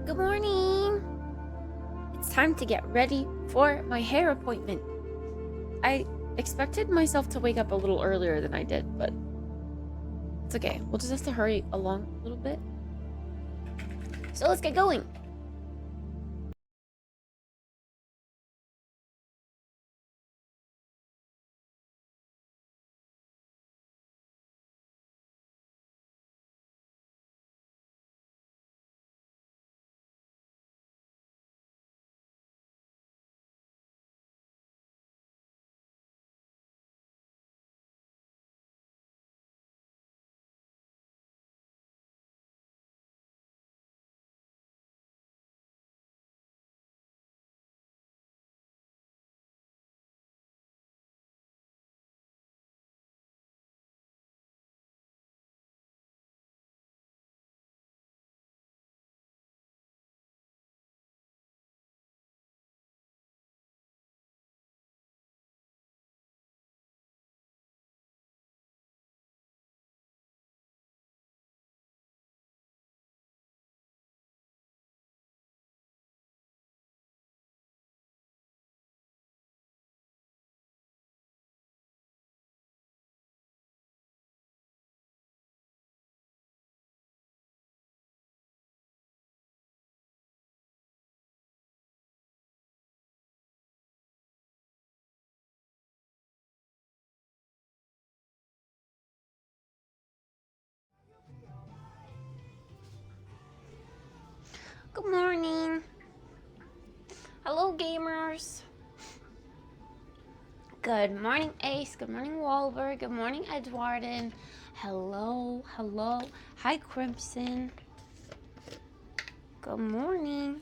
Good morning! It's time to get ready for my hair appointment. I expected myself to wake up a little earlier than I did, but it's okay. We'll just have to hurry along a little bit. So let's get going. Good morning. Hello, gamers. Good morning, Ace. Good morning, Wahlberg. Good morning, Edwarden. Hello, hello. Hi, Crimson. Good morning.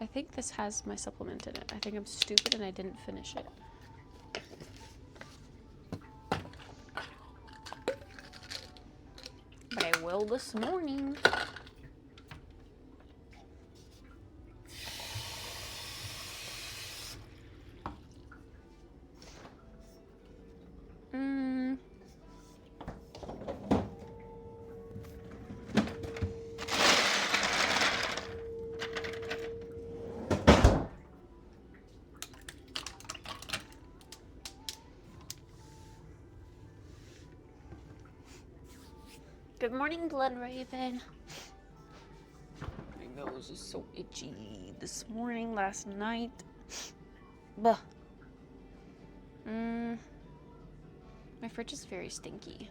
I think this has my supplement in it. I think I'm stupid and I didn't finish it. But I will this morning. Good morning, Blood Raven. My nose is so itchy this morning, last night. Bah. My fridge is very stinky.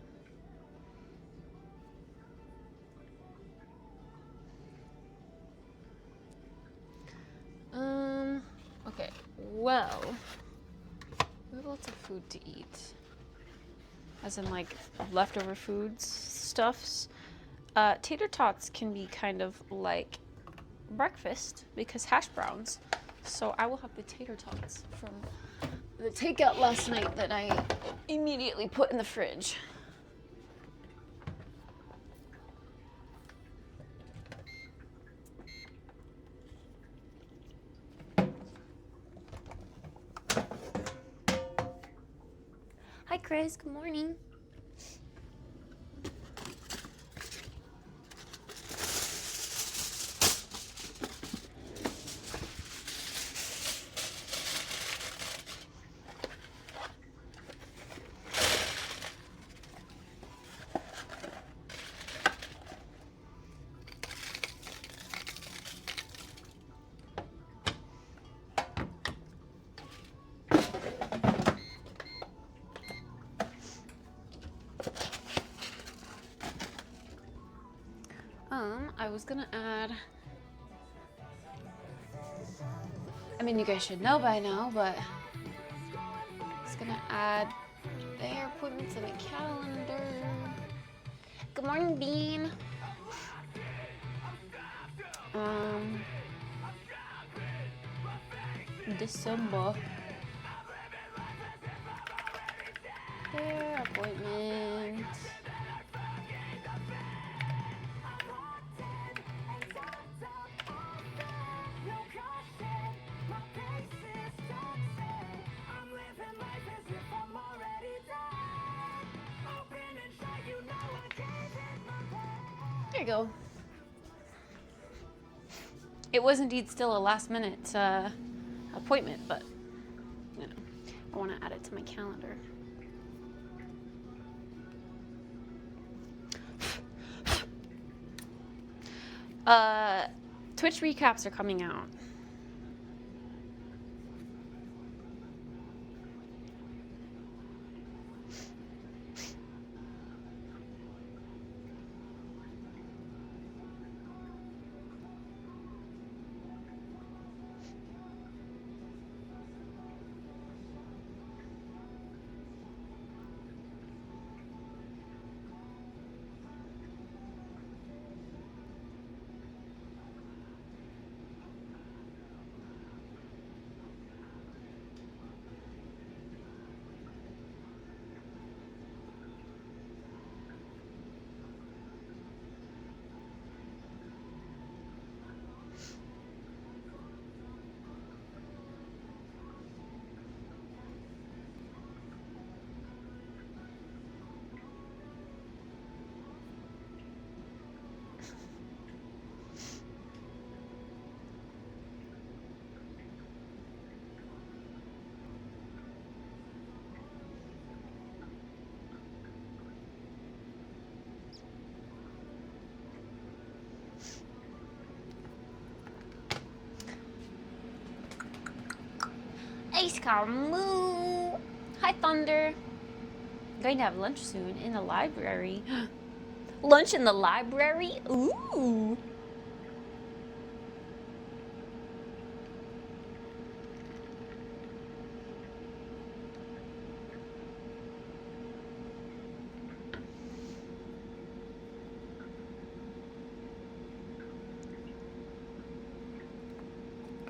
Okay, well, we have lots of food to eat. As in, like, leftover foods, stuffs. Tater tots can be kind of like breakfast because hash browns. So I will have the tater tots from the takeout last night that I immediately put in the fridge. Hi, Chris. Good morning. I was gonna add, I mean, you guys should know by now, but I was gonna add the hair appointment to the calendar. Good morning, Bean. December. Hair appointment. There you go. It was indeed still a last minute appointment, but you know, I want to add it to my calendar. Twitch recaps are coming out. Ice Calm Moo! Hi, Thunder. I'm going to have lunch soon in the library. Lunch in the library? Ooh!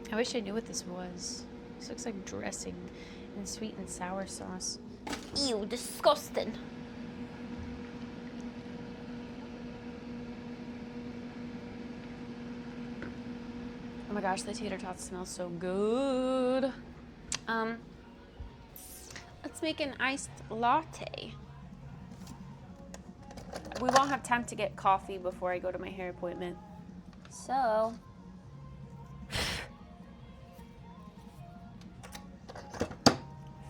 I wish I knew what this was. This looks like dressing and sweet and sour sauce. Ew, disgusting. Oh my gosh, the tater tots smell so good. Let's make an iced latte. We won't have time to get coffee before I go to my hair appointment. So...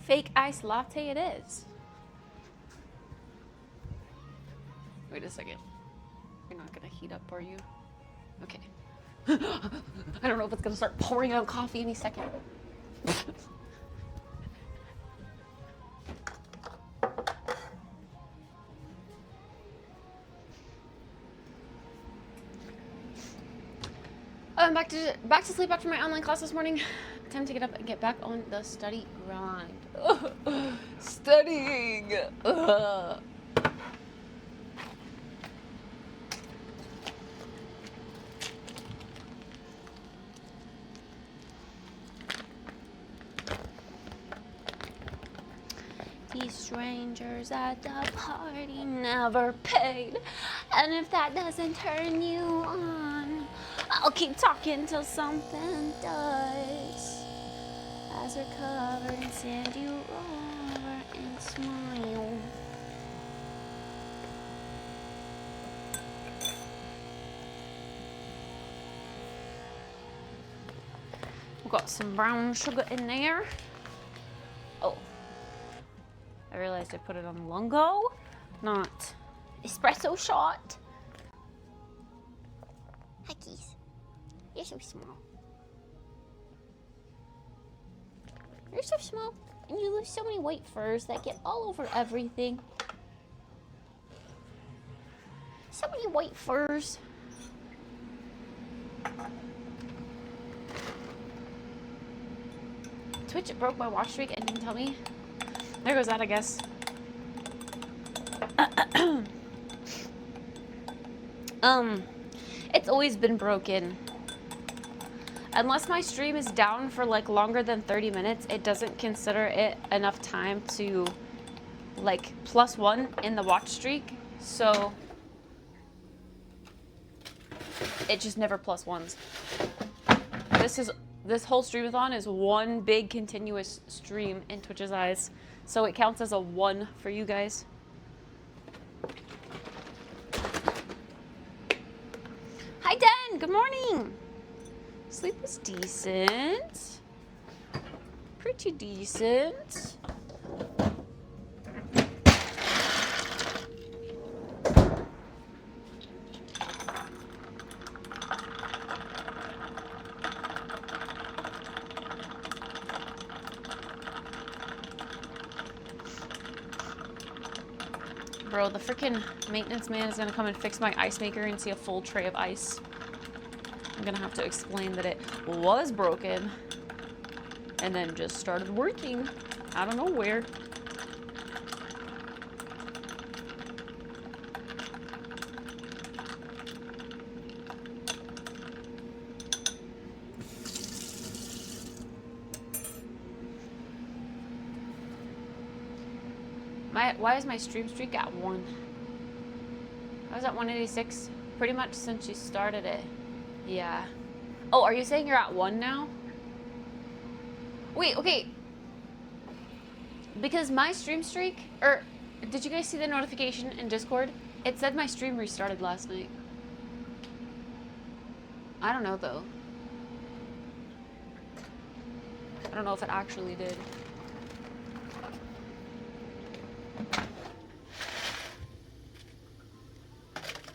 fake iced latte it is. Wait a second. You're not gonna heat up, are you? Okay. I don't know if it's gonna start pouring out coffee any second. I'm back to sleep after my online class this morning. Time to get up and get back on the study grind. Studying. These strangers at the party never paid. And if that doesn't turn you on, I'll keep talking till something does. As we're covered and send you over and smile. We've got some brown sugar in there. Oh, I realized I put it on lungo, not espresso shot. Heckies, you're so small. You're so small, and you lose so many white furs that get all over everything. So many white furs. Twitch broke my watch streak and didn't tell me. There goes that, I guess. It's always been broken. Unless my stream is down for like longer than 30 minutes, it doesn't consider it enough time to like +1 in the watch streak. So it just never +1s. This whole streamathon is one big continuous stream in Twitch's eyes. So it counts as a 1 for you guys. Sleep was decent. Pretty decent. Bro, the freaking maintenance man is gonna come and fix my ice maker and see a full tray of ice. I'm gonna have to explain that it was broken and then just started working out of nowhere. Why is my stream streak at 1? I was at 186 pretty much since you started it. Yeah. Oh, are you saying you're at 1 now? Wait, okay. Because my stream streak, or did you guys see the notification in Discord? It said my stream restarted last night. I don't know though. I don't know if it actually did.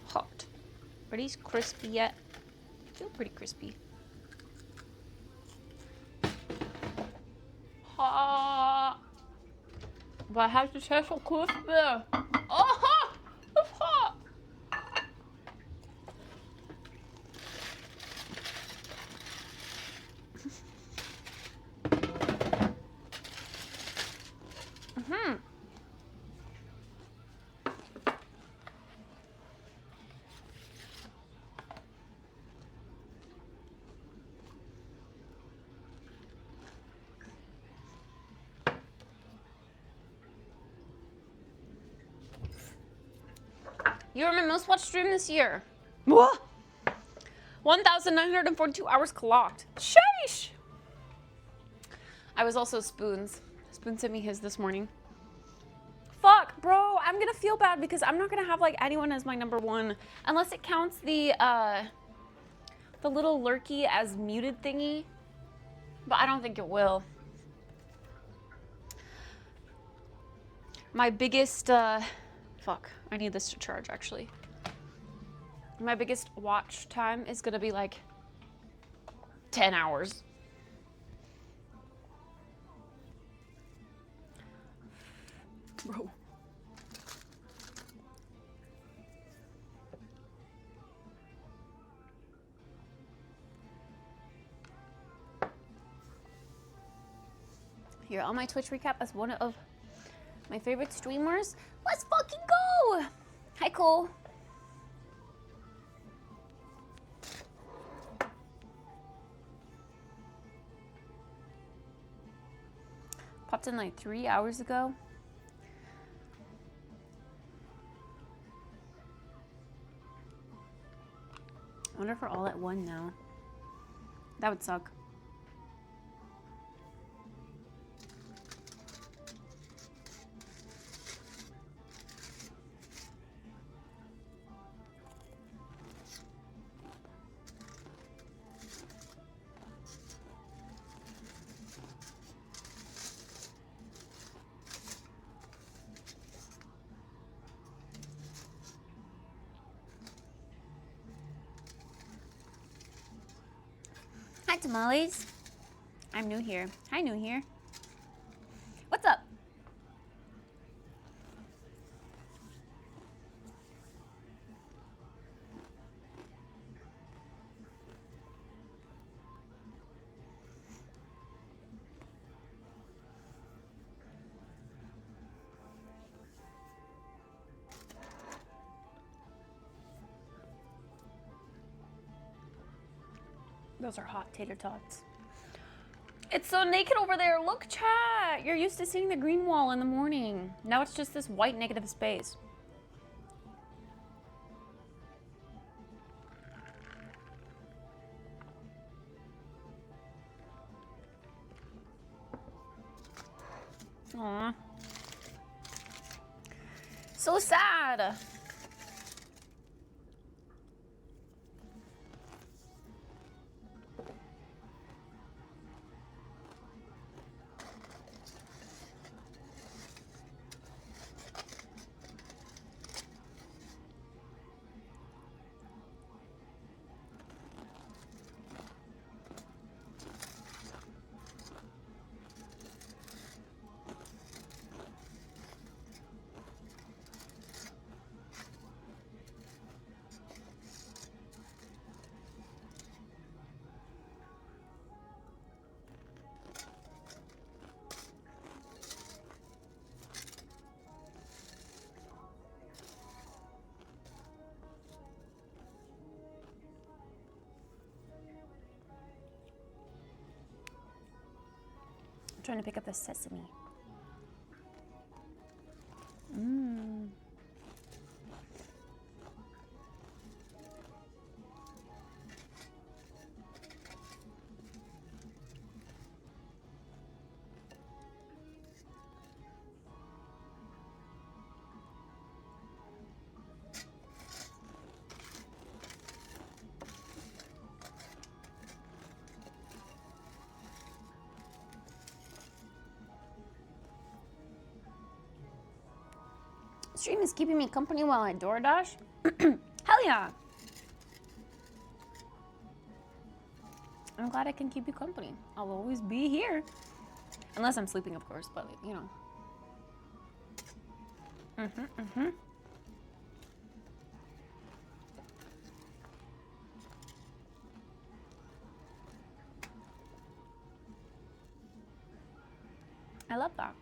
Hot. Are these crispy yet? Feel pretty crispy. Hot. But it has to taste so crispy. Oh, it's hot. You were my most watched stream this year. What? 1,942 hours clocked. Sheesh! I was also Spoons. Spoon sent me his this morning. Fuck, bro. I'm gonna feel bad because I'm not gonna have like anyone as my #1 unless it counts the little lurky as muted thingy. But I don't think it will. My biggest fuck, I need this to charge actually. My biggest watch time is gonna be like 10 hours. Bro. Here, on my Twitch recap as one of my favorite streamers. Let's fucking go! Hi, Cole. Popped in like 3 hours ago. I wonder if we're all at 1 now. That would suck. Hi, Tamales. I'm new here. Hi, new here. What's up? Those are hot tater tots. It's so naked over there. Look, chat. You're used to seeing the green wall in the morning. Now it's just this white negative space. Aww. So sad. I'm trying to pick up the sesame. Mmm. Stream is keeping me company while I DoorDash? Hell yeah! I'm glad I can keep you company. I'll always be here. Unless I'm sleeping, of course, but you know. I love that.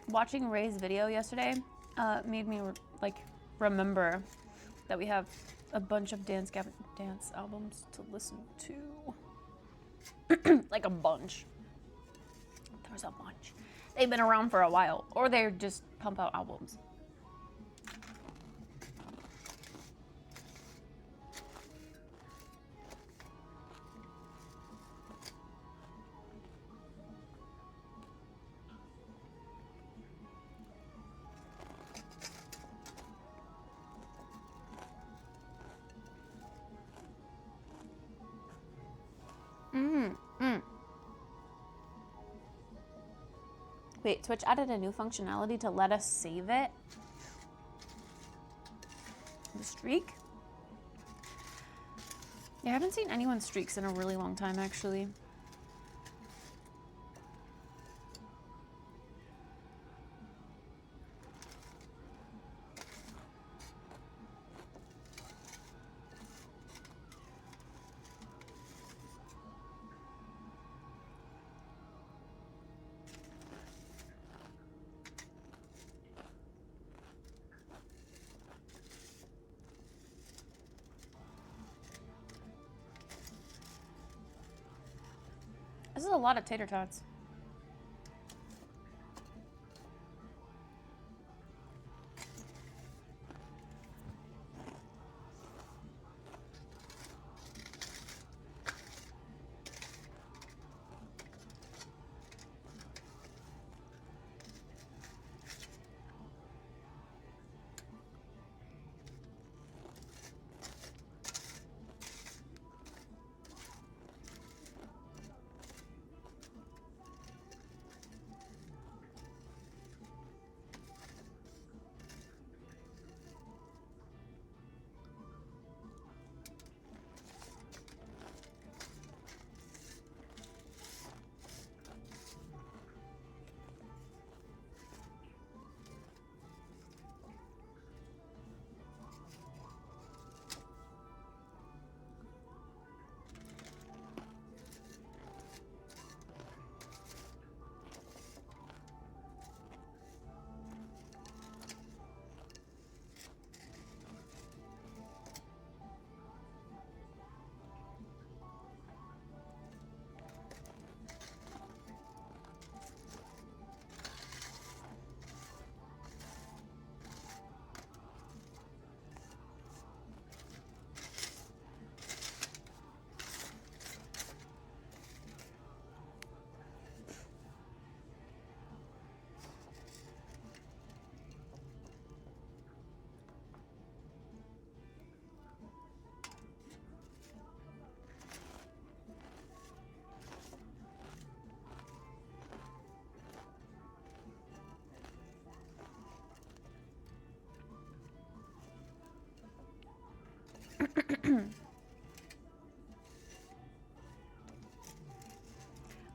Watching Ray's video yesterday made me remember that we have a bunch of dance albums to listen to. Like a bunch. There's a bunch. They've been around for a while, or they just pump out albums. Wait, Twitch added a new functionality to let us save it? The streak? Yeah, I haven't seen anyone's streaks in a really long time, actually. This is a lot of tater tots.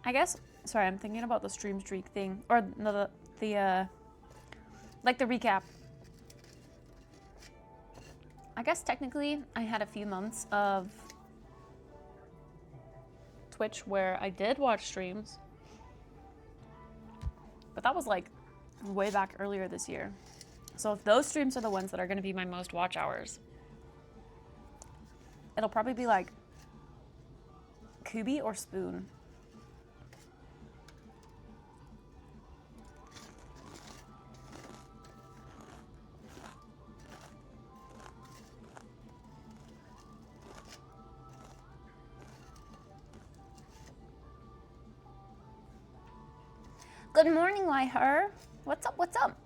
I guess, sorry, I'm thinking about the stream streak thing, or the like the recap. I guess technically I had a few months of Twitch where I did watch streams, but that was like way back earlier this year. So if those streams are the ones that are going to be my most watch hours, it'll probably be like Kubi or Spoon. Good morning, Her. What's up? What's up?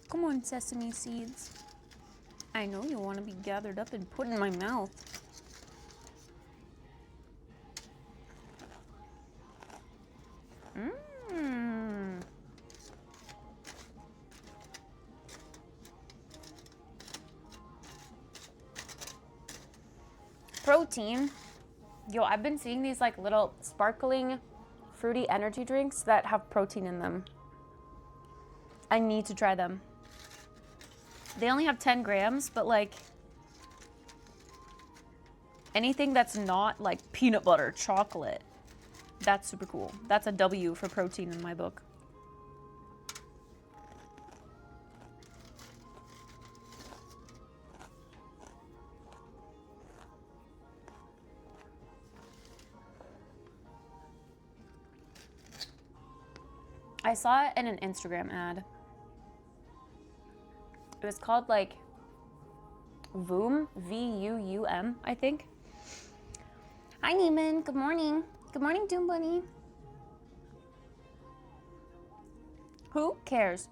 Come on, sesame seeds. I know you want to be gathered up and put in my mouth. Mmm. Protein. Yo, I've been seeing these like little sparkling fruity energy drinks that have protein in them. I need to try them. They only have 10 grams, but like anything that's not like peanut butter, chocolate, that's super cool. That's a W for protein in my book. I saw it in an Instagram ad. It was called like Voom, V-U-U-M, I think. Hi, Neiman. Good morning. Good morning, Doom Bunny. Who cares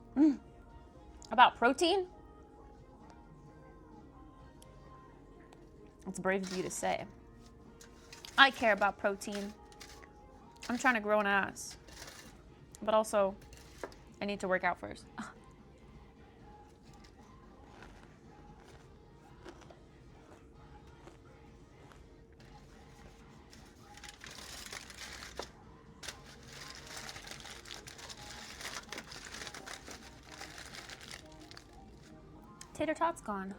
about protein? It's brave of you to say. I care about protein. I'm trying to grow an ass. But also, I need to work out first. Tater Tot's gone.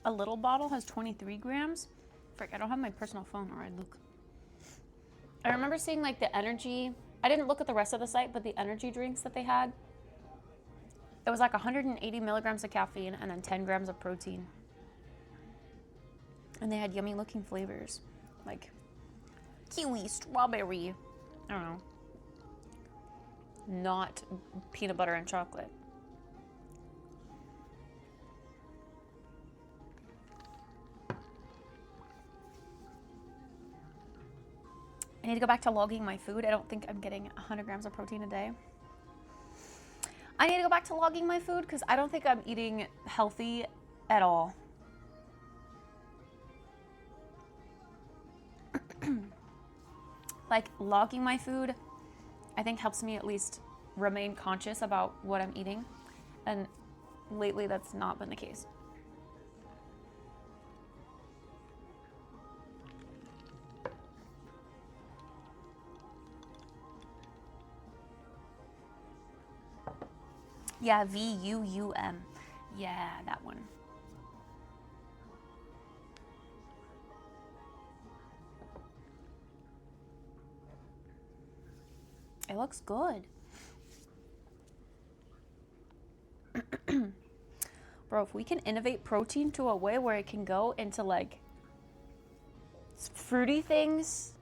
A little bottle has 23 grams. Frick, I don't have my personal phone or I'd look. I remember seeing like the energy, I didn't look at the rest of the site, but the energy drinks that they had, it was like 180 milligrams of caffeine and then 10 grams of protein. And they had yummy looking flavors, like kiwi, strawberry, I don't know, not peanut butter and chocolate. I need to go back to logging my food. I don't think I'm getting 100 grams of protein a day. I need to go back to logging my food because I don't think I'm eating healthy at all. Like logging my food, I think helps me at least remain conscious about what I'm eating. And lately that's not been the case. Yeah, V-U-U-M. Yeah, that one. It looks good. Bro, if we can innovate protein to a way where it can go into like fruity things,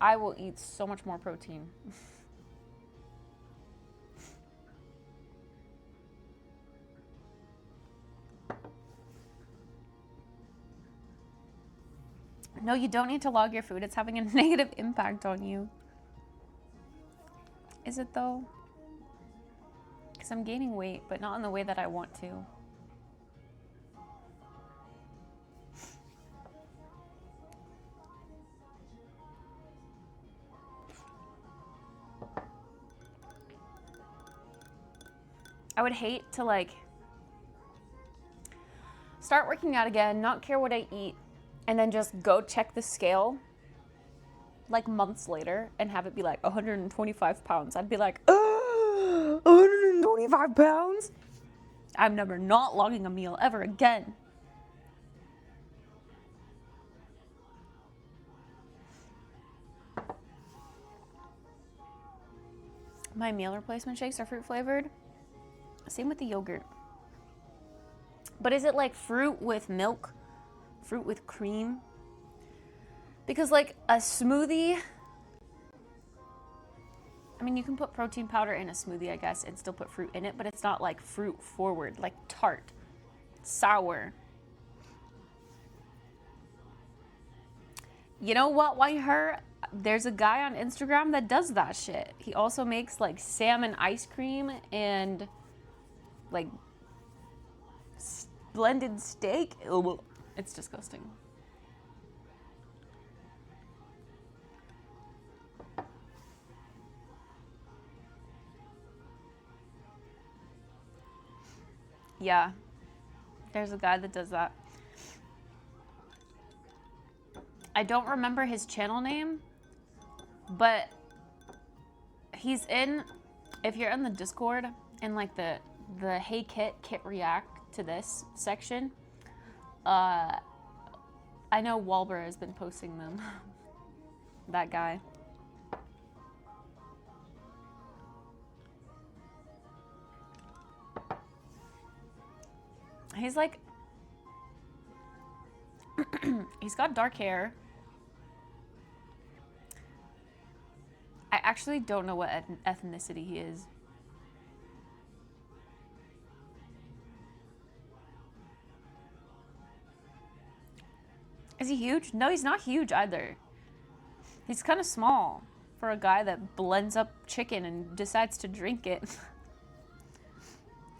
I will eat so much more protein. No, you don't need to log your food. It's having a negative impact on you. Is it though? Because I'm gaining weight, but not in the way that I want to. I would hate to like start working out again, not care what I eat, and then just go check the scale like months later and have it be like 125 pounds. I'd be like, 125 pounds? I'm never not logging a meal ever again. My meal replacement shakes are fruit flavored. Same with the yogurt. But is it like fruit with milk? Fruit with cream? Because like a smoothie, I mean, you can put protein powder in a smoothie, I guess, and still put fruit in it, but it's not like fruit forward, like tart, sour. You know what, Whiteher? There's a guy on Instagram that does that shit. He also makes like salmon ice cream and like blended steak. It's disgusting. Yeah, there's a guy that does that. I don't remember his channel name, but he's in, if you're in the Discord, in like the Hey Kit react to this section, I know Walber has been posting them. That guy. He's like, he's got dark hair. I actually don't know what ethnicity he is. Is he huge? No, he's not huge either. He's kind of small for a guy that blends up chicken and decides to drink it.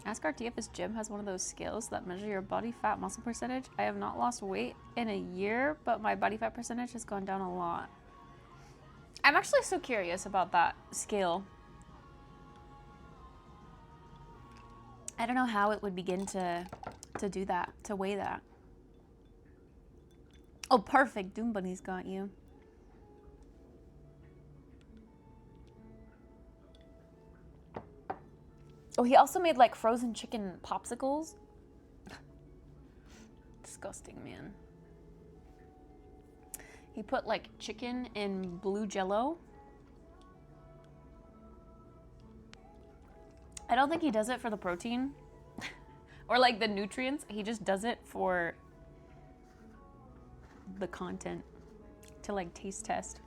Ask RT if his gym has one of those scales that measure your body fat muscle percentage. I have not lost weight in a year, but my body fat percentage has gone down a lot. I'm actually so curious about that scale. I don't know how it would begin to do that, to weigh that. Oh, perfect. Doom Bunny's got you. Oh, he also made like frozen chicken popsicles. Disgusting, man. He put like chicken in blue Jello. I don't think he does it for the protein or like the nutrients. He just does it for the content, to like taste test.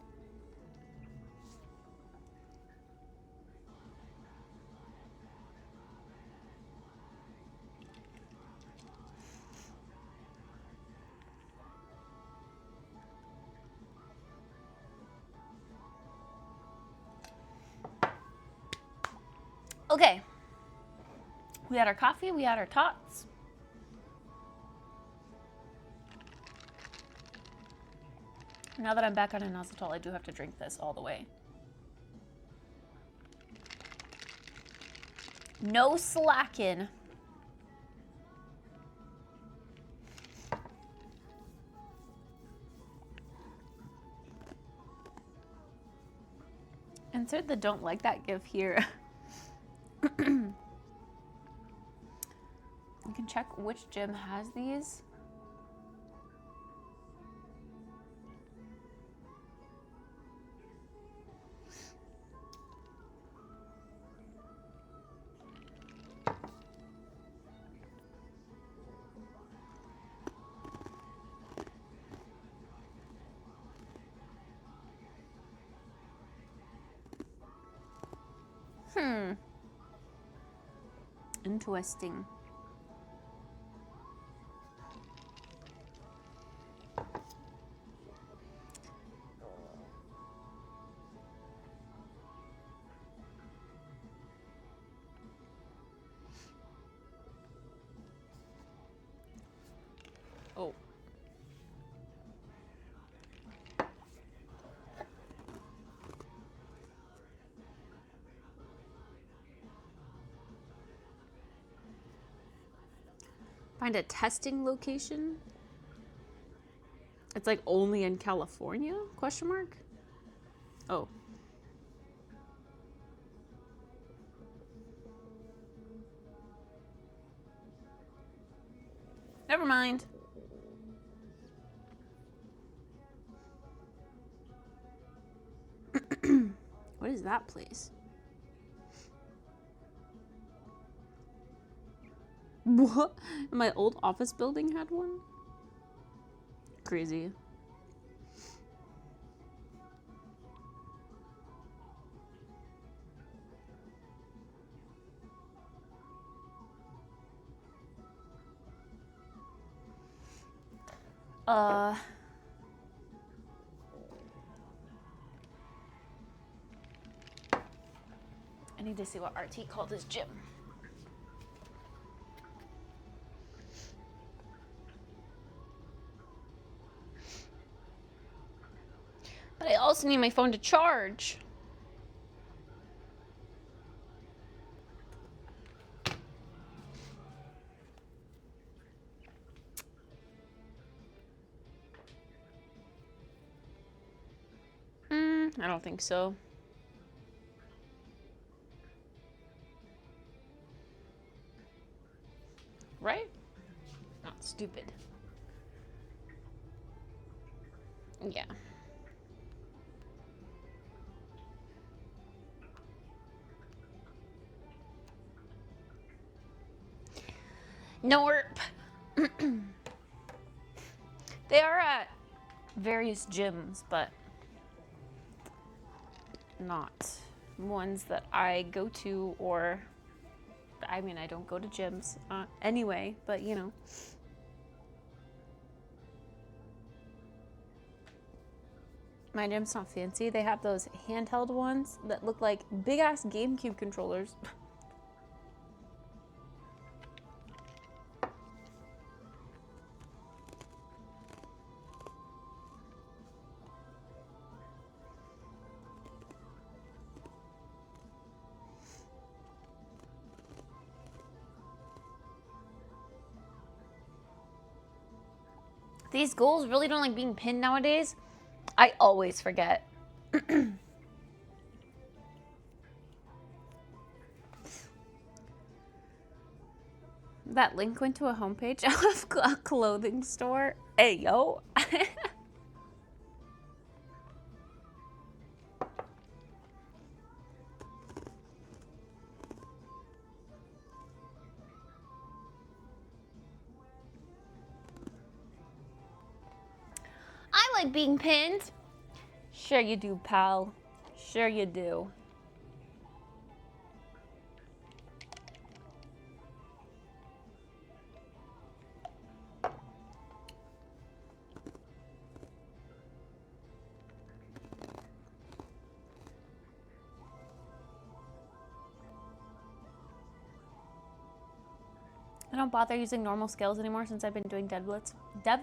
Okay. We had our coffee, we had our tots. Now that I'm back on inositol, I do have to drink this all the way. No slacking. Insert the don't like that gif here. You can check which gym has these. Interesting. Find a testing location. It's like only in California? Question mark? Oh. Never mind. What is that place? What? My old office building had one? Crazy. I need to see what RT called his gym. But I also need my phone to charge. I don't think so. Right? Not stupid. Yeah. Norp. They are at various gyms, but not ones that I go to, or I mean, I don't go to gyms anyway, but you know. My gym's not fancy. They have those handheld ones that look like big ass GameCube controllers. These goals really don't like being pinned nowadays. I always forget. That link went to a homepage of a clothing store. Hey, yo. I like being pinned. Sure you do, pal. Sure you do. I don't bother using normal scales anymore since I've been doing deadlifts. Blah,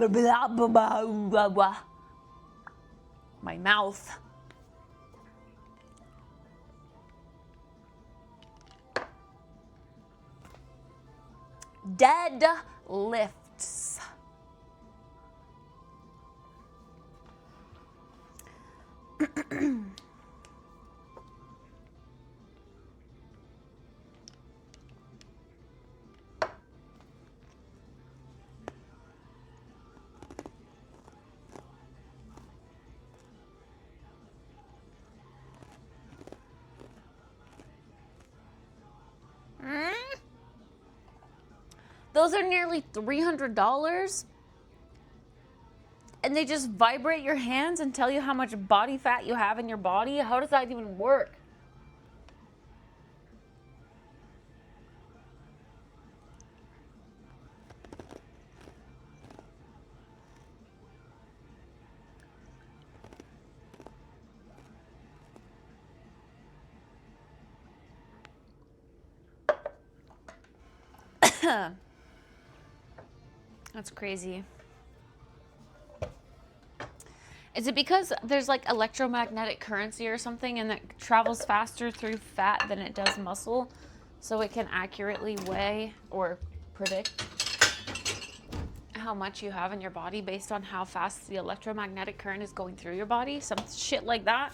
blah, blah, blah, blah. My mouth. Deadlifts. Those are nearly $300. And they just vibrate your hands and tell you how much body fat you have in your body? How does that even work? That's crazy. Is it because there's like electromagnetic currency or something and that travels faster through fat than it does muscle? so it can accurately weigh or predict how much you have in your body based on how fast the electromagnetic current is going through your body. Some shit like that.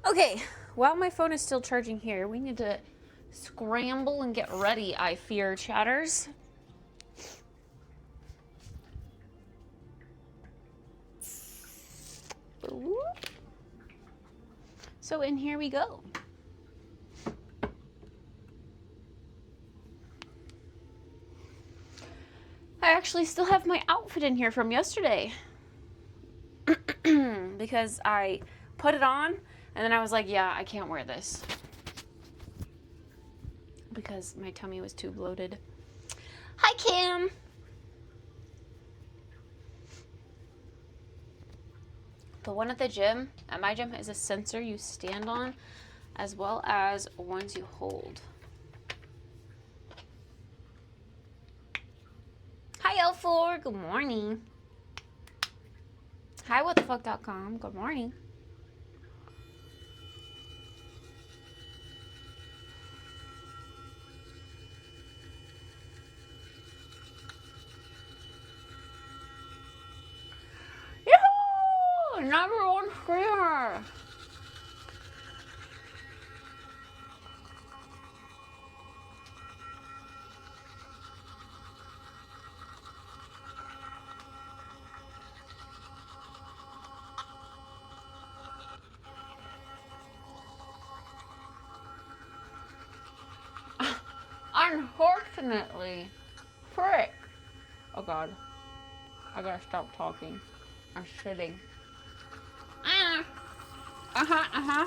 Okay, while my phone is still charging here, we need to scramble and get ready, I fear, chatters. So in here we go. I actually still have my outfit in here from yesterday because I put it on and then I was like, yeah, I can't wear this because my tummy was too bloated. Hi, Kim. The one at the gym, at my gym, is a sensor you stand on as well as ones you hold. Hi, L4. Good morning. Hi, whatthefuck.com. Good morning. Yoo-hoo! Number one streamer. Unfortunately, frick. Oh God, I gotta stop talking. I'm shitting. Uh-huh.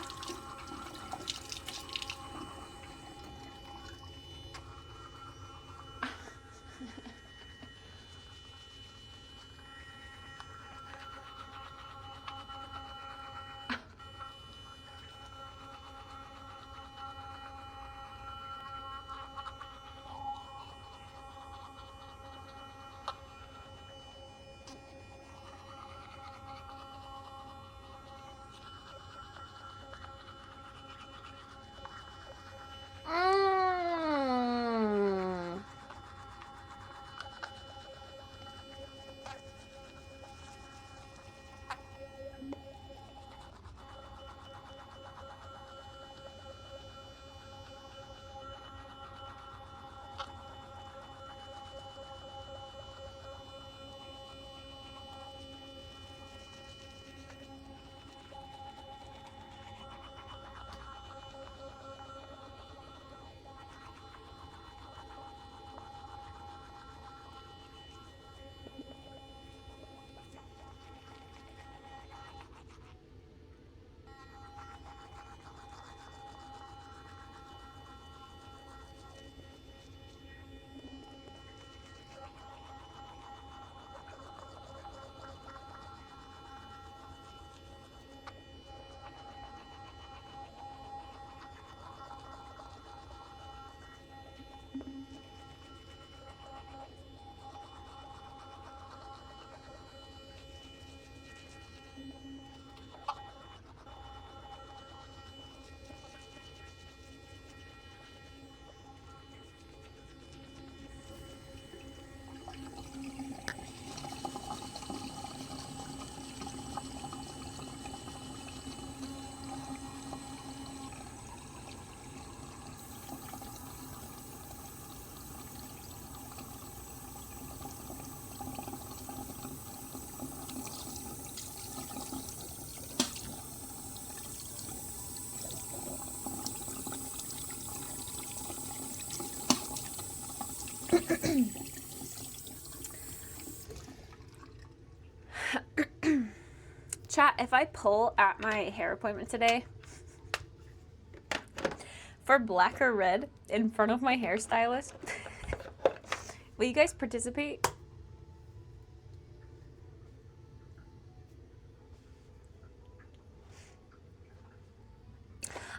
Chat, if I pull at my hair appointment today for black or red in front of my hairstylist, will you guys participate?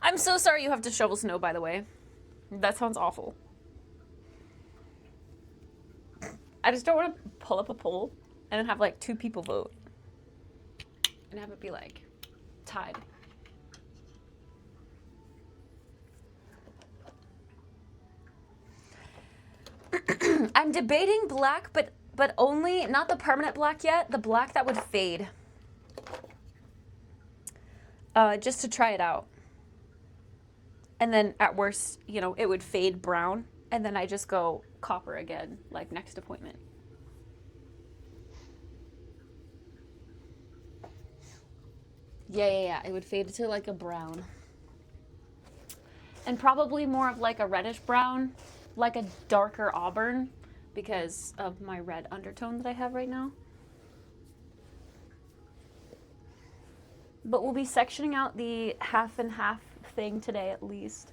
I'm so sorry you have to shovel snow, by the way. That sounds awful. I just don't want to pull up a poll and then have like 2 people vote. And have it be like tied. I'm debating black, but only not the permanent black yet, the black that would fade. Just to try it out. And then at worst, you know, it would fade brown, and then I just go copper again, like next appointment. Yeah, it would fade to like a brown. And probably more of like a reddish brown, like a darker auburn, because of my red undertone that I have right now. But we'll be sectioning out the half and half thing today at least.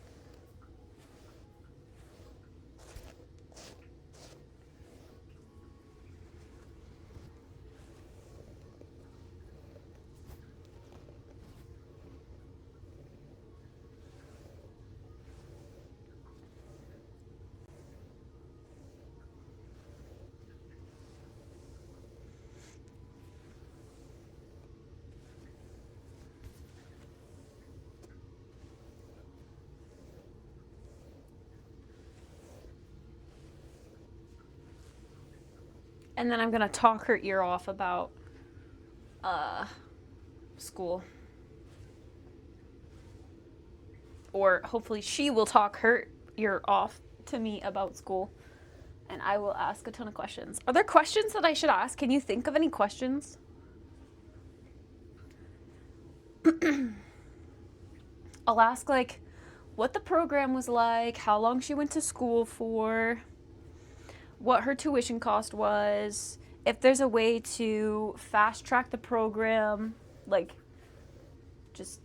And then I'm gonna talk her ear off about school. Or hopefully she will talk her ear off to me about school. And I will ask a ton of questions. Are there questions that I should ask? Can you think of any questions? I'll ask like what the program was like, how long she went to school for, what her tuition cost was, if there's a way to fast track the program, like just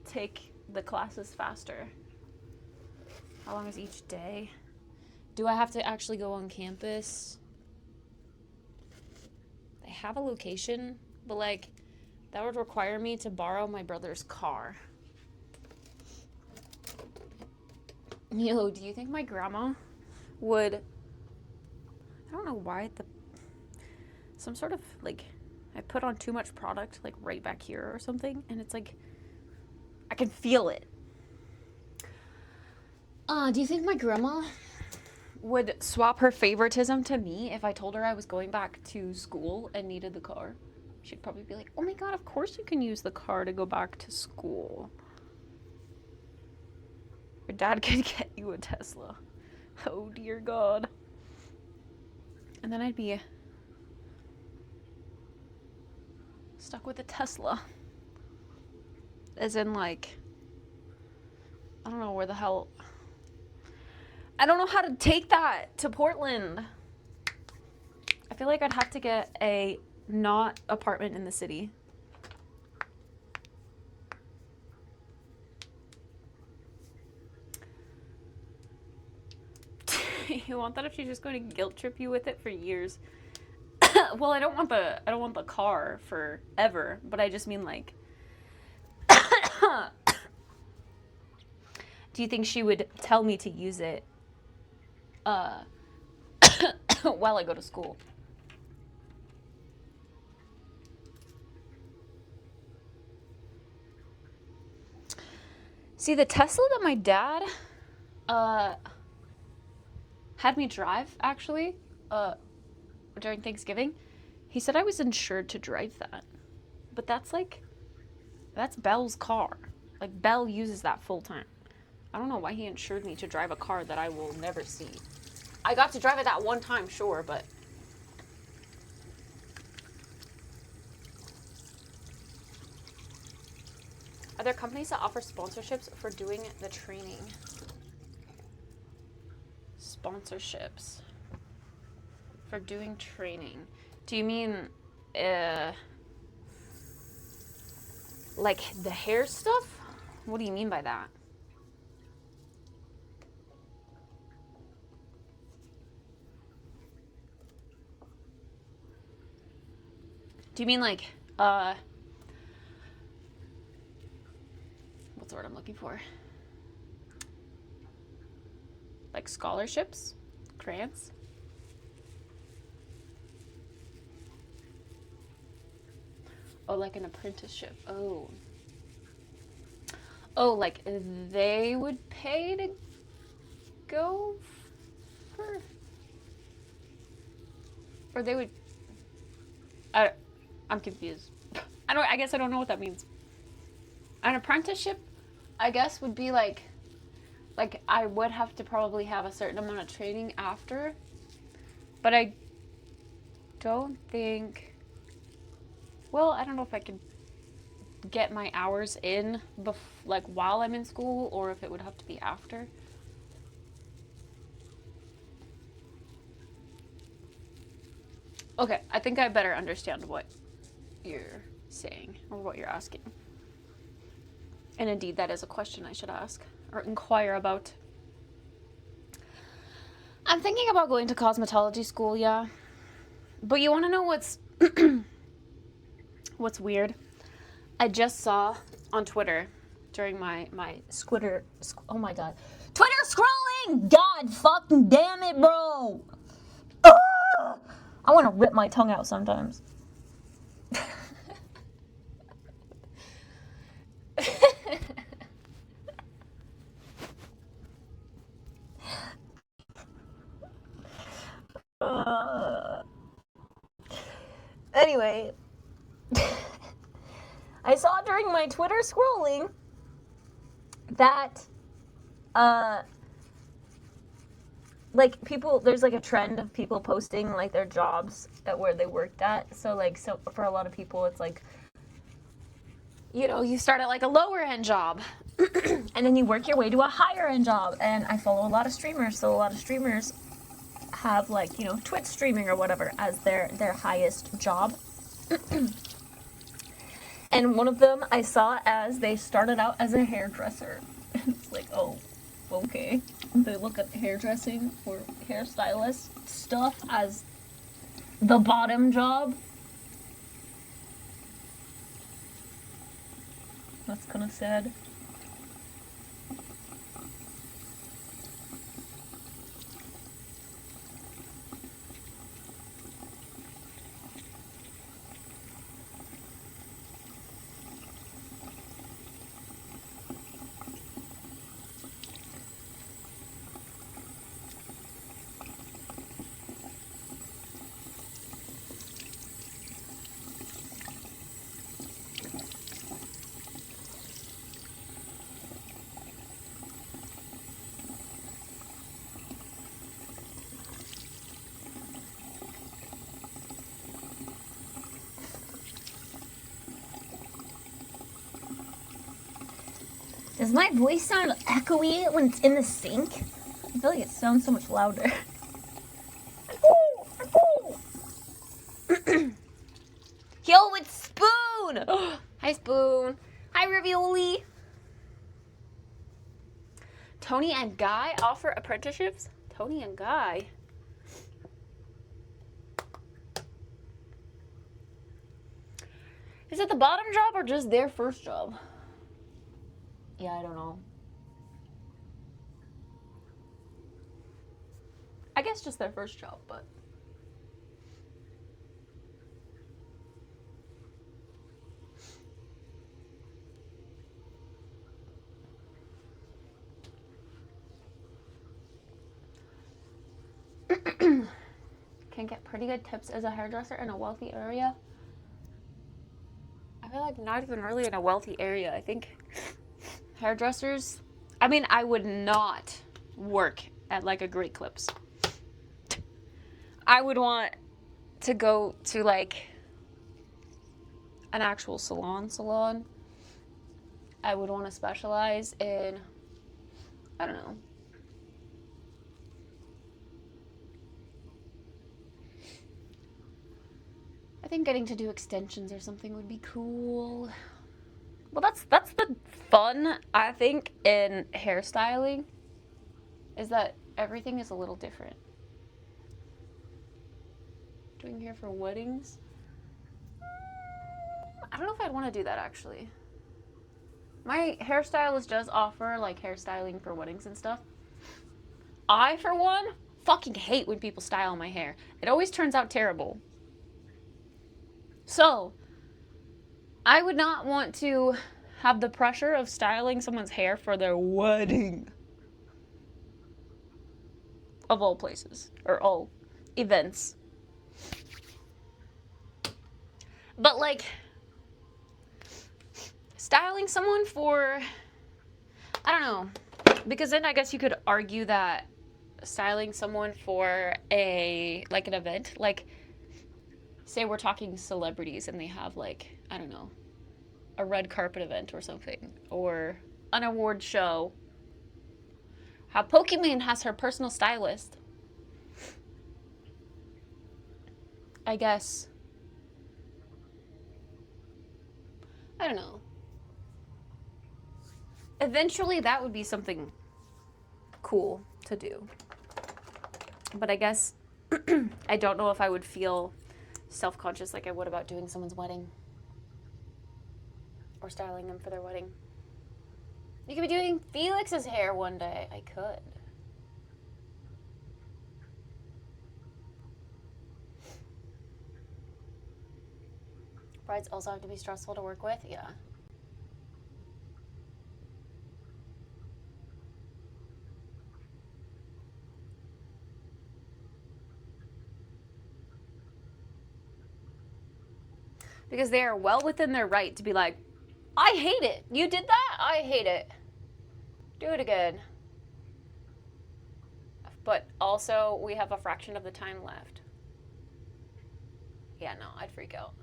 take the classes faster. How long is each day? Do I have to actually go on campus? They have a location, but like that would require me to borrow my brother's car. Yo, do you think my grandma would, I don't know why, some sort of like, I put on too much product like right back here or something, and it's like, I can feel it. Do you think my grandma would swap her favoritism to me if I told her I was going back to school and needed the car? She'd probably be like, oh my god, of course you can use the car to go back to school. Your dad could get you a Tesla. Oh dear god. And then I'd be stuck with a Tesla. As in like, I don't know where the hell, I don't know how to take that to Portland. I feel like I'd have to get a not apartment in the city. You want that if she's just going to guilt trip you with it for years? Well, I don't want the car forever, but I just mean like do you think she would tell me to use it while I go to school? See, the Tesla that my dad had me drive, actually, during Thanksgiving, he said I was insured to drive that. But that's Belle's car. Like, Belle uses that full time. I don't know why he insured me to drive a car that I will never see. I got to drive it that one time, sure, but... Are there companies that offer sponsorships for doing the training? Sponsorships for doing training. Do you mean like the hair stuff? What do you mean by that? Do you mean like what's the word I'm looking for? Like scholarships? Grants? Oh, like an apprenticeship. Oh. Oh, like they would pay to go for... Or they would... I'm confused. I guess I don't know what that means. An apprenticeship, I guess, would be like I would have to probably have a certain amount of training after, but I don't think, well, I don't know if I could get my hours in like while I'm in school, or if it would have to be after. Okay, I think I better understand what you're saying or what you're asking. And indeed, that is a question I should ask or inquire about. I'm thinking about going to cosmetology school, yeah. But you want to know what's what's weird? I just saw on Twitter during my Twitter, oh my god, Twitter scrolling. God fucking damn it, bro. Ugh! I want to rip my tongue out sometimes. Anyway, I saw during my Twitter scrolling that like people, there's like a trend of people posting like their jobs at where they worked at. So like, so for a lot of people it's like, you know, you start at like a lower end job and then you work your way to a higher end job. And I follow a lot of streamers, so a lot of streamers have like, you know, Twitch streaming or whatever as their highest job. And one of them I saw as they started out as a hairdresser. It's like, oh, okay. They look at hairdressing or hairstylist stuff as the bottom job. That's kind of sad. Does my voice sound echoey when it's in the sink? I feel like it sounds so much louder. Yo, it's Spoon! Hi, Spoon. Hi, Ravioli. Tony and Guy offer apprenticeships? Tony and Guy? Is it the bottom job or just their first job? Yeah, I don't know. I guess just their first job, but... Can get pretty good tips as a hairdresser in a wealthy area. I feel like not even really in a wealthy area. I think hairdressers, I mean, I would not work at like a Great Clips. I would want to go to like an actual salon. I would want to specialize in, I don't know. I think getting to do extensions or something would be cool. Well, that's the fun, I think, in hairstyling, is that everything is a little different. Doing hair for weddings? I don't know if I'd want to do that, actually. My hairstylist does offer like hairstyling for weddings and stuff. I, for one, fucking hate when people style my hair. It always turns out terrible. So, I would not want to have the pressure of styling someone's hair for their wedding. Of all places. Or all events. But, like, styling someone for, I don't know. Because then I guess you could argue that styling someone for an event, like, say we're talking celebrities and they have, like, I don't know, a red carpet event or something, or an award show. How Pokimane has her personal stylist. I guess. I don't know. Eventually that would be something cool to do. But I guess I don't know if I would feel self-conscious like I would about doing someone's wedding. Or styling them for their wedding. You could be doing Felix's hair one day. I could. Brides also have to be stressful to work with? Yeah. Because they are well within their right to be like, I hate it. You did that? I hate it. Do it again. But also, we have a fraction of the time left. Yeah, no, I'd freak out.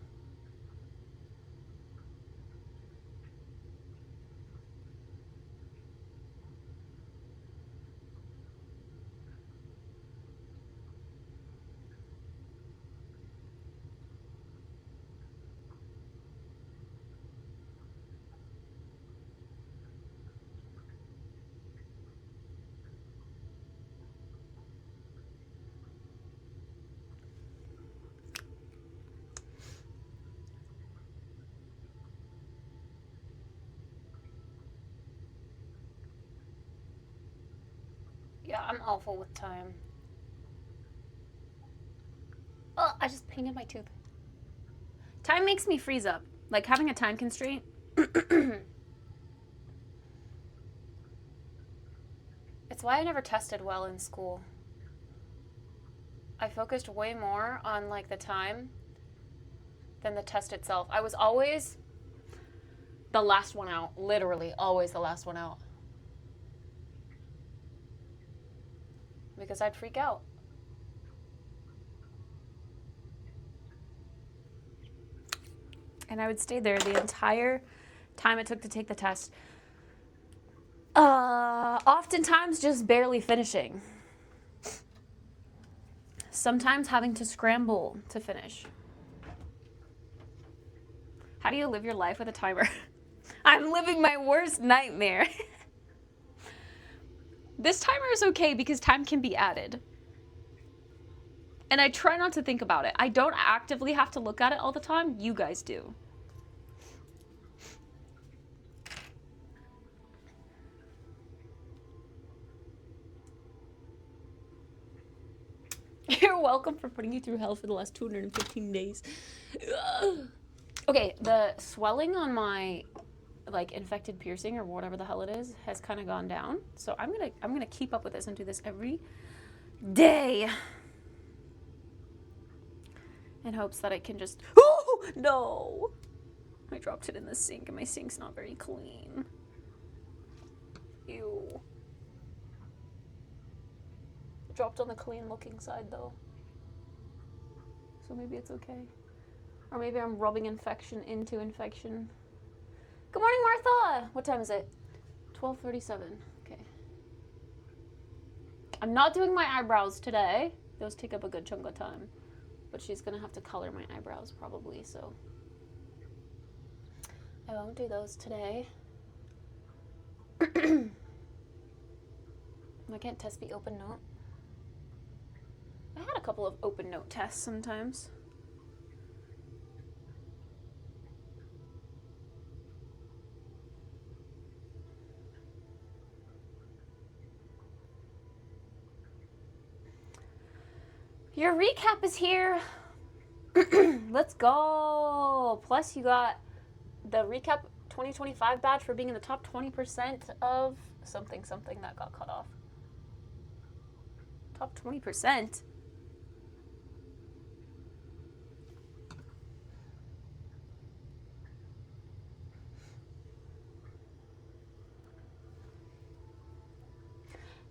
Yeah, I'm awful with time. Oh, I just painted my tooth. Time makes me freeze up. Like having a time constraint. It's why I never tested well in school. I focused way more on like the time than the test itself. I was always the last one out. Literally, always the last one out. Because I'd freak out. And I would stay there the entire time it took to take the test. Oftentimes just barely finishing. Sometimes having to scramble to finish. How do you live your life with a timer? I'm living my worst nightmare. This timer is okay because time can be added. And I try not to think about it. I don't actively have to look at it all the time. You guys do. You're welcome for putting you through hell for the last 215 days. Okay, the swelling on my like infected piercing or whatever the hell it is has kind of gone down. So I'm gonna keep up with this and do this every day. In hopes that I can just, oh no! I dropped it in the sink and my sink's not very clean. Ew. Dropped on the clean looking side though. So maybe it's okay. Or maybe I'm rubbing infection into infection. Good morning, Martha! What time is it? 12:37. Okay. I'm not doing my eyebrows today. Those take up a good chunk of time. But she's gonna have to color my eyebrows probably, so I won't do those today. I can't test the open note. I had a couple of open note tests sometimes. Your recap is here. Let's go. Plus, you got the recap 2025 badge for being in the top 20% of something that got cut off. Top 20%?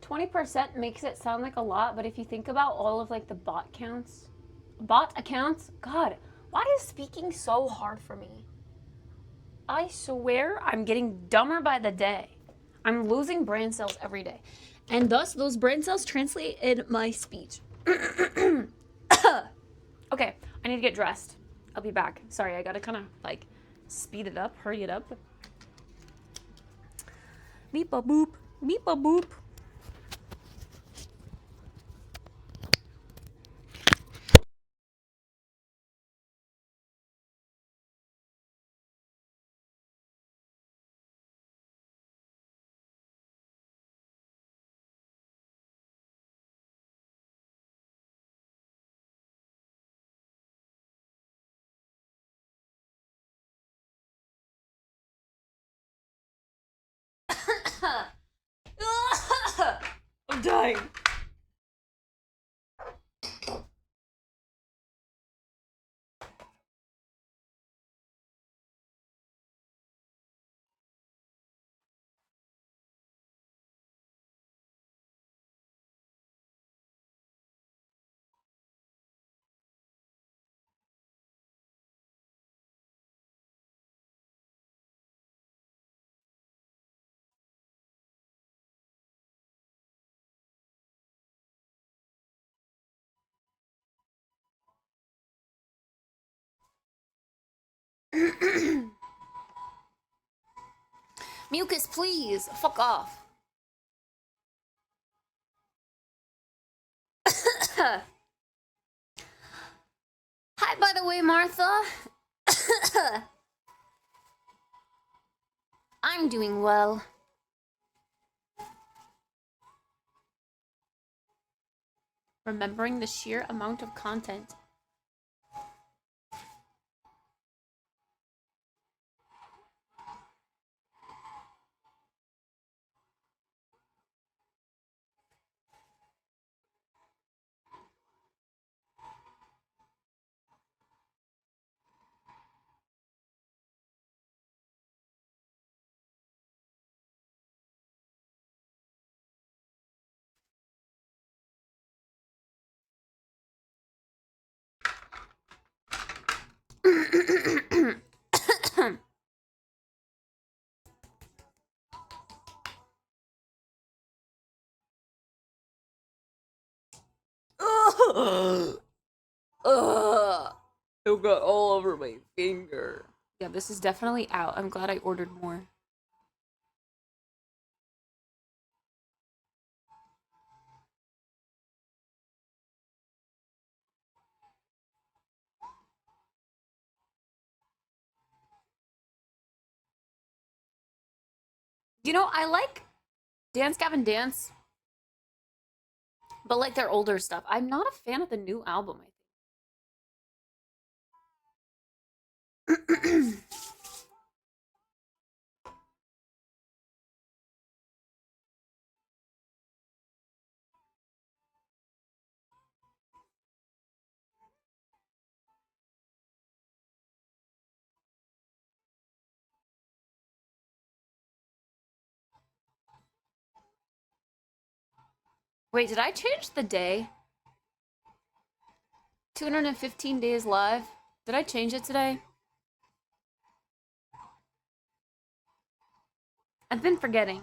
20% makes it sound like a lot, but if you think about all of like the bot accounts, God, why is speaking so hard for me? I swear I'm getting dumber by the day. I'm losing brain cells every day. And thus, those brain cells translate in my speech. Okay, I need to get dressed. I'll be back. Sorry, I gotta kind of like speed it up, hurry it up. Meep a boop, meep a boop. I'm dying. Mucus, please. Fuck off. Hi, by the way, Martha. I'm doing well. Remembering the sheer amount of content. It got all over my finger. Yeah, this is definitely out. I'm glad I ordered more. You know, I like Dance Gavin Dance, but like their older stuff. I'm not a fan of the new album, I think. Wait, did I change the day? 215 days live. Did I change it today? I've been forgetting.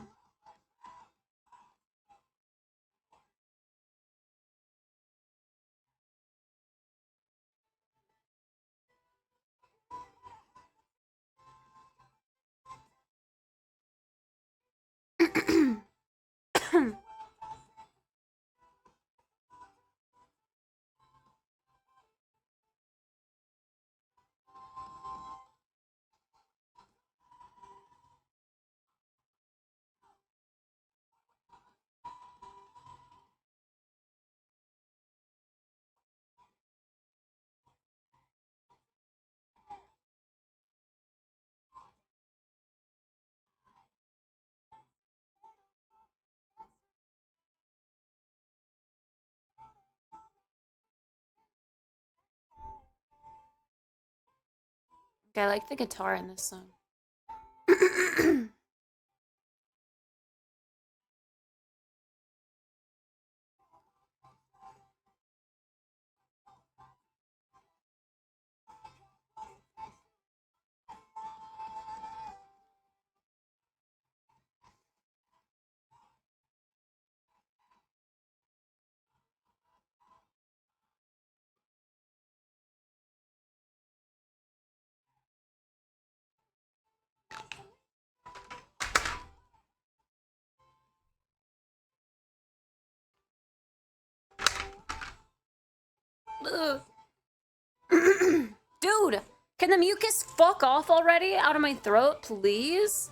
I like the guitar in this song. Dude, can the mucus fuck off already out of my throat, please?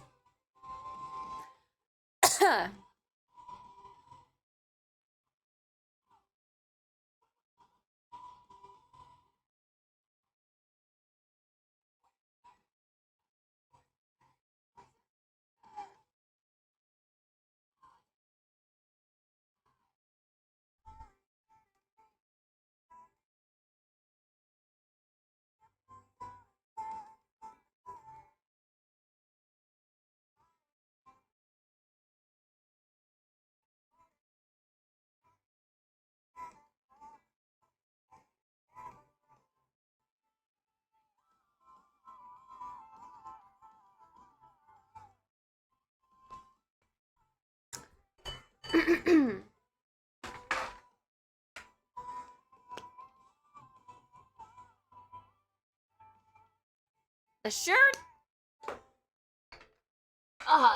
The shirt?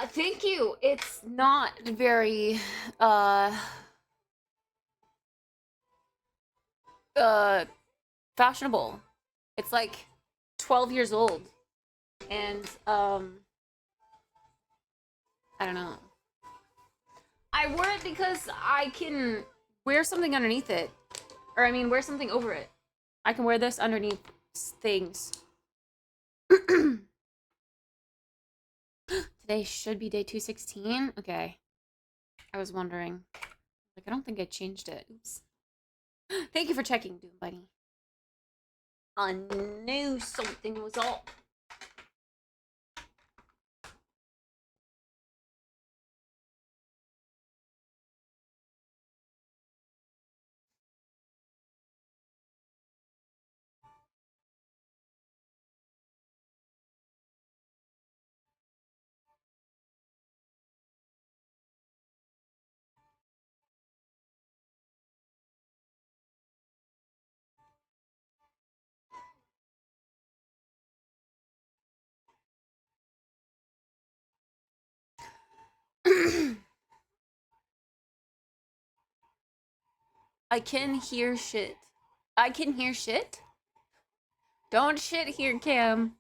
Thank you. It's not very, fashionable. It's like 12 years old. And, I don't know. I wore it because I can wear something underneath it. Or, I mean, wear something over it. I can wear this underneath things. Today should be day 216. Okay. I was wondering. Like, I don't think I changed it. Oops. Thank you for checking, Doom Bunny. I knew something was up. I can hear shit. I can hear shit? Don't shit here, Cam.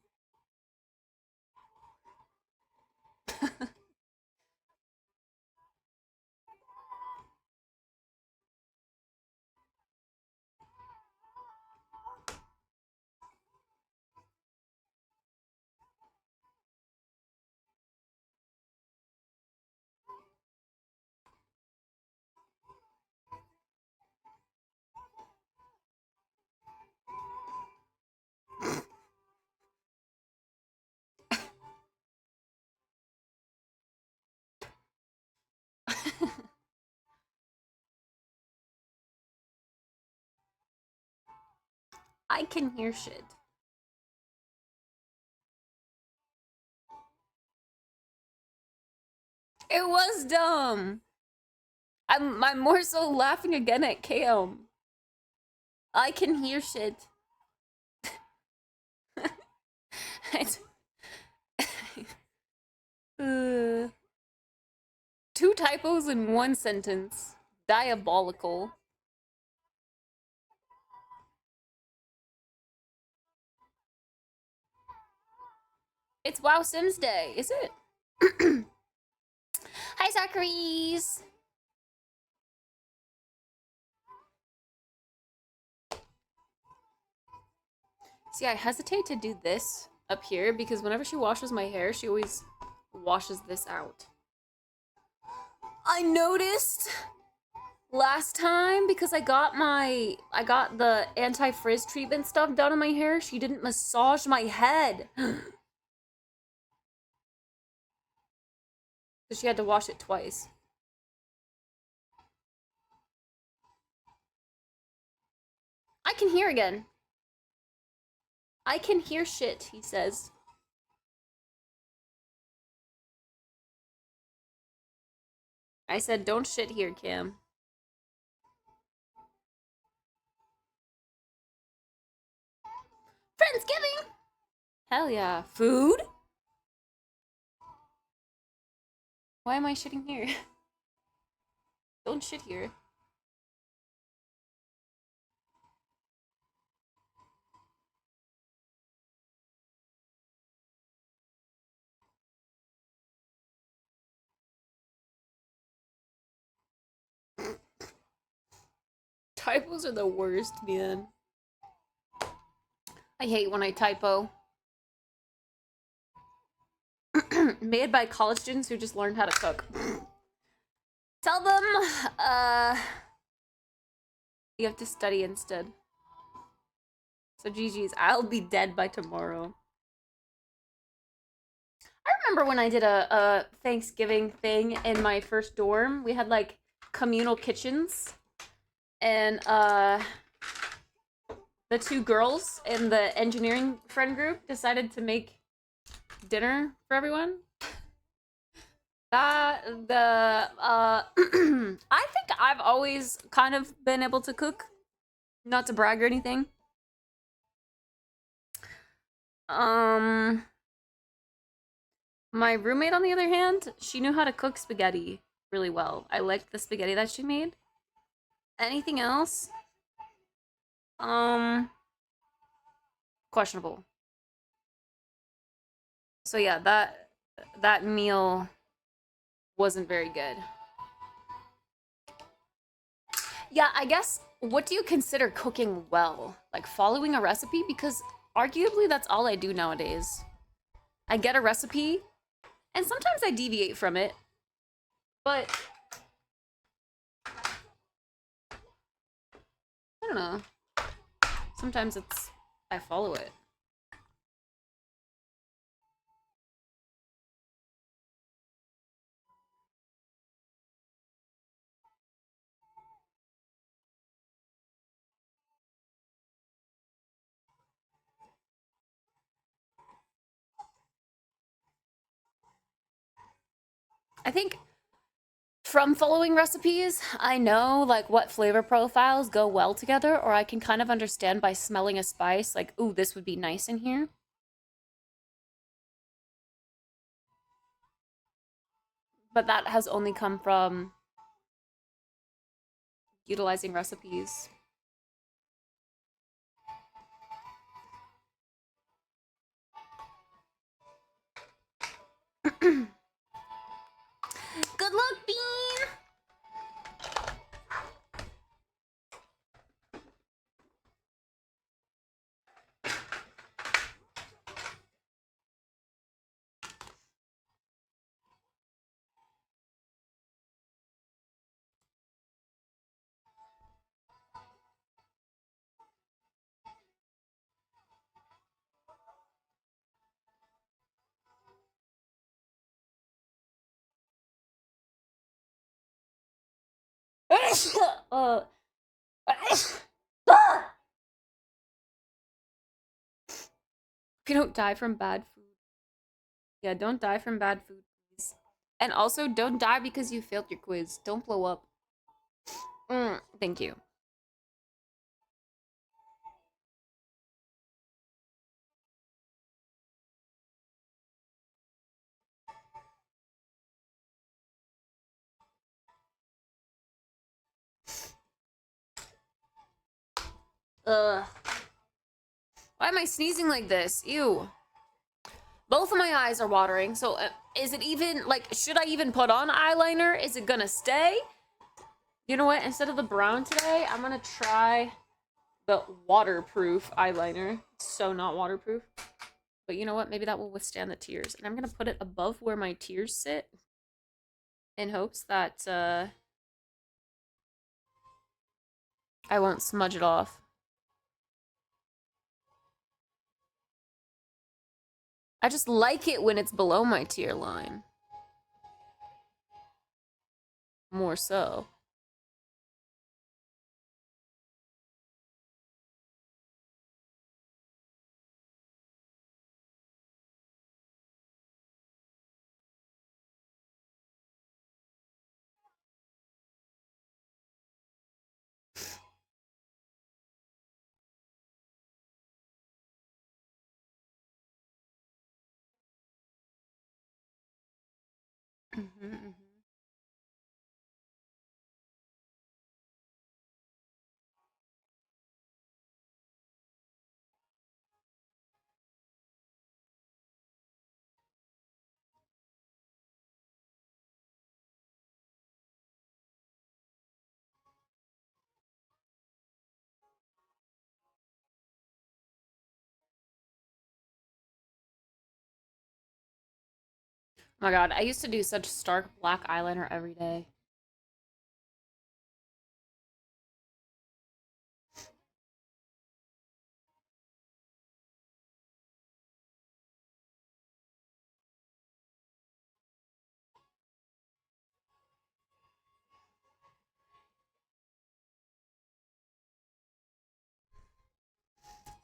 I can hear shit. It was dumb. I'm more so laughing again at Cam. I can hear shit. Two typos in one sentence. Diabolical. It's WoW Sims Day, is it? Hi, Zachary's. See, I hesitate to do this up here because whenever she washes my hair, she always washes this out. I noticed last time, because I got the anti-frizz treatment stuff done on my hair, she didn't massage my head. So she had to wash it twice. I can hear again. I can hear shit, he says. I said, don't shit here, Cam. Friendsgiving! Hell yeah. Food? Why am I shitting here? Don't shit here. Typos are the worst, man. I hate when I typo. Made by college students who just learned how to cook. Tell them, you have to study instead. So GG's, I'll be dead by tomorrow. I remember when I did a Thanksgiving thing in my first dorm. We had like communal kitchens. And the two girls in the engineering friend group decided to make dinner for everyone. I think I've always kind of been able to cook. Not to brag or anything. My roommate, on the other hand, she knew how to cook spaghetti really well. I liked the spaghetti that she made. Anything else? Questionable. So yeah, that meal wasn't very good. Yeah, I guess, what do you consider cooking well? Like following a recipe? Because arguably that's all I do nowadays. I get a recipe, and sometimes I deviate from it, but I don't know. Sometimes I follow it. I think from following recipes, I know like what flavor profiles go well together, or I can kind of understand by smelling a spice, like, ooh, this would be nice in here. But that has only come from utilizing recipes. Good luck, Bean! If you don't die from bad food. Yeah, don't die from bad food, please. And also, don't die because you failed your quiz. Don't blow up. Thank you. Ugh. Why am I sneezing like this? Ew. Both of my eyes are watering, so is it even, like, should I even put on eyeliner? Is it gonna stay? You know what? Instead of the brown today, I'm gonna try the waterproof eyeliner. It's so not waterproof. But you know what? Maybe that will withstand the tears. And I'm gonna put it above where my tears sit in hopes that, I won't smudge it off. I just like it when it's below my tier line. More so. Oh my god, I used to do such stark black eyeliner every day.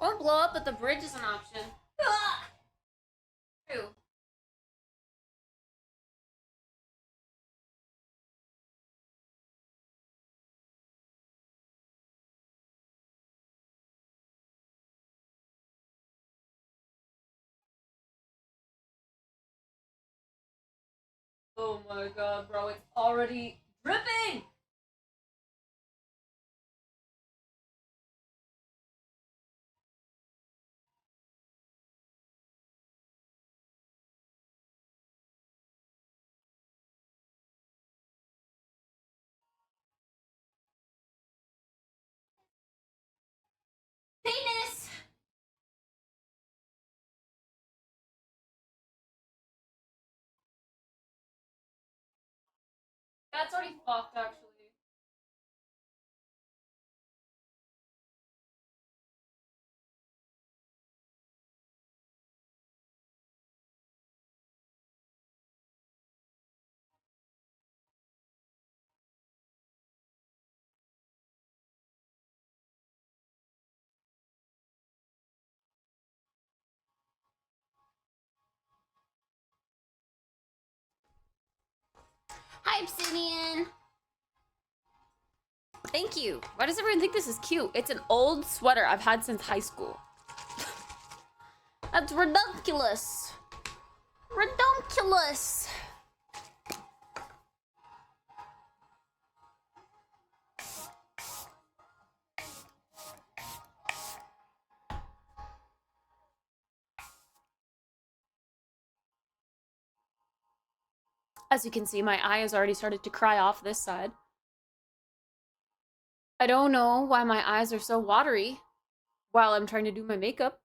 Won't blow up, but the bridge is an option. True. Oh my god, bro, it's already dripping! Penis! That's already fucked, actually. Hi, Obsidian! Thank you. Why does everyone think this is cute? It's an old sweater I've had since high school. That's ridiculous. Redunculous. As you can see, my eye has already started to cry off this side. I don't know why my eyes are so watery while I'm trying to do my makeup.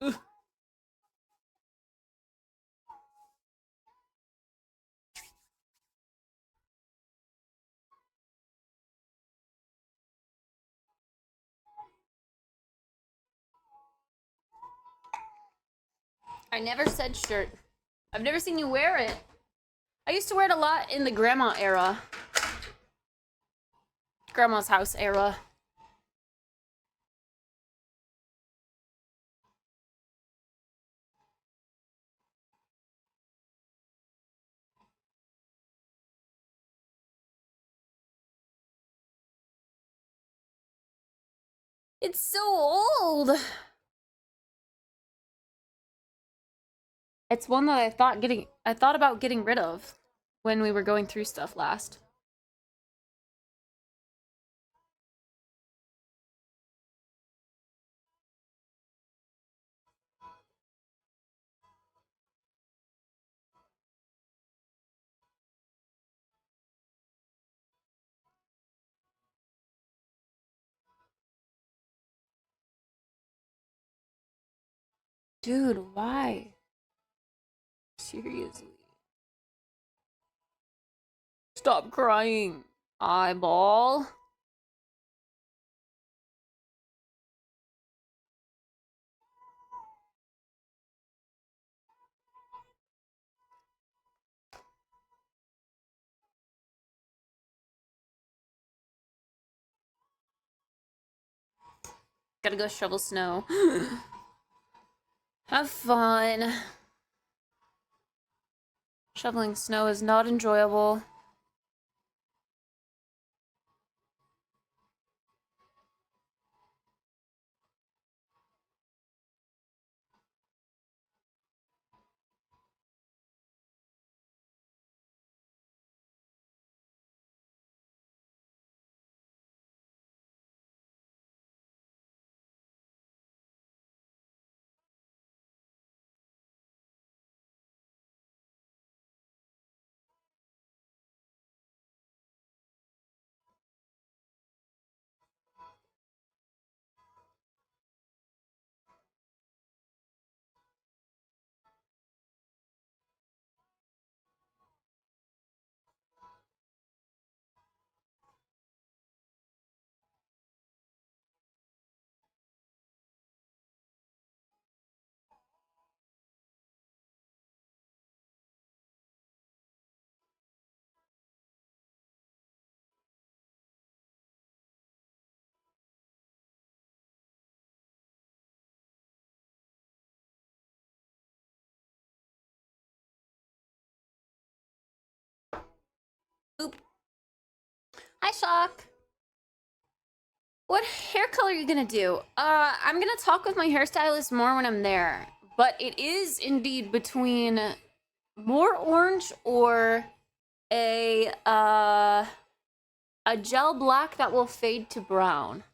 Ugh. I never said shirt. I've never seen you wear it. I used to wear it a lot in the grandma era. Grandma's house era. It's so old. It's one that I thought about getting rid of when we were going through stuff last. Dude, why? Seriously. Stop crying, eyeball. Gotta go shovel snow. Have fun. Shoveling snow is not enjoyable. Oop. Hi, Shock. What hair color are you gonna do? I'm gonna talk with my hairstylist more when I'm there. But it is indeed between more orange or a gel black that will fade to brown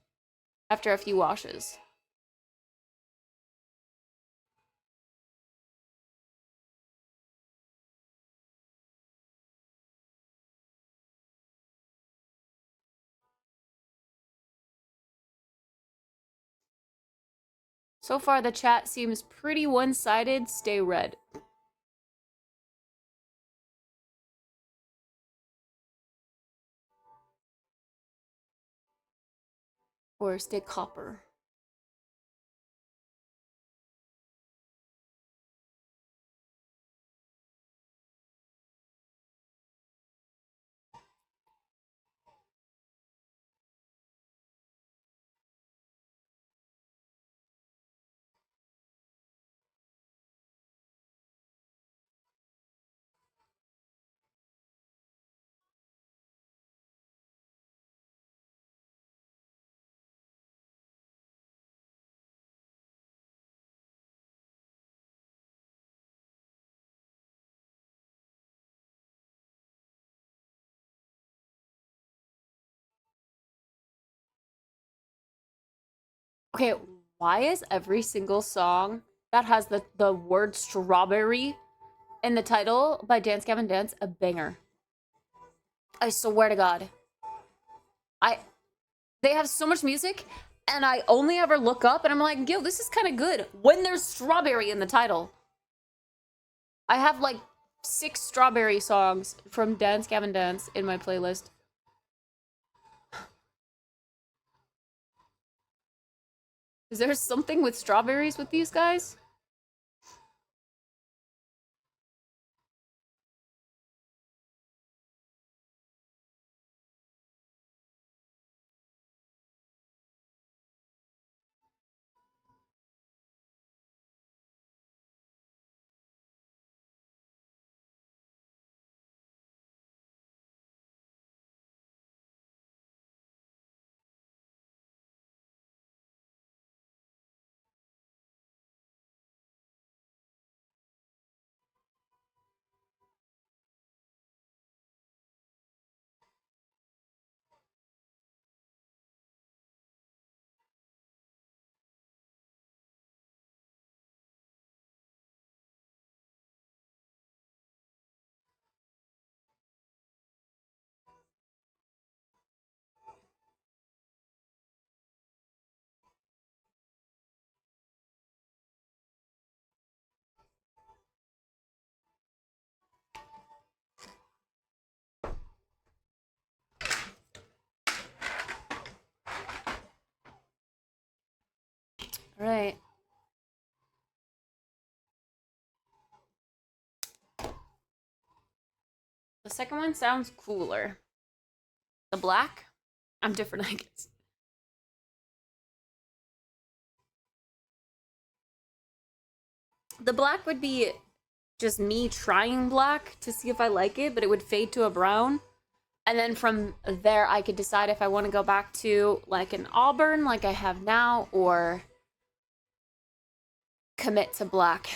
after a few washes. So far, the chat seems pretty one-sided. Stay red. Or stay copper. Okay, why is every single song that has the word strawberry in the title by Dance Gavin Dance a banger? I swear to God. They have so much music, and I only ever look up and I'm like, yo, this is kind of good when there's strawberry in the title. I have like 6 strawberry songs from Dance Gavin Dance in my playlist. Is there something with strawberries with these guys? All right. The second one sounds cooler. The black? I'm different, I guess. The black would be just me trying black to see if I like it, but it would fade to a brown. And then from there, I could decide if I want to go back to like an auburn like I have now or commit to black.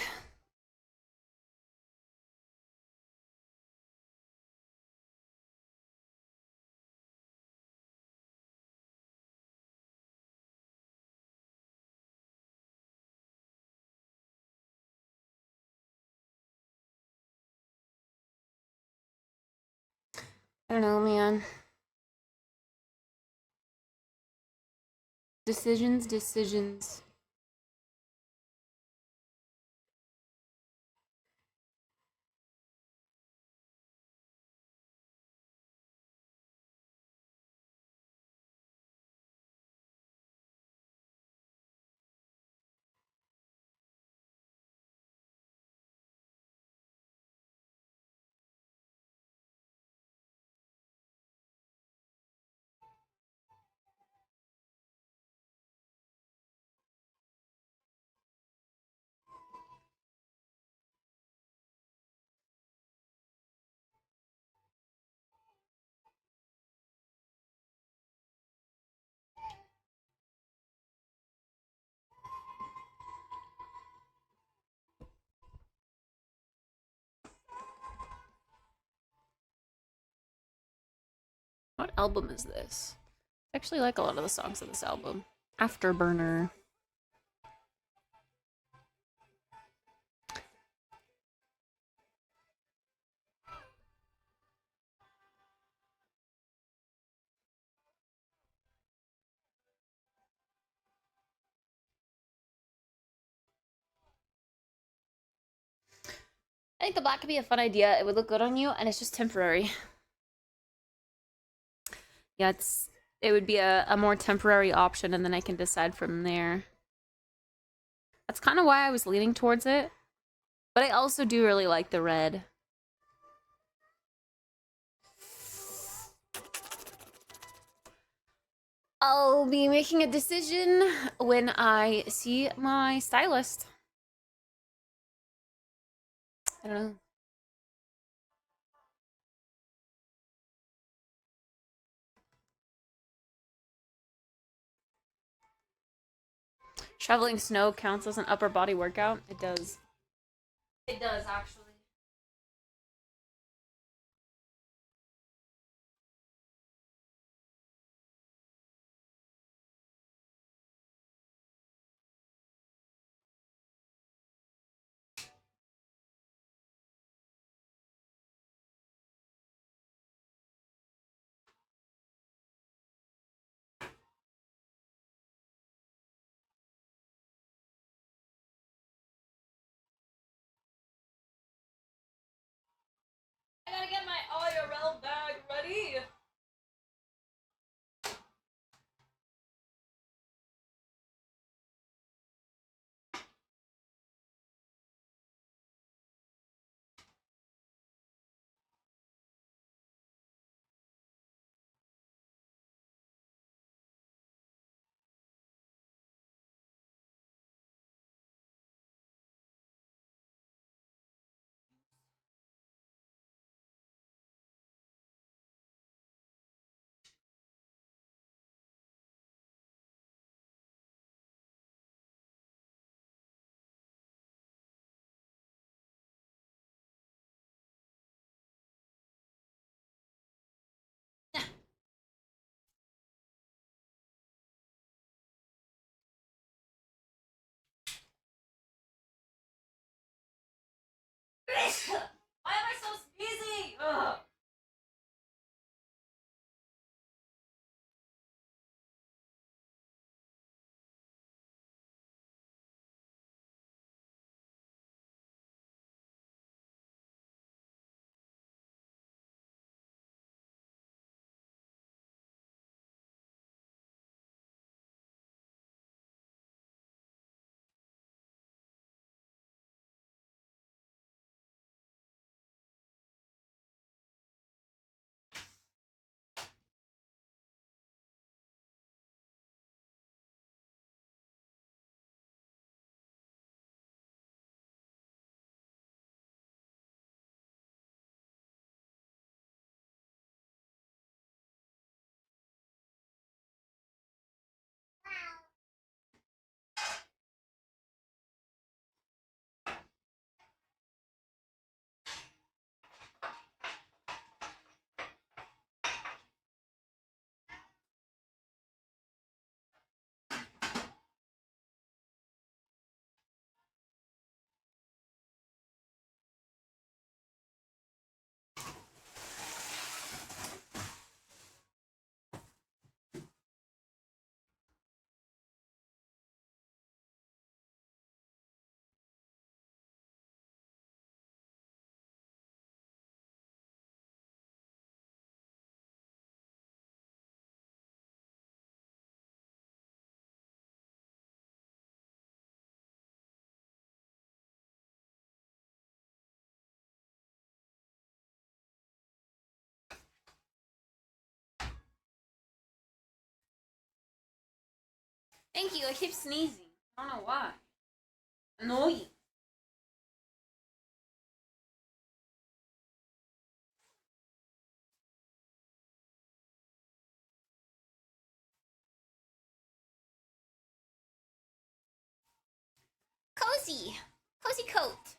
I don't know, man. Decisions. What album is this? I actually like a lot of the songs of this album. Afterburner. I think the black could be a fun idea. It would look good on you, and it's just temporary. Yeah, it would be a more temporary option, and then I can decide from there. That's kind of why I was leaning towards it. But I also do really like the red. I'll be making a decision when I see my stylist. I don't know. Shoveling snow counts as an upper body workout? It does. It does, actually. Thank you. I keep sneezing. I don't know why. Annoying. Cozy. Cozy coat.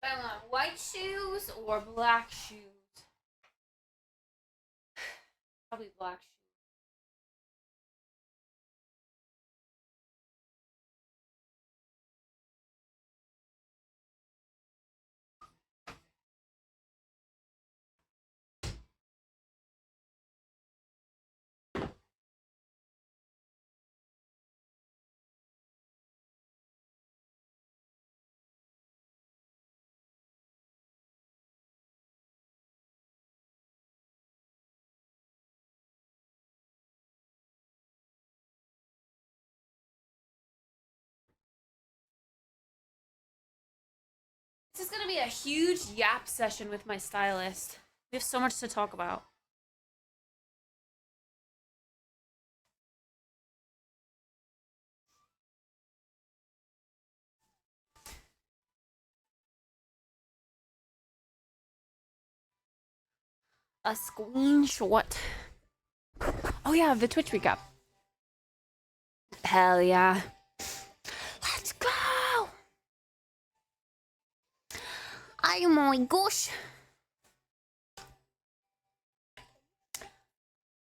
I want white shoes or black shoes. Probably black shoes. This is gonna be a huge yap session with my stylist. We have so much to talk about. A screenshot. Oh yeah, the Twitch recap. Hell yeah. Let's go! Oh my gosh.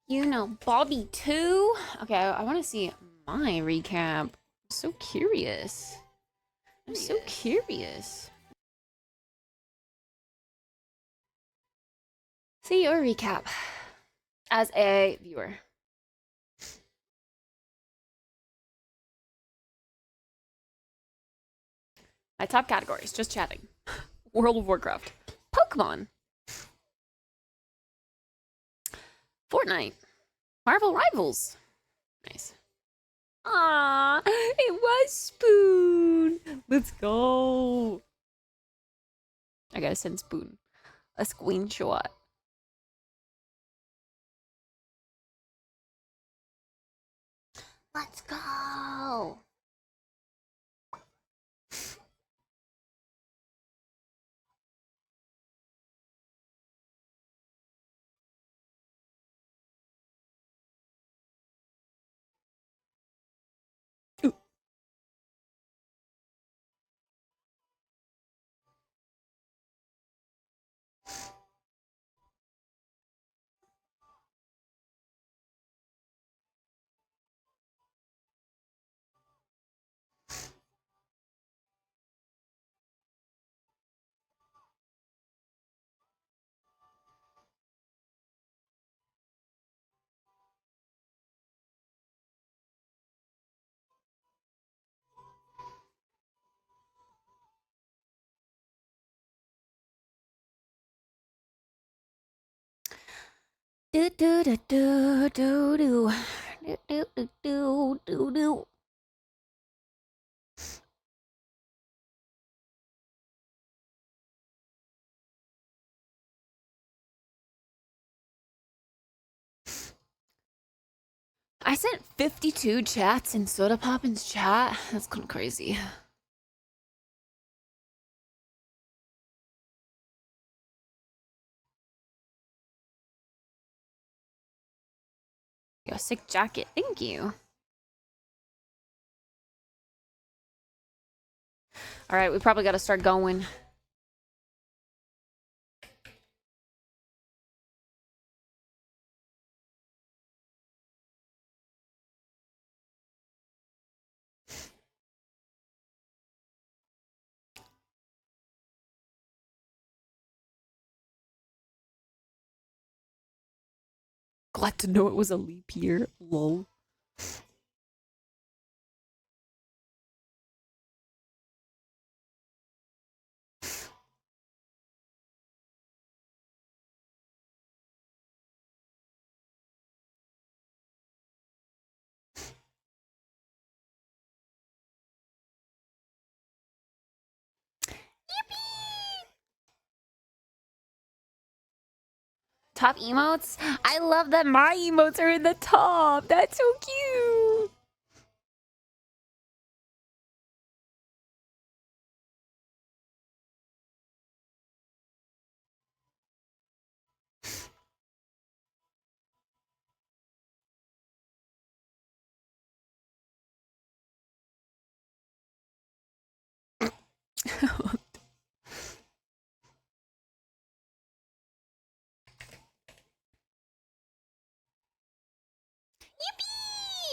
You know Bobby too? Okay, I want to see my recap. I'm so curious. I'm so curious. See your recap as a viewer. My top categories, just chatting. World of Warcraft. Pokemon. Fortnite. Marvel Rivals. Nice. Ah, it was Spoon. Let's go. I gotta send Spoon a screenshot. Let's go. Ooh. Do do do do do do do do do do do. I sent 52 chats in Soda Poppin's chat. That's kind of crazy. Yo, sick jacket. Thank you. All right, we probably got to start going. Glad to know it was a leap year. Lol. Top emotes? I love that my emotes are in the top. That's so cute.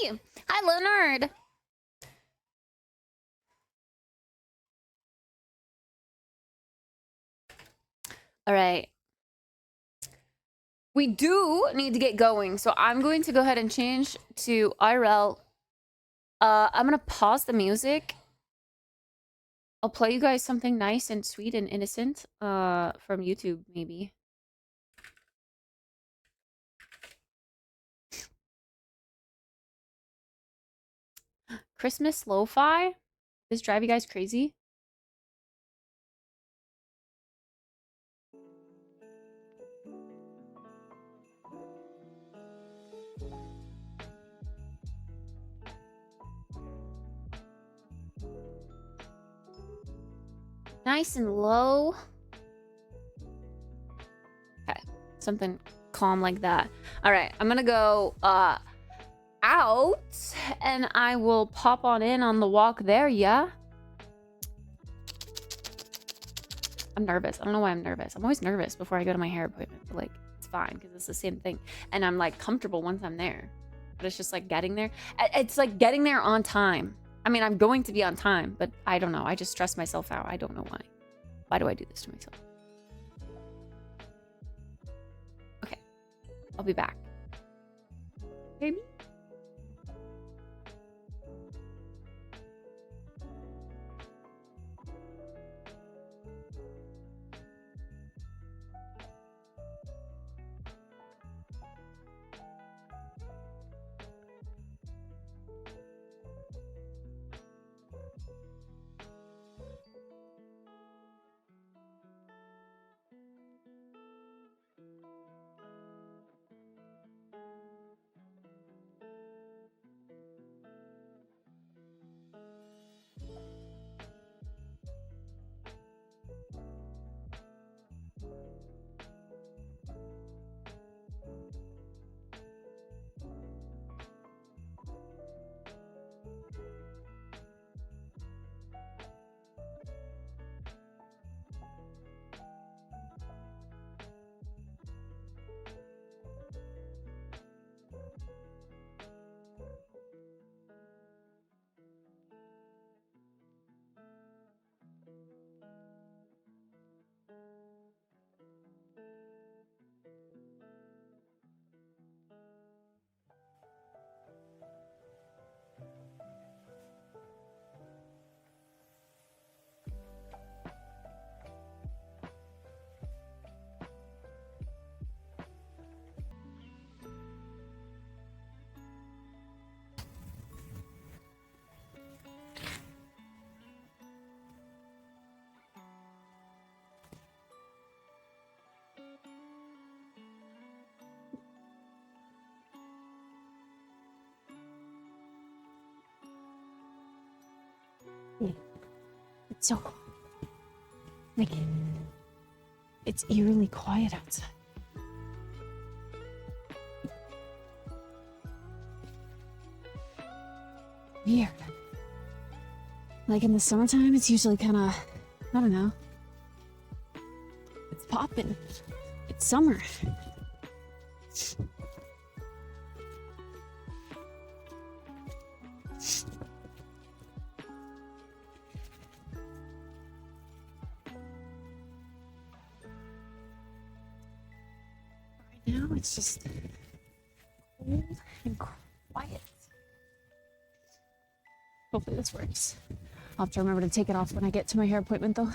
Yippee! Hi, Leonard. All right. We do need to get going, so I'm going to go ahead and change to IRL. I'm gonna pause the music. I'll play you guys something nice and sweet and innocent from YouTube, maybe. Christmas lo-fi? Does this drive you guys crazy? Nice and low. Okay, something calm like that. All right, I'm gonna go out and I will pop on in on the walk there, yeah? I'm nervous. I don't know why I'm nervous. I'm always nervous before I go to my hair appointment, but like it's fine because it's the same thing. And I'm like comfortable once I'm there. But it's just like getting there. It's like getting there on time. I mean, I'm going to be on time, but I don't know. I just stress myself out. I don't know why. Why do I do this to myself? Okay. I'll be back. Baby. It's so like it's eerily quiet outside. Weird. Like in the summertime, it's usually kind of, I don't know. It's popping. It's summer. Right now, it's just cold and quiet. Hopefully this works. I'll have to remember to take it off when I get to my hair appointment though.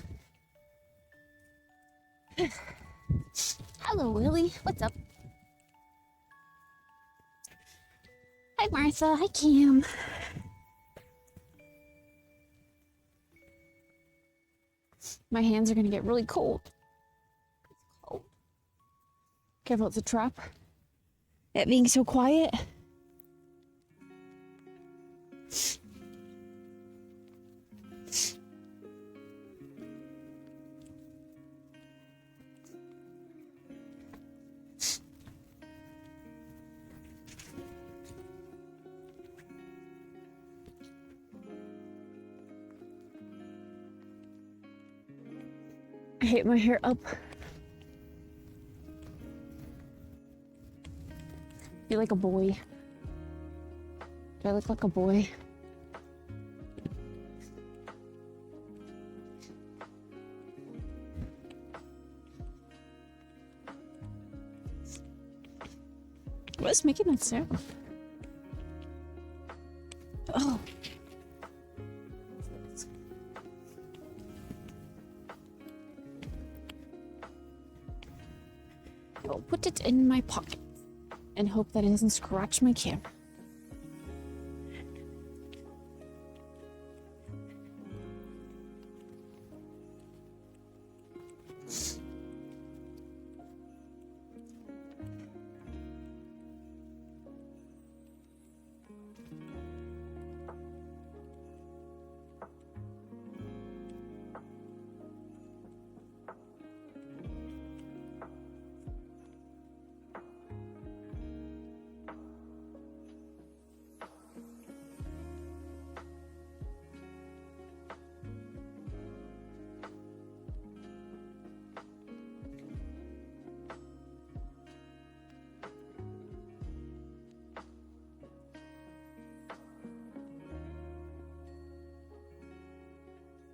Hello, Willie. What's up? Hi, Martha. Hi, Cam. My hands are gonna get really cold. It's cold. Careful, it's a trap. It being so quiet. I hate my hair up. Feel like a boy. Do I look like a boy? What's making that sound? Oh. I'll put it in my pocket and hope that it doesn't scratch my camera.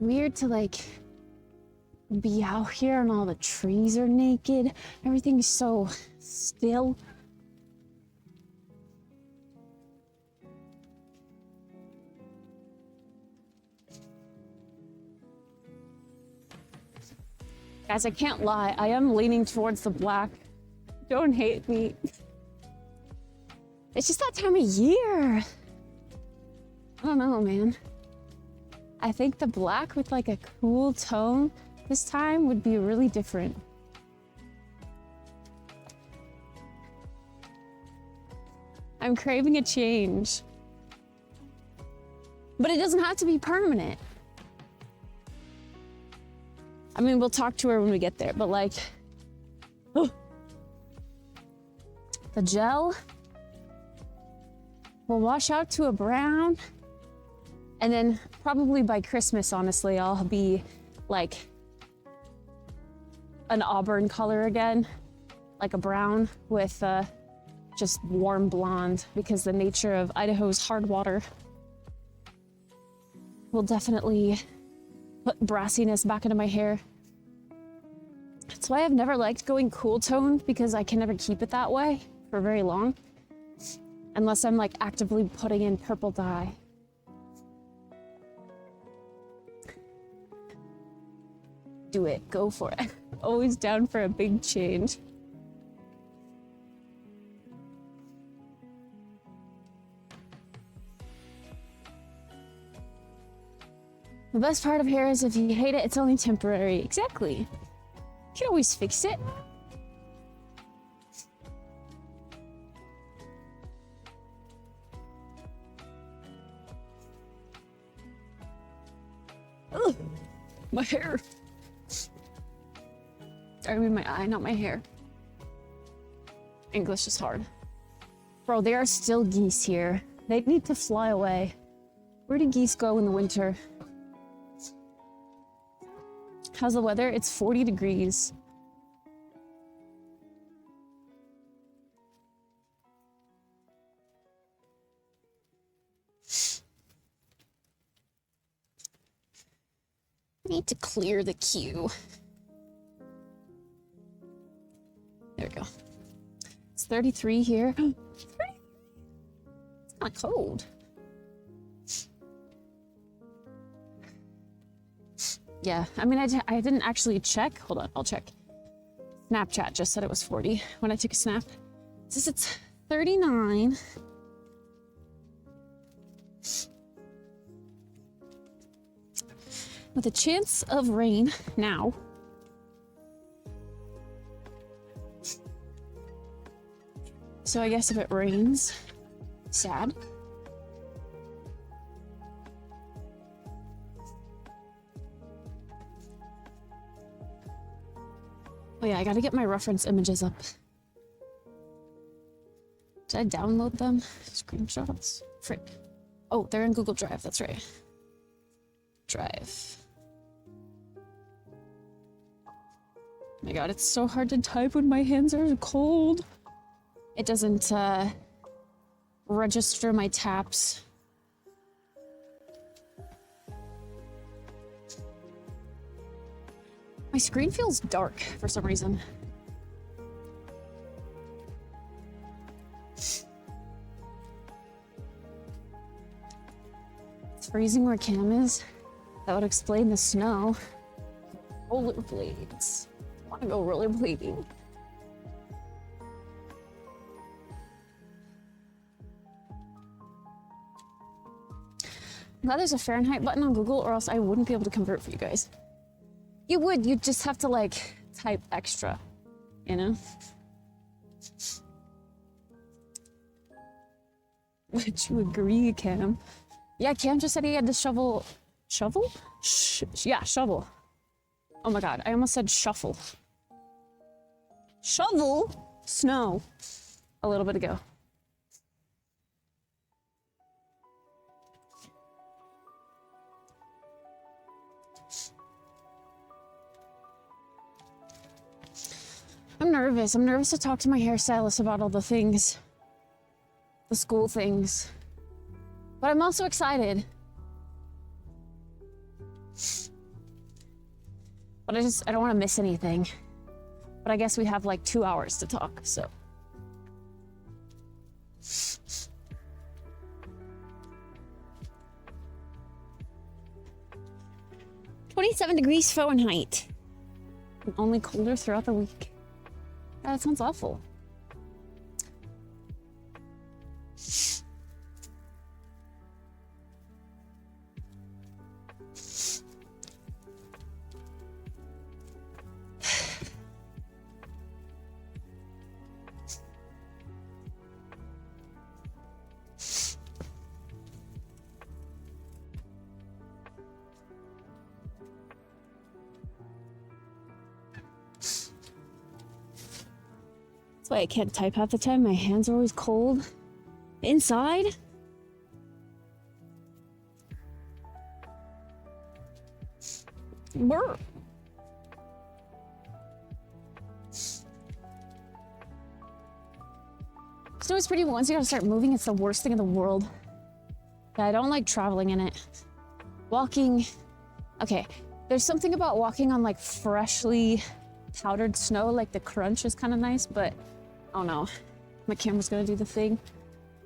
Weird to like be out here and all the trees are naked. Everything's so still. Guys, I can't lie. I am leaning towards the black. Don't hate me. It's just that time of year. I don't know, man. I think the black with like a cool tone this time would be really different. I'm craving a change. But it doesn't have to be permanent. I mean, we'll talk to her when we get there, but like, oh, the gel will wash out to a brown. And then probably by Christmas, honestly, I'll be like an auburn color again, like a brown with just warm blonde, because the nature of Idaho's hard water will definitely put brassiness back into my hair. That's why I've never liked going cool toned, because I can never keep it that way for very long, unless I'm like actively putting in purple dye. Do it, go for it. Always down for a big change. The best part of hair is if you hate it, it's only temporary. Exactly. You can always fix it. Ugh, my hair. I mean my eye, not my hair. English is hard. Bro, there are still geese here. They need to fly away. Where do geese go in the winter? How's the weather? It's 40 degrees. I need to clear the queue. There we go. It's 33 here. Not cold. Yeah, I mean, I didn't actually check. Hold on, I'll check. Snapchat just said it was 40 when I took a snap. It says it's 39. With a chance of rain now. So I guess if it rains, sad. Oh yeah, I gotta get my reference images up. Did I download them? Screenshots? Frick. Oh, they're in Google Drive, that's right. Drive. Oh my god, it's so hard to type when my hands are cold. It doesn't register my taps. My screen feels dark for some reason. It's freezing where Cam is. That would explain the snow. Rollerblades. I want to go rollerblading. I'm glad there's a Fahrenheit button on Google, or else I wouldn't be able to convert for you guys. You would, you'd just have to like type extra, you know? Would you agree, Cam? Yeah, Cam just said he had to shovel. Shovel? Yeah, shovel. Oh my god, I almost said shuffle. Shovel snow a little bit ago. I'm nervous. I'm nervous to talk to my hairstylist about all the things. The school things. But I'm also excited. But I don't want to miss anything. But I guess we have like 2 hours to talk, so. "27 degrees Fahrenheit. And only colder throughout the week." Yeah, that sounds awful. That's why I can't type half the time. My hands are always cold. Inside? Brr. Snow is pretty, but once you gotta start moving, it's the worst thing in the world. Yeah, I don't like traveling in it. Walking... Okay, there's something about walking on like freshly powdered snow, like the crunch is kind of nice, but I don't know. My camera's gonna do the thing.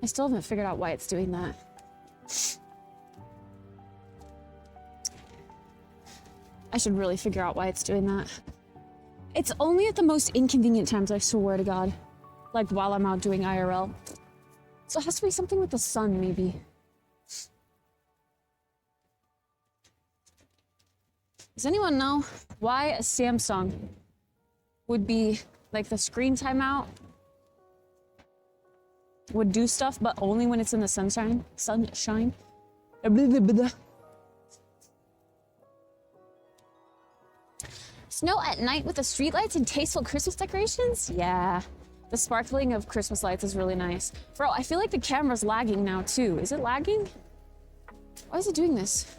I still haven't figured out why it's doing that. I should really figure out why it's doing that. It's only at the most inconvenient times, I swear to God. Like while I'm out doing IRL. So it has to be something with the sun, maybe. Does anyone know why a Samsung would be like the screen timeout would do stuff, but only when it's in the sunshine? Sunshine. Snow at night with the streetlights and tasteful Christmas decorations? Yeah. The sparkling of Christmas lights is really nice. Bro, I feel like the camera's lagging now too. Is it lagging? Why is it doing this?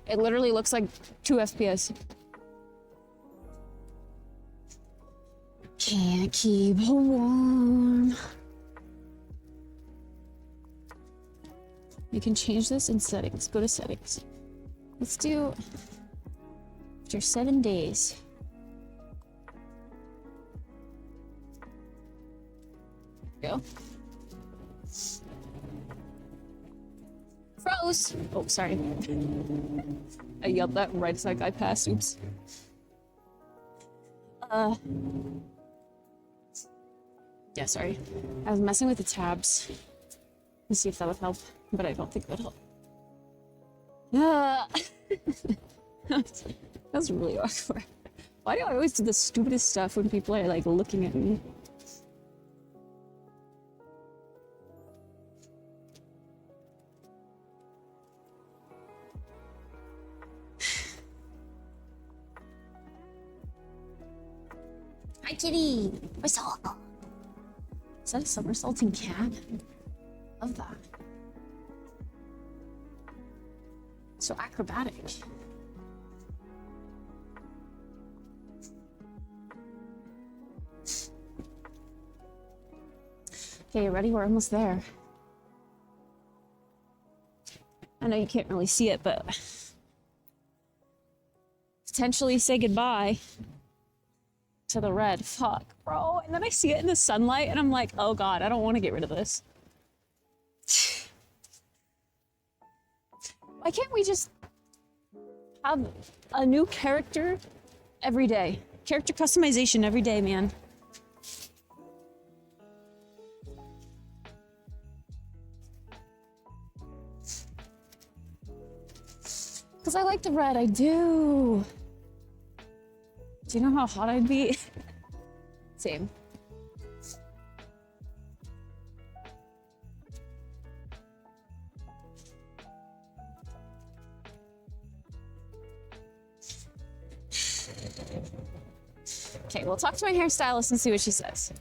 It literally looks like 2 FPS. Can't keep warm. You can change this in settings. Go to settings. Let's do after 7 days. Go. Froze! Oh, sorry. I yelled that right as that guy passed. Oops. Yeah, sorry. I was messing with the tabs to see if that would help, but I don't think it would help. That was really awkward. Why do I always do the stupidest stuff when people are like looking at me? Hi, kitty! Whistle! Is that a somersaulting cat? Love that. So acrobatic. Okay, you ready? We're almost there. I know you can't really see it, but potentially say goodbye to the red. Fuck, bro. And then I see it in the sunlight and I'm like, oh god, I don't want to get rid of this. Why can't we just have a new character every day? Character customization every day, man. Because I like the red, I do. Do you know how hot I'd be? Same. Okay, we'll talk to my hairstylist and see what she says.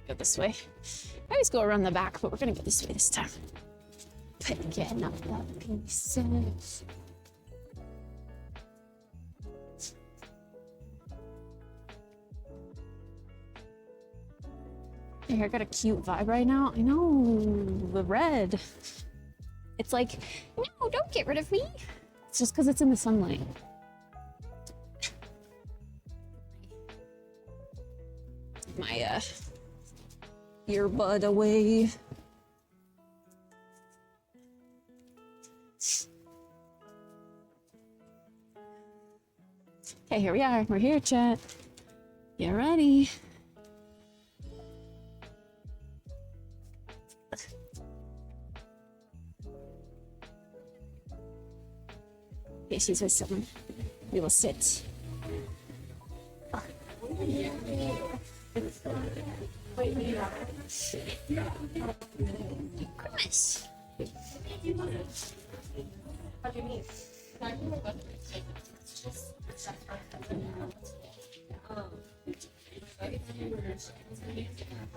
Go this way. I always go around the back, but we're gonna go this way this time. Picking up the pieces. Your hair got a cute vibe right now. I know, the red. It's like, no, don't get rid of me. It's just because it's in the sunlight. My earbud away. Okay, here we are. We're here, chat. Get ready. Okay, she's with someone. We will sit. Goodness. What do you mean?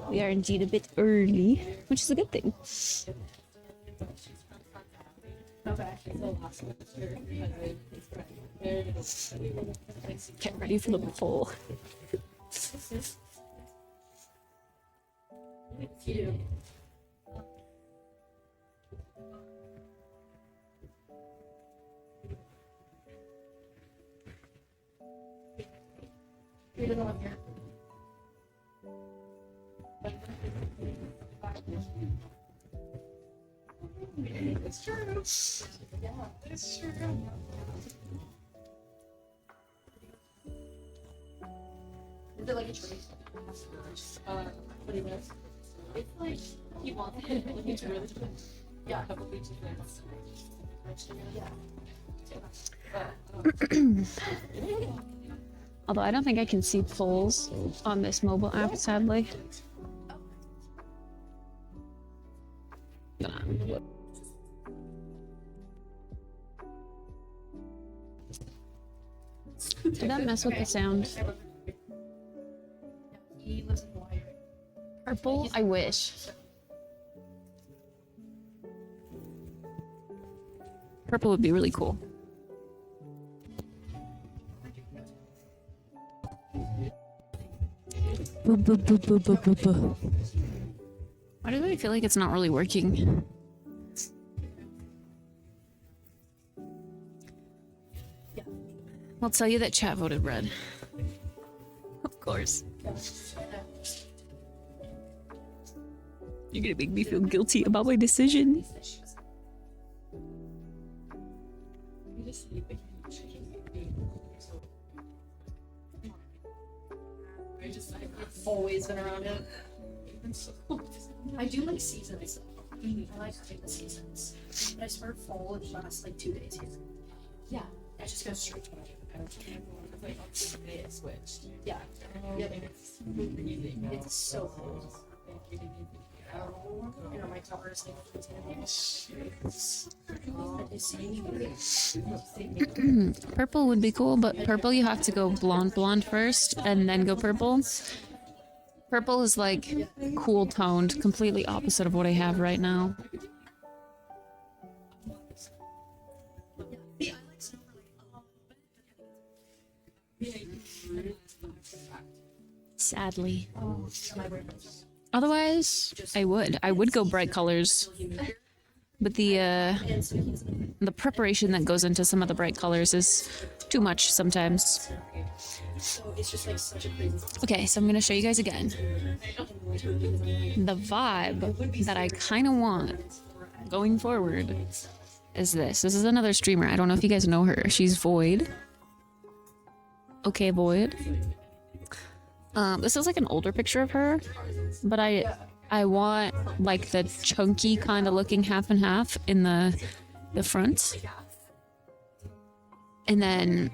We are indeed a bit early, which is a good thing. Get ready for the poll. It's true. Yeah, it's true. Is it like a tree? What do you know? It's like he wants it, but it's really good. Yeah, a couple weeks yeah. Although I don't think I can see polls on this mobile app, sadly. Did that mess with the sound? Purple? I wish. Purple would be really cool. Why do I feel like it's not really working? I'll tell you that chat voted red. Of course. You're gonna make me feel guilty about my decision. I've always been around it. I do like seasons. I like the seasons. But I swear fall it lasts like 2 days here. Yeah. I just go straight to it. It switched. Yeah. It's so cold. You know, my cover is like Purple would be cool, but purple you have to go blonde first and then go purple. Purple is like cool toned, completely opposite of what I have right now. Sadly. Otherwise, I would go bright colors. But the preparation that goes into some of the bright colors is too much sometimes. Okay, so I'm gonna show you guys again. The vibe that I kind of want going forward is this. This is another streamer. I don't know if you guys know her. She's Void. Okay, Void. This is like an older picture of her, but I want like the chunky kind of looking half and half in the front. And then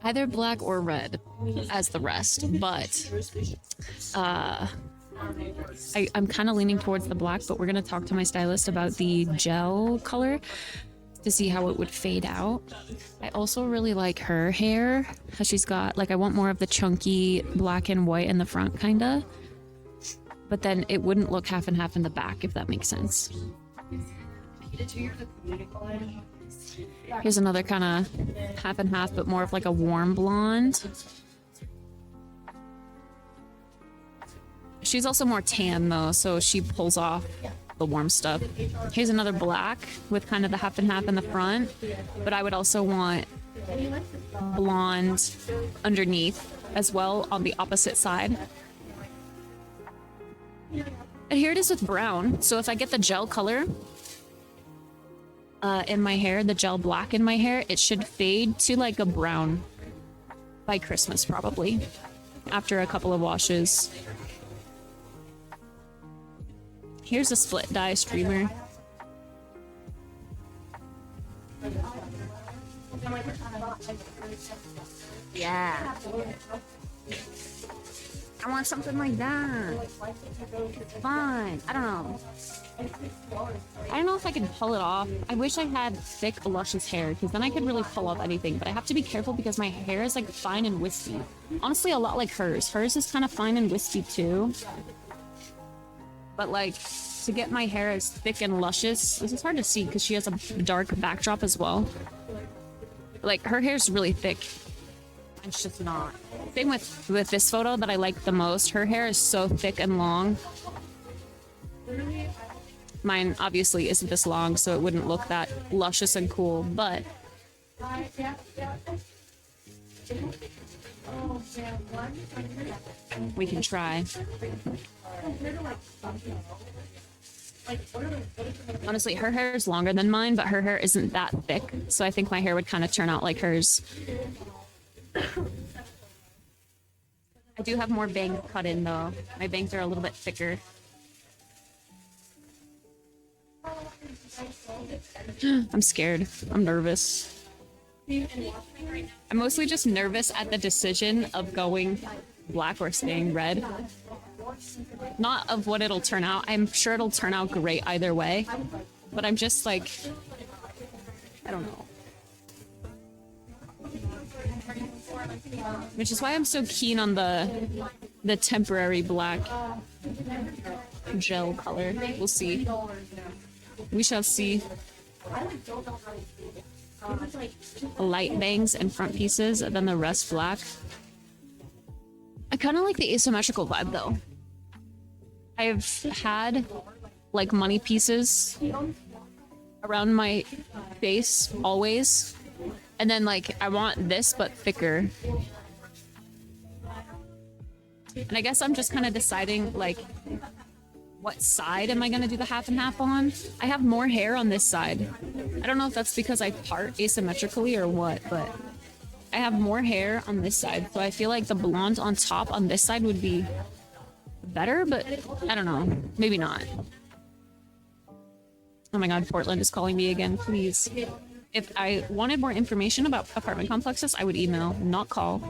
either black or red as the rest, but I'm kind of leaning towards the black, but we're gonna talk to my stylist about the gel color to see how it would fade out. I also really like her hair, how she's got, like, I want more of the chunky black and white in the front, kinda. But then it wouldn't look half and half in the back, if that makes sense. Here's another kind of half and half, but more of like a warm blonde. She's also more tan though, so she pulls off the warm stuff. Here's another black with kind of the half and half in the front, but I would also want blonde underneath as well on the opposite side. And here it is with brown. So if I get the gel color in my hair, the gel black in my hair, it should fade to like a brown by Christmas probably, after a couple of washes. Here's a split dye streamer. Yeah. I want something like that. Fine. I don't know. I don't know if I can pull it off. I wish I had thick, luscious hair, because then I could really pull off anything. But I have to be careful because my hair is like fine and wispy. Honestly, a lot like hers. Hers is kind of fine and wispy too. But like, to get my hair as thick and luscious, this is hard to see because she has a dark backdrop as well. Like, her hair's really thick. It's just not. Same with this photo that I like the most. Her hair is so thick and long. Mine obviously isn't this long, so it wouldn't look that luscious and cool, but we can try. Honestly, her hair is longer than mine, but her hair isn't that thick, so I think my hair would kind of turn out like hers. I do have more bangs cut in though. My bangs are a little bit thicker. I'm scared. I'm nervous. I'm mostly just nervous at the decision of going black or staying red. Not of what it'll turn out. I'm sure it'll turn out great either way. But I'm just like, I don't know. Which is why I'm so keen on the temporary black gel color. We'll see. We shall see. Light bangs and front pieces, and then the rest black. I kind of like the asymmetrical vibe though. I've had like money pieces around my face always, And then like I want this but thicker. And I guess I'm just kind of deciding like what side am I gonna do the half and half on? I have more hair on this side. I don't know if that's because I part asymmetrically or what, but I have more hair on this side. So I feel like the blonde on top on this side would be better, but I don't know. Maybe not. Oh my god, Portland is calling me again, please. If I wanted more information about apartment complexes, I would email, not call.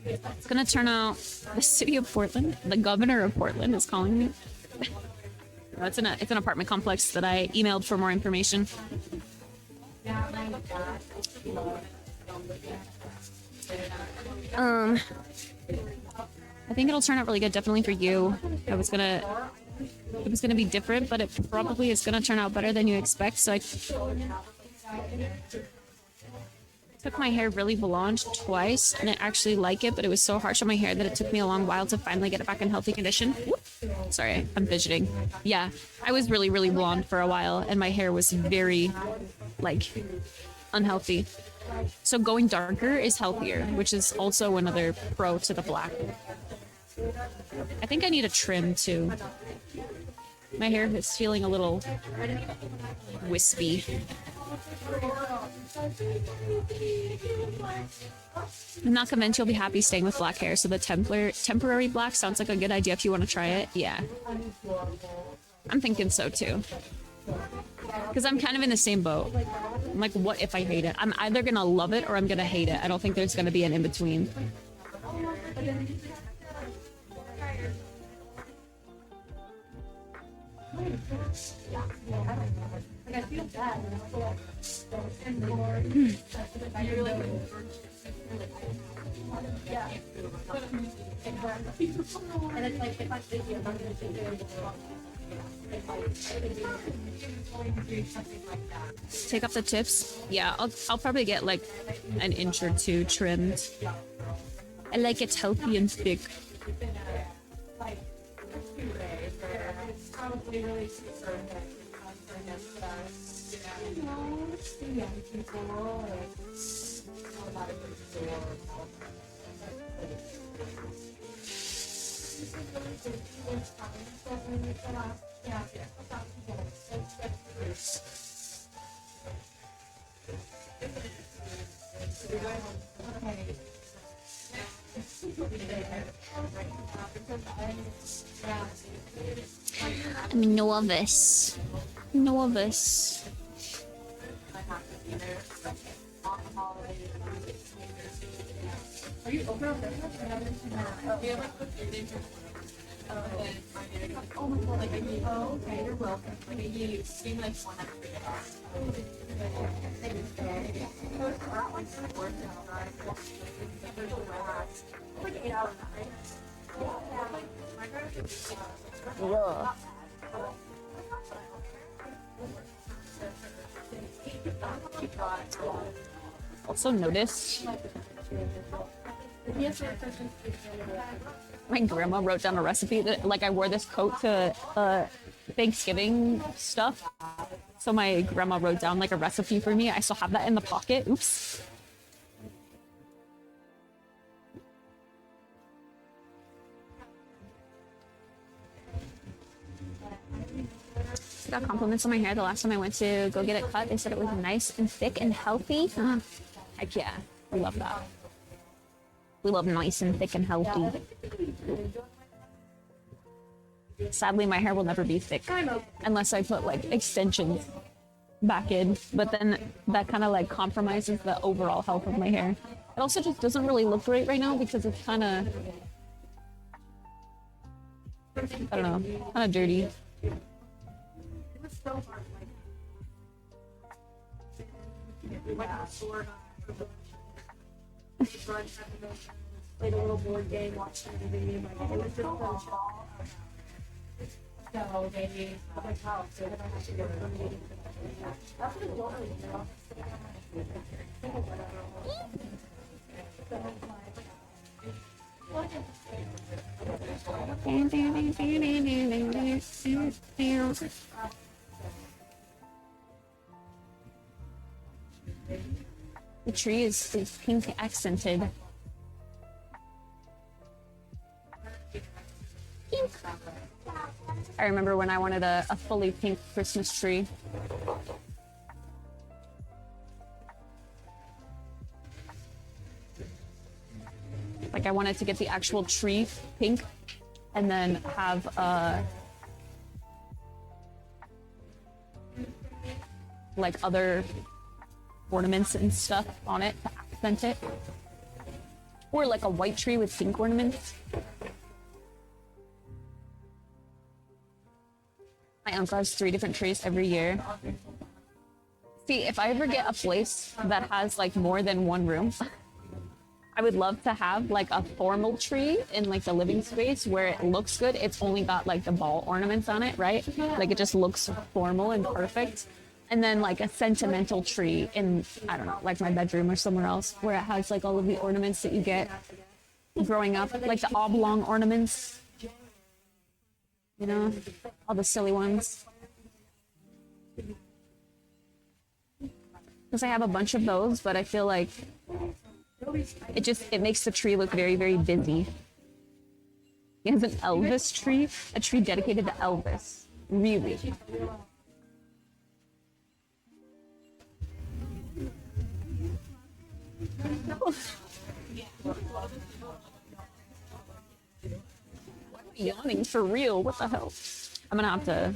It's gonna turn out the city of Portland, the governor of Portland is calling me. No, it's an apartment complex that I emailed for more information. I think it'll turn out really good, definitely for you. It was gonna be different, but it probably is gonna turn out better than you expect. So I took my hair really blonde twice, and I actually like it, but it was so harsh on my hair that it took me a long while to finally get it back in healthy condition. Whoop. Sorry, I'm fidgeting. Yeah, I was really, really blonde for a while, and my hair was very, like, unhealthy. So going darker is healthier, which is also another pro to the black. I think I need a trim, too. My hair is feeling a little wispy. I'm not convinced you'll be happy staying with black hair, so the temporary black sounds like a good idea if you want to try it. Yeah. I'm thinking so too. Because I'm kind of in the same boat. I'm like, what if I hate it? I'm either gonna love it or I'm gonna hate it. I don't think there's gonna be an in-between. I feel bad. Yeah. And it's like if I'm busy, I'm not gonna take care of it. Take off the tips? Yeah, I'll probably get like an inch or two trimmed. I like it healthy and thick. I'm a novice. Novice. Are you over on this? Oh my god, like oh, okay, you're welcome. Like you seem like one after like 8 hours. Also noticed my grandma wrote down a recipe that like I wore this coat to Thanksgiving stuff. So my grandma wrote down like a recipe for me. I still have that in the pocket. Oops. I got compliments on my hair the last time I went to go get it cut. They said it was nice and thick and healthy. Heck yeah, we love that. We love nice and thick and healthy. Sadly, my hair will never be thick unless I put like extensions back in, but then that kind of like compromises the overall health of my hair. It also just doesn't really look great right now because it's kind of, I don't know, kind of dirty. Played a little board game, watched TV, like it was just so chill. So maybe I'm like, wow, so then I have to go to the meeting. That's what don't really know. The tree is pink accented. Pink. I remember when I wanted a fully pink Christmas tree. Like I wanted to get the actual tree pink and then have like other ornaments and stuff on it to accent it. Or like a white tree with pink ornaments. My uncle has 3 different trees every year. See, if I ever get a place that has like more than one room, I would love to have like a formal tree in like the living space where it looks good. It's only got like the ball ornaments on it, right? Like it just looks formal and perfect. And then like a sentimental tree in, I don't know, like my bedroom or somewhere else where it has like all of the ornaments that you get growing up, like the oblong ornaments, you know, all the silly ones. Because I have a bunch of those, but I feel like it makes the tree look very, very busy. He has an Elvis tree, a tree dedicated to Elvis. Really. Yawning for real, what the hell? I'm gonna have to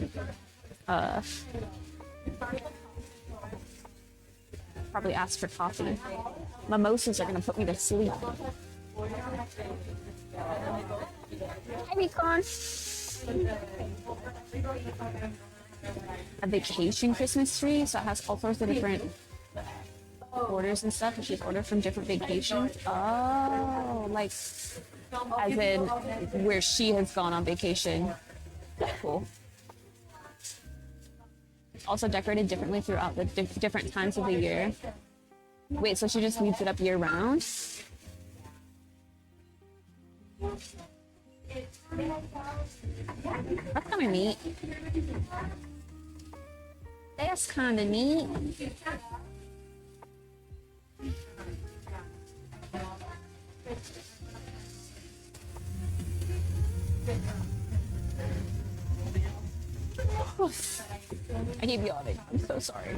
probably ask for coffee. Mimosas are gonna put me to sleep. Hi, Recon. A vacation Christmas tree, so it has all sorts of different orders and stuff, and she's ordered from different vacations. Oh, like as in where she has gone on vacation. Cool. It's also decorated differently throughout the different times of the year. Wait, so she just leaves it up year round? That's kind of neat. That's kind of neat. I keep yawning. I'm so sorry.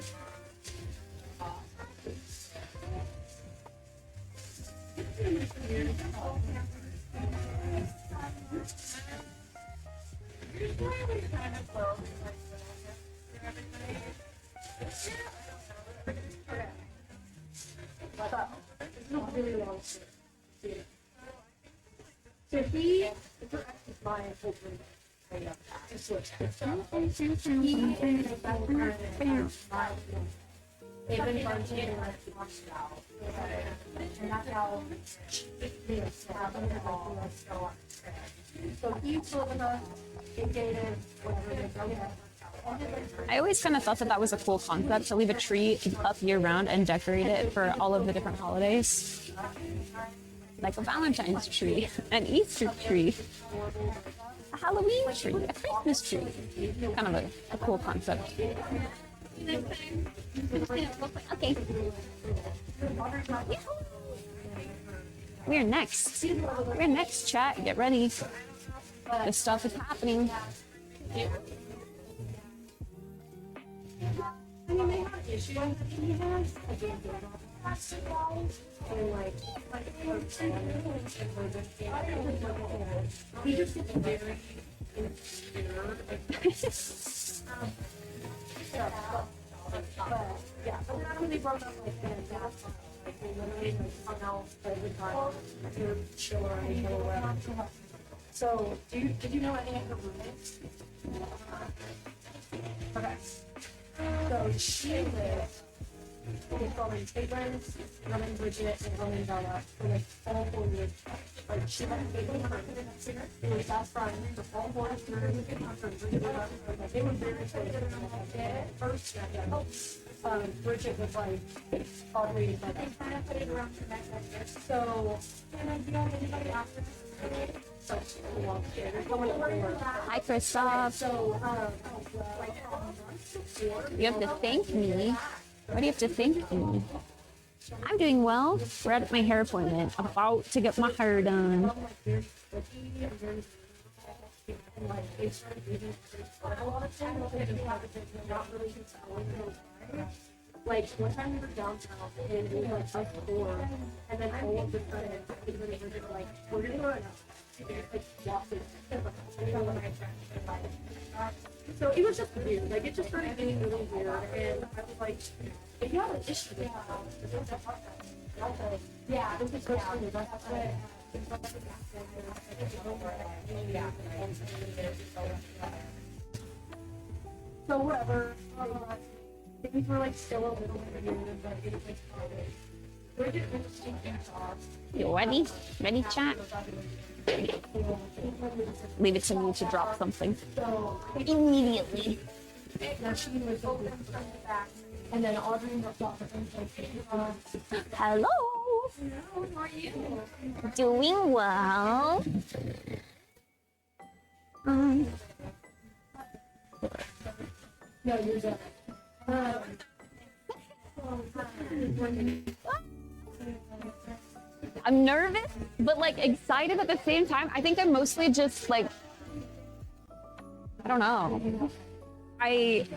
So he is my they've been budgeting like Moscow. And that's how so he told us it dated whatever they go. I always kind of thought that was a cool concept to leave a tree up year round and decorate it for all of the different holidays. Like a Valentine's tree, an Easter tree, a Halloween tree, a Christmas tree. Kind of a cool concept. Okay. We're next. We're next, chat. Get ready. This stuff is happening. I mean, they have issues that he has. And like, he just gets very insecure. But yeah, so when they broke up like that, like they literally like hung out every time they were chill around each other. So, did you know any of her roommates? Okay. So she lived with Roman Caitlin, Roman Bridget, and Roman Bella for like all 4 years. Like she went to her. They were best friends for all 4 years. They were very close. First, Bridget was like already like so. Can I know anybody after? So Hi, Kristoff. You have to thank me. Why do you have to thank me? I'm doing well. We're at my hair appointment. I'm about to get my hair done. Like one time we were downtown and we were like up four, and then all of a sudden we were like, we're gonna go like walking. So it was just weird. Like it just started getting really weird, and I was like, if you have an issue with that, yeah, this is what so whatever. Things were like still a little weird, but it was we're just interesting things off. You ready? Ready, chat? Leave it to me to drop something. Immediately. And then Audrey was off. Hello. How are you? Doing well. No, you're good. I'm nervous, but like excited at the same time. I think I'm mostly just like, I don't know. Okay. I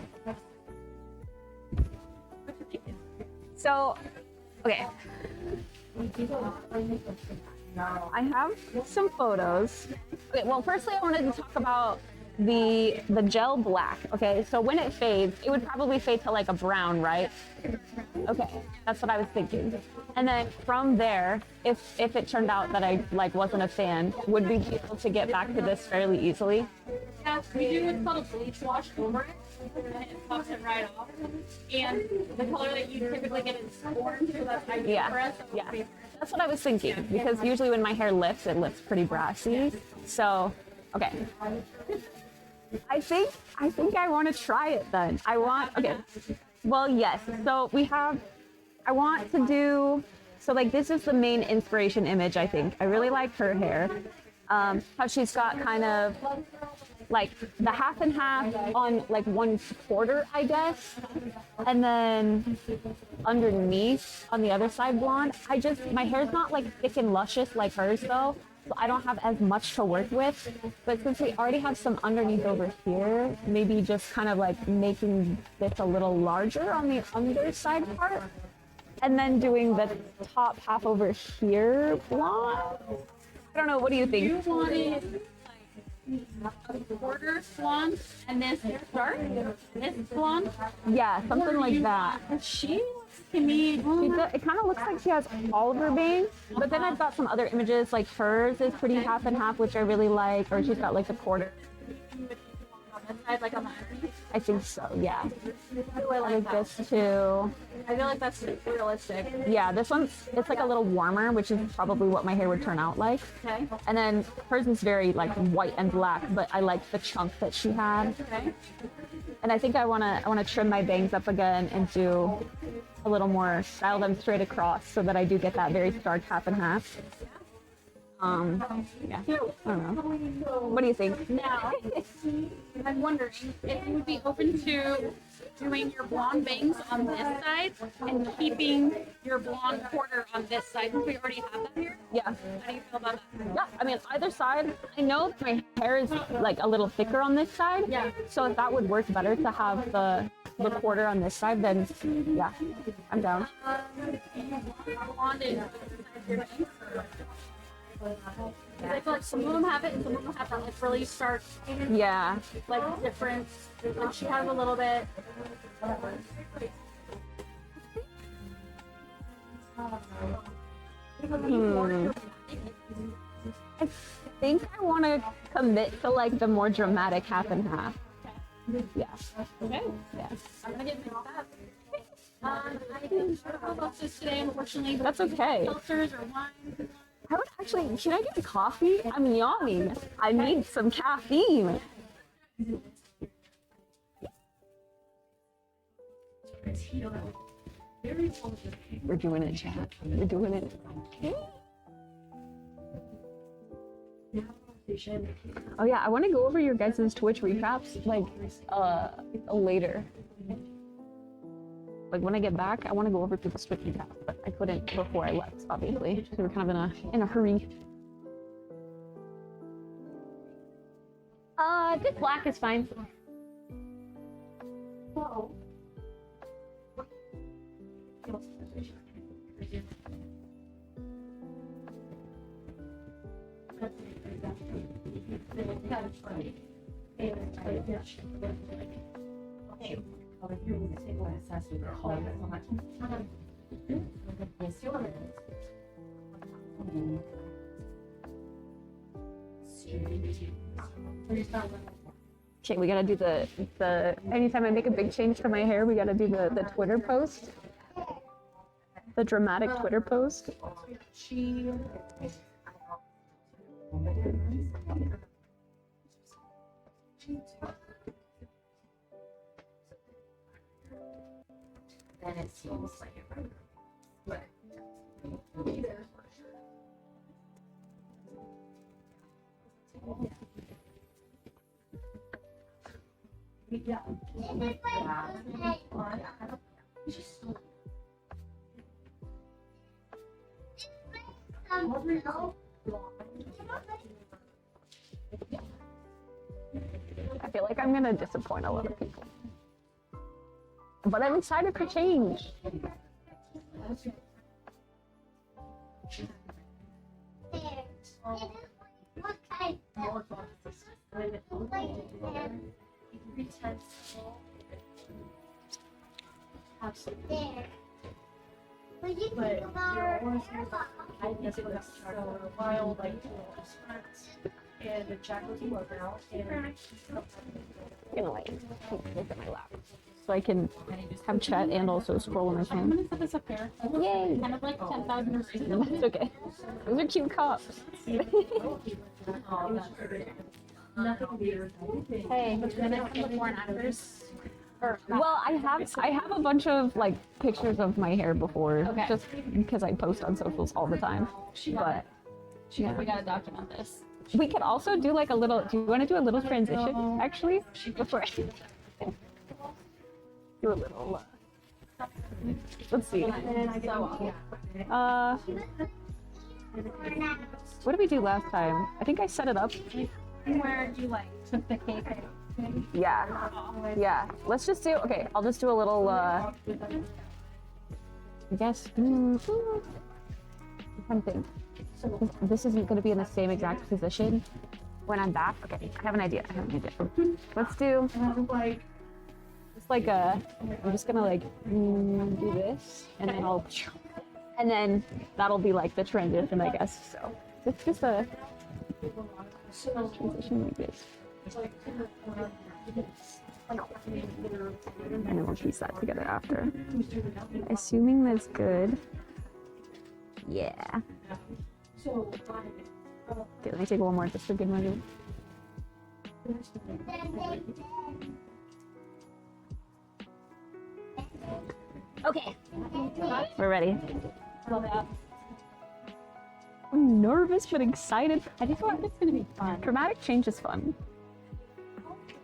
have some photos. Okay, well, firstly, I wanted to talk about the gel black. Okay, so when it fades, it would probably fade to like a brown, right? Okay, that's what I was thinking. And then from there, if it turned out that I like wasn't a fan, would we be able to get back to this fairly easily? Yeah, we do what's called a bleach wash over it, and it pops it right off. And the color that you typically get is orange, so that's ideal Yeah, for us. yeah. That's what I was thinking, because usually when my hair lifts, it lifts pretty brassy. So, okay. I think I want to try it then. Okay. Well, yes. So I want to do, so like this is the main inspiration image, I think. I really like her hair. How she's got kind of like the half and half on like 1/4, I guess. And then underneath on the other side blonde. My hair's not like thick and luscious like hers though. So I don't have as much to work with, but since we already have some underneath over here, maybe just kind of like making this a little larger on the underside part, and then doing the top half over here blonde. I don't know, what do you think? You wanted a quarter blonde and this dark, this blonde. Yeah, something like that. She looks to me. It kind of looks like she has all of her bangs, but then I've got some other images, like hers is pretty half and half, which I really like, or she's got like a quarter. On this side, like on the underneath. I think so, yeah. I like This too. I feel like that's realistic. Yeah, it's like a little warmer, which is probably what my hair would turn out like. Okay. And then hers is very like white and black, but I like the chunk that she had. Okay. And I think I wanna trim my bangs up again and do a little more, style them straight across so that I do get that very stark half and half. Yeah, I don't know. What do you think? Now, I'm wondering if you would be open to doing your blonde bangs on this side and keeping your blonde quarter on this side since we already have that here. Yeah. How do you feel about that? Yeah, I mean, either side. I know my hair is like a little thicker on this side. Yeah. So if that would work better to have the quarter on this side, then yeah, I'm down. Blonde and your bangs? I feel like some of them have it and some of them have that like really stark, Yeah. like difference. Like she has a little bit. I think I want to commit to like the more dramatic half and half. Yeah. Okay. Yeah. I'm gonna get mixed up. I didn't know about this today, unfortunately. That's okay. Seltzers or wine. I would actually, should I get coffee? I'm yawning. I need some caffeine. We're doing it, chat. We're doing it. Oh yeah, I want to go over your guys' Twitch recaps like later. Like when I get back, I want to go over people's Twitch recaps, but I couldn't before I left, obviously. So we're kind of in a hurry. Just black is fine. Okay, we gotta do the anytime I make a big change to my hair, we gotta do the Twitter post. The dramatic Twitter post. Then it seems like it. But yeah. I feel like I'm gonna disappoint a lot of people. But I'm excited for change. But you're almost I guess it was a while, like, and the Jack was working out, and I'm gonna like look at my lap so I can have chat and also scroll on my phone. I'm gonna set this up here. Yay! Kind of like 10,000 receipts. That's okay. Those are cute cups. nothing weird. Hey, but then it comes before and afters. Well, I have a bunch of like pictures of my hair before, Okay. just because I post on socials all the time. But yeah. We gotta document this. We could also do like a little. Do you want to do a little transition actually before? Do a little. Let's see. What did we do last time? I think I set it up. Where you like took the cake. Yeah. Yeah. Let's just do. Okay, I'll just do a little. I guess. I'm trying to think. This isn't going to be in the same exact position when I'm back. Okay, I have an idea. Let's do. It's like a. I'm just gonna like do this, and then I'll. And then that'll be like the transition, I guess. So it's just a transition like this. And then we'll piece that together after. Assuming that's good. Yeah. Okay, let me take one more just for good measure. Okay. We're ready. I'm nervous but excited. I just want it's gonna be fun. Dramatic change is fun.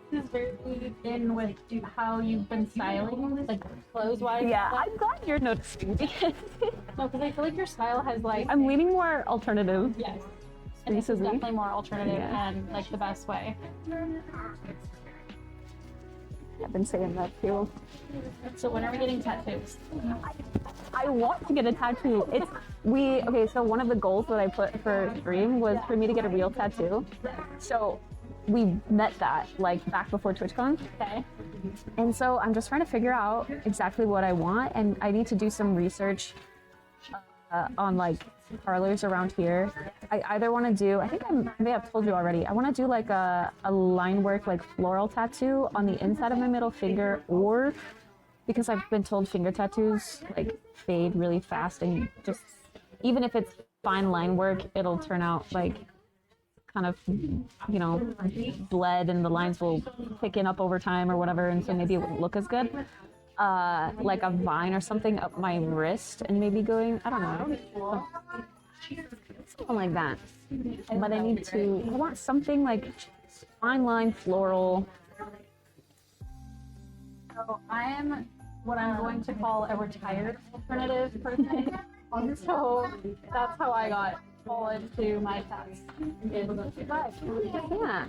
This is very in with how you've been styling, like clothes wise. Yeah, I'm glad you're noticing because No, because I feel like your style has like. I'm leaning more alternative. Yes. And this is Recently. definitely more alternative Yeah. and like the best way. I've been saying that too. So when are we getting tattoos? I want to get a tattoo. Okay, so one of the goals that I put for Dream was for me to get a real tattoo. So we met that like back before TwitchCon. Okay. And so I'm just trying to figure out exactly what I want, and I need to do some research on like parlors around here. I either want to do, I think I may have told you already, I want to do like a line work, like floral tattoo on the inside of my middle finger, or because I've been told finger tattoos like fade really fast, and just even if it's fine line work, it'll turn out like kind of, bled, and the lines will thicken up over time or whatever, and so maybe it wouldn't look as good. Like a vine or something up my wrist and maybe going, I don't know. something like that. But I want something like fine line floral. So I am what I'm going to call a retired alternative person. So that's how I got all into my pets. Yeah.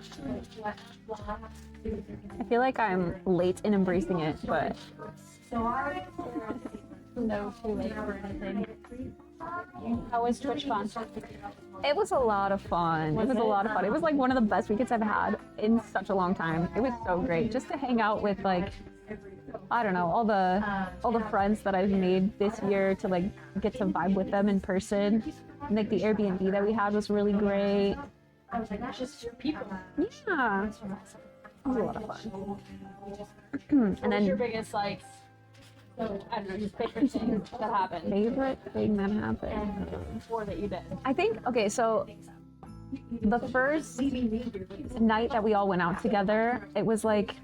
I feel like I'm late in embracing it, but No too late for anything. How was TwitchCon? it was a lot of fun. It was a lot of fun. It was like one of the best weekends I've had in such a long time. It was so great just to hang out with like, I don't know, all the friends that I've made this year, to like get to vibe with them in person. And, like the Airbnb that we had was really great. I was like, that's just your people. Yeah, it was a lot of fun. And And then your then biggest like, I don't know, your favorite thing that happened favorite thing that happened. or that you did. I think, okay, so the first night that we all went out together, it was like,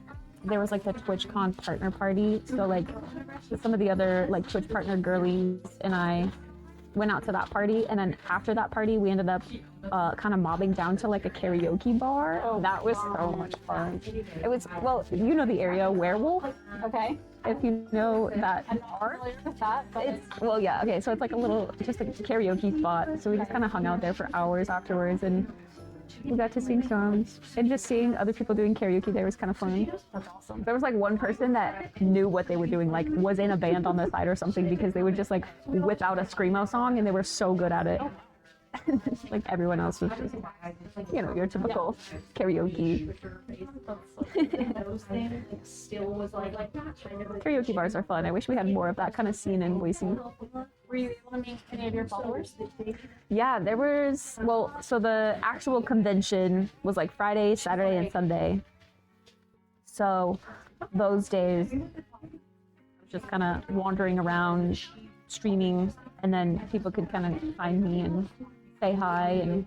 there was like the TwitchCon partner party. So like some of the other like Twitch partner girlies and I went out to that party. And then after that party, we ended up kind of mobbing down to like a karaoke bar. Oh, that was so much fun. It was, well, you know the area, Werewolf, Okay. if you know that. I'm not familiar with that, but It's, well, yeah, okay, so it's like a little, just a karaoke spot. So we just kind of hung out there for hours afterwards, and we got to sing songs. And just seeing other people doing karaoke there was kind of fun. that's awesome. There was like one person that knew what they were doing, like was in a band on the side or something, because they would just like whip out a screamo song and they were so good at it. Like everyone else was just, you know, your typical karaoke. Those things still was like that kind of. Karaoke bars are fun. I wish we had more of that kind of scene in Boise. Were you able to meet any of your followers? Yeah, there was, well, so the actual convention was like Friday, Saturday, and Sunday. So those days, just kind of wandering around, streaming, and then people could kind of find me and say hi, and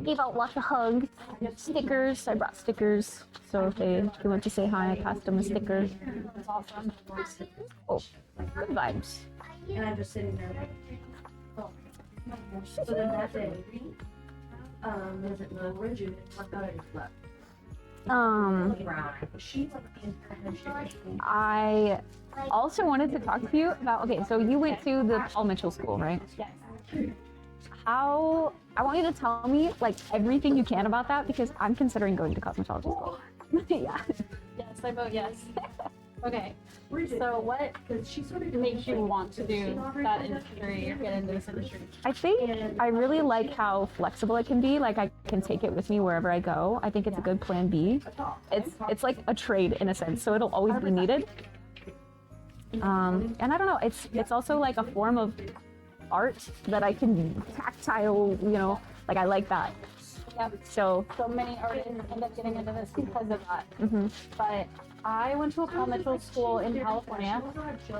gave out lots of hugs, stickers. I brought stickers, so if they want to say hi, I passed them a sticker. That's awesome. Oh, good vibes. And I'm just sitting there like, oh. So then that day, was it the rigid? I thought I just left. She's like I also wanted to talk to you about, okay, so you went to the Paul Mitchell School, right? Yes. I want you to tell me like everything you can about that, because I'm considering going to cosmetology school. Yeah. Yes, I vote yes. Okay. So what makes you want to do that industry or get into this industry? I think I really like how flexible it can be. Like I can take it with me wherever I go. I think it's a good plan B. It's like a trade in a sense, so it'll always be needed. And I don't know, it's also like a form of art that I can tactile, you know, like I like that. Yep. So many artists end up getting into this because of that. mhm. But I went to a Paul Mitchell school in California,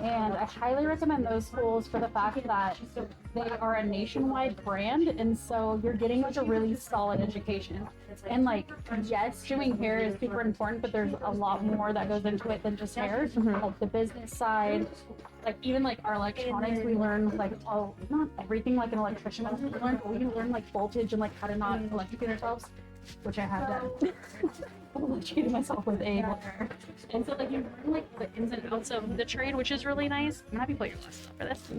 and I highly recommend those schools for the fact that they are a nationwide brand, and so you're getting like a really solid education. And like, yes, doing hair is super important, but there's a lot more that goes into it than just hair. Like the business side, like even like our electronics, we learn like not everything like an electrician would learn, but we learn like voltage and like how to not electrocute ourselves, which I have done. I'm electrocuting myself with a blender. And so like you learn like the ins and outs of the trade, which is really nice. I'm happy to put your glasses up for this.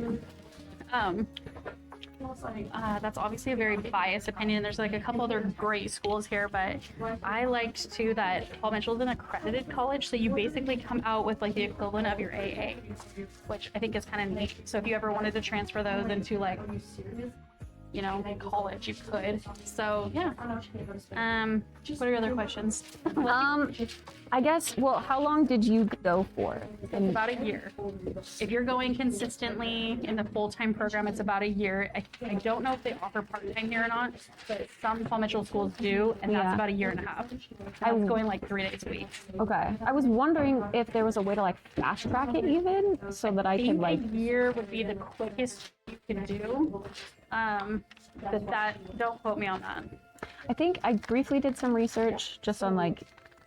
That's obviously a very biased opinion. There's like a couple other great schools here, but I liked too that Paul Mitchell's an accredited college, so you basically come out with like the equivalent of your AA, which I think is kind of neat. So if you ever wanted to transfer those into like, you know, college, you could. So yeah. What are your other questions? I guess, well, how long did you go for? It's about a year. If you're going consistently in the full-time program, it's about a year. I don't know if they offer part-time here or not, but some Paul Mitchell schools do, and that's Yeah. about a year and a half. I was going like 3 days a week. Okay. I was wondering if there was a way to like fast track it even, so that I could like, a year would be the quickest you can do. But that, don't quote me on that. I think I briefly did some research just on like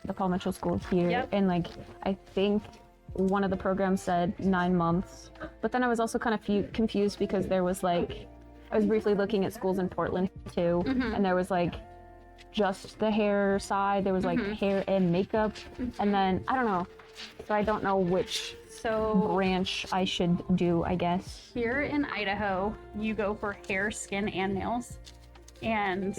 the Paul Mitchell School here, Yep. and like I think one of the programs said 9 months, but then I was also kind of confused because there was like, I was briefly looking at schools in Portland too, and there was like just the hair side. There was like hair and makeup, and then I don't know. So I don't know which branch I should do, I guess. Here in Idaho, you go for hair, skin, and nails. And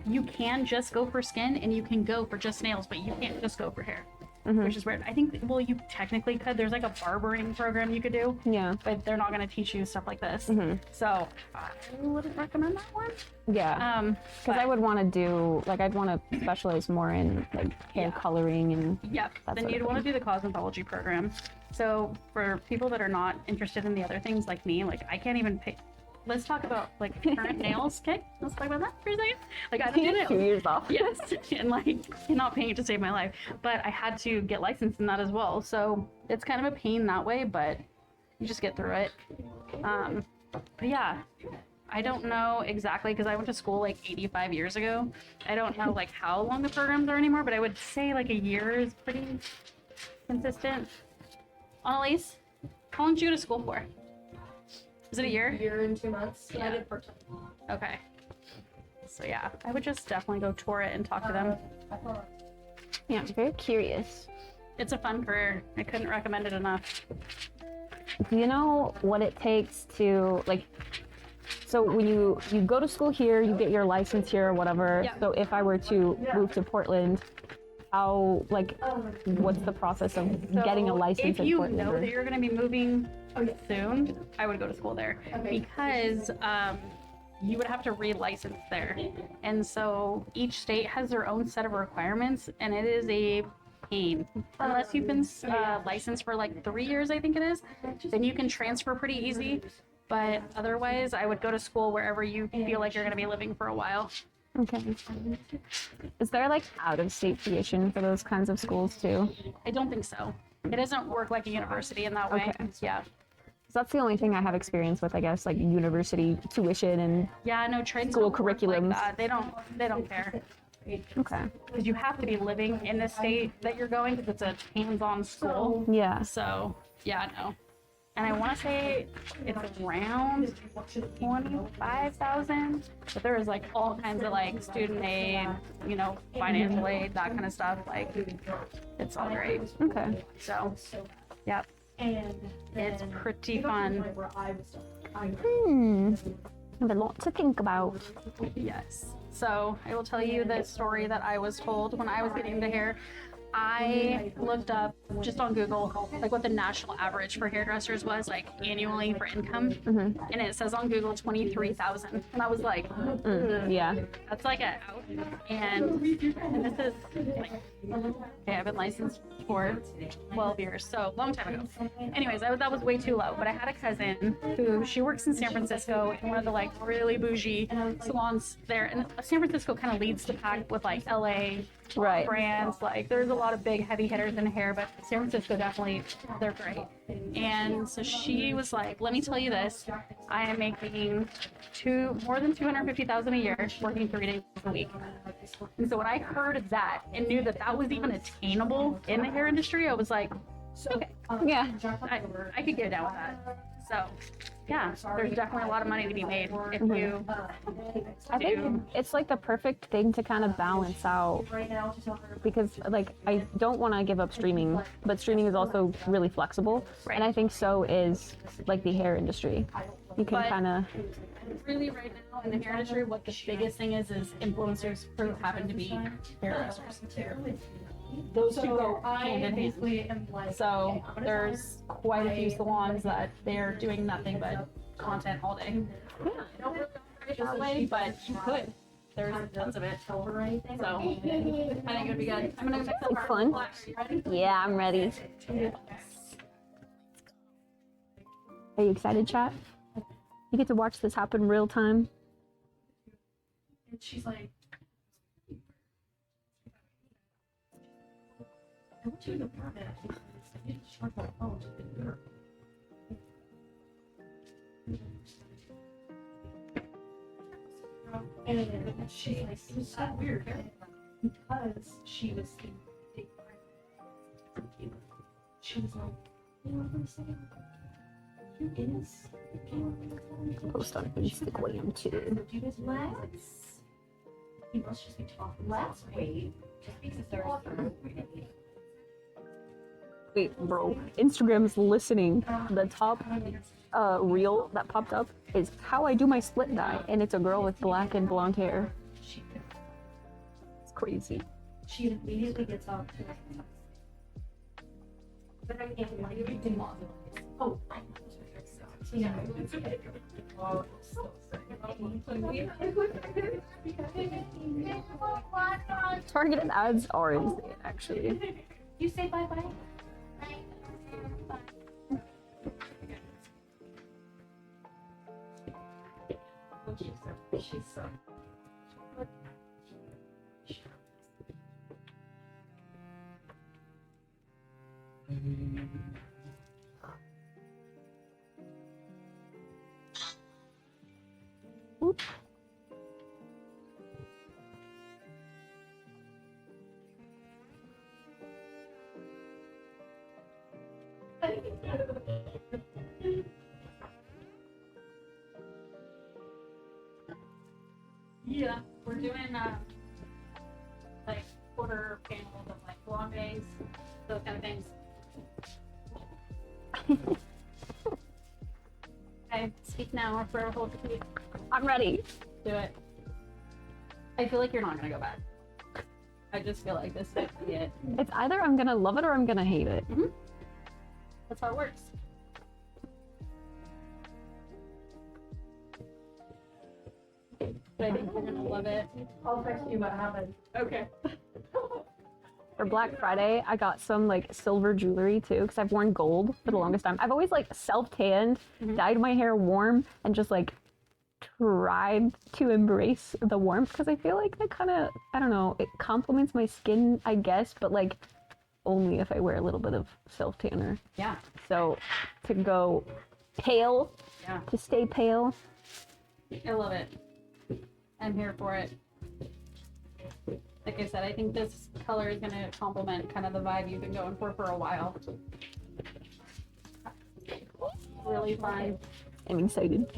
you can just go for skin and you can go for just nails, but you can't just go for hair, which is weird. I think, well, you technically could. There's like a barbering program you could do. Yeah. But they're not going to teach you stuff like this. So I wouldn't recommend that one. Yeah. Because I would want to do, like, I'd want to specialize more in like hair coloring and Yep. that Then sort you'd of want to thing. do the cosmetology program. So for people that are not interested in the other things like me, like I can't even pick. Let's talk about like current nails. Okay, let's talk about that for a second. Like I don't do nails. 2 years off. Yes, and like cannot paint to save my life, but I had to get licensed in that as well. So it's kind of a pain that way, but you just get through it. But yeah, I don't know exactly because I went to school like 85 years ago. I don't know like how long the programs are anymore, but I would say like a year is pretty consistent. Annalise, how long did you go to school for? Is it a year? Year and 2 months. But I did part-time. Okay. So yeah, I would just definitely go tour it and talk to them. Yeah, I'm very curious. It's a fun career. I couldn't recommend it enough. Do you know what it takes to like? So when you go to school here, you get your license here or whatever. Yeah. So if I were to move to Portland, how like what's the process of getting a license If in you Portland? know or- that you're going to be moving soon, I would go to school there because you would have to re-license there. And so each state has their own set of requirements, and it is a pain. Unless you've been licensed for like 3 years, I think it is, then you can transfer pretty easy. But otherwise, I would go to school wherever you feel like you're going to be living for a while. Okay. Is there like out of state tuition for those kinds of schools too? I don't think so. It doesn't work like a university in that way. Okay. Yeah. 'Cause that's the only thing I have experience with, I guess, like university tuition and Yeah, no, trades School don't work curriculums. like that. They don't care. okay. Because you have to be living in the state that you're going because it's a hands-on school. Yeah. So, yeah, no. And I want to say it's around 25,000, but there is like all kinds of like student aid, you know, financial aid, that kind of stuff. Like, it's all great. Okay. So, yeah, And it's pretty fun. I have a lot to think about. Yes. So I will tell you the story that I was told when I was getting into hair. I looked up just on Google like what the national average for hairdressers was like annually for income, and it says on Google 23,000, and I was like, Yeah. that's like a out. And this is like, okay, I've been licensed for 12 years, so long time ago. Anyways, that was way too low. But I had a cousin who she works in San Francisco in one of the like really bougie salons there, and San Francisco kind of leads the pack with like LA Right. brands. Like there's a lot of big heavy hitters in hair, but San Francisco definitely, they're great. And so she was like, let me tell you this, I am making more than 250,000 a year working 3 days a week. And so when I heard that and knew that that was even attainable in the hair industry, I was like, okay, Yeah. I could get down with that. So yeah, there's definitely a lot of money to be made if you I think it's like the perfect thing to kind of balance out because like I don't want to give up streaming, but streaming is also really flexible, and I think so is like the hair industry. You can But- kind of really right now in the hair industry, what the biggest thing is influencers who happen to be hairdressers. Those two go hand in hand. So there's quite a few salons that they're doing nothing but content all day. I don't really operate that way, but you could. There's tons of it. So I think it's gonna be good. I'm gonna mix up fun. Are you ready? Yeah, I'm ready. Are you excited, chat? You get to watch this happen real time. And she's like, I want you to permit. I need to charge my phone to the computer. And she's like, it was so weird because she was in big she was like, you know what I'm saying? Post on Instagram too. He must just be talking. Let's wait. Just because there's Wait, bro. Instagram's listening. The top reel that popped up is how I do my split dye, and it's a girl with black and blonde hair. It's crazy. She immediately gets up. But I can't Oh, yeah. Targeted ads are insane, actually. You say bye bye. She's so. Oop. Yeah, we're doing like quarter panels of like long days, those kind of things. Okay, speak now or forever hold your peace. I'm ready. Do it. I feel like you're not gonna go back. I just feel like this is it. It's either I'm gonna love it or I'm gonna hate it. That's how it works. But I think you're gonna love it. I'll text you what happened. Okay. For Black Friday, I got some like silver jewelry too, because I've worn gold for the longest time. I've always like self-tanned, dyed my hair warm, and just like tried to embrace the warmth because I feel like that kind of, I don't know, it complements my skin, I guess, but like only if I wear a little bit of self-tanner. Yeah. So to go pale, Yeah. to stay pale. I love it. I'm here for it. Like I said, I think this color is going to complement kind of the vibe you've been going for a while. Really fun. I'm excited.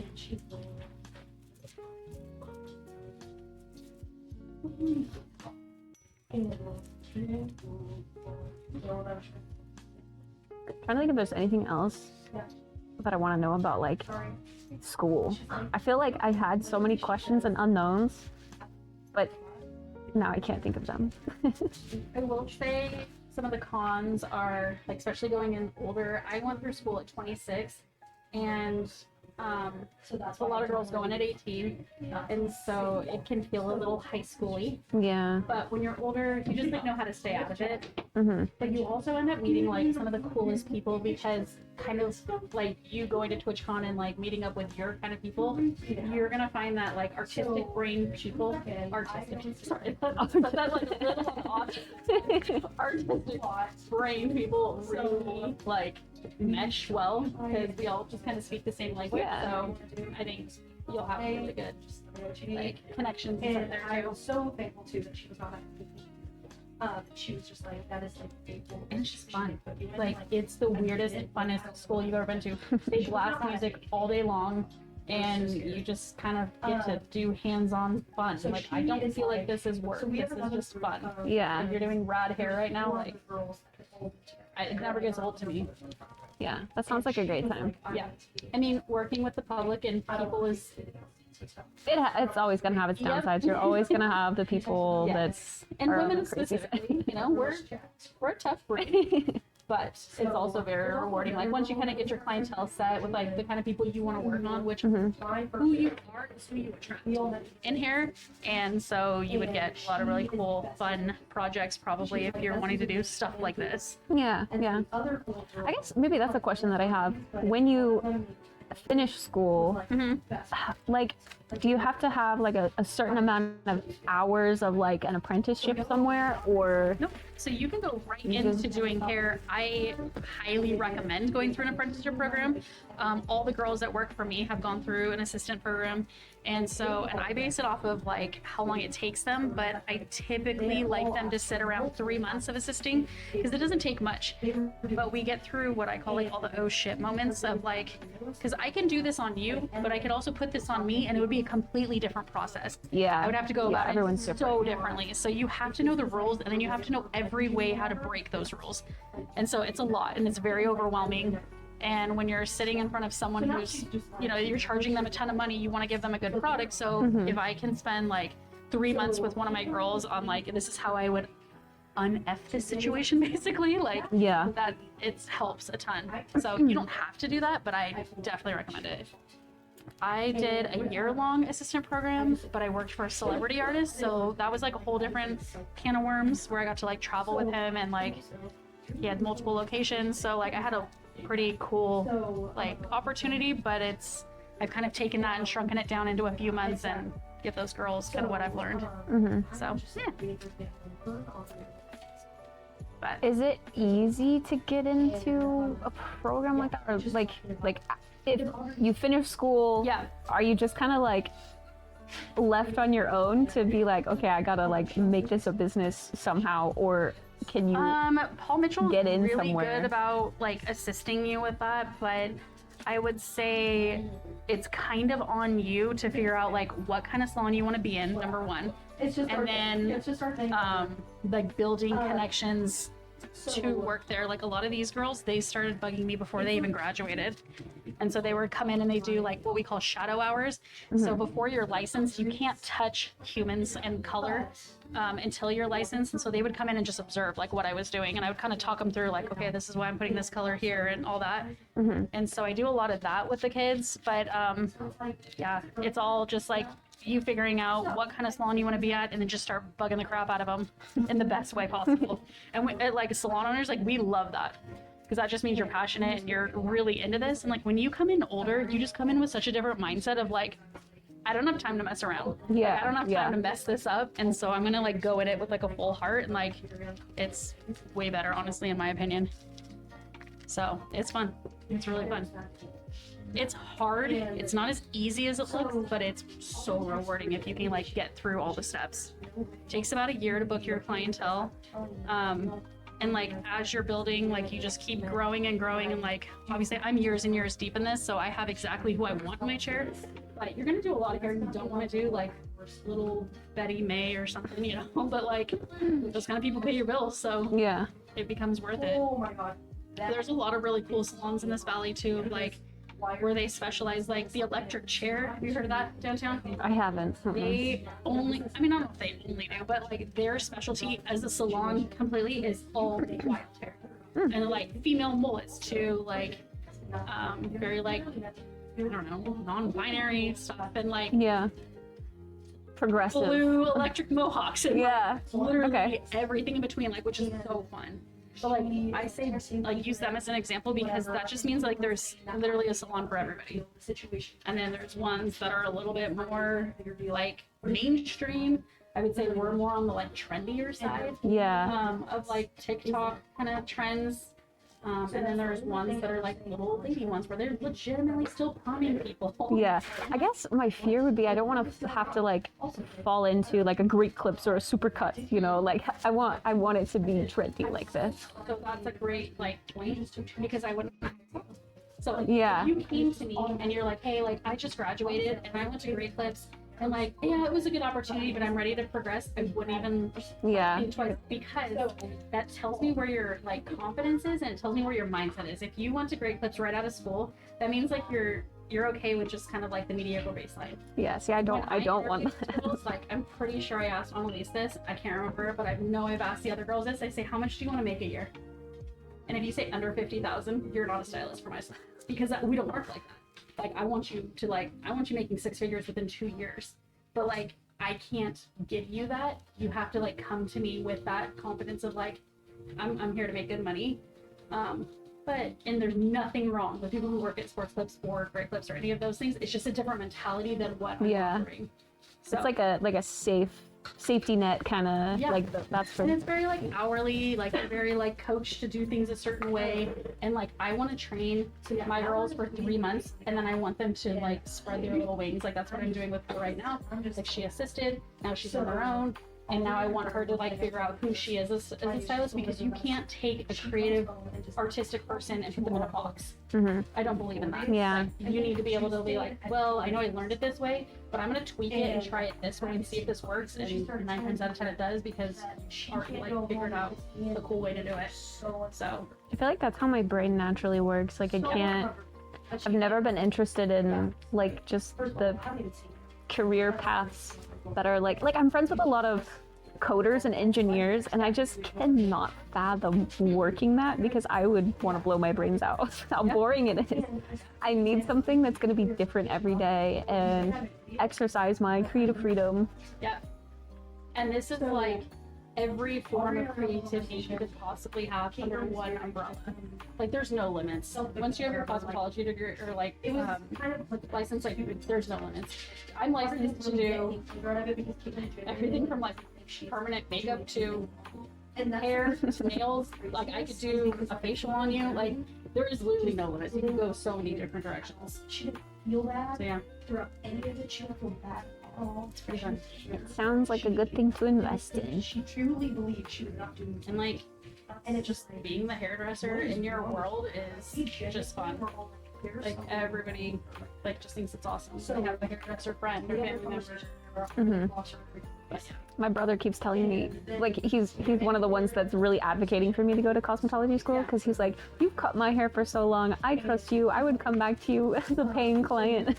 Trying to think if there's anything else that I want to know about like school. I feel like I had so many questions and unknowns, but now I can't think of them. I will say some of the cons are, like, especially going in older. I went through school at 26, and so that's a lot of girls go in at 18, and so it can feel a little high schooly. Yeah. But when you're older, you just like know how to stay out of it. Mm-hmm. But you also end up meeting like some of the coolest people because kind of like you going to TwitchCon and like meeting up with your kind of people, you're gonna find that like artistic brain people, artistic like a little on artistic brain people really like mesh well because we all just kind of speak the same language. Yeah. So I think you'll have really good like connections And there I too. was so thankful too that she was on it. She was just like, that is like faithful. And it's just fun. Like, it's the weirdest and funnest school you've ever been to. They blast music all day long, and you just kind of get to do hands-on fun. Like, I don't feel like this is work. This is just fun. Yeah. If you're doing rad hair right now, like, it never gets old to me. Yeah. That sounds like a great time. Yeah. I mean, working with the public and people is... It's always gonna have its Yep. downsides. You're always gonna have the people Yes. that And are on women the crazy side. specifically, you know, we're a tough breed. But it's also very rewarding. Like once you kind of get your clientele set with like the kind of people you want to work on, which who you are is who you attract in here. And so you would get a lot of really cool, fun projects probably if you're wanting to do stuff like this. Yeah, yeah. I guess maybe that's a question that I have. When you finish school, like, do you have to have like a certain amount of hours of like an apprenticeship somewhere, or? Nope. So you can go right into doing hair. I highly recommend going through an apprenticeship program all the girls that work for me have gone through an assistant program, and I base it off of like how long it takes them, but I typically like them to sit around 3 months of assisting because it doesn't take much, but we get through what I call like all the oh shit moments of like, because I can do this on you, but I could also put this on me and it would be a completely different process. Yeah. I would have to go about everyone's it so differently. So you have to know the rules, and then you have to know every way how to break those rules. And so it's a lot, and it's very overwhelming. And when you're sitting in front of someone who's, you know, you're charging them a ton of money, you want to give them a good product. So if I can spend like 3 months with one of my girls on like, this is how I would un-F this situation, basically, like, Yeah. that it helps a ton. So you don't have to do that, but I definitely recommend it. I did a year-long assistant program, but I worked for a celebrity artist, so that was like a whole different can of worms where I got to like travel with him, and like he had multiple locations, so like I had a pretty cool like opportunity, but I've kind of taken that and shrunken it down into a few months and give those girls kind of what I've learned. So yeah. But Is it easy to get into a program like that, or like if you finish school, yeah, are you just kind of like left on your own to be like, okay, I gotta like make this a business somehow, or can you Paul Mitchell get is in really somewhere? good about like assisting you with that, but I would say it's kind of on you to figure out like what kind of salon you want to be in, number one, and then like building connections to work there. Like a lot of these girls, they started bugging me before they even graduated, and so they would come in and they do like what we call shadow hours. So before you're licensed, you can't touch humans and color until you're licensed, and so they would come in and just observe like what I was doing, and I would kind of talk them through like, okay, this is why I'm putting this color here and all that. And so I do a lot of that with the kids, but yeah, it's all just like you figuring out what kind of salon you want to be at, and then just start bugging the crap out of them in the best way possible. And we, like salon owners, like we love that, because that just means you're passionate and you're really into this. And like when you come in older, you just come in with such a different mindset of like, I don't have time to mess around. Yeah, Like, I don't have time to mess this up, and so I'm gonna like go at it with like a full heart, and like it's way better, honestly, in my opinion. So it's fun. It's really fun. It's hard. It's not as easy as it looks, but it's so rewarding if you can like get through all the steps. It takes about a year to book your clientele. And like as you're building, like you just keep growing and growing, and like obviously I'm years and years deep in this, so I have exactly who I want in my chair. But you're gonna do a lot of hair you don't want to do, like little Betty May or something, you know. But like those kind of people pay your bills, so Yeah. it becomes worth it. Oh my god. There's a lot of really cool salons in this valley too, like where they specialize, like the electric chair. Have you heard of that downtown? I haven't. They only, I mean, I don't know if they only do, but like their specialty as a salon completely is all the wild hair. And like female mullets too, like very like, I don't know, non-binary stuff, and like Yeah. Progressive. blue electric mohawks, and Yeah. literally everything in between, like, which is so fun. But like I say, like use them as an example, because that just means like there's literally a salon for everybody. And then there's ones that are a little bit more like mainstream. I would say we're more on the like trendier side Yeah. of like TikTok kind of trends. And then there's ones that are like little lady ones where they're legitimately still perming people. Yeah. I guess my fear would be I don't want to have to like fall into like a Greek clips or a super cut, you know, like I want it to be trendy like this. So that's a great like point, because I wouldn't. So like, Yeah. if you came to me and you're like, hey, like I just graduated and I went to Great Clips, and like, yeah, it was a good opportunity, but I'm ready to progress, I wouldn't even Yeah. think twice, because that tells me where your like confidence is, and it tells me where your mindset is. If you went to Great Clips right out of school, that means like you're okay with just kind of like the mediocre baseline. Yeah. See, I don't want that. Schools, like I'm pretty sure I asked Annalise this. I can't remember, but I know I've asked the other girls this. I say, how much do you want to make a year? And if you say under 50,000, you're not a stylist for my son, because we don't work like that. Like I want you making 6 figures within 2 years, but like I can't give you that. You have to like come to me with that confidence of like, I'm here to make good money. And there's nothing wrong with people who work at Sports Clips or Great Clips or any of those things. It's just a different mentality than what I'm offering. So It's like a safe safety net kind of Yeah. like that's for And it's very like hourly, like they're very like coached to do things a certain way. And like I want to train my girls for 3 months, and then I want them to like spread their little wings. Like that's what I'm doing with her right now. Like she assisted, now she's on her own. And now I want her to like figure out who she is as a stylist, because you can't take a creative, artistic person and put them in a box. I don't believe in that. Yeah. Like, you need to be able to be like, well, I know I learned it this way, but I'm gonna tweak it and try it this way and see if this works. And 9 times out of 10 it does, because she already like figured out the cool way to do it. So I feel like that's how my brain naturally works. Like I've never been interested in like just the career paths that are like I'm friends with a lot of coders and engineers, and I just cannot fathom working that, because I would want to blow my brains out how boring it is. I need something that's going to be different every day and exercise my creative freedom. yeah. And this is like every form of creativity you could possibly have under one umbrella. Like there's no limits. Once you have your cosmetology degree or like license, like there's no limits. I'm licensed to do everything from like permanent makeup to hair to nails. Like I could do a facial on you. Like there is literally no limits. You can go so many different directions. She didn't feel bad So yeah, throughout any of it. She didn't feel bad at all. it's pretty fun. Sounds like a good thing to invest in. She truly believed she was not doing And like and it just being the hairdresser in your world is just fun. Like everybody like just thinks it's awesome. So they have a hairdresser friend or family members. My brother keeps telling me, like he's one of the ones that's really advocating for me to go to cosmetology school, because he's like, you've cut my hair for so long, I trust you, I would come back to you as a paying client.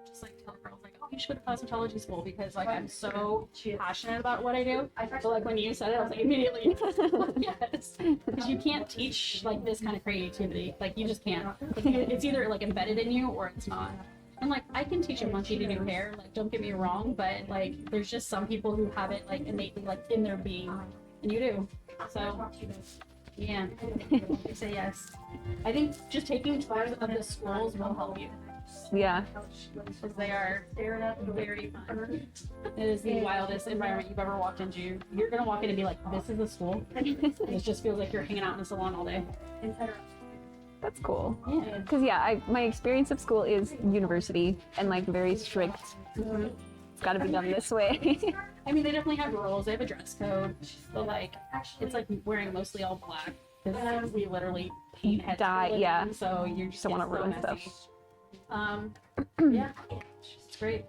Just like tell girls like, oh, you should go to cosmetology school, because like I'm so passionate about what I do. So like when you said it, I was like immediately yes, because you can't teach like this kind of creativity. Like you just can't. Like, it's either like embedded in you or it's not. And like I can teach a monkey to do hair. Like don't get me wrong, but like there's just some people who have it like innately like in their being, and you do. So yeah, I say yes. I think just taking tours of the schools will help you. Yeah. Because they are very fun. It is the wildest environment you've ever walked into. You're gonna walk in and be like, this is a school. It just feels like you're hanging out in a salon all day. That's cool. Yeah. Because my experience of school is university and like very strict. It's got to be done this way. I mean, they definitely have rules. They have a dress code. But like, it's like wearing mostly all black. Because we literally paint heads. Dye, for a living, yeah. So you just Don't get wanna so ruin messy. stuff. Yeah. It's great.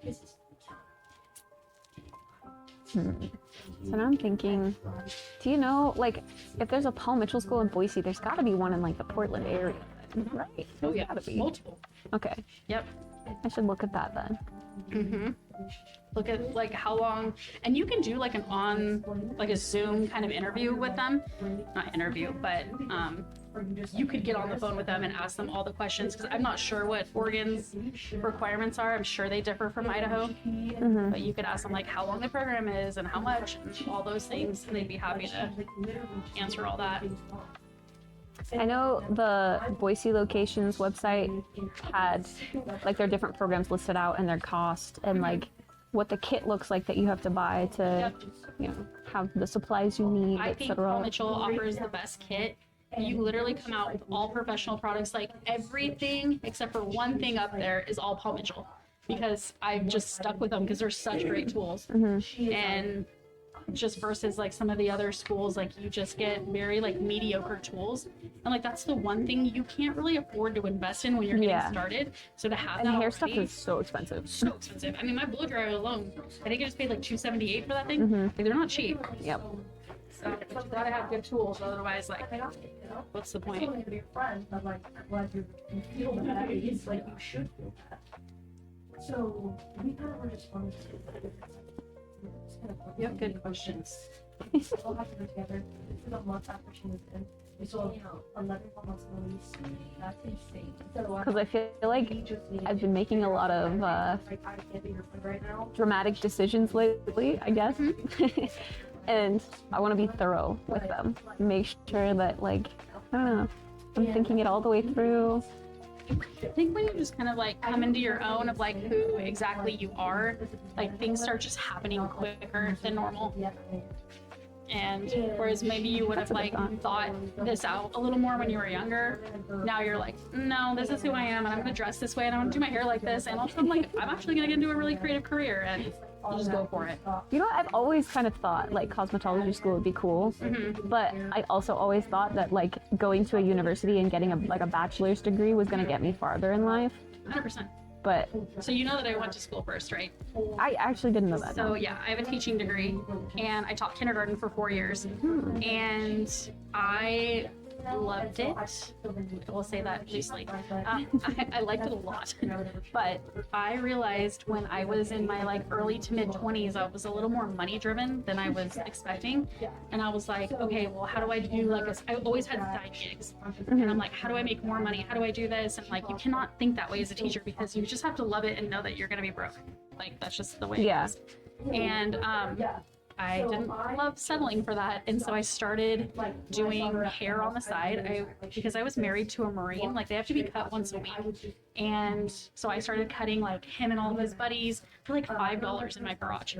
So now I'm thinking, do you know, like, if there's a Paul Mitchell school in Boise, there's got to be one in like the Portland area, right? Oh There's yeah, gotta be. multiple. Okay, Yep. I should look at that then. Mm-hmm. Look at like how long, and you can do like like a Zoom kind of interview with them. Not interview, but you could get on the phone with them and ask them all the questions, because I'm not sure what Oregon's requirements are. I'm sure they differ from Idaho, but you could ask them like how long the program is and how much and all those things, and they'd be happy to answer all that. I know the Boise locations website had like their different programs listed out and their cost and like what the kit looks like that you have to buy to, you know, have the supplies you need, I think Paul etc. Mitchell offers the best kit. You literally come out with all professional products, like everything except for one thing up there is all Paul Mitchell, because I've just stuck with them because they're such great tools. And just versus like some of the other schools, like you just get very like mediocre tools, and like that's the one thing you can't really afford to invest in when you're getting started. So to have And the that hair stuff already- is so expensive. so expensive. I mean, my blow dryer alone, I think I just paid like $278 for that thing. Like, they're not cheap. Yep. So you gotta have good tools, otherwise, like, what's the point? to be a friend, but like I'm glad you feel bad. It's like you should feel bad. So we kind of were just wanting to You have good questions. we all have to go together. This is a month after she moved in. We still have 11 more months in the lease. That's insane. Because I feel like I've been making a lot of I can't be your friend right now. dramatic decisions lately, I guess. and I want to be thorough with them. Make sure that, like, I don't know, I'm thinking it all the way through. I think when you just kind of like come into your own of like who exactly you are, like things start just happening quicker than normal. And whereas maybe you would have like thought this out a little more when you were younger, now you're like, no, this is who I am, and I'm gonna dress this way, and I'm gonna do my hair like this, and also I'm like, I'm actually gonna get into a really creative career, and I'll just go for it. You know, I've always kind of thought like cosmetology school would be cool, but I also always thought that like going to a university and getting a bachelor's degree was gonna get me farther in life. 100%. But So you know that I went to school first, right? I actually didn't know that. So yeah, I have a teaching degree, and I taught kindergarten for 4 years, and I loved it. We'll say that loosely. I liked it a lot, but I realized when I was in my like early to mid 20s, I was a little more money driven than I was expecting, and I was like, okay, well, how do I do like this? I always had side gigs, and I'm like, how do I make more money? How do I do this? And like, you cannot think that way as a teacher because you just have to love it and know that you're gonna be broke. Like that's just the way it is. And I didn't love settling for that, and so I started doing hair on the side. Because I was married to a Marine, like they have to be cut once a week, and so I started cutting like him and all of his buddies for like $5 in my garage.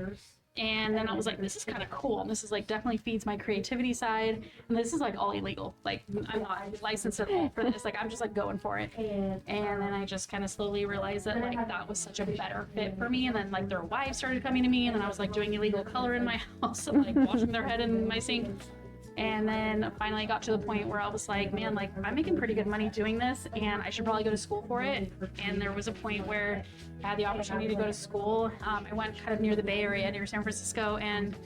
And then I was like, this is kind of cool. And this is like definitely feeds my creativity side. And this is like all illegal. Like I'm not licensed at all for this. Like I'm just like going for it. And then I just kind of slowly realized that like that was such a better fit for me. And then like their wives started coming to me, and then I was like doing illegal color in my house and like washing their head in my sink. And then finally got to the point where I was like, man, like I'm making pretty good money doing this, and I should probably go to school for it. And there was a point where I had the opportunity to go to school. I went kind of near the Bay Area, near San Francisco, and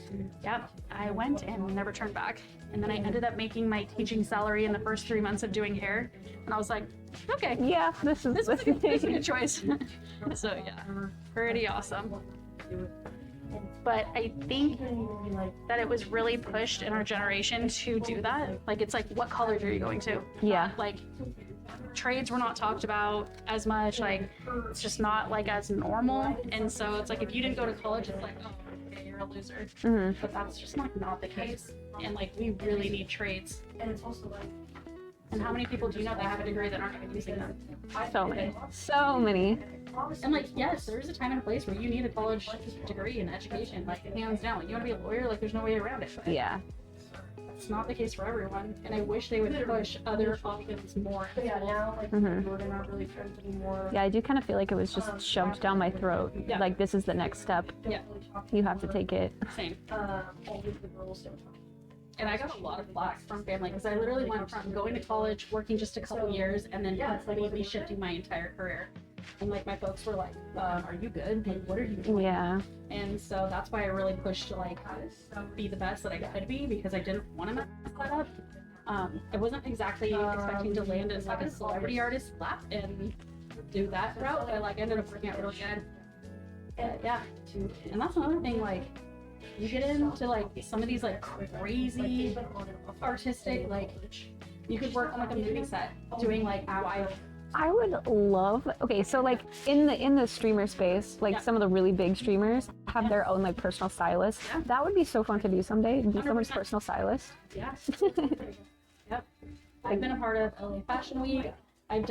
yeah, I went and never turned back. And then I ended up making my teaching salary in the first 3 months of doing hair, and I was like, okay, Yeah, this this was a good choice. So yeah, pretty awesome. But I think that it was really pushed in our generation to do that. Like, it's like, what college are you going to? Yeah. Like, trades were not talked about as much. Like, it's just not like as normal. And so it's like, if you didn't go to college, it's like, oh, okay, you're a loser. But that's just like not the case. And like, we really need trades. And how many people do you know that have a degree that aren't even using them? So many. So many. And like, yes, there is a time and a place where you need a college degree in education, like hands down. Like, you want to be a lawyer, like there's no way around it. But Yeah. it's not the case for everyone, and I wish they would push other options more. Yeah, I do kind of feel like it was just shoved down my throat. Yeah. Like, this is the next step. Yeah, You have to take it. same. And I got a lot of flack from family because I literally went from going to college, working just a couple years, and then completely shifting my entire career. And like my folks were like, "Are you good? Like, what are you doing?" Yeah. And so that's why I really pushed to like be the best that I could be, because I didn't want to mess that up. I wasn't exactly expecting to land as like a celebrity artist lap and do that route, but like ended up working out really good. Yeah, and that's another thing. Like, you get into like some of these like crazy artistic, like you could work on like a movie set doing like I would love, okay, so like in the streamer space, like Yeah. some of the really big streamers have their own like personal stylist. Yeah. That would be so fun to do someday, be someone's 100%. personal stylist. Yeah. Yep. I've been a part of LA Fashion Week. I've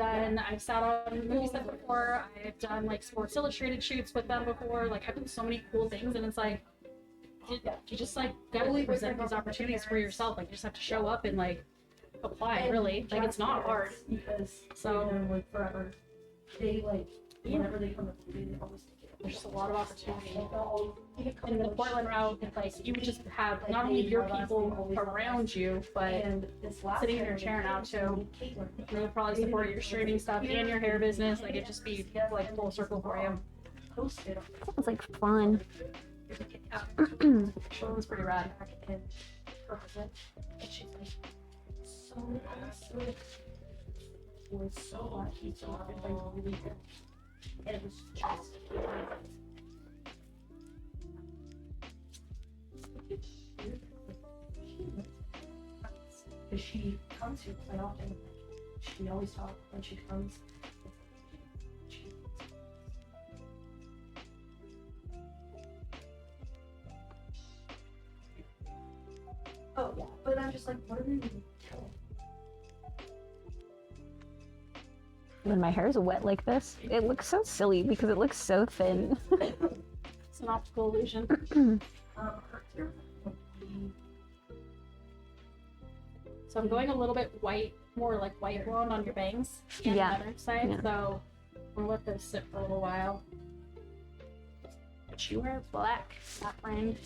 sat on movie sets before. I've done like Sports Illustrated shoots with them before. Like, I've done so many cool things, and it's like, you just like gotta present these opportunities for yourself. Like, you just have to show up and like apply, really. Like, it's not hard. So, there's just a lot of opportunity. In the Portland route, like, you would just have not only your people around you, but sitting in your chair now too. They would probably support your streaming stuff and your hair business. Like, it'd just be like full circle for you. Sounds like fun. Showing's pretty rad. Because she comes here quite often. She always talks when she comes. When my hair is wet like this, it looks so silly because it looks so thin. It's an optical illusion. So I'm going a little bit white, more like white blonde on your bangs and Yeah. the other side. Yeah. So we'll let those sit for a little while. But you wear black, my friend.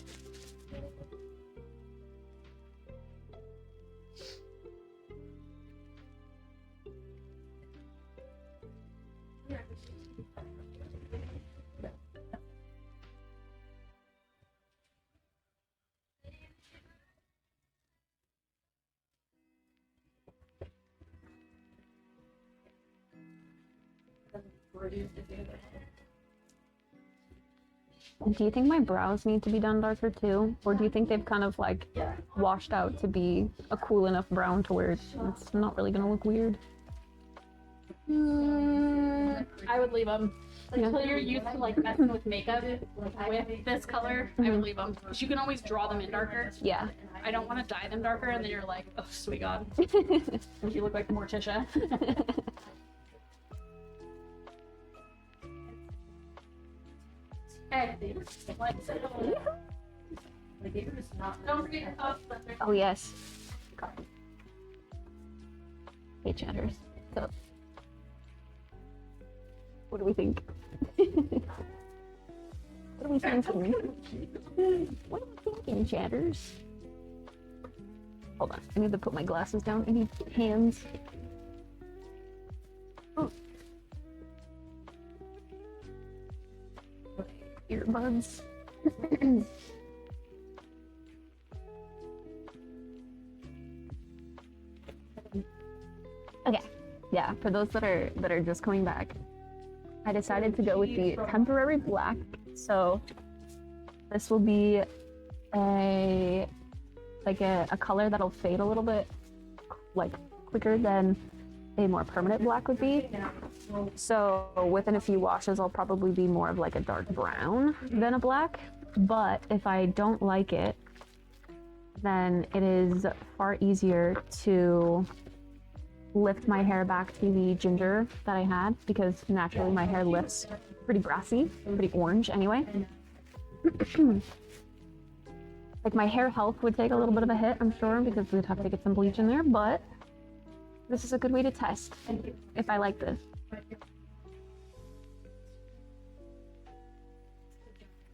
Do you think my brows need to be done darker too? Or do you think they've kind of like washed out to be a cool enough brown to where it's not really gonna look weird? I would leave them. Yeah. Until you're used to like messing with makeup with this color, I would leave them. Because you can always draw them in darker. Yeah. I don't want to dye them darker and then you're like, oh sweet god. You look like Morticia. Hey, don't forget your thoughts, Spencer. Oh yes. Hey chatters. So, what do we think? What are we thinking? What are we thinking, chatters? Hold on, I need to put my glasses down. I need hands. Oh. Earbuds. Okay, yeah, for those that are just coming back, I decided to go with the temporary black. So this will be a color that'll fade a little bit like quicker than a more permanent black would be. So within a few washes, I'll probably be more of like a dark brown than a black. But if I don't like it, then it is far easier to lift my hair back to the ginger that I had, because naturally my hair lifts pretty brassy, pretty orange anyway. Like my hair health would take a little bit of a hit, I'm sure, because we'd have to get some bleach in there, but this is a good way to test if I like this.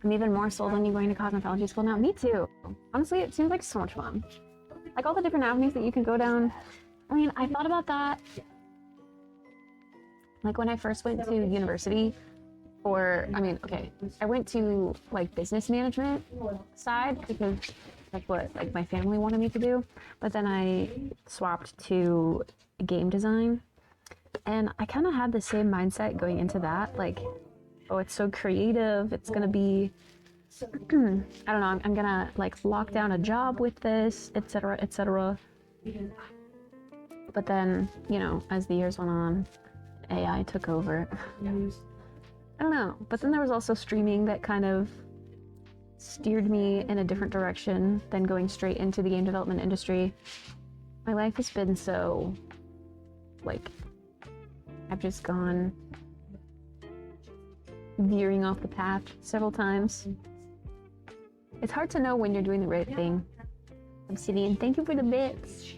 I'm even more sold on you going to cosmetology school now. Me too. Honestly, it seems like so much fun. Like all the different avenues that you can go down. I mean, I thought about that like when I first went to university, I went to like business management side because that's what like my family wanted me to do. But then I swapped to game design, and I kind of had the same mindset going into that. Like, oh, it's so creative. It's gonna be, I don't know. I'm gonna like lock down a job with this, etc., etc. But then, you know, as the years went on, AI took over. I don't know. But then there was also streaming that kind of steered me in a different direction than going straight into the game development industry. My life has been so, like, I've just gone veering off the path several times. It's hard to know when you're doing the right thing. Obsidian, thank you for the bits.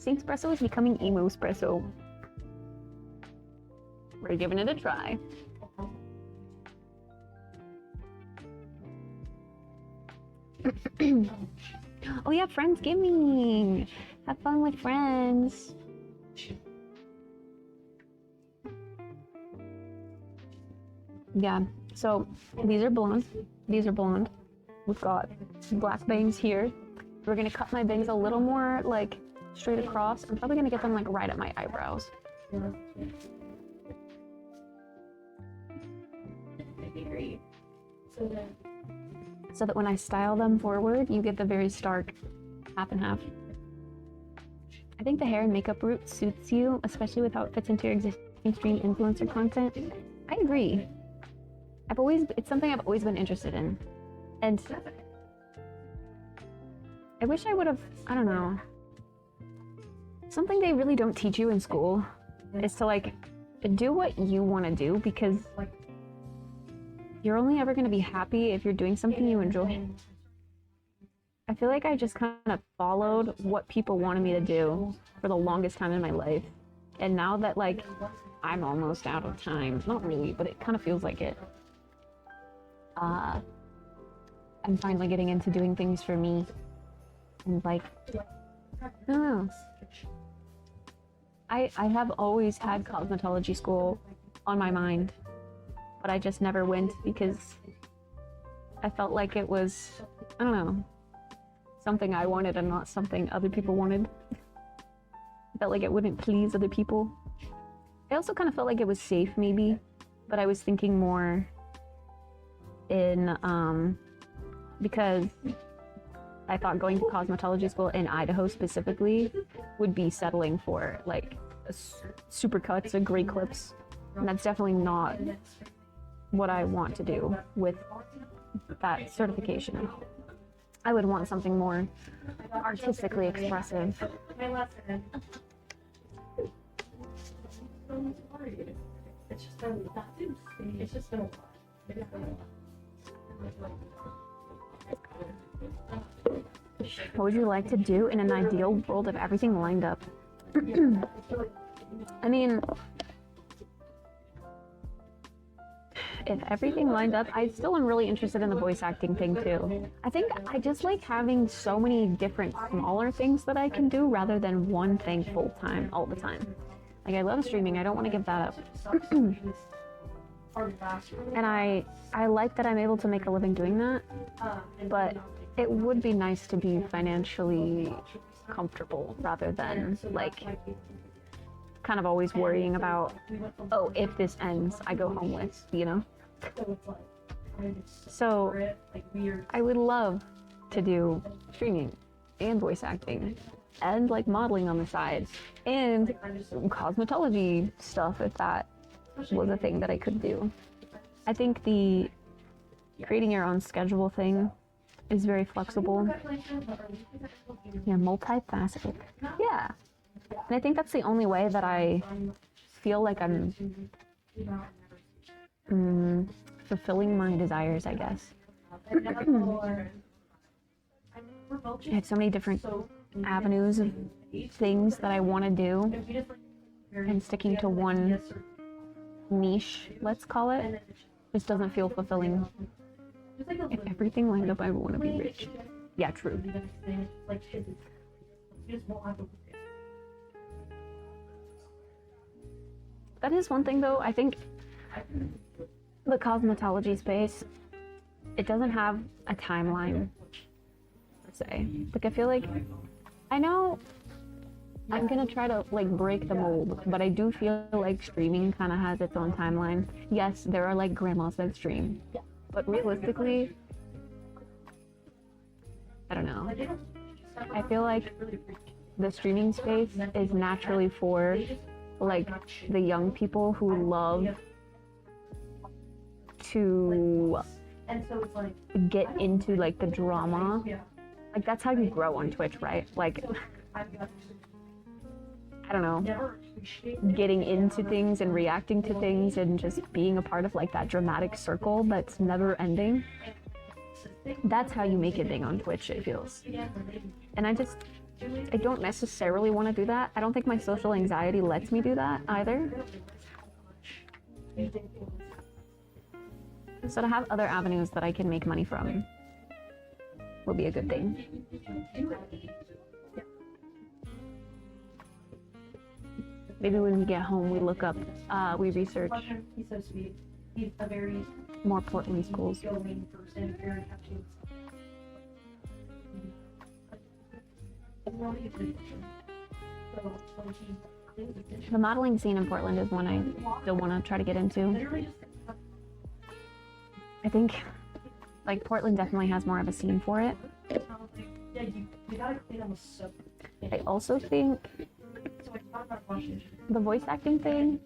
Kittspresso is becoming emo espresso. We're giving it a try. Oh yeah, Friendsgiving! Have fun with friends. Yeah, so these are blonde. These are blonde. We've got black bangs here. We're gonna cut my bangs a little more like straight across. I'm probably gonna get them like right at my eyebrows. So that when I style them forward, you get the very stark half and half. I think the hair and makeup route suits you, especially with how it fits into your existing stream influencer content. I agree. It's something I've always been interested in. And I wish I would have, I don't know. Something they really don't teach you in school is to like do what you want to do, because you're only ever going to be happy if you're doing something you enjoy. I feel like I just kind of followed what people wanted me to do for the longest time in my life. And now that, like, I'm almost out of time, not really, but it kind of feels like it. I'm finally getting into doing things for me. And, like, I don't know. I have always had cosmetology school on my mind, but I just never went because I felt like it was, I don't know, something I wanted and not something other people wanted. I felt like it wouldn't please other people. I also kind of felt like it was safe, maybe, but I was thinking more in, because I thought going to cosmetology school in Idaho specifically would be settling for, like, super cuts or gray clips. And that's definitely not what I want to do with that certification. I would want something more artistically expressive. What would you like to do in an ideal world if everything lined up? I mean, if everything lined up, I still am really interested in the voice acting thing too. I think I just like having so many different smaller things that I can do rather than one thing full time all the time. Like, I love streaming, I don't want to give that up. And I like that I'm able to make a living doing that, but it would be nice to be financially comfortable rather than, like, kind of always worrying about, oh, if this ends, I go homeless, you know? So I would love to do streaming and voice acting and, like, modeling on the side and cosmetology stuff if that was a thing that I could do. I think the creating your own schedule thing is very flexible. Yeah, multifaceted. Yeah. And I think that's the only way that I feel like I'm fulfilling my desires, I guess. I have so many different avenues of things that I want to do, and sticking to one niche, let's call it, just doesn't feel fulfilling. If everything lined up, I would want to be rich. Yeah, true. That is one thing, though. I think the cosmetology space, it doesn't have a timeline, per se. Like, I feel like, I know I'm gonna try to, like, break the mold, but I do feel like streaming kind of has its own timeline. Yes, there are, like, grandmas that stream, but realistically, I don't know. I feel like the streaming space is naturally for, like, the young people who love to get into, like, the drama. Like, that's how you grow on Twitch, right? Like, I don't know, getting into things and reacting to things and just being a part of, like, that dramatic circle that's never ending. That's how you make it big on Twitch, it feels. And I don't necessarily want to do that. I don't think my social anxiety lets me do that either. So to have other avenues that I can make money from would be a good thing. Maybe when we get home, we look up, we research more Portland schools. The modeling scene in Portland is one I still want to try to get into. I think, like, Portland definitely has more of a scene for it. I also think the voice acting thing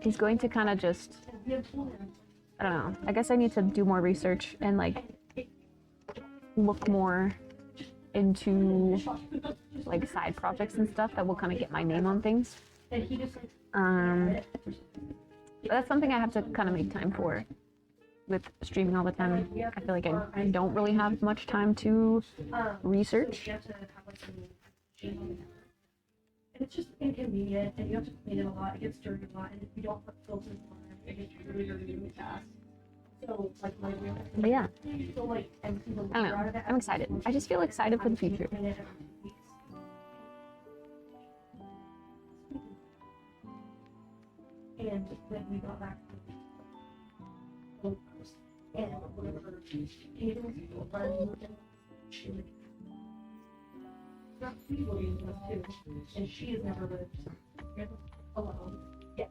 is going to kind of just, I don't know, I guess I need to do more research and, like, look more into, like, side projects and stuff that will kind of get my name on things. But that's something I have to kind of make time for with streaming all the time. I feel like I don't really have much time to research. And it's just inconvenient, and you have to clean it a lot. It gets dirty a lot, and if you don't put filters on it, it gets really, really, really fast. So, like, But yeah, so, like, empty the I don't know. I'm excited. I just feel excited for the future. And then we got back to the post, and whatever Hayden's running, she like not legally with us too, and she has never lived alone. Yes.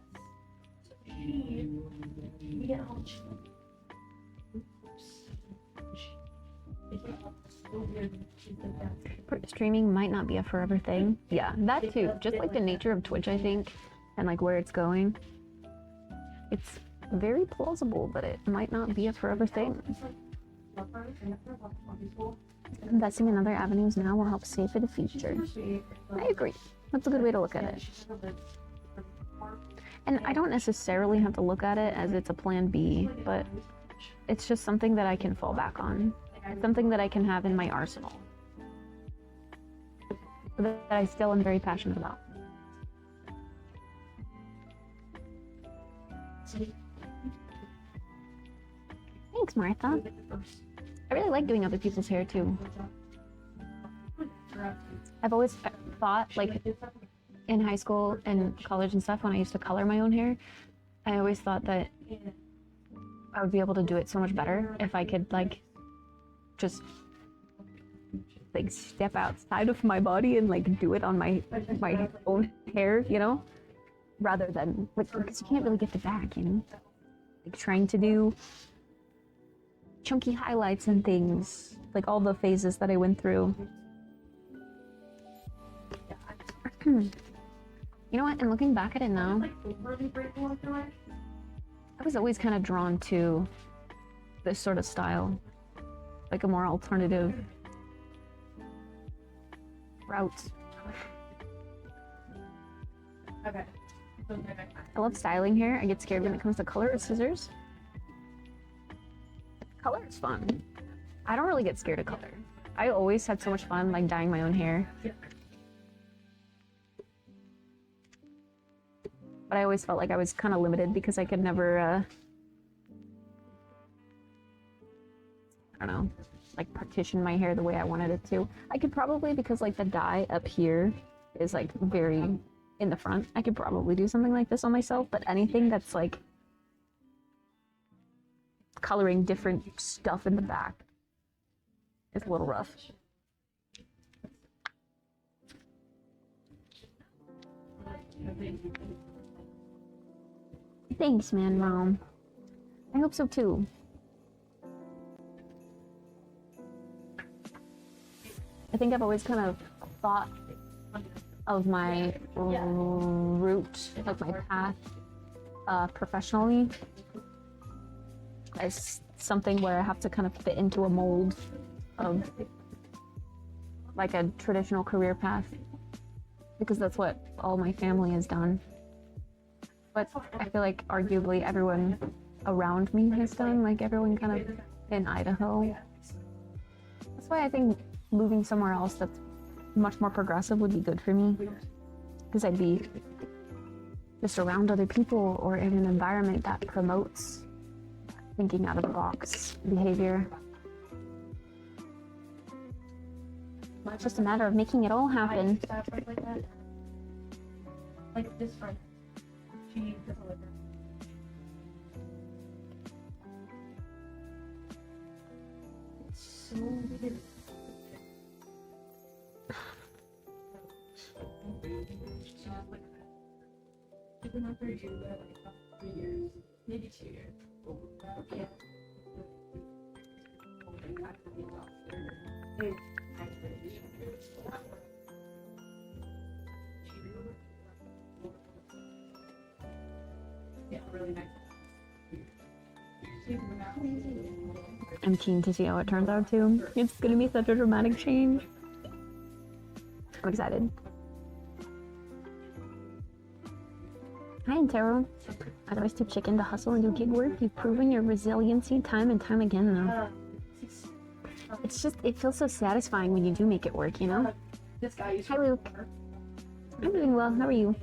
So we get home, she's like, it's so weird. She's like that. Streaming might not be a forever thing. Yeah, that too. Just like the nature of Twitch, I think, and like where it's going. It's very plausible that it might not be a forever thing. Investing in other avenues now will help save for the future. I agree. That's a good way to look at it. And I don't necessarily have to look at it as it's a plan B, but it's just something that I can fall back on. It's something that I can have in my arsenal. That I still am very passionate about. Thanks, Martha. I really like doing other people's hair too. I've always thought, like, in high school and college and stuff, when I used to color my own hair, I always thought that I would be able to do it so much better if I could, like, just, like, step outside of my body and, like, do it on my own hair, you know? Rather than, like, because you can't really get the back, you know? Like, trying to do chunky highlights and things, like all the phases that I went through. You know what, and looking back at it now, I was always kind of drawn to this sort of style, like a more alternative route. Okay. I love styling hair. I get scared when it comes to color or scissors. Color is fun. I don't really get scared of color. I always had so much fun, like, dyeing my own hair. But I always felt like I was kind of limited because I could never, I don't know, like, partition my hair the way I wanted it to. I could probably, because, like, the dye up here is, like, very in the front, I could probably do something like this on myself, but anything that's, like, coloring different stuff in the back is a little rough. Thanks, man, Mom. I hope so too. I think I've always kind of thought of my route, like my path professionally, as something where I have to kind of fit into a mold of like a traditional career path, because that's what all my family has done. But I feel like arguably everyone around me has done, like everyone kind of in Idaho. That's why I think moving somewhere else that's much more progressive would be good for me, because I'd be just around other people or in an environment that promotes thinking out of the box behavior. It's just a matter of making it all happen. Like this friend, she doesn't live there. It's so weird. She's been up there for like 3 years, maybe 2 years. Yeah. Yeah, really nice. I'm keen to see how it turns out too. It's gonna be such a dramatic change. I'm excited. Hi, Antero. I'd always too chicken to hustle and do gig work. You've proven your resiliency time and time again, though. It's just, it feels so satisfying when you do make it work, you know? This guy used Hi, Luke. I'm doing well. How are you?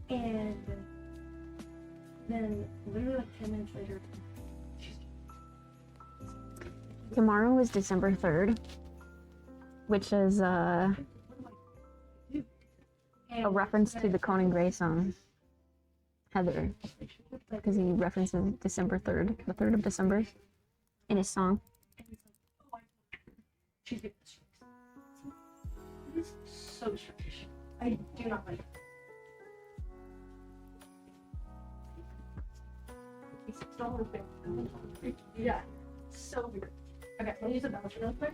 And then literally like 10 minutes later, Tomorrow is December 3rd, which is a reference to the Conan Gray song, Heather, because he references December 3rd, the 3rd of December, in his song. she's getting strikes. It is so strange. I do not like it. It's so weird. Yeah, so weird. Okay, let me use a mouse real quick.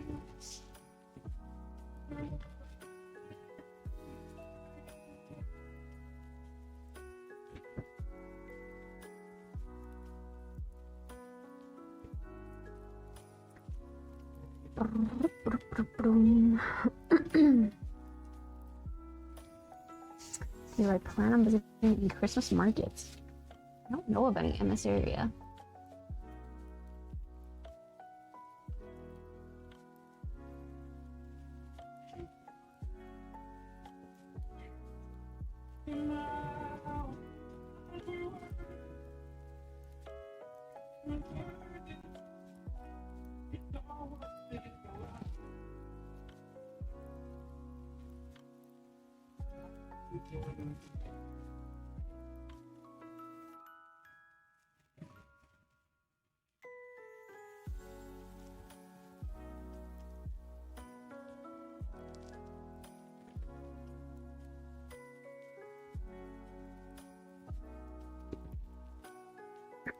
Do I plan on visiting any Christmas markets? I don't know of any in this area.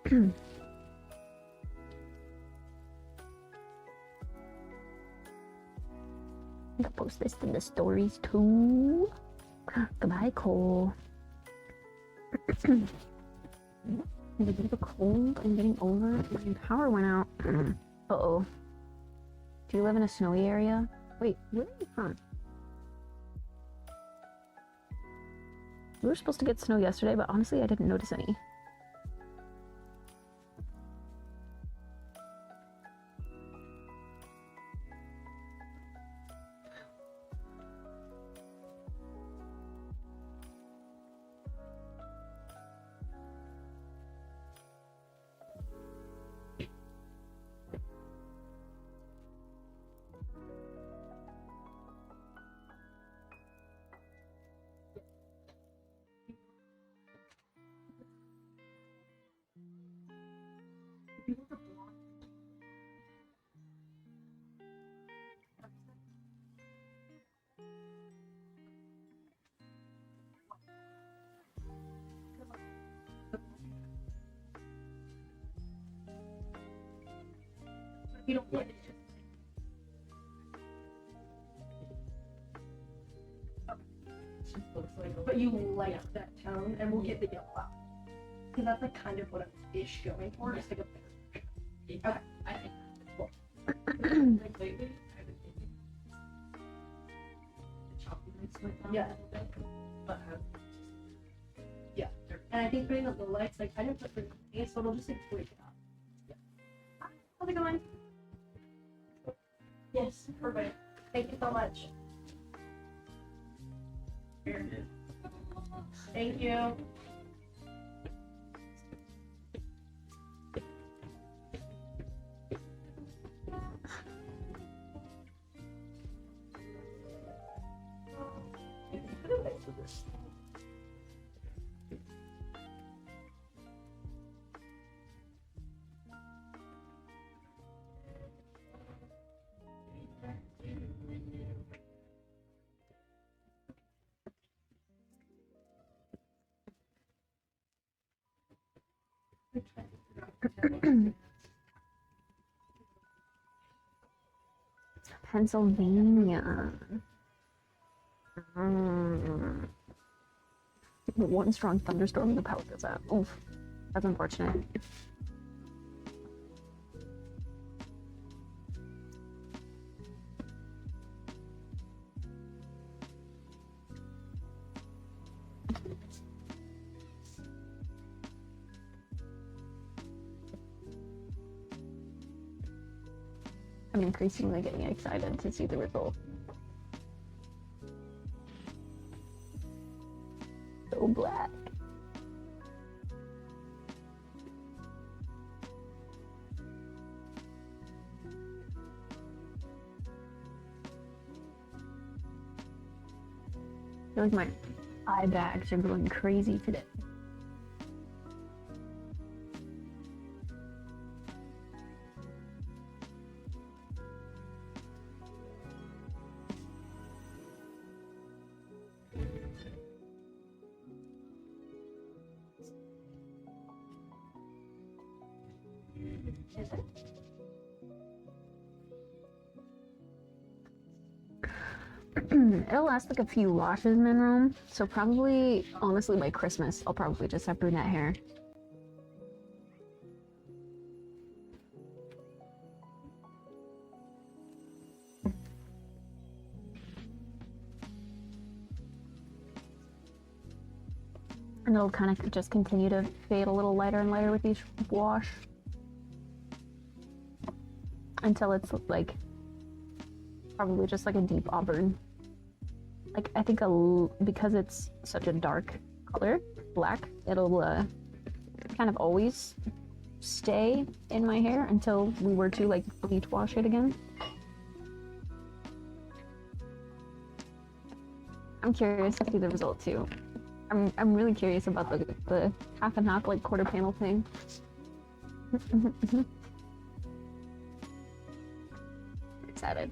I'm gonna post this in the stories too. Goodbye, Cole. There's a bit of a cold I'm getting over. My power went out. Uh-oh. Do you live in a snowy area? Wait, where are you from? We were supposed to get snow yesterday, but honestly, I didn't notice any. You don't like it. But you like that tone, and we'll get the yellow out. Because that's like kind of what I'm ish going for. Just like a okay. I think cool. Like lately, I've been thinking the choppy lights went down a little bit, but yeah. And I think putting the low lights, like I didn't put the so it'll just like break it up. Yeah. How's it going? Yes, perfect. Thank you so much. Here. Thank you. Pennsylvania. One strong thunderstorm and the power goes out. Oof. That's unfortunate. I'm increasingly getting excited to see the result. So black. I feel like my eye bags are going crazy today. Is it? It'll last like a few washes in room, so probably, honestly, by Christmas, I'll probably just have brunette hair. And it'll kind of just continue to fade a little lighter and lighter with each wash. Until it's like, probably just like a deep auburn. Like, I think because it's such a dark color, black, it'll kind of always stay in my hair until we were to like bleach wash it again. I'm curious to see the result too. I'm really curious about the half and half, like quarter panel thing. Excited.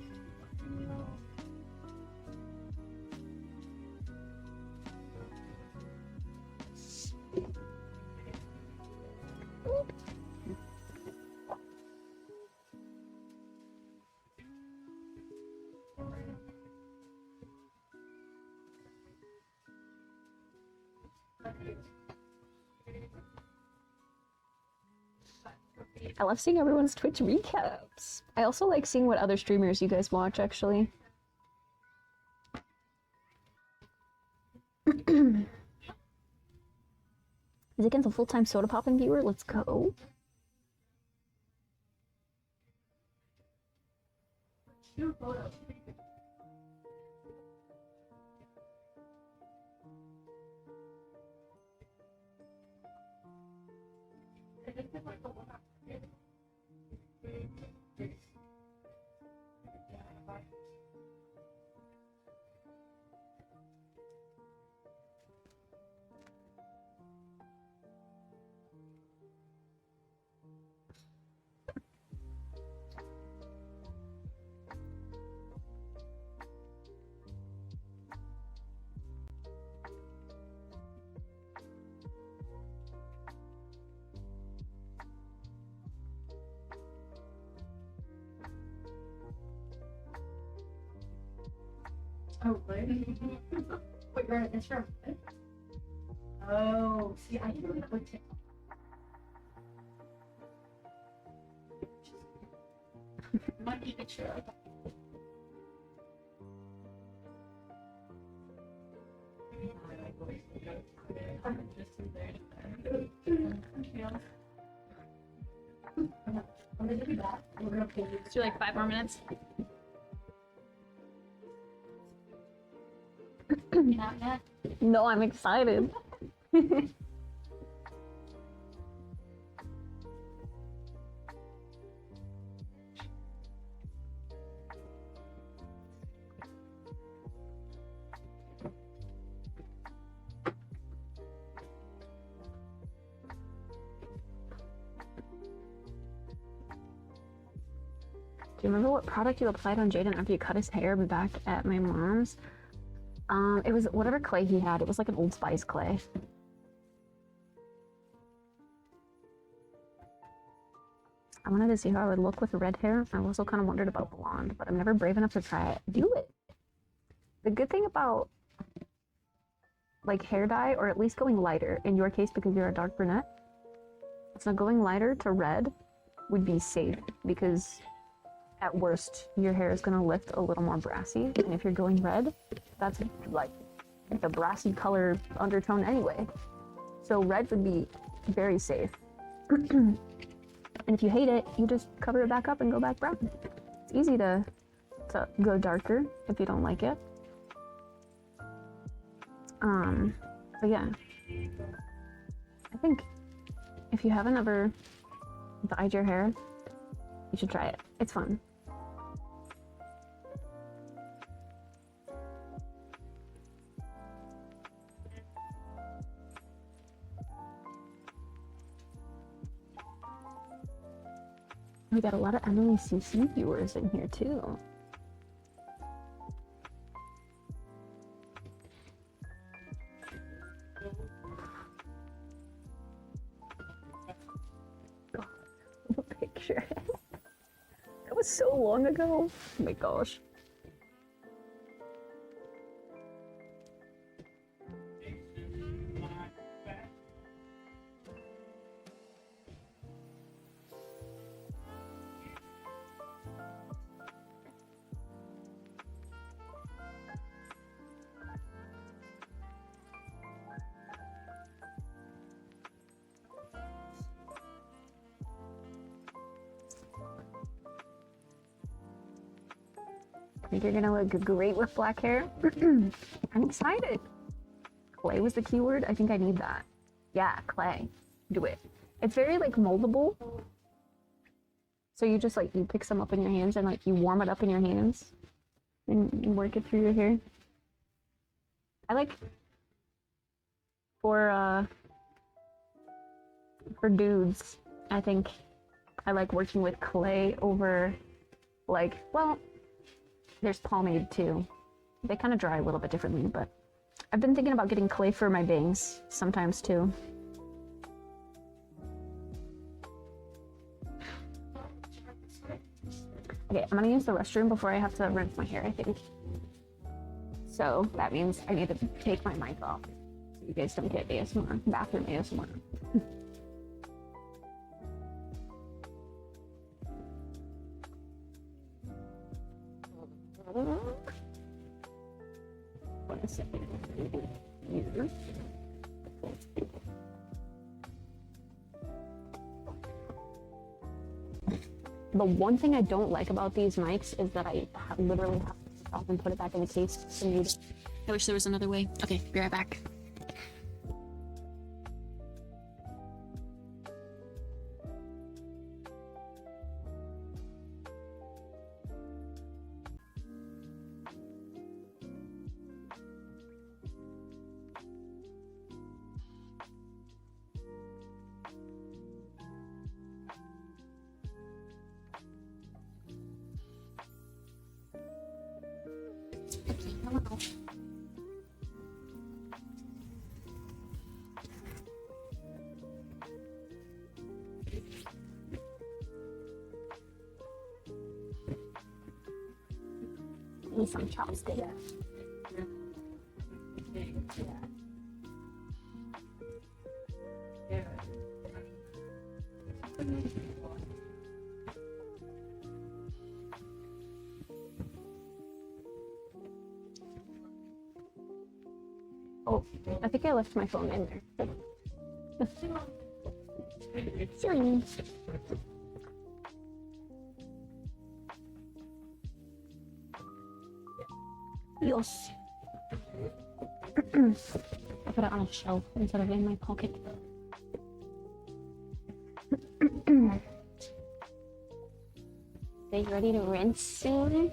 I love seeing everyone's Twitch recaps. I also like seeing what other streamers you guys watch, actually. Is against a full-time soda poppin' viewer? Let's go. Oh, really? Wait, you're on Instagram? Oh, see, I didn't know what TikTok. Might be a picture of. I'm gonna be back. We're gonna pull you. Let's do like 5 more minutes. Not yet. No, I'm excited. Do you remember what product you applied on Jaden after you cut his hair back at my mom's? It was whatever clay he had. It was like an Old Spice clay. I wanted to see how I would look with red hair. I also kind of wondered about blonde, but I'm never brave enough to try it. Do it! The good thing about like hair dye, or at least going lighter, in your case because you're a dark brunette, so going lighter to red would be safe, because at worst your hair is going to lift a little more brassy, and if you're going red, that's like the brassy color undertone anyway. So red would be very safe. And if you hate it, you just cover it back up and go back brown. It's easy to go darker if you don't like it. But yeah, I think if you haven't ever dyed your hair, you should try it. It's fun. We got a lot of Emily CC viewers in here too. Oh, picture. That was so long ago. Oh my gosh. I think you're gonna look great with black hair. I'm excited. Clay was the keyword. I think I need that. Yeah, clay. Do it. It's very like moldable. So you just like, you pick some up in your hands and like you warm it up in your hands and you work it through your hair. I like for dudes, I think I like working with clay over like, well, there's pomade too. They kind of dry a little bit differently, but I've been thinking about getting clay for my bangs sometimes too. Okay, I'm gonna use the restroom before I have to rinse my hair, I think. So that means I need to take my mic off so you guys don't get ASMR, bathroom ASMR. One second. Here. The one thing I don't like about these mics is that I literally have to stop and put it back in the case to mute. I wish there was another way. Okay, be right back. Need some chopsticks. Oh, I think I left my phone in there. Sorry. Yes. I put it on a shelf instead of in my pocket. Are you ready to rinse soon?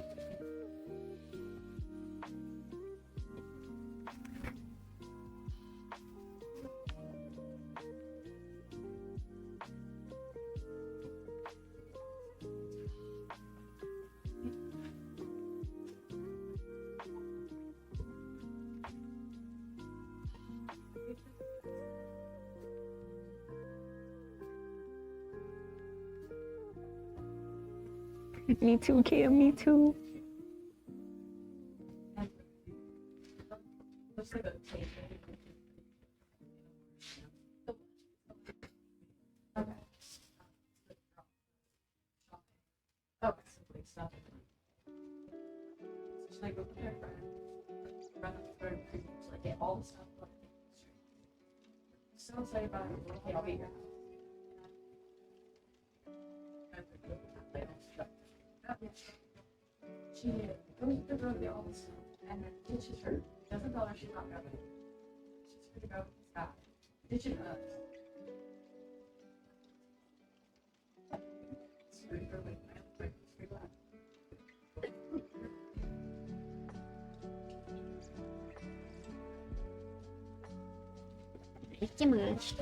Me too, Cam, me too. So excited about it. Okay, I'll be here. Yeah. She goes to the rodeo all the time and ditches her. Doesn't tell her she's not going. She's free to go. Stop. Ditches us. Screw her like my friend. Screw that. Inte much.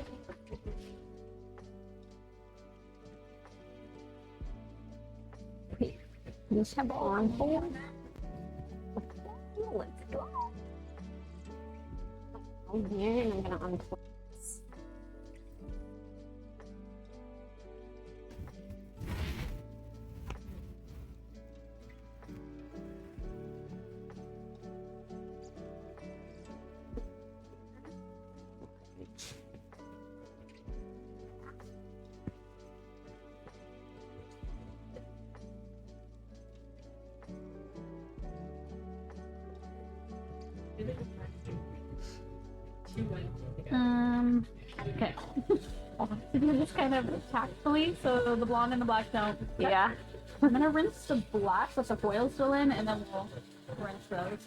You have on for. Let's go. Oh, here, and I'm gonna unplug. Okay. I'll have to do this kind of tactfully so the blonde and the black don't. Yeah. I'm gonna rinse the black with the foil still in, and then we'll rinse those.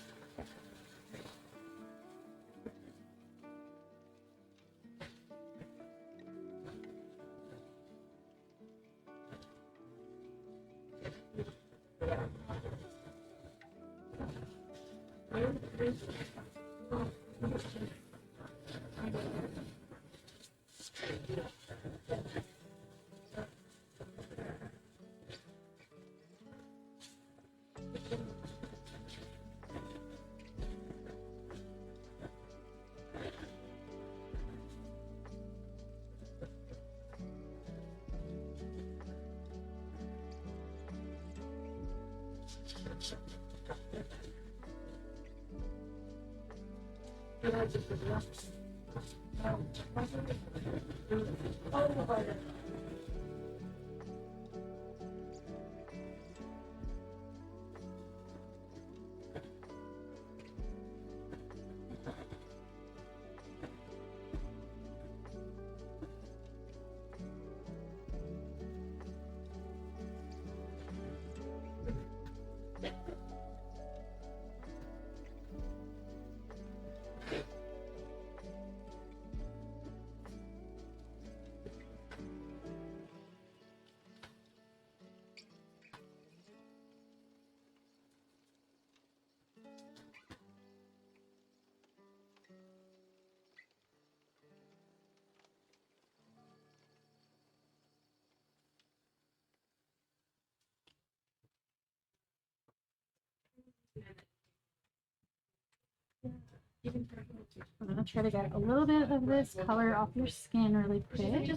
I'm gonna try to get a little bit of this color off your skin really quick.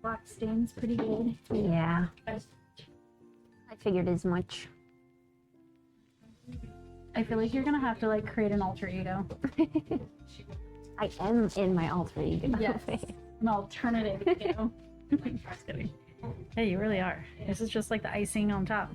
Black stains pretty good. Yeah. I figured as much. I feel like you're gonna have to like create an alter ego. I am in my alter ego. Yes. An alternative ego. Just kidding. Hey, you really are. This is just like the icing on top.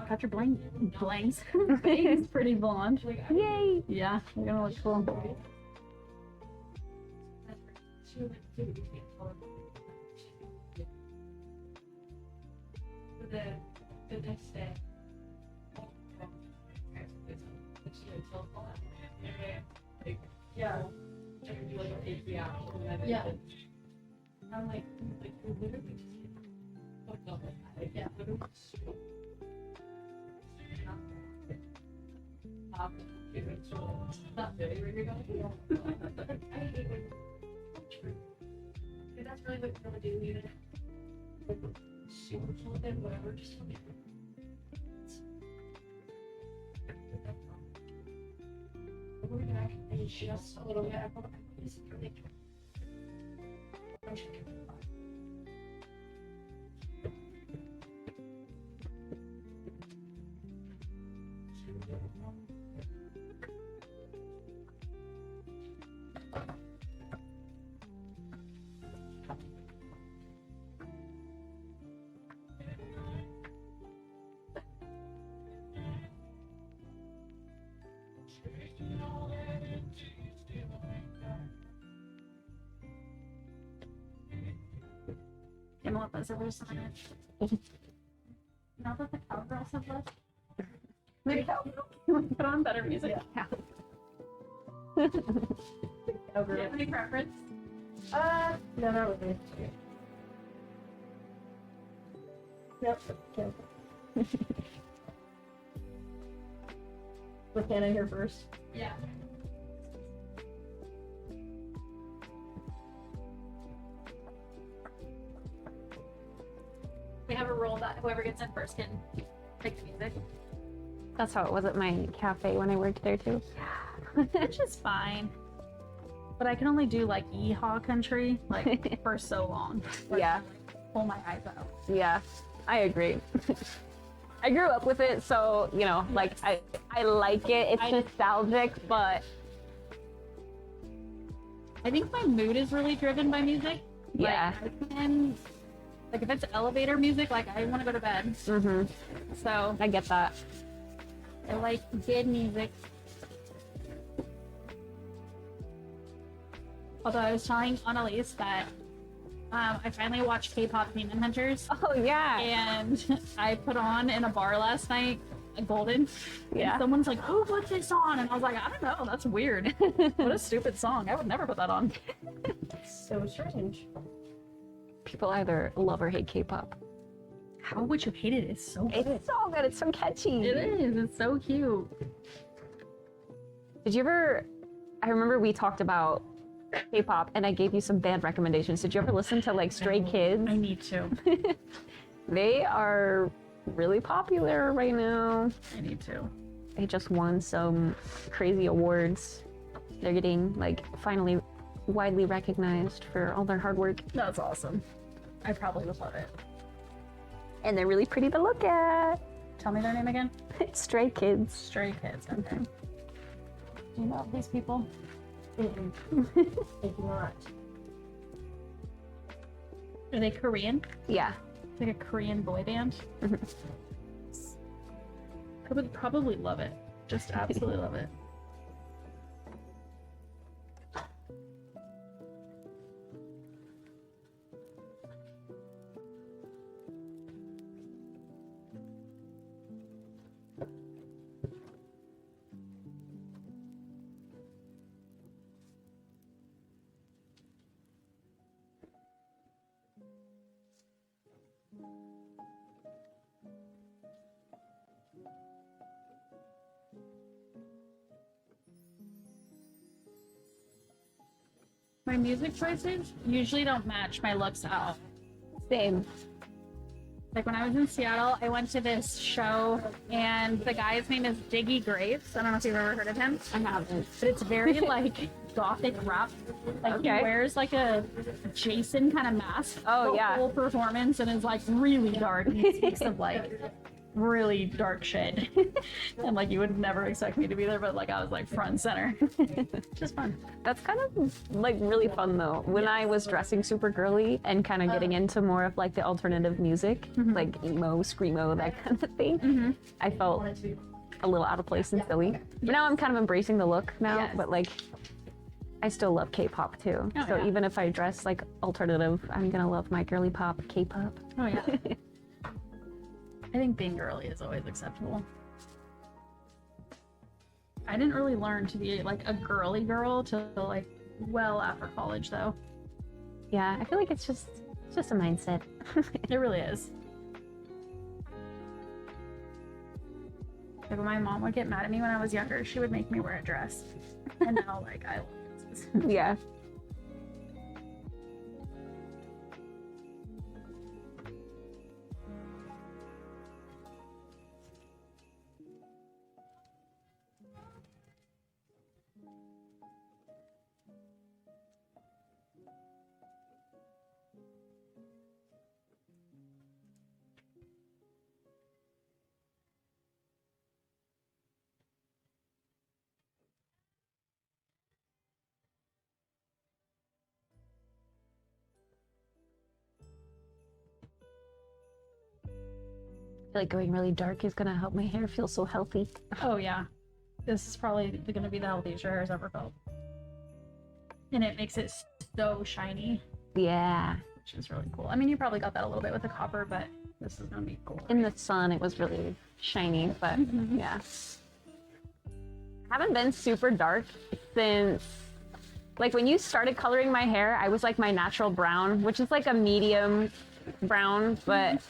Got your blanks. Bangs pretty blonde. Yay! Yeah, you're gonna look cool. The next day. Yeah. Yeah. I'm like you're literally just fucked up like that. Yeah. Not really where you're going. I hate when if that's really what you're gonna do, even super full of it, whatever, just tell me. We're gonna actually just a little bit. I probably this for later. all of us over some minute. Now that the cowgirls have left. The cowgirls put on better music. Yeah. Do you have any preference? No, not really. Yep. Okay. With Hannah here first. Yeah. We have a rule that whoever gets in first can pick the music. That's how it was at my cafe when I worked there too. Which is fine. But I can only do like yeehaw country like for so long. Yeah. Like, pull my eyes out. Yeah, I agree. I grew up with it, so you know, like I like it. It's nostalgic, but I think my mood is really driven by music. yeah. Like, I can, like if it's elevator music, like I want to go to bed. Mhm. So I get that. I like good music. Although I was telling Annalise that I finally watched K-pop Demon Hunters, Oh yeah. and I put on in a bar last night Golden. Yeah. And someone's like, "Who put this on?" And I was like, "I don't know. That's weird. What a stupid song. I would never put that on." So strange. People either love or hate K-pop. How would you hate it? It's so good. It's so good. It's so catchy. It is. It's so cute. Did you ever? I remember we talked about K-pop, and I gave you some band recommendations. Did you ever listen to like Stray Kids? I need to. They are really popular right now. I need to. They just won some crazy awards. They're getting like finally widely recognized for all their hard work, That's awesome. I probably would love it. and they're really pretty to look at. Tell me their name again. Stray Kids. Stray Kids. Okay. Do you know these people? Mm-mm. I do not. Are they Korean? Yeah. It's like a Korean boy band. Mhm. I would probably love it. Just absolutely love it. My music choices usually don't match my looks at all. Same. Like when I was in Seattle, I went to this show, and the guy's name is Diggy Graves. I don't know if you've ever heard of him. I haven't. But it's very like gothic rap. Like Okay. he wears like a Jason kind of mask. Oh, the yeah. whole performance, and is like really dark. And he speaks of like really dark shit. And like you would never expect me to be there, but like I was like front and center. Just fun. That's kind of like really fun though. When I was dressing super girly and kind of getting into more of like the alternative music, like emo, screamo, that kind of thing, I felt a little out of place and silly. But now I'm kind of embracing the look now, Yes. but like I still love K-pop too. Oh, So yeah. even if I dress like alternative, I'm gonna love my girly pop K-pop. Oh yeah. I think being girly is always acceptable. I didn't really learn to be like a girly girl till like well after college though. Yeah, I feel like it's just a mindset. It really is. Like when my mom would get mad at me when I was younger, she would make me wear a dress. And now like I love dresses. Yeah. I feel like going really dark is gonna help my hair feel so healthy. Oh yeah. This is probably gonna be the healthiest your hair's ever felt. And it makes it so shiny. Yeah. which is really cool. I mean, you probably got that a little bit with the copper, but this is gonna be cool. In the sun, it was really shiny, but yeah. I haven't been super dark since, like, when you started coloring my hair, I was like my natural brown, which is like a medium brown, but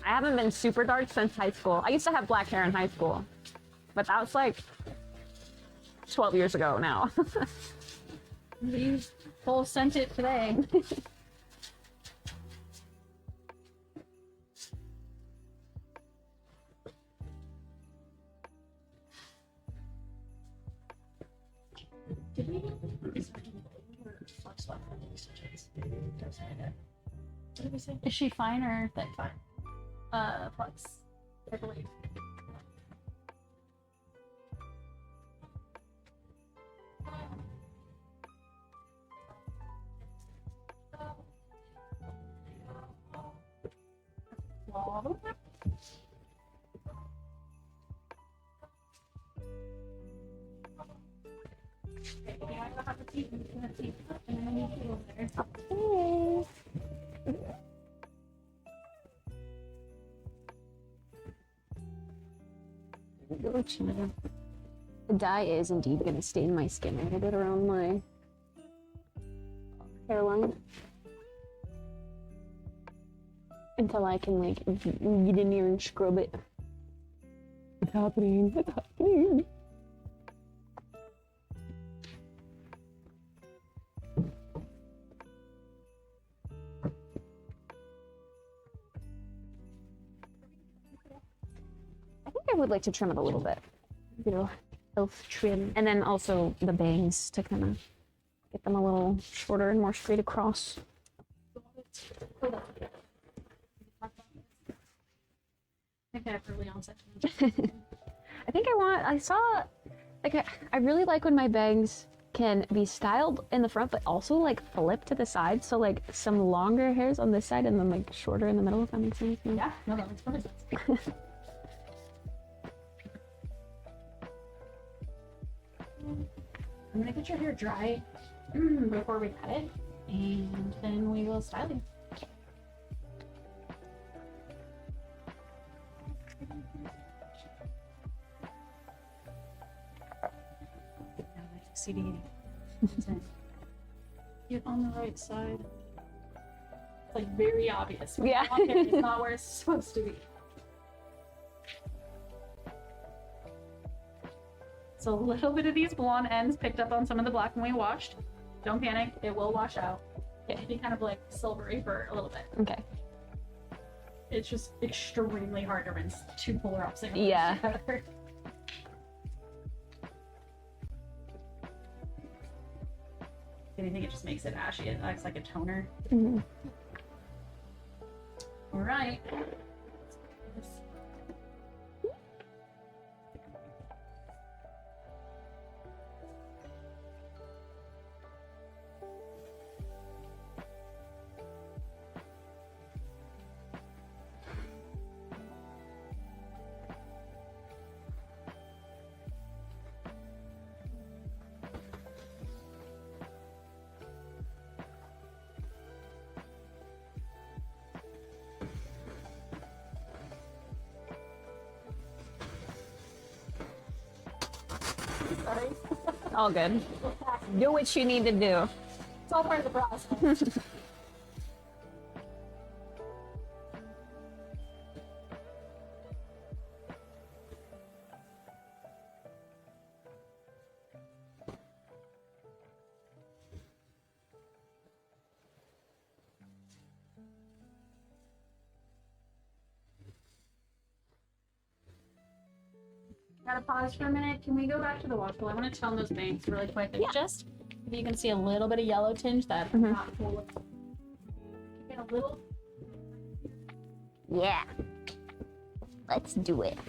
I haven't been super dark since high school. I used to have black hair in high school, but that was like 12 years ago now. We full sent it today. Did we flex left on these stitches? What did we say? Is she fine or thick? Fine. Flex, I believe. The dye is indeed going to stain my skin a little bit around my hairline. Until I can, like, get in here and scrub it. It's happening. It's happening. I think I would like to trim it a little bit. You know, elf trim. And then also the bangs to kind of get them a little shorter and more straight across. I think I have early onset. I think I saw, like, I really like when my bangs can be styled in the front, but also like flip to the side. So like some longer hairs on this side and then like shorter in the middle, if that makes sense. Yeah, no, that makes perfect sense. I'm gonna get your hair dry before we cut it, and then we will style you. CD. Get on the right side. It's like very obvious. Yeah. It's not where it's supposed to be. So a little bit of these blonde ends picked up on some of the black when we washed. Don't panic, it will wash out. It'll be kind of like silvery for a little bit. Okay. It's just extremely hard to rinse two polar opposite colors Yeah. together. I think it just makes it ashy. It acts like a toner. Mm-hmm. All right. Sorry. All good. Do what you need to do. It's all part of the process. Gotta pause for a minute. Can we go back to the wash bowl? I want to tone those bangs really quick. There's just, if you can see a little bit of yellow tinge that I'm not cool with. Get a little. Yeah. Let's do it.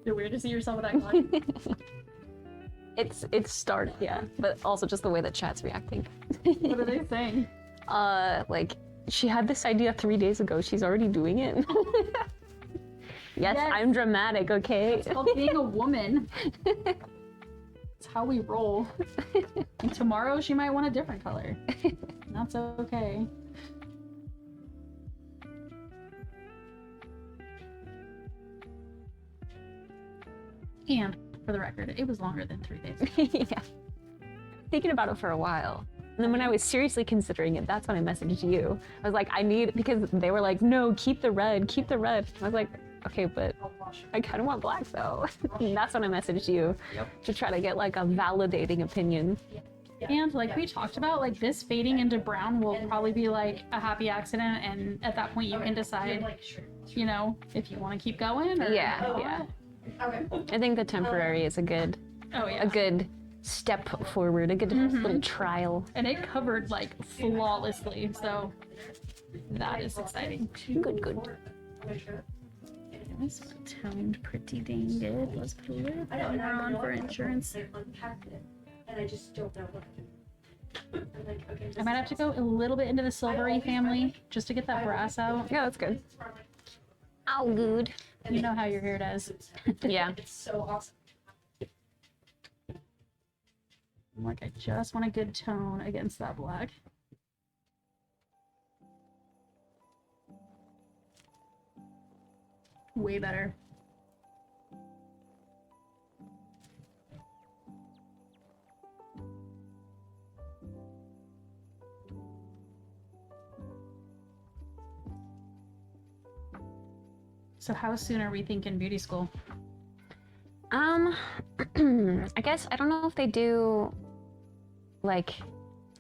You're weird to see yourself with that color. It's started, yeah, but also just the way that chat's reacting. What are they saying? Like she had this idea 3 days ago. She's already doing it. Yes, Yes. I'm dramatic, okay? It's called being a woman. It's how we roll. And tomorrow she might want a different color. And that's okay. And for the record, it was longer than 3 days. Yeah. Thinking about it for a while. And then when I was seriously considering it, that's when I messaged you. I was like, because they were like, no, keep the red, keep the red. I was like, okay, but I kind of want black though. And that's when I messaged you to try to get like a validating opinion. And like we talked about, like this fading into brown will probably be like a happy accident, and at that point you can decide, you know, if you want to keep going or Yeah. I think the temporary is a good step forward, a good little trial. And it covered like flawlessly, so that is exciting. Good. This one toned pretty dang good. Let's put a little bit more on for insurance. And I just don't know what to do. I'm like, okay, I might have to go a little bit into the silvery family just to get that brass out. Yeah, that's good. Oh, good. You know how your hair does. Yeah. It's so awesome. Like I just want a good tone against that black. Way better. So how soon are we thinking beauty school? I guess I don't know if they do like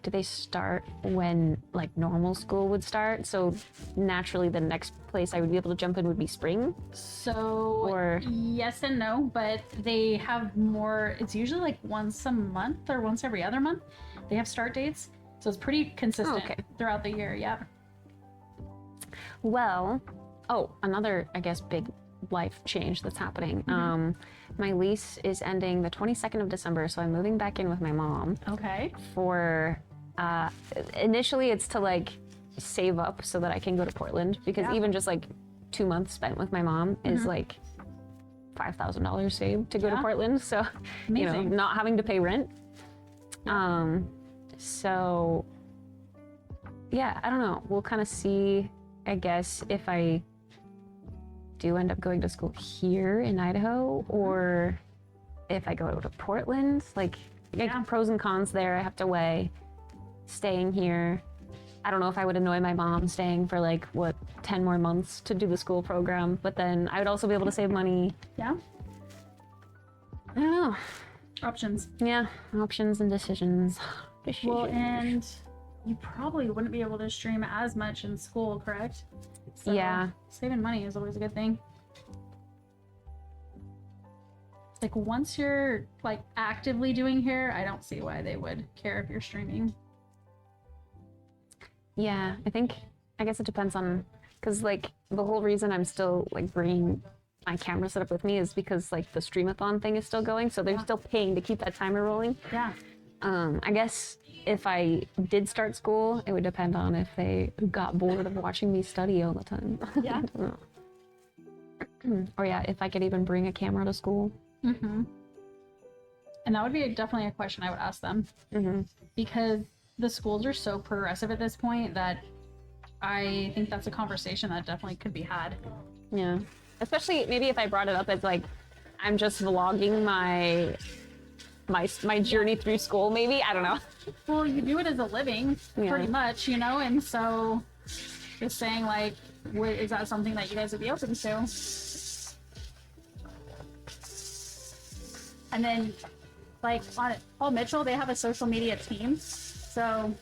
do they start when like normal school would start? So naturally the next place I would be able to jump in would be spring? So Or yes and no, but they have more, it's usually like once a month or once every other month. They have start dates. So it's pretty consistent throughout the year, yeah. well, another I guess big life change that's happening. My lease is ending the 22nd of December, so I'm moving back in with my mom Okay. for initially it's to like save up so that I can go to Portland, because even just like 2 months spent with my mom is like $5,000 saved to go to Portland, so you know, Amazing. not having to pay rent. So yeah, I don't know, we'll kind of see, I guess, if I do end up going to school here in Idaho or if I go to Portland. Like pros and cons there I have to weigh. Staying here, I don't know if I would annoy my mom staying for like 10 more months to do the school program, but then I would also be able to save money. Yeah. I don't know. Options. Yeah, options and decisions. Well, and you probably wouldn't be able to stream as much in school, correct? So Yeah. saving money is always a good thing. Like once you're like actively doing hair, I don't see why they would care if you're streaming. Yeah, I guess it depends on, because like the whole reason I'm still like bringing my camera set up with me is because like the streamathon thing is still going, so they're still paying to keep that timer rolling. Yeah. I guess if I did start school, it would depend on if they got bored of watching me study all the time. Yeah. I don't know. Or yeah, if I could even bring a camera to school. Mm-hmm. And that would be definitely a question I would ask them. Because the schools are so progressive at this point that I think that's a conversation that definitely could be had. Yeah. Especially maybe if I brought it up as like, I'm just vlogging my journey through school, maybe. I don't know. Well, you do it as a living, pretty much, you know, and so just saying like, is that something that you guys would be open to? And then, like on Paul Mitchell, they have a social media team, so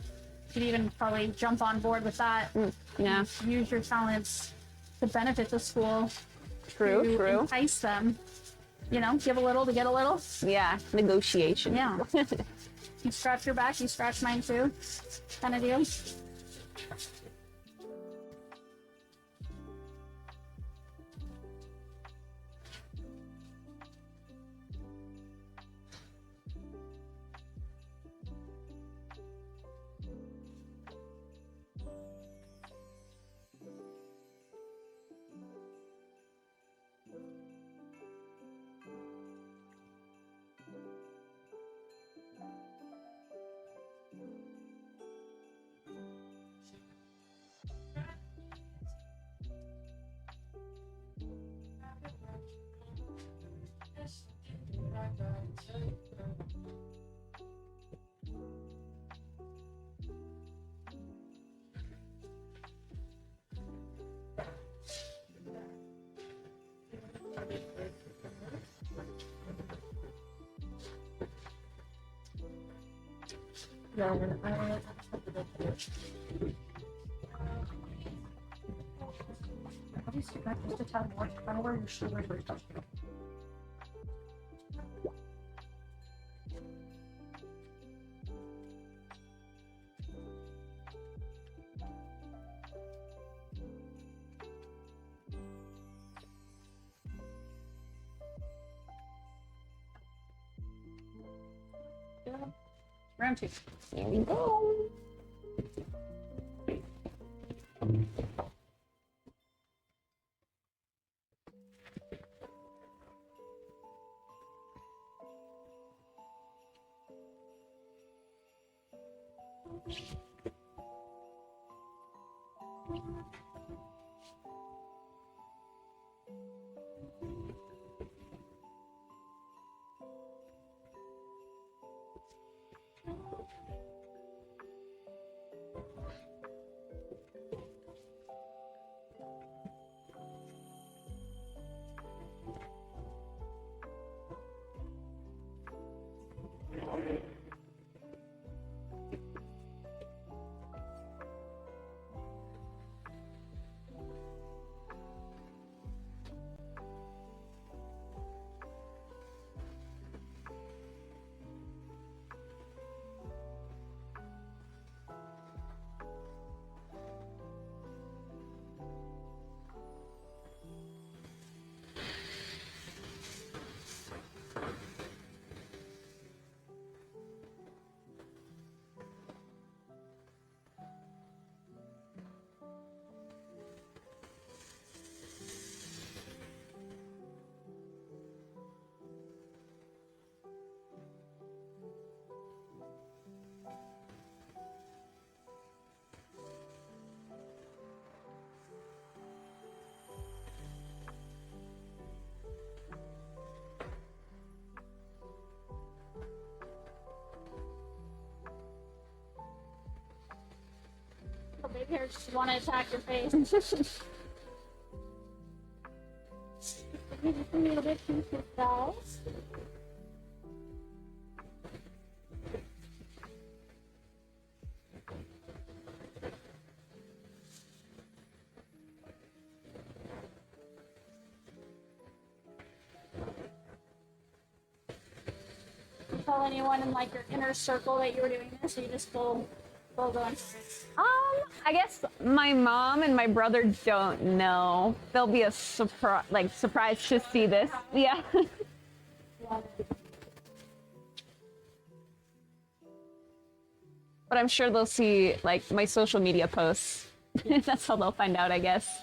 you could even probably jump on board with that. Yeah. Use your talents to benefit the school. True. To entice them. You know, give a little to get a little. Yeah. Negotiation. Yeah. You scratch your back, you scratch mine too, kind of deal. Then obviously not just a tad more. I don't wear your shoulder very much. Round 2. Here we go. The big hairs just want to attack your face. Just a little bit too fast. Tell anyone in like your inner circle that you were doing this, or you just full going? I guess my mom and my brother don't know. They'll be a surprised to see this. Yeah. But I'm sure they'll see like my social media posts. That's how they'll find out, I guess.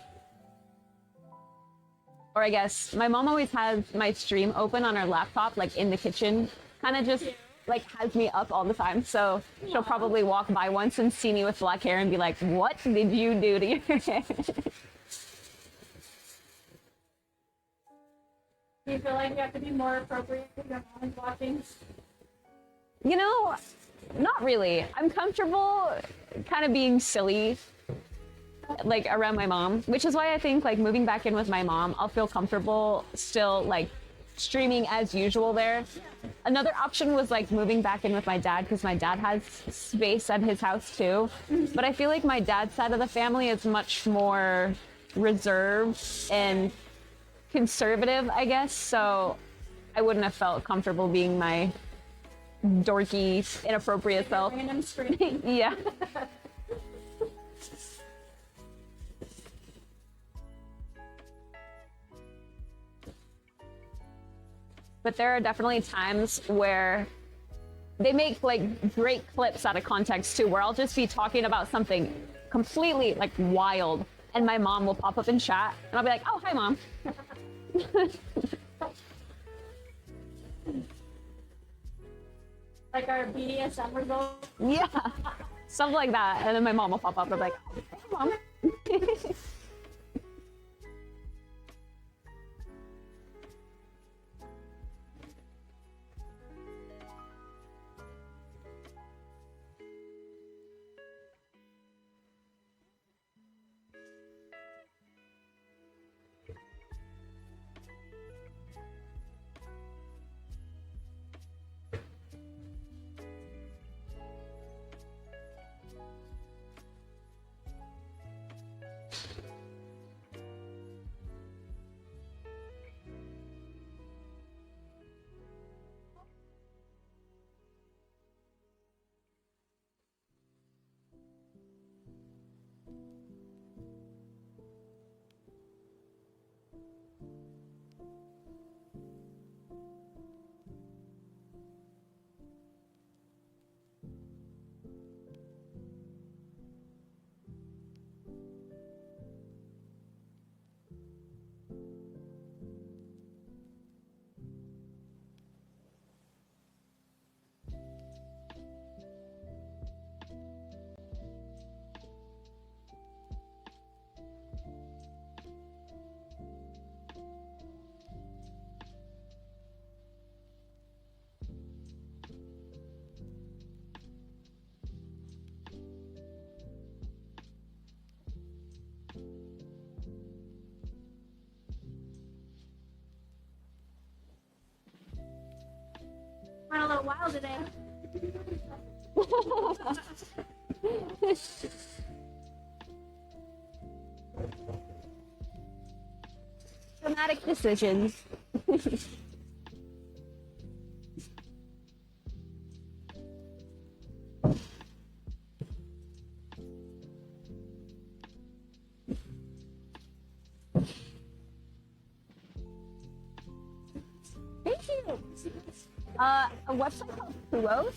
Or I guess my mom always has my stream open on her laptop, like in the kitchen, kind of just like has me up all the time. So she'll probably walk by once and see me with black hair and be like, "What did you do to your hair?" Do you feel like you have to be more appropriate if your mom is watching? You know, not really. I'm comfortable kind of being silly like around my mom, which is why I think like moving back in with my mom, I'll feel comfortable still like streaming as usual there. Another option was like moving back in with my dad because my dad has space at his house too. But I feel like my dad's side of the family is much more reserved and conservative, I guess. So I wouldn't have felt comfortable being my dorky, inappropriate self. Random screaming. Yeah. But there are definitely times where they make like great clips out of context too, where I'll just be talking about something completely like wild and my mom will pop up in chat and I'll be like, "Oh, hi mom." Like our BDSM results. Yeah, something like that. And then my mom will pop up and be like, "Oh, hey mom." little wild today. Dramatic decisions. Thank you. A website called Kuos.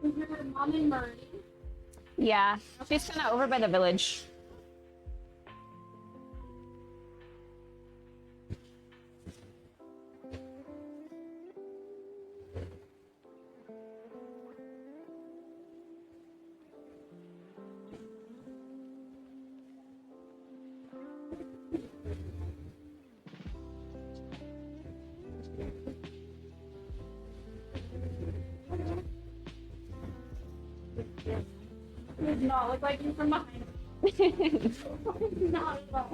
Your mom and Murray. Yeah, she's kind of over by the village. Does not look like you from behind. Not at all.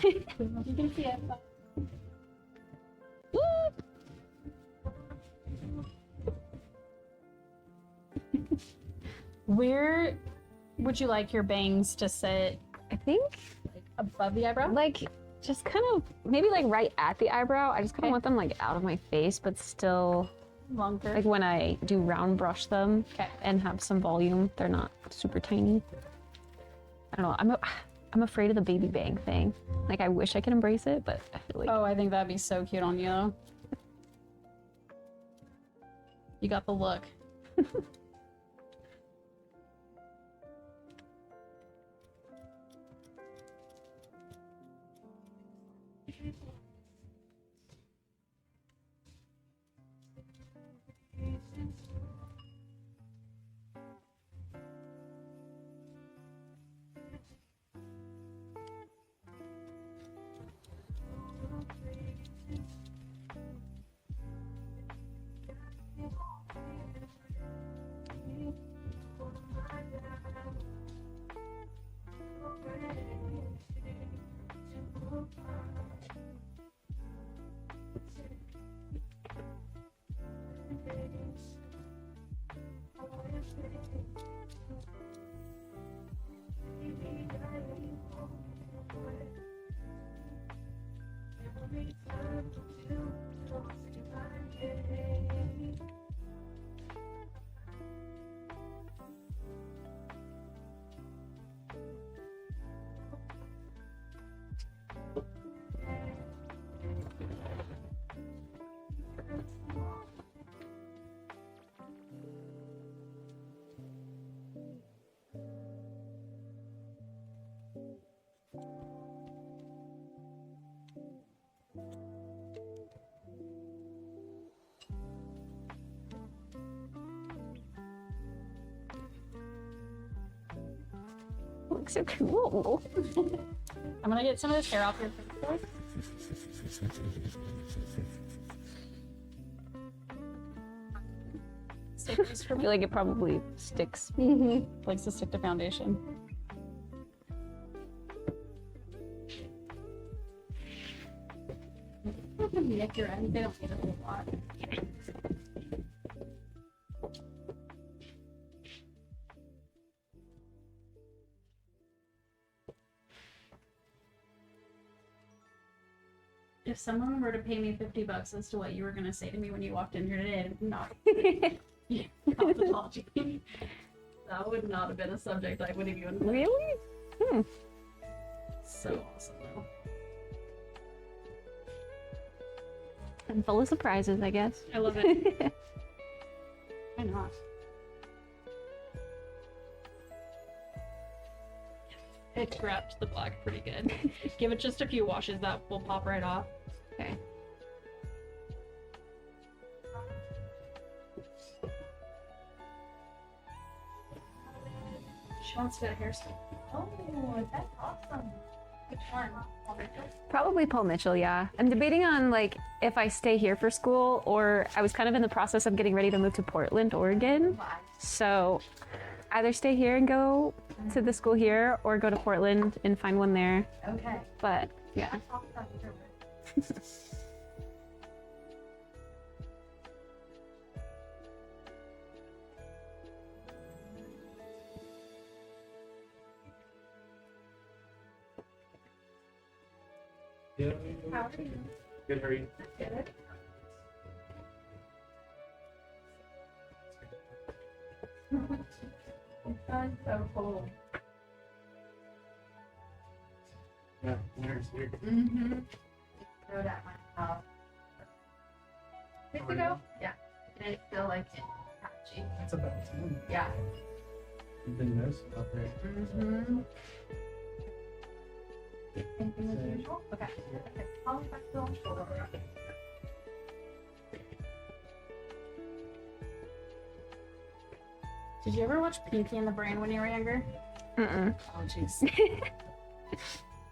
You can see it. Where would you like your bangs to sit? I think Like above the eyebrow? like just kind of maybe like right at the eyebrow. I just kind of Okay. want them like out of my face, but still Longer. like when I do round brush them Okay. and have some volume, they're not super tiny. I don't know. I'm afraid of the baby bang thing. Like I wish I could embrace it, but I feel like Oh, I think that'd be so cute on you. You got the look. looks so cool. I'm gonna get some of this hair off your face. Stick this for I me. feel like it probably sticks. Likes to stick to foundation. Nick your end. They don't need a whole lot. If someone were to pay me $50 as to what you were gonna say to me when you walked in here today, it would not cosmetology. That would not have been a subject I would have even. Really? Hmm. So awesome though. I'm full of surprises, I guess. I love it. Why not? It grabbed the black pretty good. Give it just a few washes, that will pop right off. Okay. She wants to get a hairstyle. Oh, that's awesome. Which one? Probably Paul Mitchell, yeah. I'm debating on like if I stay here for school or I was kind of in the process of getting ready to move to Portland, Oregon. Why? So either stay here and go to the school here or go to Portland and find one there. Okay. But yeah. That's awesome. Yeah. How are you? Good, how are you? Good. It's so cold. Yeah, winter's here. Mm-hmm. Rode at my house. 6 ago? Yeah. And it's still like patchy. That's about time. Yeah. You've been noticing out there. Mm-hmm. Anything as usual? Okay. Okay. I'll be back to the shoulder. Did you ever watch Pinky and the Brain when you were younger? Mm-mm. Oh, jeez.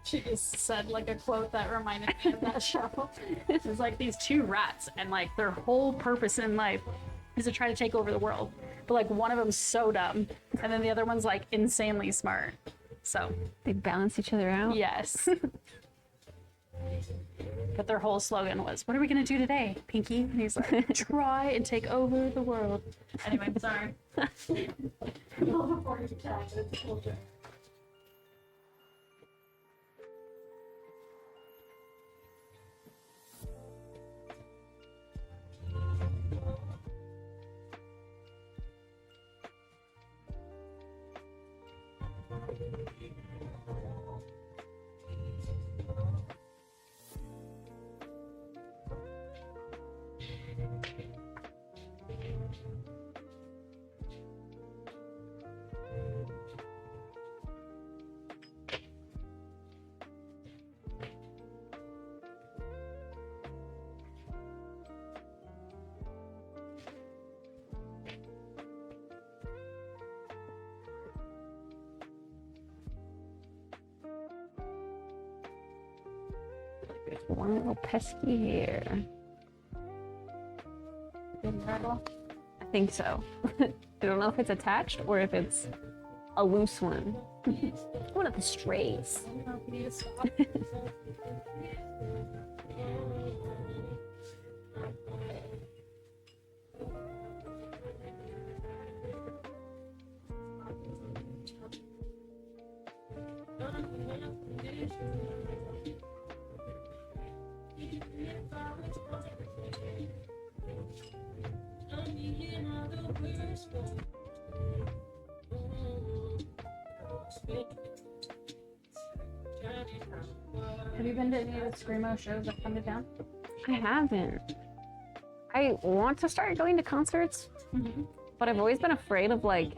She just said like a quote that reminded me of that show. It was like these two rats, and like their whole purpose in life is to try to take over the world. But like one of them's so dumb, and then the other one's like insanely smart. So They balance each other out. yes, But their whole slogan was, "What are we gonna do today, Pinky?" And he's like, "Try and take over the world." Anyway, sorry. There's one little pesky hair. I think so. I don't know if it's attached or if it's a loose one. One of the strays. Have you been to any of the Screamo shows that come to town? I haven't. I want to start going to concerts, but I've always been afraid of like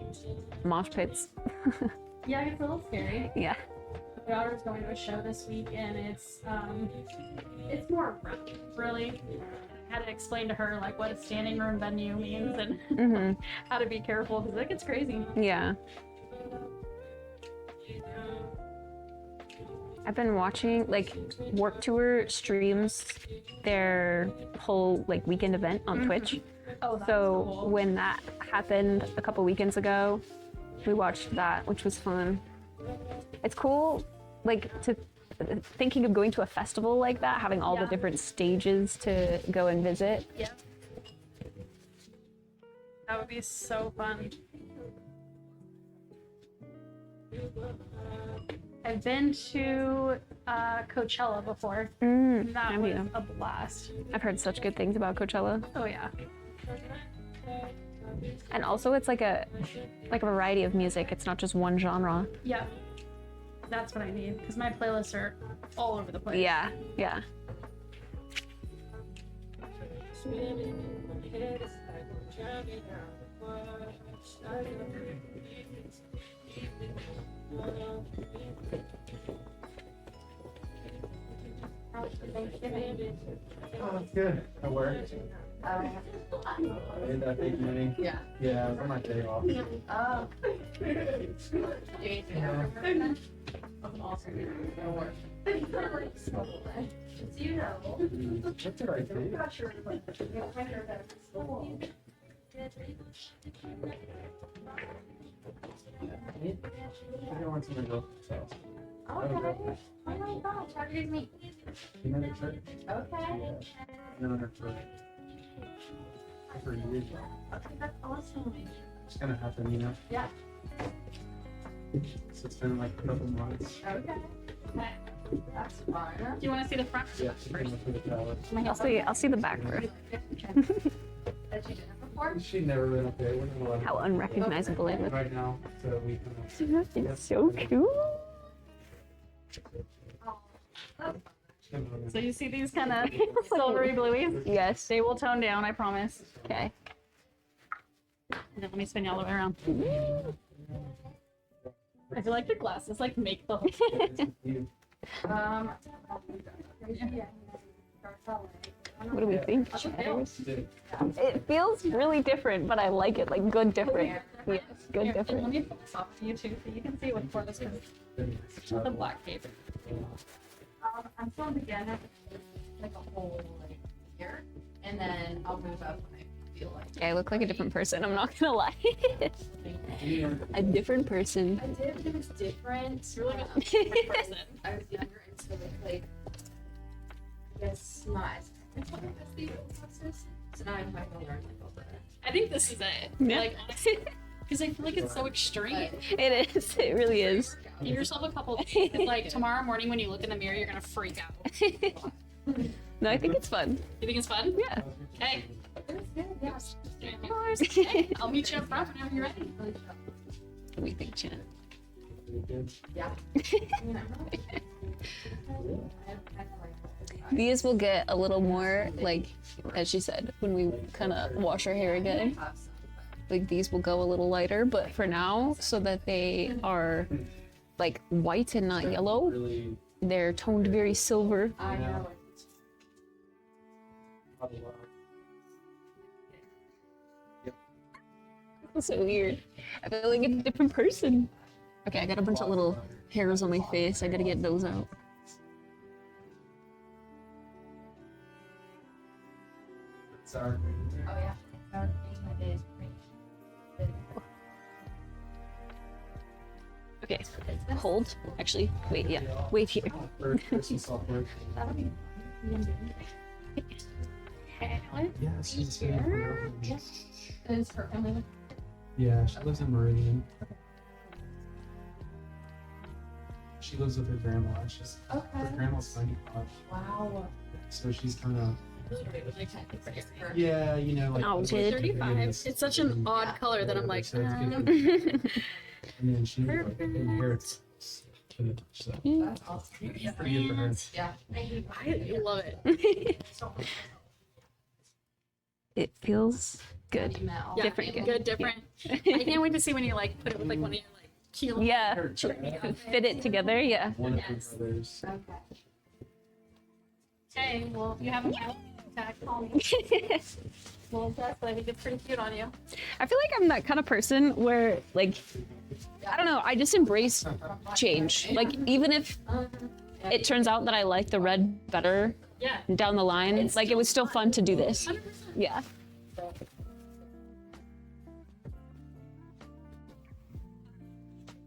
mosh pits. Yeah, it's a little scary. Yeah. My daughter's going to a show this week, and it's more rough, really. I had to explain to her like what a standing room venue means and how to be careful because it gets crazy. Yeah. I've been watching like Warped Tour streams their whole like weekend event on Twitch. Oh, that's So cool. when that happened a couple weekends ago, we watched that, which was fun. It's cool, like to thinking of going to a festival like that, having all the different stages to go and visit. Yeah. That would be so fun. I've been to Coachella before. That have was you? a blast. I've heard such good things about Coachella. Oh yeah. And also it's like a variety of music. It's not just one genre. Yeah. That's what I need because my playlists are all over the place. Yeah, yeah. Oh, it's good. I worked. I made that big money. Yeah. Yeah, it was on my day off. Oh. You know. What did I do? I want some of those. Okay. Oh my gosh, how did you meet? You know the church? Okay. No, no, for years. Okay, that's awesome. It's gonna happen, you know? Yeah. So it's been like a couple months. Okay. That's fun. Do you want to see the front? Yeah, she came up to the tower. I'll see the back first. That you did it before? She never been up there. We're gonna let her How unrecognizable it looks. right now, so we can. It's so cool. So you see these kind of silvery blueies? Yes. They will tone down, I promise. Okay. And then let me spin you all the way around. I feel like the glasses like make the whole. What do we think? Shadows? It feels really different, but I like it. Like good different. Yes, good Here, different. Let me put this off to you too, so you can see what for this is. The black paper. I'm still in the beginner, like a whole like year, and then I'll move up when I feel like. Yeah, I look like a different person. I'm not gonna lie. A different person. I did, but it was different. You're like a different person. I was younger, and so like guess not as technical as the process. So now I'm trying to learn like all the. I think this is it. Yeah. Like honestly, because I feel like it's so extreme. It is. It really is. Give yourself a couple. Like tomorrow morning when you look in the mirror, you're gonna freak out. No, I think it's fun. You think it's fun? Yeah. Okay. Yes. Okay. I'll meet you up front whenever you're ready. What do we think, Jen? Yeah. These will get a little more, like, as she said, when we kind of wash our hair again. Like, these will go a little lighter, but for now, so that they are, like, white and not yellow, Really. they're toned very silver. I know. That's so weird. I feel like a different person. Okay, I got a bunch of little hairs on my face. I gotta get those out. Sour cream. Oh yeah. Sour cream is Okay, hold. Actually, wait, yeah. Wait here. For Christmas software. Yeah, she's here. Is her family. Yeah, she lives in Meridian. She lives with her grandma. She's her Okay. grandma's 95, Wow. so she's kind of yeah, you know, like Oh, those, kid. 35. It's such an odd color that I'm like, So it's good for- and then she like inherits kid, so That's awesome. it's pretty good for her. Yeah. I love it. It feels good. Email. Yeah, Different, good, different. I can't wait to see when you like put it with like one of your like keel. Yeah, fit it together, yeah. One of her brothers. Okay. Okay, well, if you have a contact, call me. Well, that's, I think it's pretty cute on you. I feel like I'm that kind of person where, like, I don't know, I just embrace change. Like, even if it turns out that I like the red better Yeah. down the line, like, it was still fun to do this. 100%. Yeah.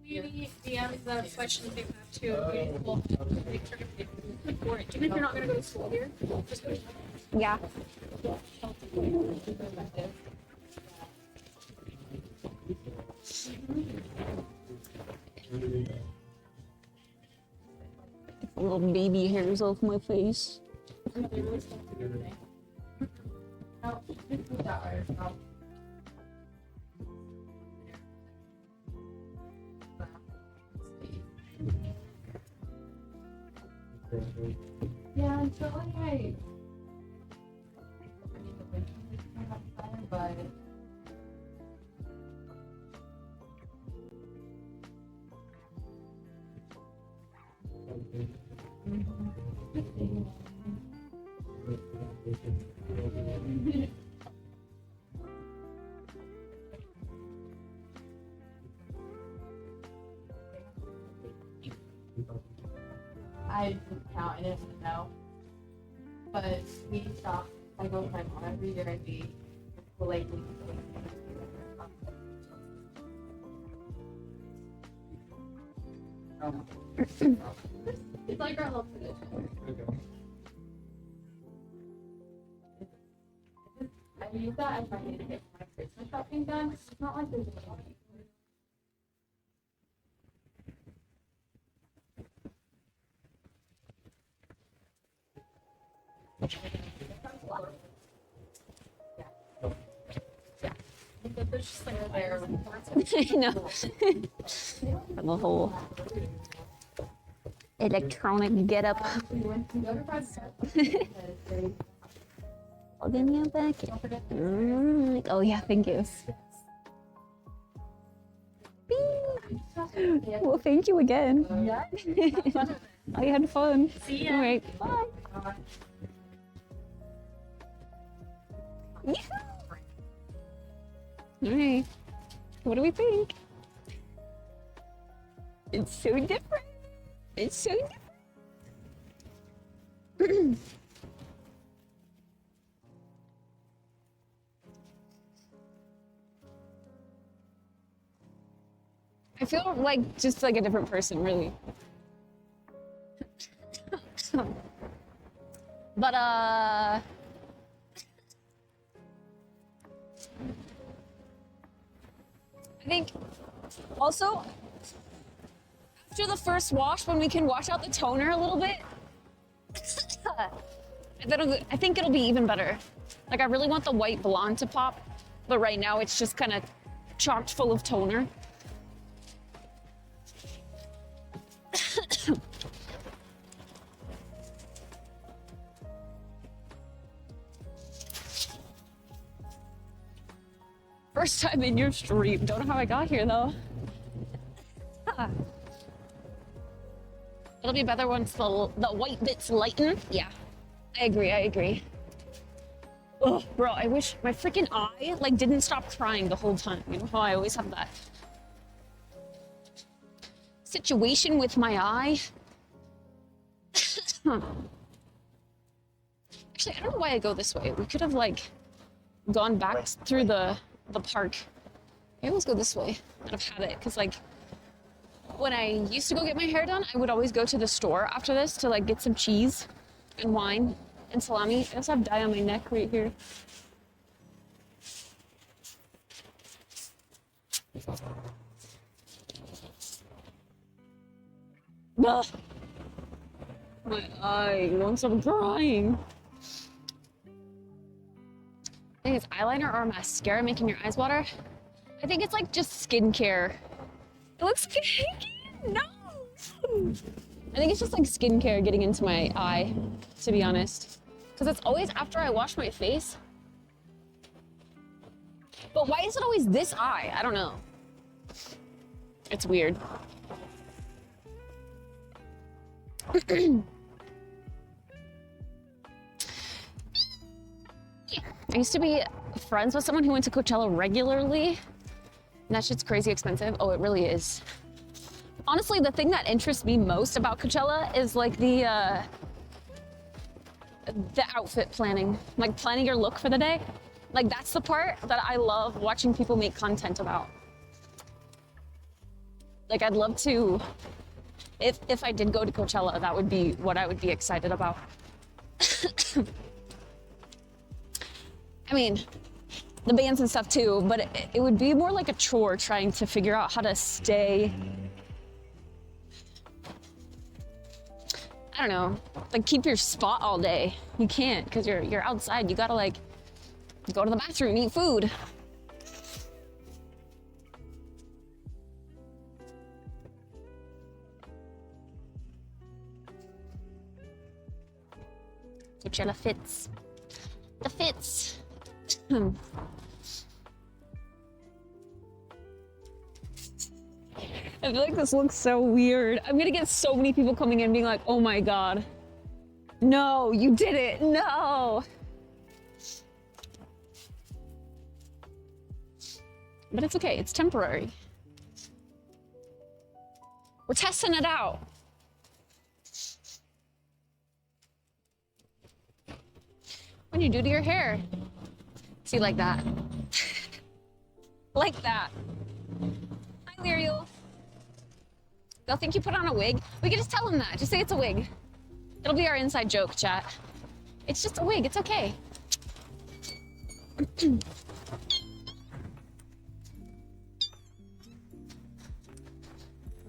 Maybe DM the questions you have to we'll make sure to pick for it. Even if you're not going to go to school here, just go. Yeah. Little baby hairs off my face. Yeah, I feel like but I didn't count. I didn't know. But we shop. I go with my mom every year, and we like. It's like our little tradition. Okay. I use that as my way to get my Christmas shopping done. It's not like there's a lot. There's just like There. I know. The whole electronic getup. We went to go to Fresno. I'll give me a bucket. Oh yeah, thank you. Beep. Well, thank you again. I had fun. See ya. All right. Bye. Yeah. All right. What do we think? It's so different. It's so different. I feel like just like a different person, really. But I think also after the first wash, when we can wash out the toner a little bit, I think it'll be even better. Like, I really want the white blonde to pop, but right now it's just kind of chocked full of toner. First time in your stream. Don't know how I got here though. It'll be better once the white bits lighten. Yeah, I agree. Ugh, bro, I wish my freaking eye like didn't stop crying the whole time. You know how I always have that situation with my eye? Actually, I don't know why I go this way. We could have like gone back through the park. I always go this way out of habit, because like when I used to go get my hair done, I would always go to the store after this to like get some cheese and wine and salami. I also have dye on my neck right here. Ugh. My eye won't stop crying. I think it's eyeliner or mascara making your eyes water. I think it's like just skincare. It looks cakey. No. I think it's just like skincare getting into my eye, to be honest. Because it's always after I wash my face. But why is it always this eye? I don't know. It's weird. I used to be friends with someone who went to Coachella regularly, and that shit's crazy expensive. Oh, it really is. Honestly, the thing that interests me most about Coachella is like the outfit planning, like planning your look for the day. Like that's the part that I love watching people make content about. Like I'd love to, if I did go to Coachella, that would be what I would be excited about. I mean, the bands and stuff too, but it would be more like a chore trying to figure out how to stay, I don't know, like keep your spot all day. You can't, because you're outside. You gotta like go to the bathroom, eat food. Coachella fits. The fits. I feel like this looks so weird. I'm gonna get so many people coming in being like, oh my God. No, you did it, no. But it's okay, it's temporary. We're testing it out. What do you do to your hair? See, like that. Like that. Hi, Muriel. They'll think you put on a wig. We can just tell them that. Just say it's a wig. It'll be our inside joke, chat. It's just a wig. It's okay.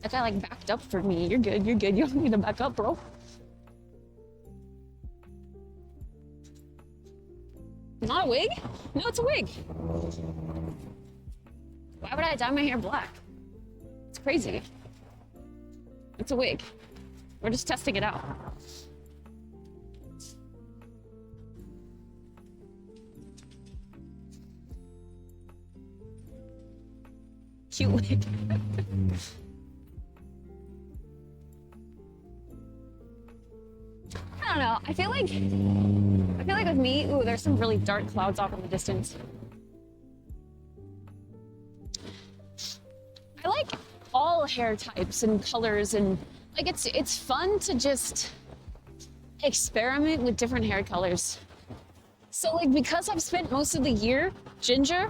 That guy like backed up for me. You're good. You're good. You don't need to back up, bro. Not a wig? No, it's a wig. Why would I dye my hair black? It's crazy. It's a wig. We're just testing it out. Cute wig. I don't know. I feel like with me, ooh, there's some really dark clouds off in the distance. I like all hair types and colors, and like it's fun to just experiment with different hair colors. So like because I've spent most of the year ginger,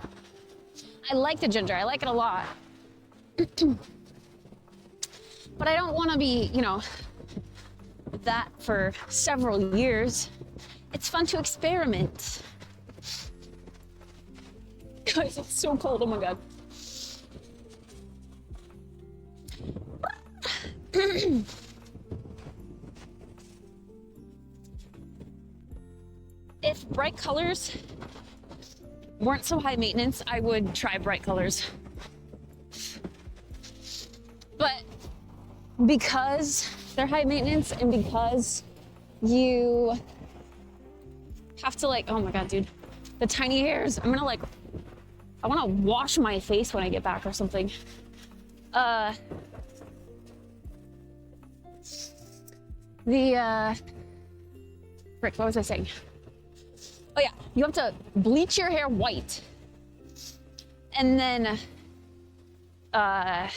I like the ginger. I like it a lot. But I don't want to be, you know, that for several years, it's fun to experiment. Guys, it's so cold, oh my god. If bright colors weren't so high maintenance, I would try bright colors. But because they're high maintenance and because you have to like, oh my god, dude, the tiny hairs, I want to wash my face when I get back or something. Frick, what was I saying? Oh yeah, you have to bleach your hair white and then dye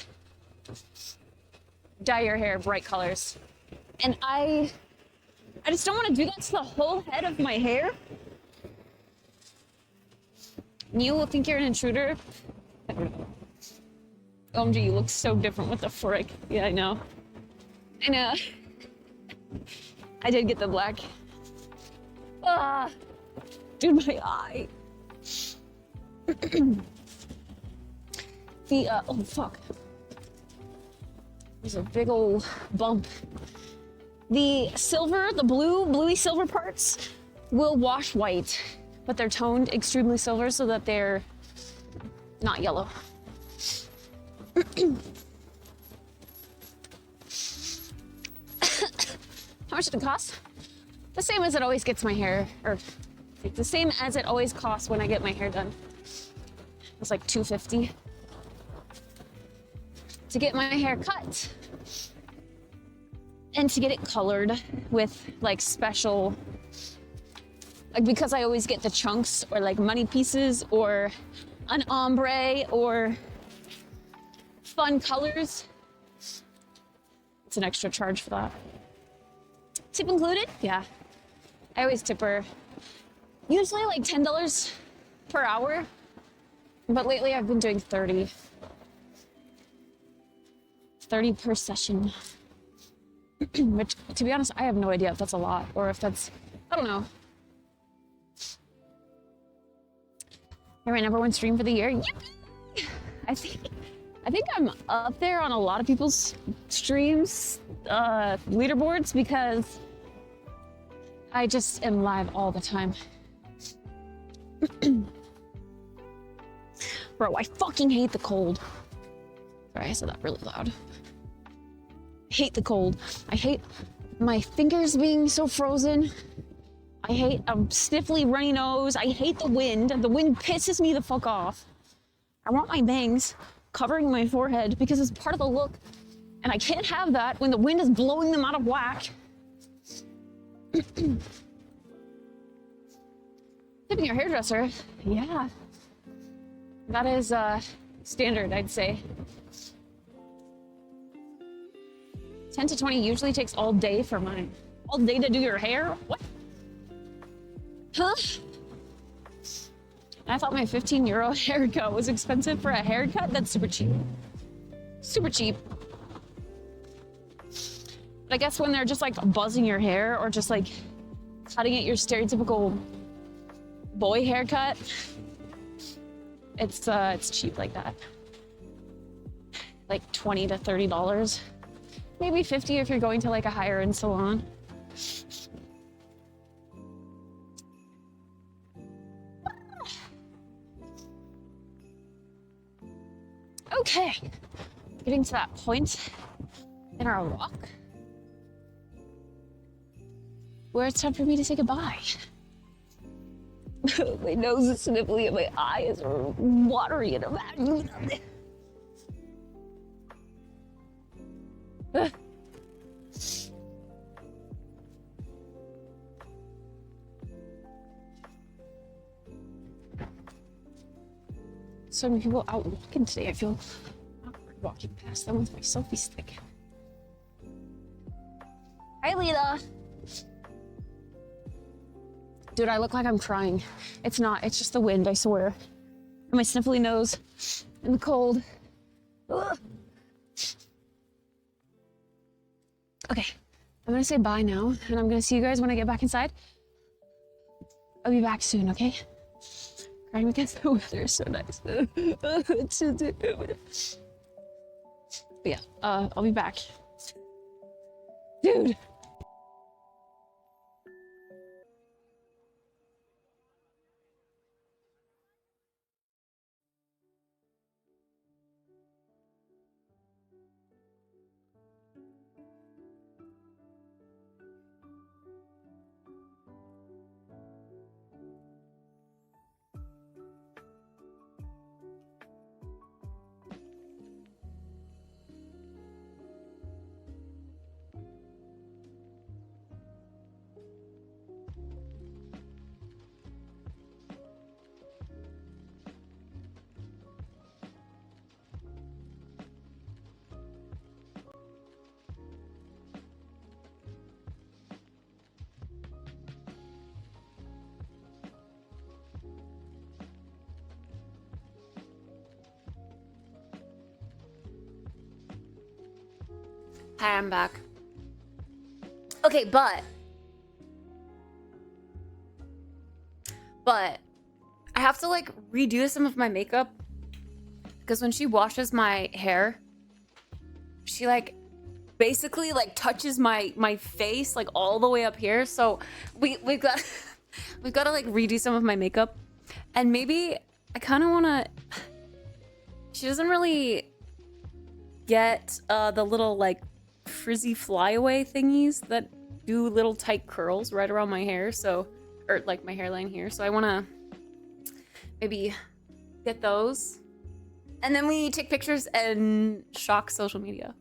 your hair bright colors. And I just don't want to do that to the whole head of my hair. You will think you're an intruder. I don't know. OMG, you look so different with the frick. Yeah, I know. I know. I did get the black. Ah, dude, my eye. Oh fuck. There's a big old bump. The silver, the bluey silver parts will wash white, but they're toned extremely silver so that they're not yellow. How much did it cost? The same as it always gets my hair, or the same as it always costs when I get my hair done. It's like $250 to get my hair cut and to get it colored with like special, like because I always get the chunks or like money pieces or an ombre or fun colors. It's an extra charge for that. Tip included? Yeah. I always tip her usually like $10 per hour, but lately I've been doing 30 per session. Which, to be honest, I have no idea if that's a lot or if that's, I don't know. I ran #1 stream for the year. Yippee! I think I'm up there on a lot of people's streams, leaderboards, because I just am live all the time. Bro, I fucking hate the cold. Sorry, I said that really loud. I hate the cold. I hate my fingers being so frozen. I hate a sniffly runny nose. I hate the wind. The wind pisses me the fuck off. I want my bangs covering my forehead because it's part of the look, and I can't have that when the wind is blowing them out of whack. Tipping your hairdresser? Yeah. That is standard, I'd say. 10 to 20 usually takes all day for mine. All day to do your hair? What? Huh? And I thought my €15 haircut was expensive for a haircut? That's super cheap. Super cheap. But I guess when they're just like buzzing your hair or just like cutting it your stereotypical boy haircut, it's cheap like that. Like $20 to $30. Maybe $50 if you're going to like a higher end salon. Okay, getting to that point in our walk where it's time for me to say goodbye. My nose is sniffly and my eyes are watery and I'm so many people out walking today. I feel awkward walking past them with my selfie stick. Hi, Lita. Dude, I look like I'm crying. It's not. It's just the wind, I swear. And my sniffly nose and the cold. Ugh. Okay, I'm gonna say bye now, and I'm gonna see you guys when I get back inside. I'll be back soon, okay? Crying because the weather is so nice. But yeah, I'll be back. Dude! Hi, I'm back. Okay, but I have to like redo some of my makeup because when she washes my hair, she like basically like touches my face like all the way up here. So we've got we've got to like redo some of my makeup, and maybe I kind of want to. She doesn't really get the little like frizzy flyaway thingies that do little tight curls right around my hair, so or like my hairline here, so I want to maybe get those, and then we take pictures and shock social media.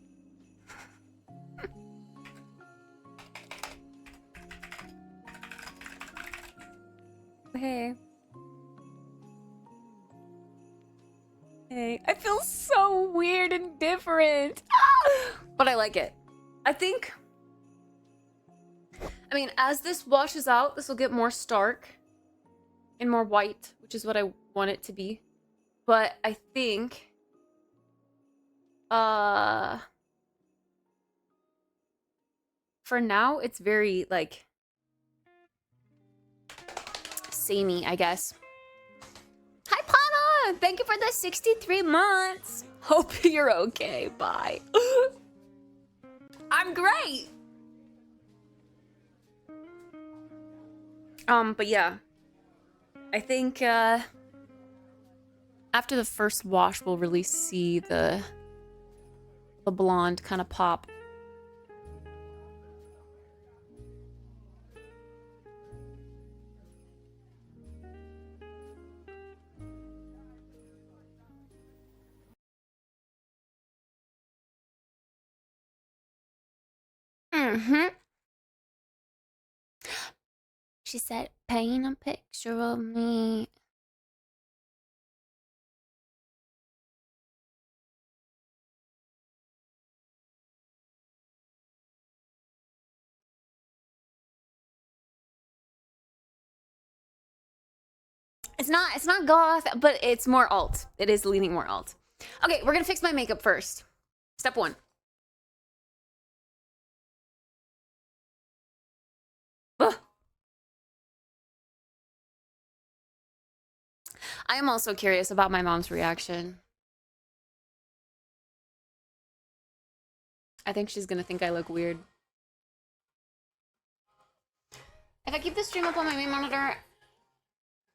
Hey, I feel so weird and different. But I like it. I think, I mean, as this washes out, this will get more stark and more white, which is what I want it to be. But I think, for now, it's very, like, samey, I guess. Hi, Pana! Thank you for the 63 months. Hope you're okay. Bye. I'm great. But yeah. I think, after the first wash, we'll really see the blonde kind of pop. She said, paint a picture of me. It's not goth, but it's more alt. It is leaning more alt. Okay, we're gonna fix my makeup first. Step 1. Ugh. I am also curious about my mom's reaction. I think she's gonna think I look weird. If I keep the stream up on my main monitor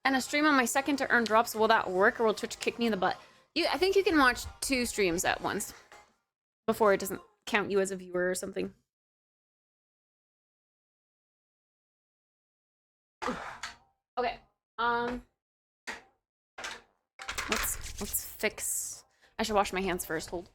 and a stream on my second to earn drops, will that work, or will Twitch kick me in the butt? I think you can watch 2 streams at once before it doesn't count you as a viewer or something. Okay. Let's fix. I should wash my hands first. Hold.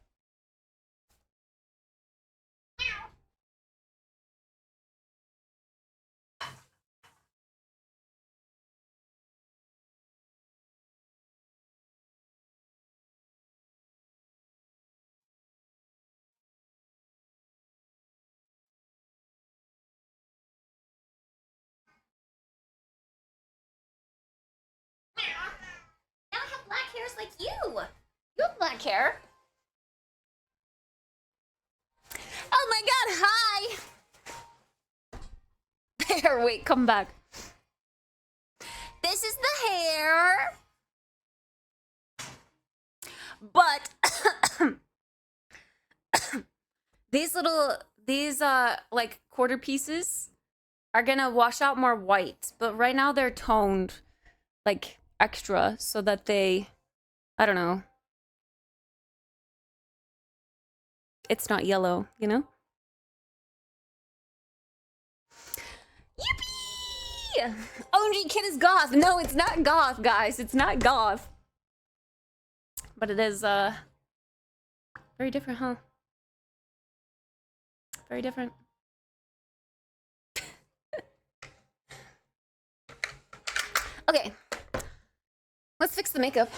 Now I have black hairs like you. You have black hair. Oh my god, hi! hair. Wait, come back. This is the hair. But these like quarter pieces are gonna wash out more white, but right now they're toned like extra so that they, I don't know, it's not yellow, you know? Yippee! OMG Kid is goth. No, it's not goth, guys. It's not goth. But it is very different, huh? Very different. Okay. Let's fix the makeup.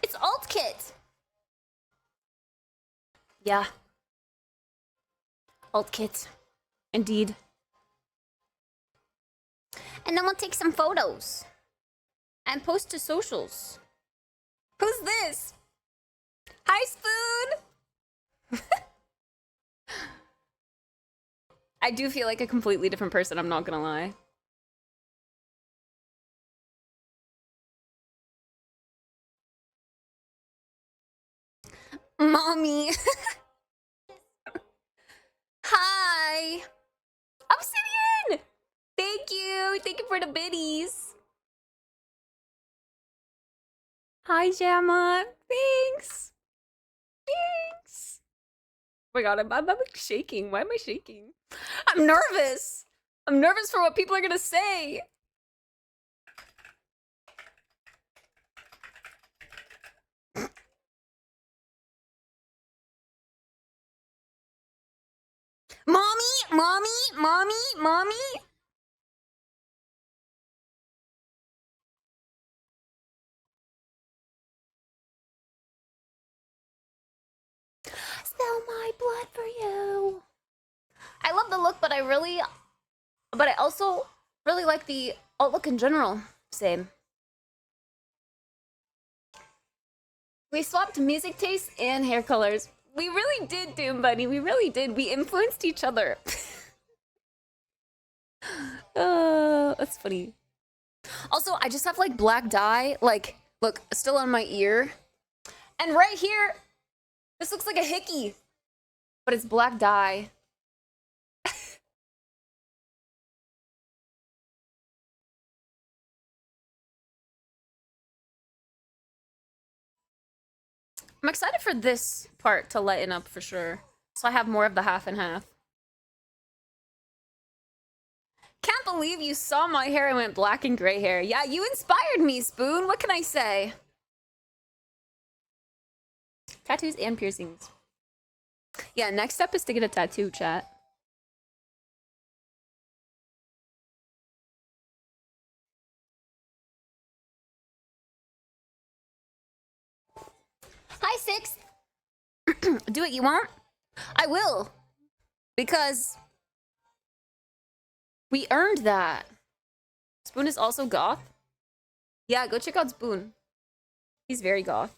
It's alt kit. Yeah. Alt kit. Indeed. And then we'll take some photos and post to socials. Who's this? Hi, Spoon! I do feel like a completely different person, I'm not gonna lie. Mommy! Hi! Obsidian! Thank you! Thank you for the biddies! Hi, Jamma! Thanks! Thanks! Oh my god, I'm like shaking. Why am I shaking? I'm nervous! I'm nervous for what people are gonna say! Mommy! Mommy! Mommy! Mommy! Spill my blood for you. I love the look, but I also really like the look in general. Same. We swapped music tastes and hair colors. We really did, Doom Bunny. We really did. We influenced each other. That's funny. Also, I just have like black dye, like, look, still on my ear. And right here, this looks like a hickey, but it's black dye. I'm excited for this part to lighten up for sure. So I have more of the half and half. Can't believe you saw my hair and went black and gray hair. Yeah, you inspired me, Spoon. What can I say? Tattoos and piercings. Yeah, next step is to get a tattoo, chat. Hi, Six. Do what you want? I will. Because we earned that. Spoon is also goth? Yeah, go check out Spoon. He's very goth.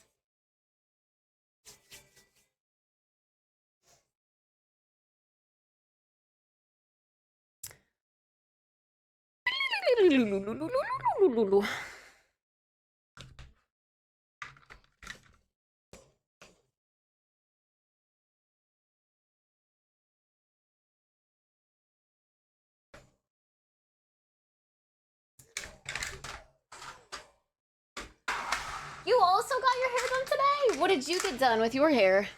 You also got your hair done today? What did you get done with your hair?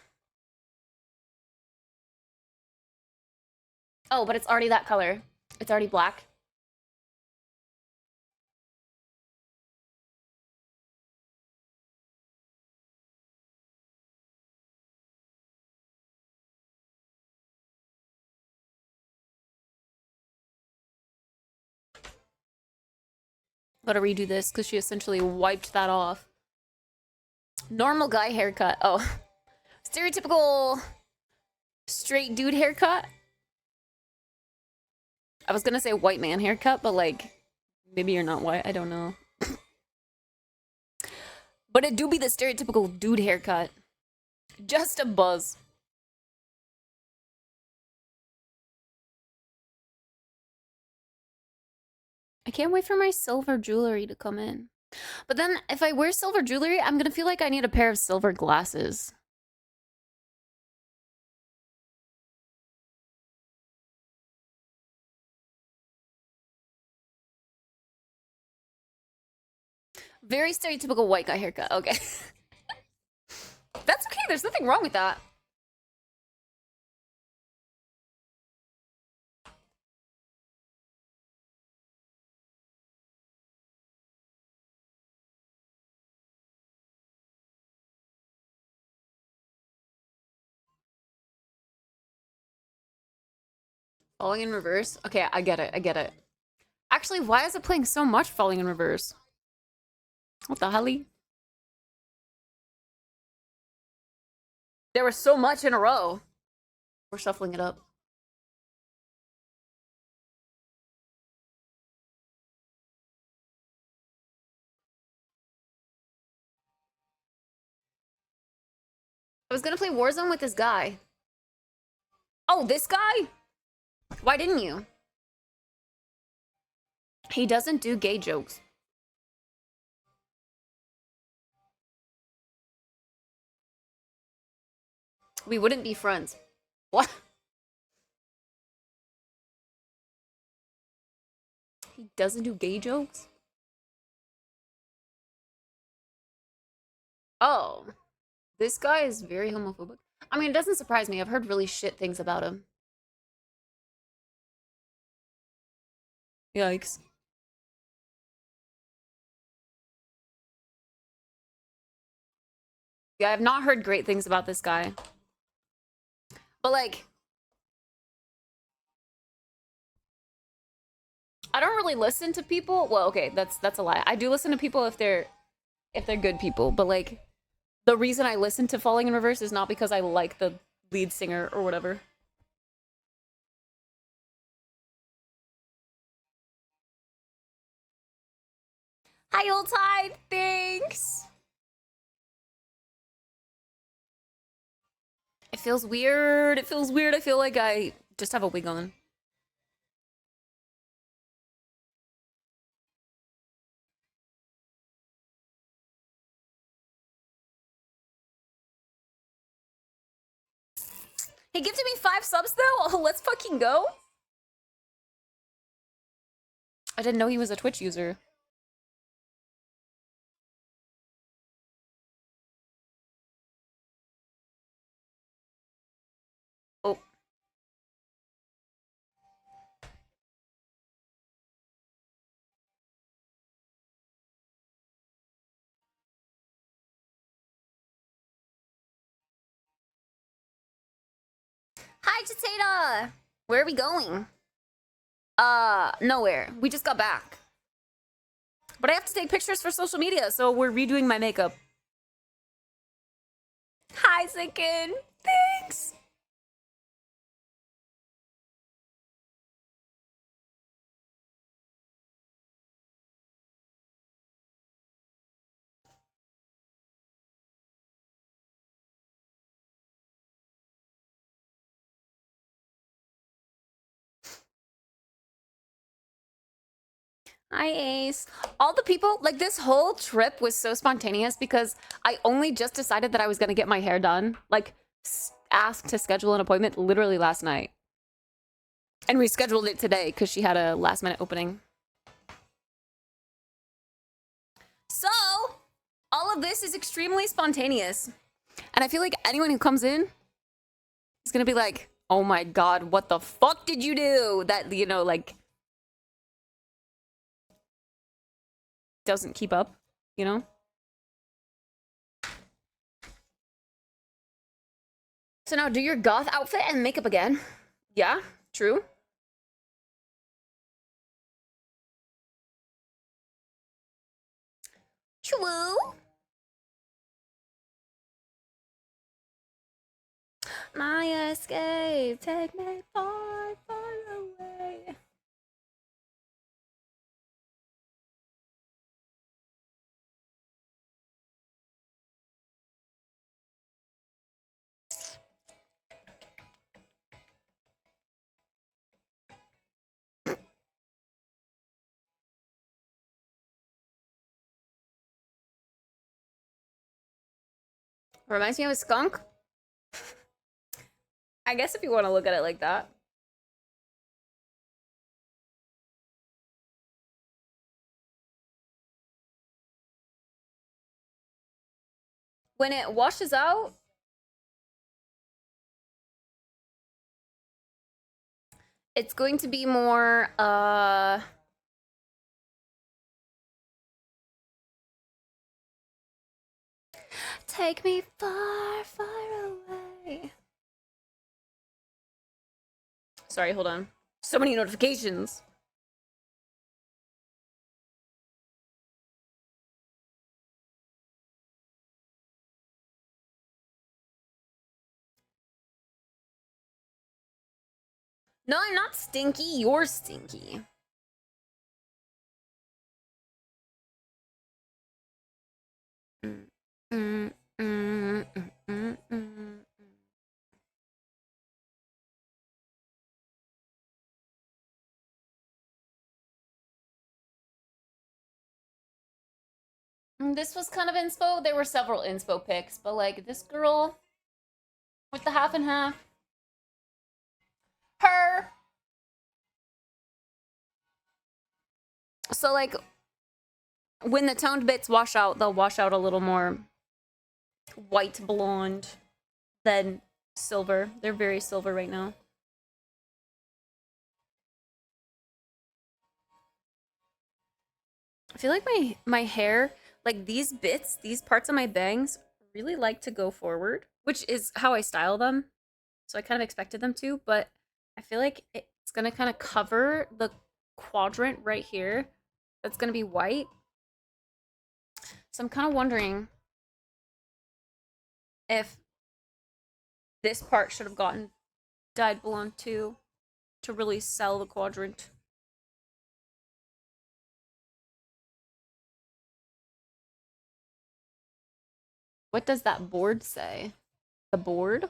Oh, but it's already that color. It's already black. Gotta redo this because she essentially wiped that off. Normal guy haircut. Oh. Stereotypical straight dude haircut. I was gonna say white man haircut, but like, maybe you're not white. I don't know. But it do be the stereotypical dude haircut. Just a buzz. I can't wait for my silver jewelry to come in. But then if I wear silver jewelry, I'm gonna feel like I need a pair of silver glasses. Very stereotypical white guy haircut. Okay. That's okay. There's nothing wrong with that. Falling in reverse? Okay, I get it. I get it. Actually, why is it playing so much falling in reverse? What the hell? There was so much in a row. We're shuffling it up. I was gonna play Warzone with this guy. Oh, this guy? Why didn't you? He doesn't do gay jokes. We wouldn't be friends. What? He doesn't do gay jokes? Oh. This guy is very homophobic. I mean, it doesn't surprise me. I've heard really shit things about him. Yikes. Yeah, I've not heard great things about this guy. But like, I don't really listen to people. Well, okay, that's a lie. I do listen to people if they're good people, but like the reason I listen to Falling in Reverse is not because I like the lead singer or whatever. Hi, old tide. Thanks. It feels weird. It feels weird. I feel like I just have a wig on. He gifted me 5 subs though? Oh, let's fucking go. I didn't know he was a Twitch user. Oh. Hi, Chatata! Where are we going? Nowhere. We just got back. But I have to take pictures for social media, so we're redoing my makeup. Hi, Zinkin! Thanks! Hi, Ace. All the people, like this whole trip was so spontaneous because I only just decided that I was gonna get my hair done. Like, asked to schedule an appointment literally last night. And we scheduled it today because she had a last minute opening. So, all of this is extremely spontaneous. And I feel like anyone who comes in is gonna be like, oh my god, what the fuck did you do? That, you know, like, doesn't keep up, you know? So now do your goth outfit and makeup again. Yeah, true. True. My escape, take me far, far away. Reminds me of a skunk. I guess if you want to look at it like that. When it washes out, it's going to be more, take me far, far away. Sorry, hold on. So many notifications. No, I'm not stinky. You're stinky. This was kind of inspo. There were several inspo pics, but like this girl with the half and half. Her. So like when the toned bits wash out, they'll wash out a little more white blonde than silver. They're very silver right now. I feel like my hair, like these bits, these parts of my bangs really like to go forward, which is how I style them. So I kind of expected them to, but I feel like it's going to kind of cover the quadrant right here. That's going to be white. So I'm kind of wondering if this part should have gotten dyed blonde too to really sell the quadrant. What does that board say? The board?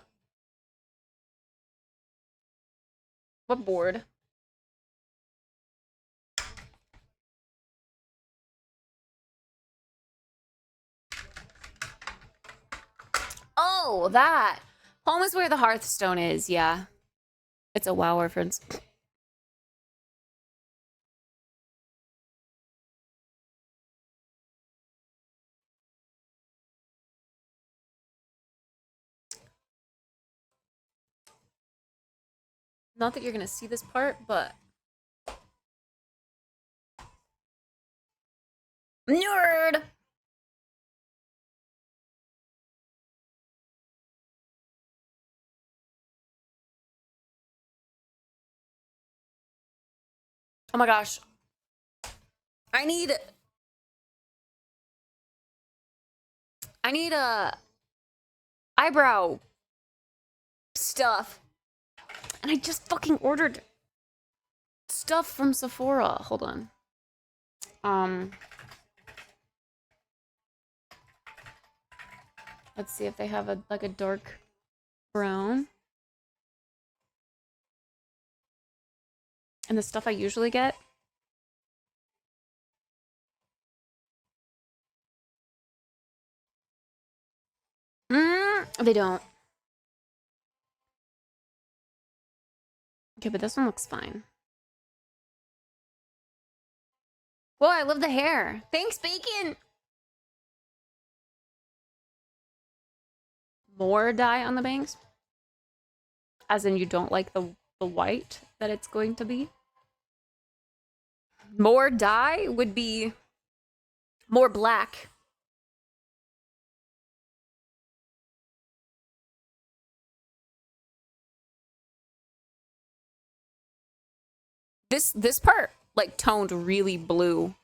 What board? Oh, that. Home is where the Hearthstone is, yeah. It's a WoW reference. Not that you're gonna see this part, but... Nerd! Oh my gosh. I need eyebrow stuff. And I just fucking ordered stuff from Sephora. Hold on. Let's see if they have a like a dark brown. And the stuff I usually get. They don't. Okay, but this one looks fine. Whoa, I love the hair. Thanks, Bacon! More dye on the bangs? As in you don't like the white that it's going to be? More dye would be more black. This part like toned really blue.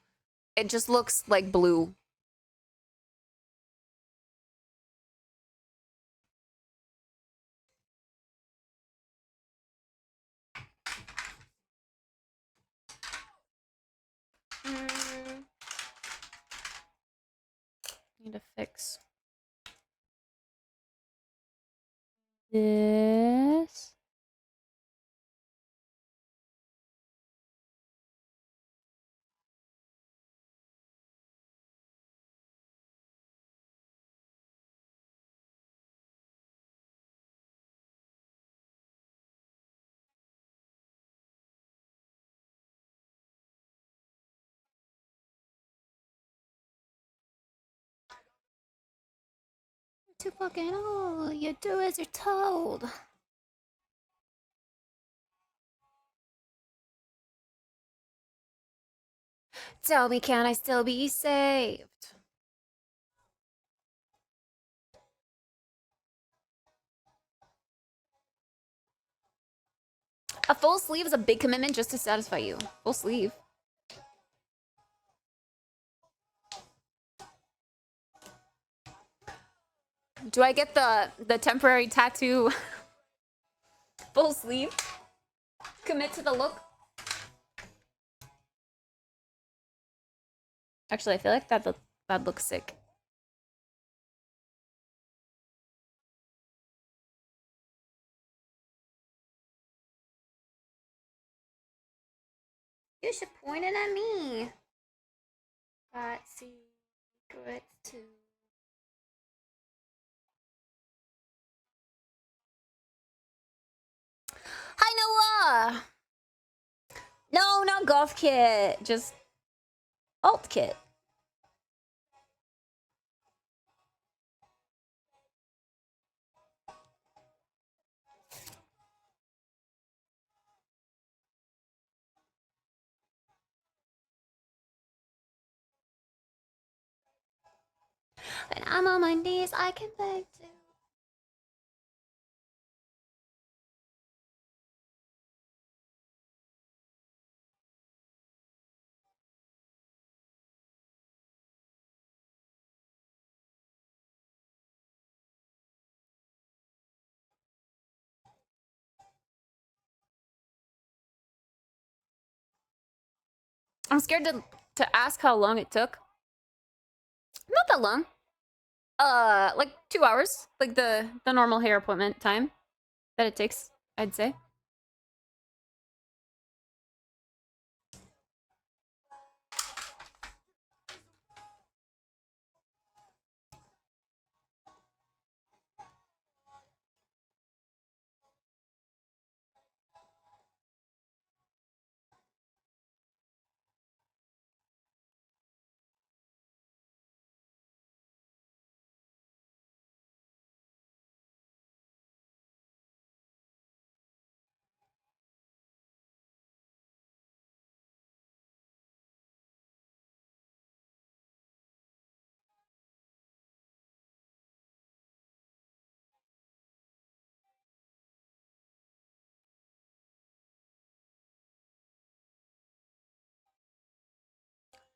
It just looks like blue. Need to fix this. too fucking old. You do as you're told. Tell me, can I still be saved? A full sleeve is a big commitment just to satisfy you. Full sleeve. Do I get the temporary tattoo full sleeve? Commit to the look? Actually, I feel like that looks sick. You should point it at me. Got secrets too. Hi, Noah! No, not golf kit. Just alt kit. When I'm on my knees, I can beg to. I'm scared to ask how long it took. Not that long. Like 2 hours. Like the normal hair appointment time that it takes, I'd say.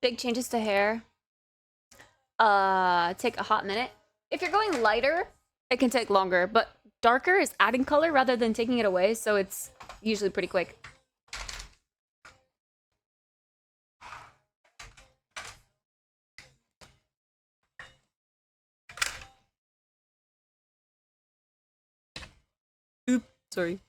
Big changes to hair. Take a hot minute. If you're going lighter, it can take longer, but darker is adding color rather than taking it away, so it's usually pretty quick. Oop, sorry.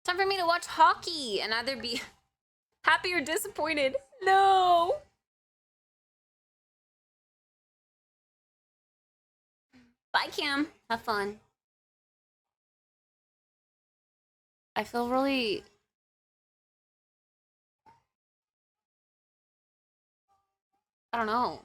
Time for me to watch hockey and either be happy or disappointed. No. Bye, Cam. Have fun. I feel really... I don't know.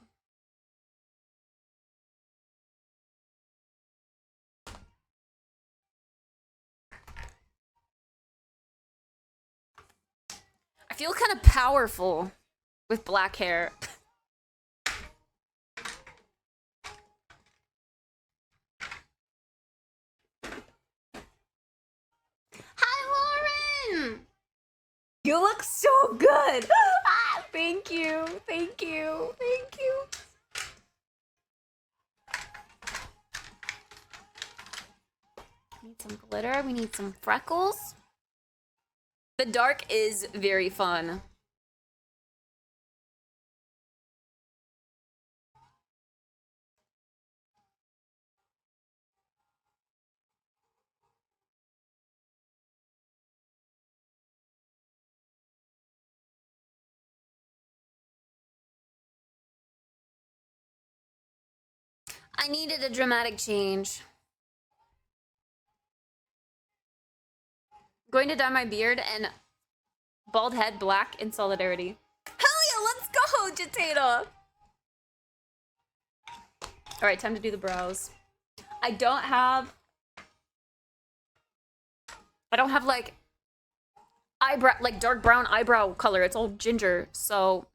I feel kind of powerful with black hair. Hi, Lauren! You look so good! Ah, thank you, thank you, thank you. We need some glitter, we need some freckles. The dark is very fun. I needed a dramatic change. Going to dye my beard and bald head black in solidarity. Hell yeah, let's go, Jatata! Alright, time to do the brows. I don't have like eyebrow, like dark brown eyebrow color. It's all ginger, so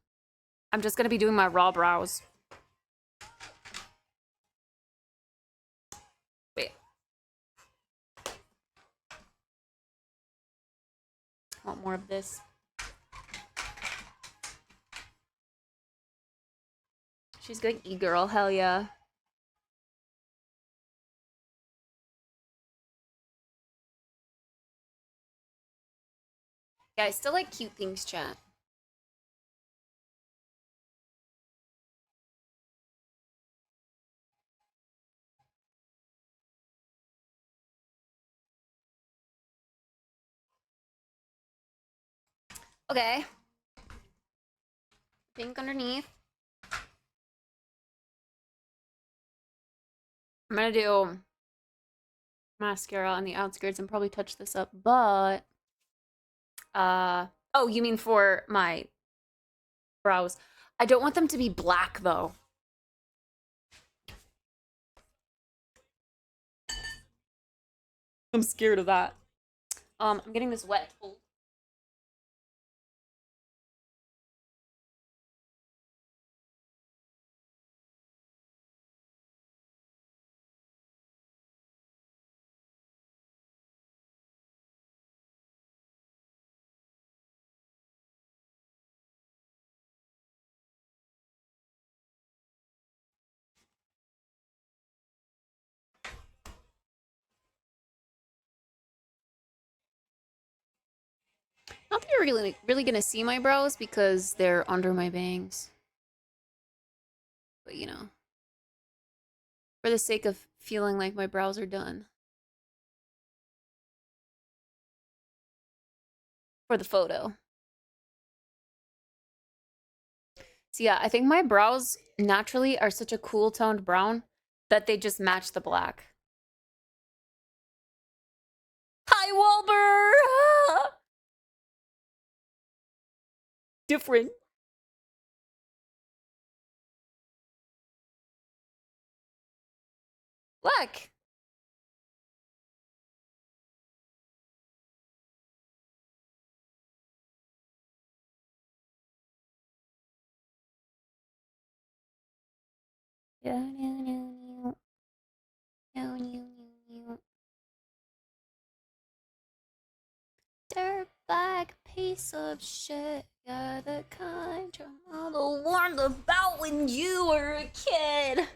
I'm just gonna be doing my raw brows. Wait. Want more of this? She's going e-girl, hell yeah. Yeah, I still like cute things, chat. Okay. Pink underneath. I'm gonna do mascara on the outskirts and probably touch this up, but oh, you mean for my brows? I don't want them to be black though. I'm scared of that. I'm getting this wet. Not that you're really gonna see my brows because they're under my bangs. But you know, for the sake of feeling like my brows are done. For the photo. So yeah, I think my brows naturally are such a cool toned brown that they just match the black. Hi, Walber! Different. Look. Dirtbag piece of shit. You're the kind your mother warned about when you were a kid.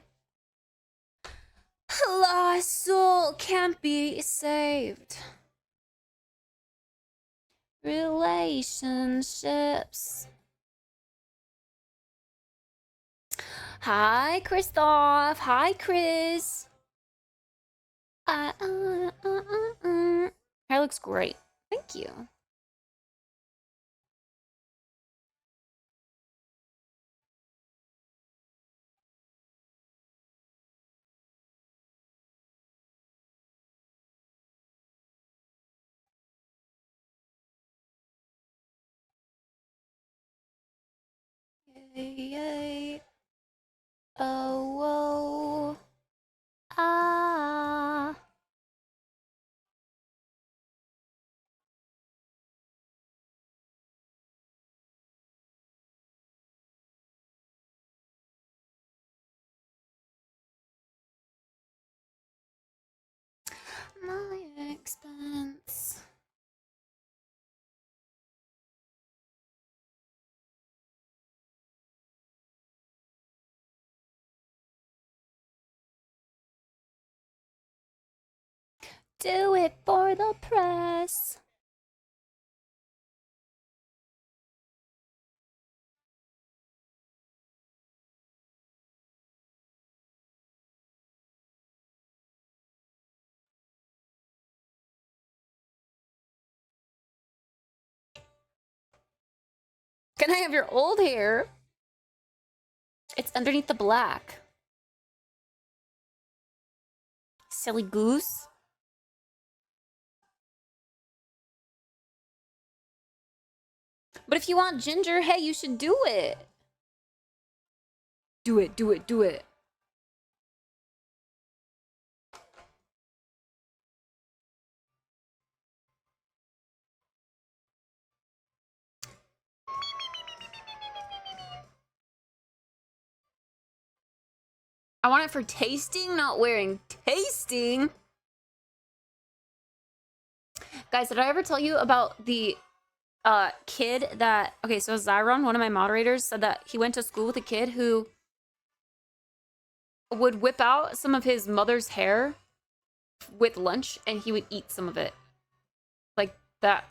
Lost soul can't be saved. Relationships. Hi, Christoph. Hi, Chris. Hair looks great. Thank you. Yay. Oh, whoa. Ah. My expense. Do it for the press. Can I have your old hair? It's underneath the black. Silly goose. But if you want ginger, hey, you should do it. Do it, do it, do it. I want it for tasting, not wearing. Tasting? Guys, did I ever tell you about the kid that... Okay, so Zyron, one of my moderators, said that he went to school with a kid who would whip out some of his mother's hair with lunch, and he would eat some of it. Like that.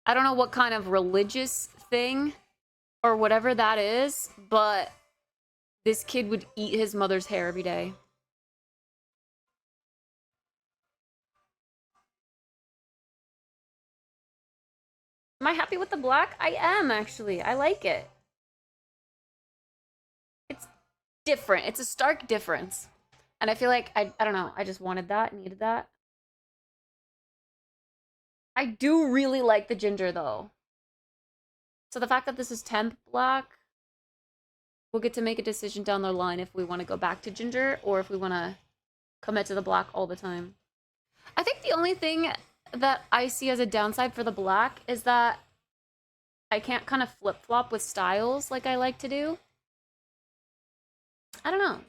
I don't know what kind of religious thing or whatever that is, but this kid would eat his mother's hair every day. Am I happy with the black? I am, actually. I like it. It's different. It's a stark difference. And I feel like, I don't know, I just wanted that, needed that. I do really like the ginger, though. So the fact that this is temp black, we'll get to make a decision down the line if we want to go back to ginger or if we want to commit to the black all the time. I think the only thing that I see as a downside for the black is that I can't kind of flip-flop with styles like I like to do. I don't know.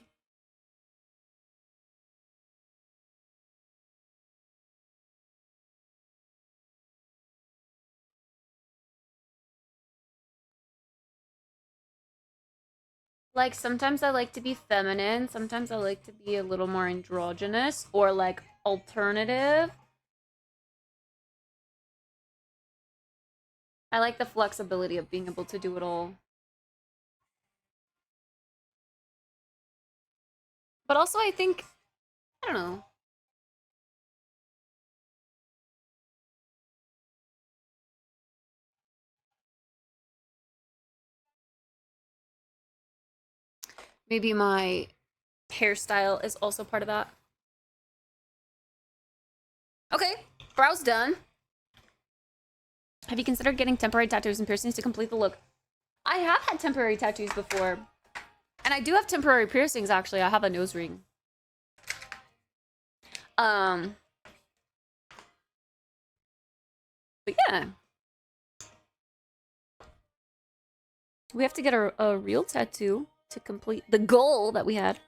Like, sometimes I like to be feminine, sometimes I like to be a little more androgynous or, like, alternative. I like the flexibility of being able to do it all. But also, I think, I don't know. Maybe my hairstyle is also part of that. Okay, brow's done. Have you considered getting temporary tattoos and piercings to complete the look? I have had temporary tattoos before. And I do have temporary piercings, actually. I have a nose ring. But yeah. We have to get a real tattoo to complete the goal that we had.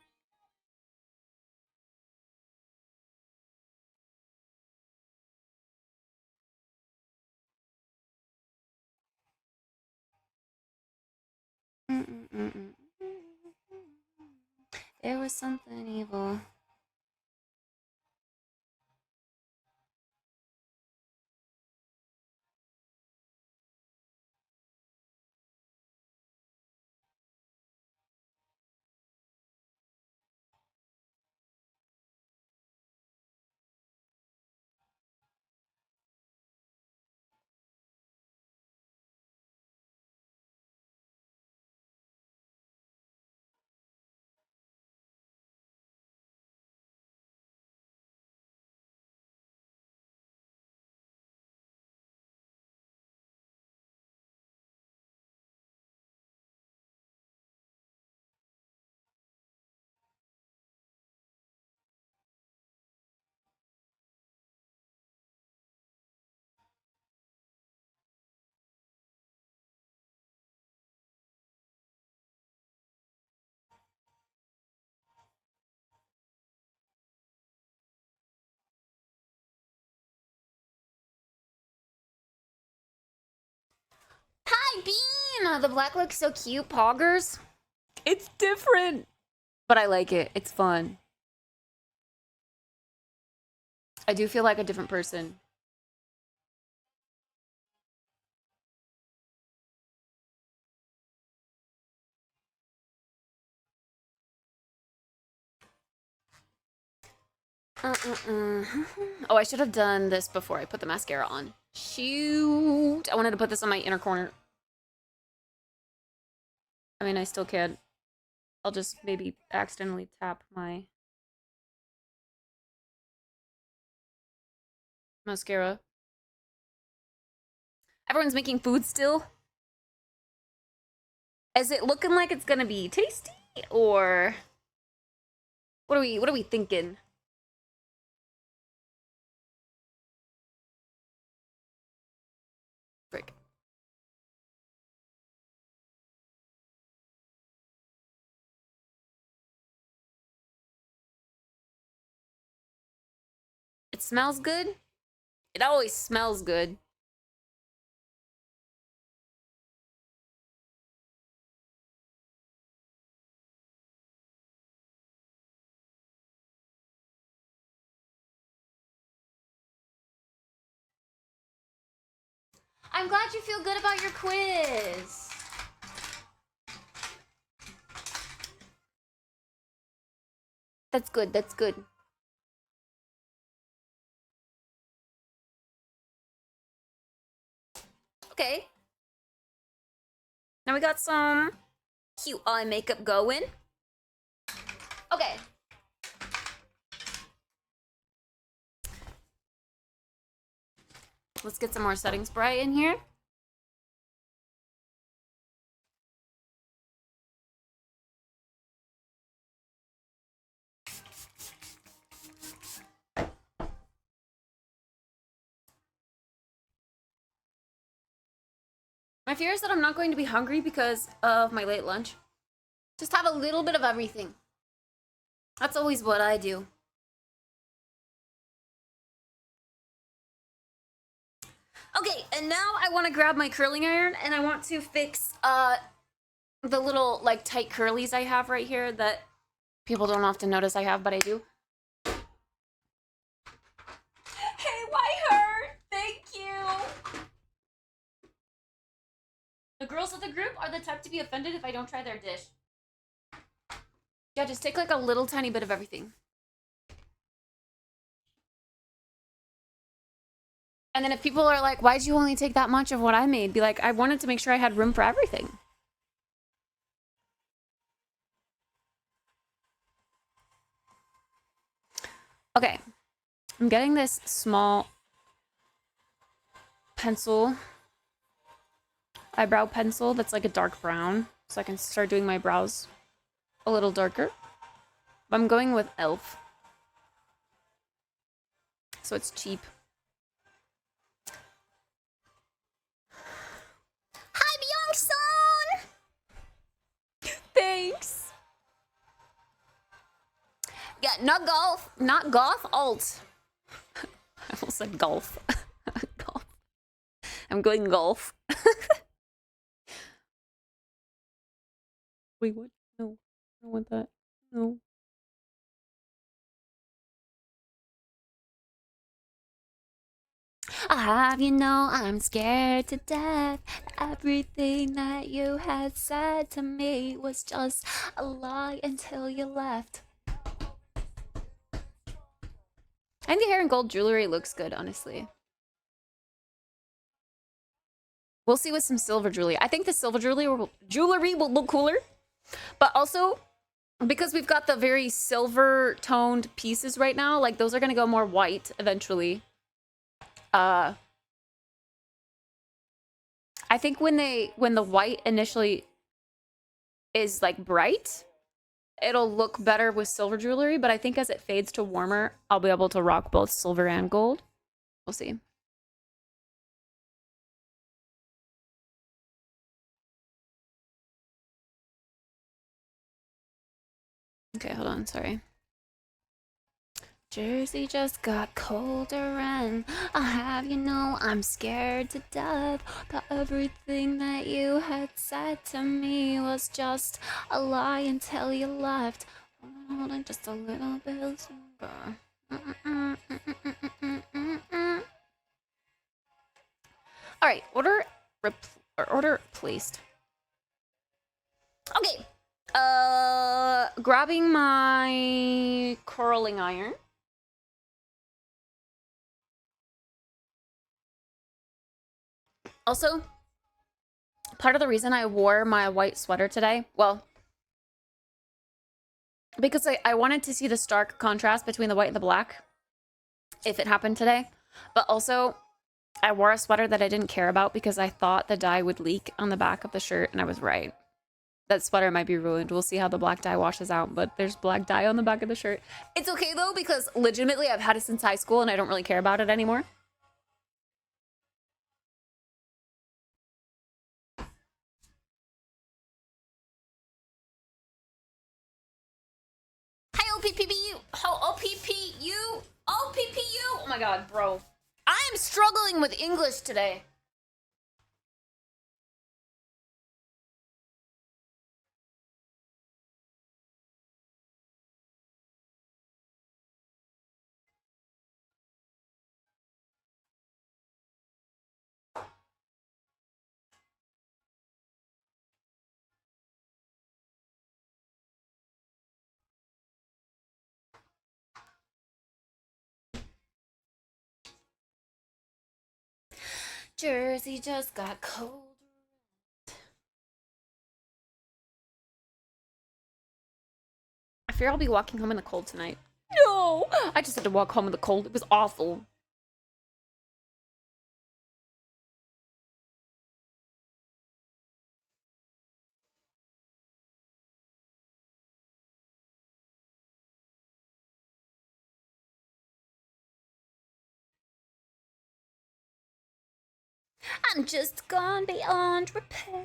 There was something evil. Hi, Bean! The black looks so cute, poggers. It's different. But I like it. It's fun. I do feel like a different person. Oh, I should have done this before I put the mascara on. Shoot! I wanted to put this on my inner corner. I mean, I still can. I'll just maybe accidentally tap my mascara. Everyone's making food still. Is it looking like it's gonna be tasty, or what are we thinking? Frick. It smells good. It always smells good. I'm glad you feel good about your quiz. That's good, that's good. Okay. Now we got some cute eye makeup going. Okay. Let's get some more setting spray in here. My fear is that I'm not going to be hungry because of my late lunch. Just have a little bit of everything. That's always what I do. Okay, and now I want to grab my curling iron and I want to fix the little like tight curlies I have right here that people don't often notice I have, but I do. Hey, why her? Thank you. The girls of the group are the type to be offended if I don't try their dish. Yeah, just take like a little tiny bit of everything. And then if people are like, why'd you only take that much of what I made? Be like, I wanted to make sure I had room for everything. Okay. I'm getting this small pencil, eyebrow pencil that's like a dark brown, so I can start doing my brows a little darker. But I'm going with e.l.f. So it's cheap. Hi, Byung-sun! Thanks. Yeah, not golf. Not golf, alt. I almost said golf. Golf. I'm going golf. Wait, what? No. I don't want that. No. I have you know I'm scared to death. Everything that you had said to me was just a lie until you left. I think the hair and gold jewelry looks good, honestly. We'll see with some silver jewelry. I think the silver jewelry will look cooler. But also, because we've got the very silver toned pieces right now, like those are gonna go more white eventually. I think when the white initially is like bright, it'll look better with silver jewelry, but I think as it fades to warmer, I'll be able to rock both silver and gold. We'll see. Okay, hold on, sorry. Jersey just got colder and I'll have you know I'm scared to death. But everything that you had said to me was just a lie until you left. Hold on just a little bit longer. Alright, order placed. Okay. Grabbing my curling iron. Also, part of the reason I wore my white sweater today, well, because I wanted to see the stark contrast between the white and the black, if it happened today. But also, I wore a sweater that I didn't care about because I thought the dye would leak on the back of the shirt, and I was right. That sweater might be ruined. We'll see how the black dye washes out, but there's black dye on the back of the shirt. It's okay though, because legitimately I've had it since high school and I don't really care about it anymore. Hi, OPPU! How OPPU! OPPU! Oh my god, bro. I am struggling with English today. Jersey just got cold. I fear I'll be walking home in the cold tonight. No! I just had to walk home in the cold. It was awful. I'm just gone beyond repair.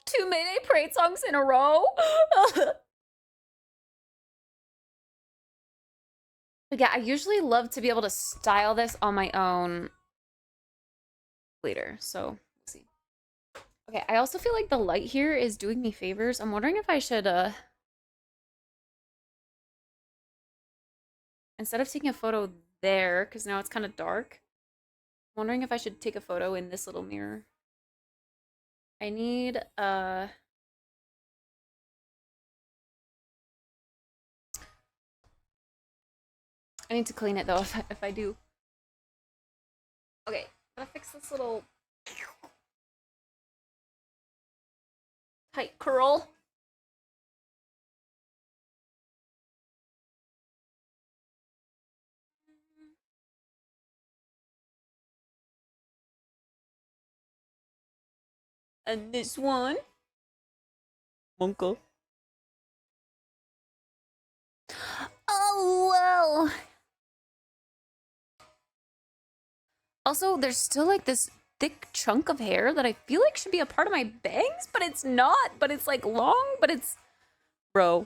Two Mayday Parade songs in a row? But yeah, I usually love to be able to style this on my own later, so we'll see. Okay, I also feel like the light here is doing me favors. I'm wondering if I should, instead of taking a photo there, because now it's kind of dark, I'm wondering if I should take a photo in this little mirror. I need, I need to clean it though if I do. Okay, gotta fix this little tight curl. And this one. Uncle. Oh, well. Also, there's still like this thick chunk of hair that I feel like should be a part of my bangs, but it's not. But it's like long, but it's... Bro.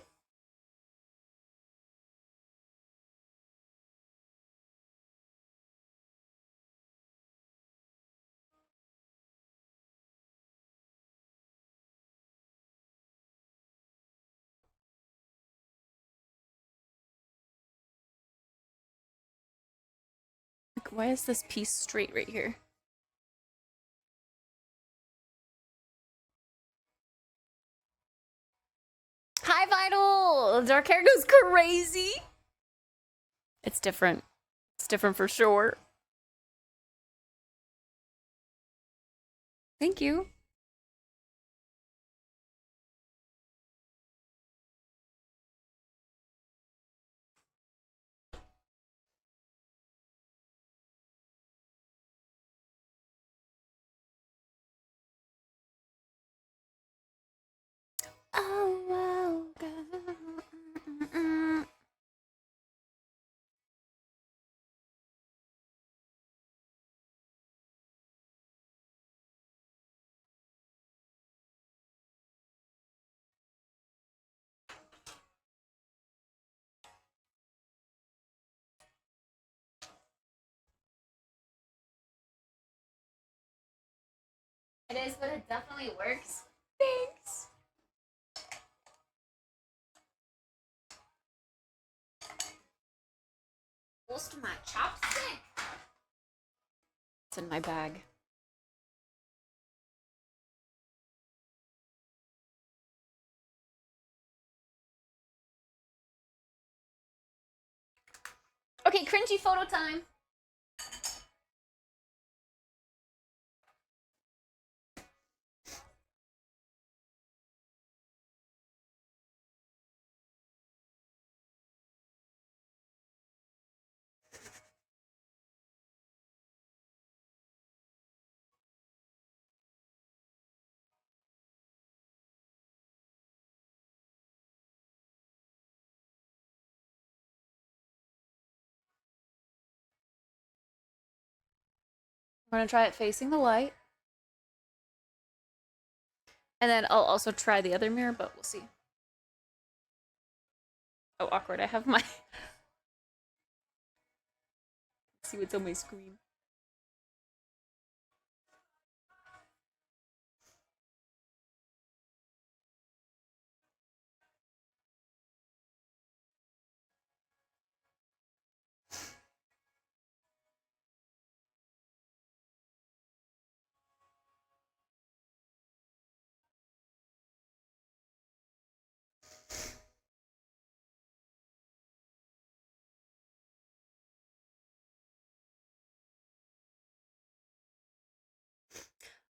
Like, why is this piece straight right here? Hi, Vital! Dark hair goes crazy! It's different. It's different for sure. Thank you. Oh, well, girl. It is, but it definitely works. Thanks. Close to my chopstick. It's in my bag. Okay, cringy photo time. I'm gonna try it facing the light. And then I'll also try the other mirror, but we'll see. Oh, awkward. I have my... see what's on my screen.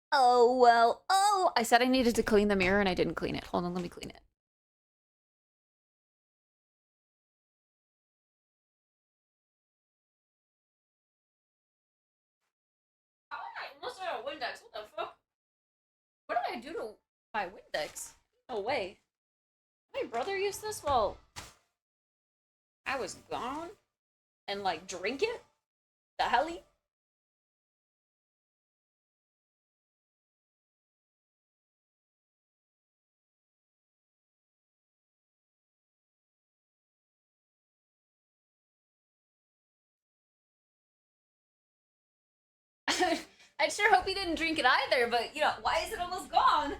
Oh, well. Oh, I said I needed to clean the mirror and I didn't clean it. Hold on, let me clean it. Oh, I almost had a Windex. What the fuck? What did I do to my Windex? No way. My brother used this while I was gone? And, like, drink it? The helly? I sure hope he didn't drink it either, but, you know, why is it almost gone?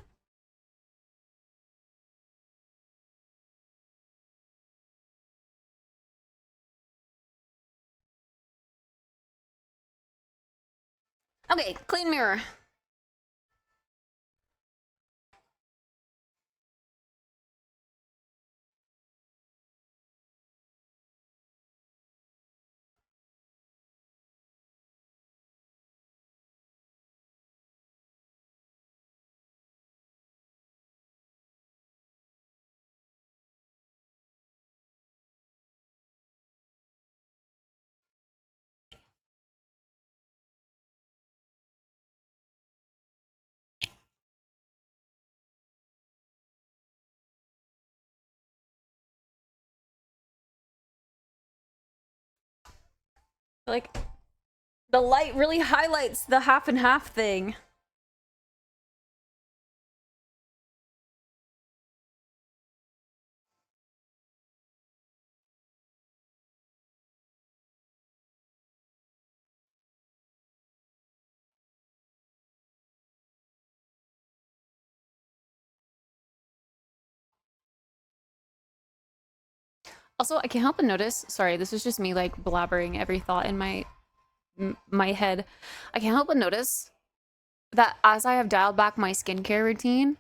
Okay, clean mirror. Like, the light really highlights the half and half thing. Also, I can't help but notice, sorry, this is just me like blabbering every thought in my head. I can't help but notice that as I have dialed back my skincare routine,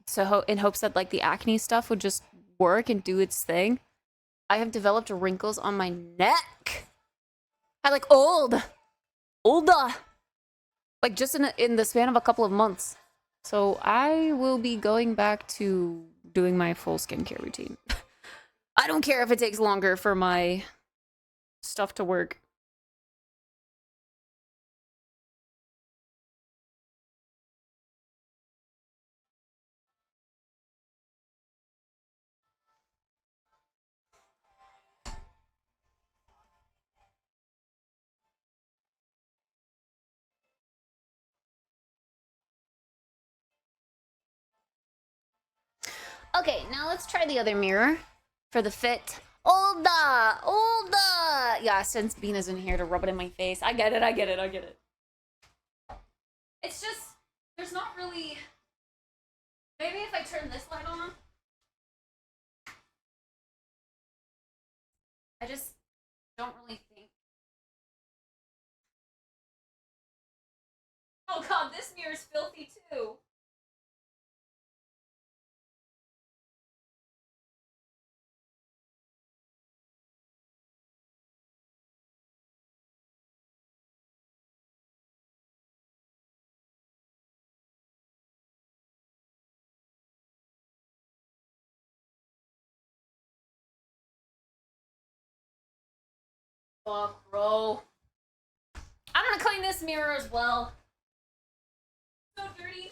so in hopes that like the acne stuff would just work and do its thing, I have developed wrinkles on my neck. I like older, like just in the span of a couple of months. So I will be going back to doing my full skincare routine. I don't care if it takes longer for my stuff to work. Okay, now let's try the other mirror for the fit. Olda! Yeah, since Bina's in here to rub it in my face. I get it. It's just, there's not really... Maybe if I turn this light on? I just don't really think... Oh god, this mirror's filthy too! Fuck, bro. I'm gonna clean this mirror as well. So dirty.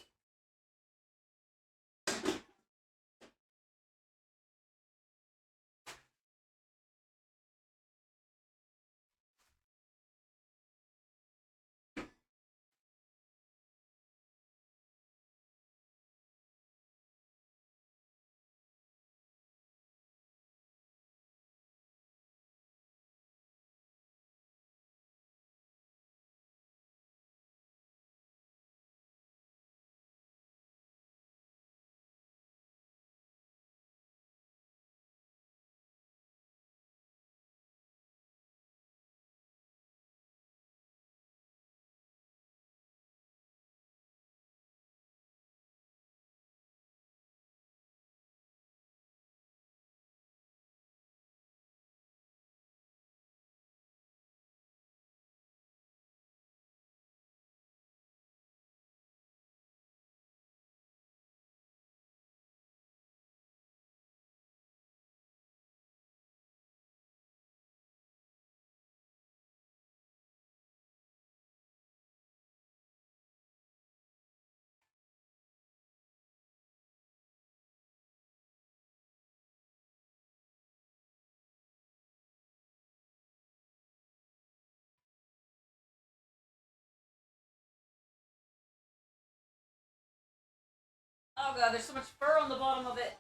Oh god, there's so much fur on the bottom of it.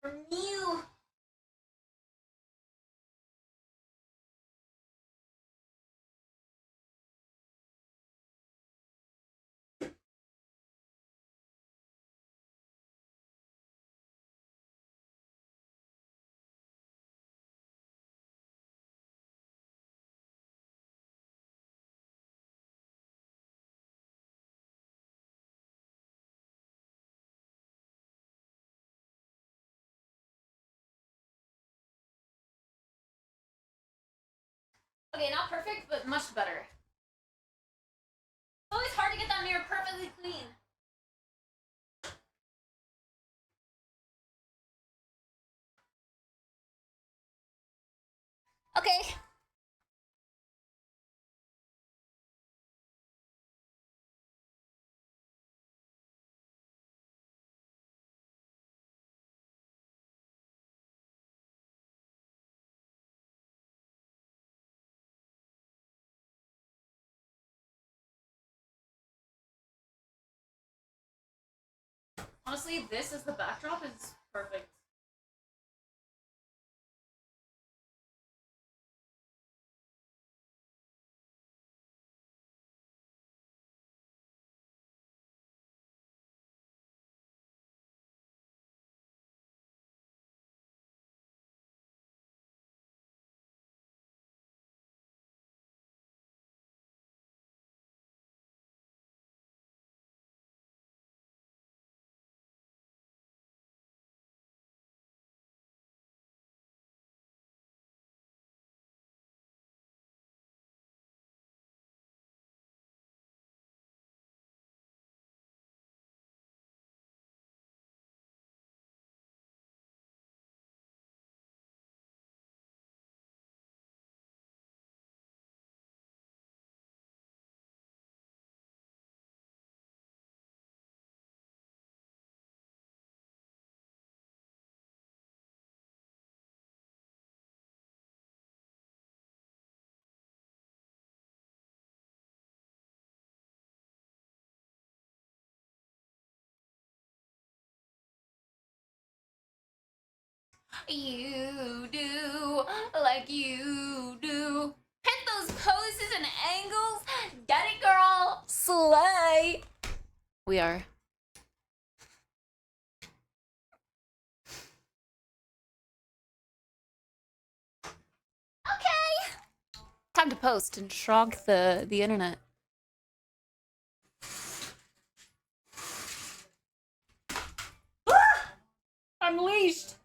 From you. Okay, not perfect, but much better. It's always hard to get that mirror perfectly clean. Okay. Honestly, this as the backdrop is perfect. You do like you do. Hit those poses and angles. Get it, girl. Slay. We are. Okay. Time to post and shrunk the internet. I'm leashed.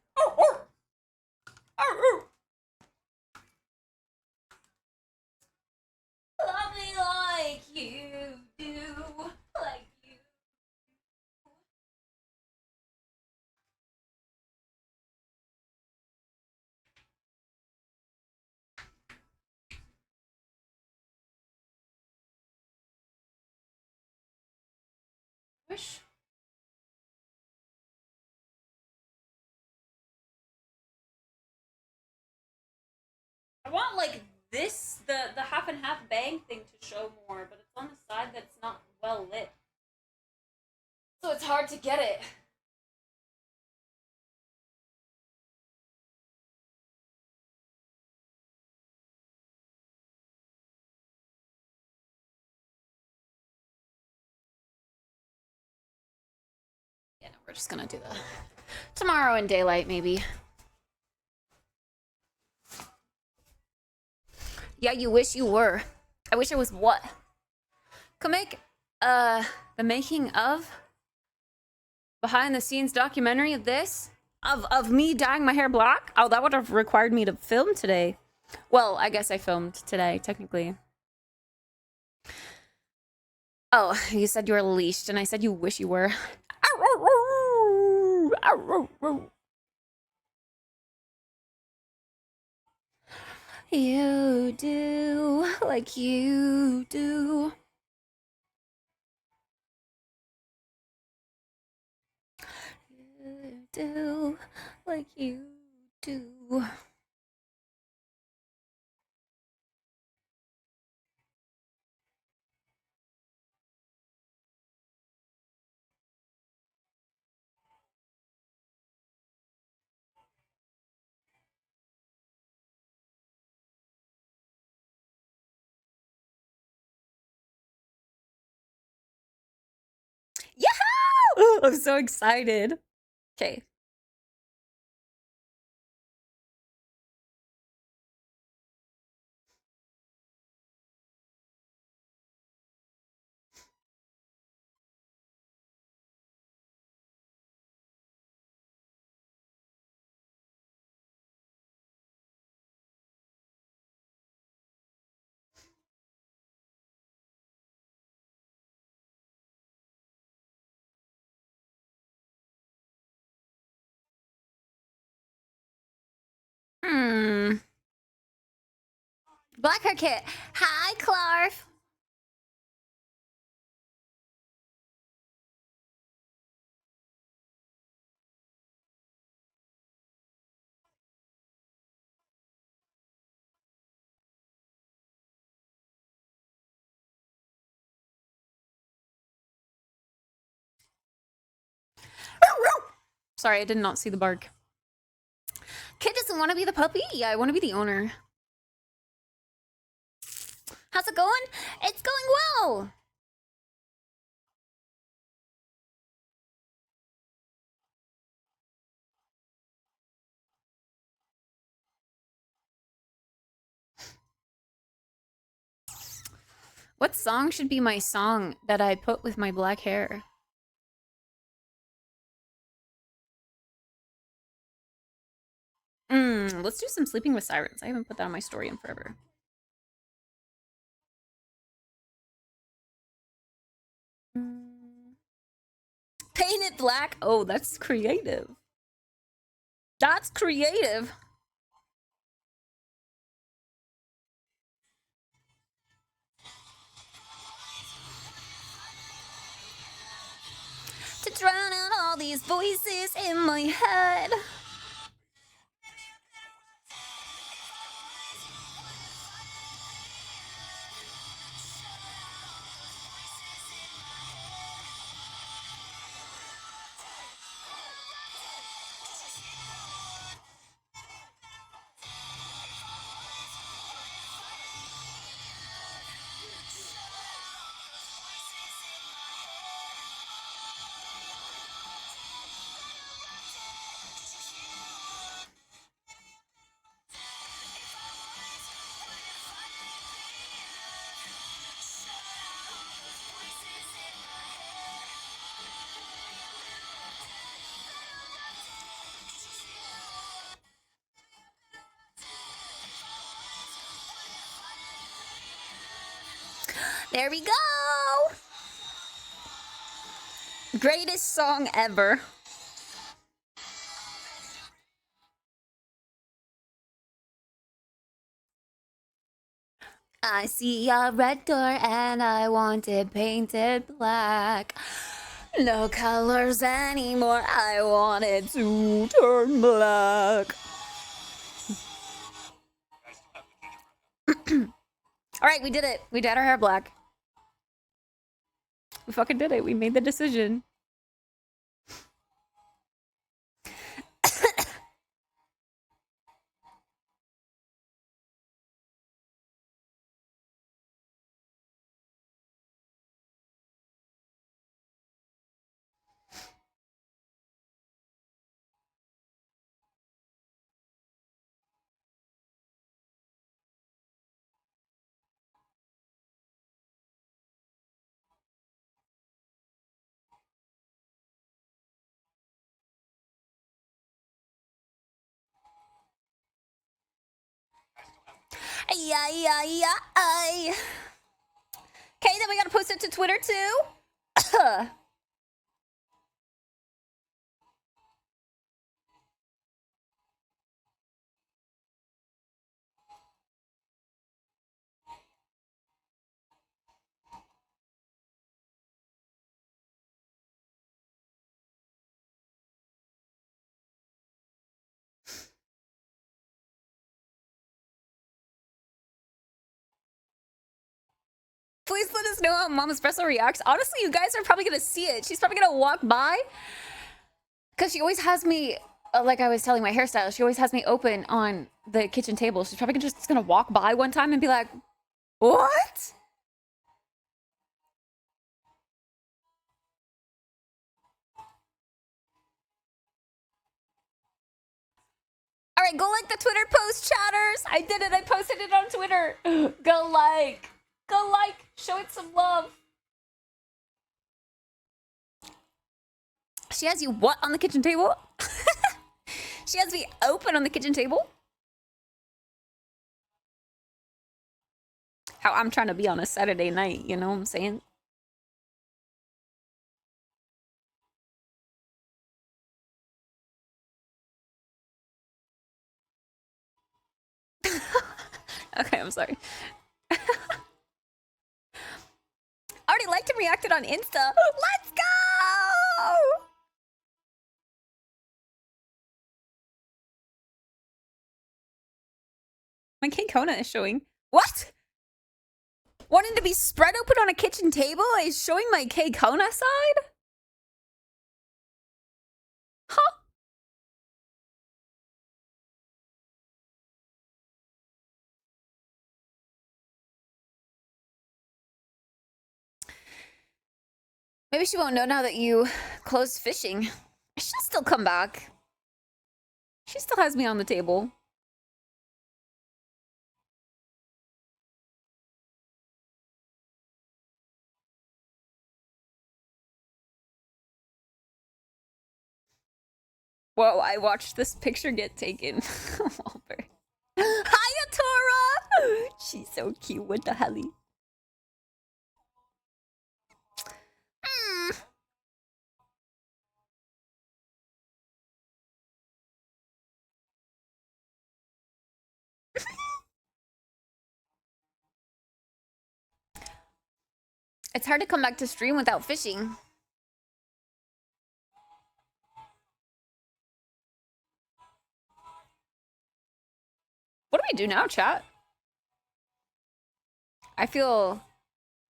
Love me like you do, like you. Wish. I want like this, the half and half bang thing to show more, but it's on the side that's not well lit. So it's hard to get it. Yeah, no, we're just gonna do the tomorrow in daylight, maybe. Yeah, you wish you were. I wish I was what? Could make the making of behind the scenes documentary of this of me dyeing my hair black. Oh, that would have required me to film today. Well, I guess I filmed today technically. Oh, you said you were leashed and I said you wish you were. You do like you do. You do like you do. Yahoo! I'm so excited. Okay. Hmm. Black hair kit. Hi, Clarf. Sorry, I did not see the bark. Kid doesn't want to be the puppy? Yeah, I want to be the owner. How's it going? It's going well. What song should be my song that I put with my black hair? Let's do some Sleeping with Sirens. I haven't put that on my story in forever. Paint it black? Oh, that's creative. That's creative. To drown out all these voices in my head. There we go! Greatest song ever. I see a red door and I want it painted black. No colors anymore. I want it to turn black. All right, we did it. We dyed our hair black. We fucking did it. We made the decision. Yeah, yeah, yeah. Okay, then we gotta post it to Twitter too. Please let us know how Mom Espresso reacts. Honestly, you guys are probably gonna see it. She's probably gonna walk by. Because she always has me, like I was telling my hairstylist, she always has me open on the kitchen table. She's probably just gonna walk by one time and be like, what? All right, go like the Twitter post, chatters. I did it. I posted it on Twitter. Go like. Go like. Show it some love. She has you what on the kitchen table? She has me open on the kitchen table? How I'm trying to be on a Saturday night, you know what I'm saying? Okay, I'm sorry. I already liked and reacted on Insta. Let's go! My King Kona is showing. What? Wanting to be spread open on a kitchen table is showing my K Kona side? Huh? Maybe she won't know now that you closed fishing. She'll still come back. She still has me on the table. Whoa, I watched this picture get taken. Walter. Hiya, Tora! She's so cute. What the hell? It's hard to come back to stream without fishing. What do we do now, chat? I feel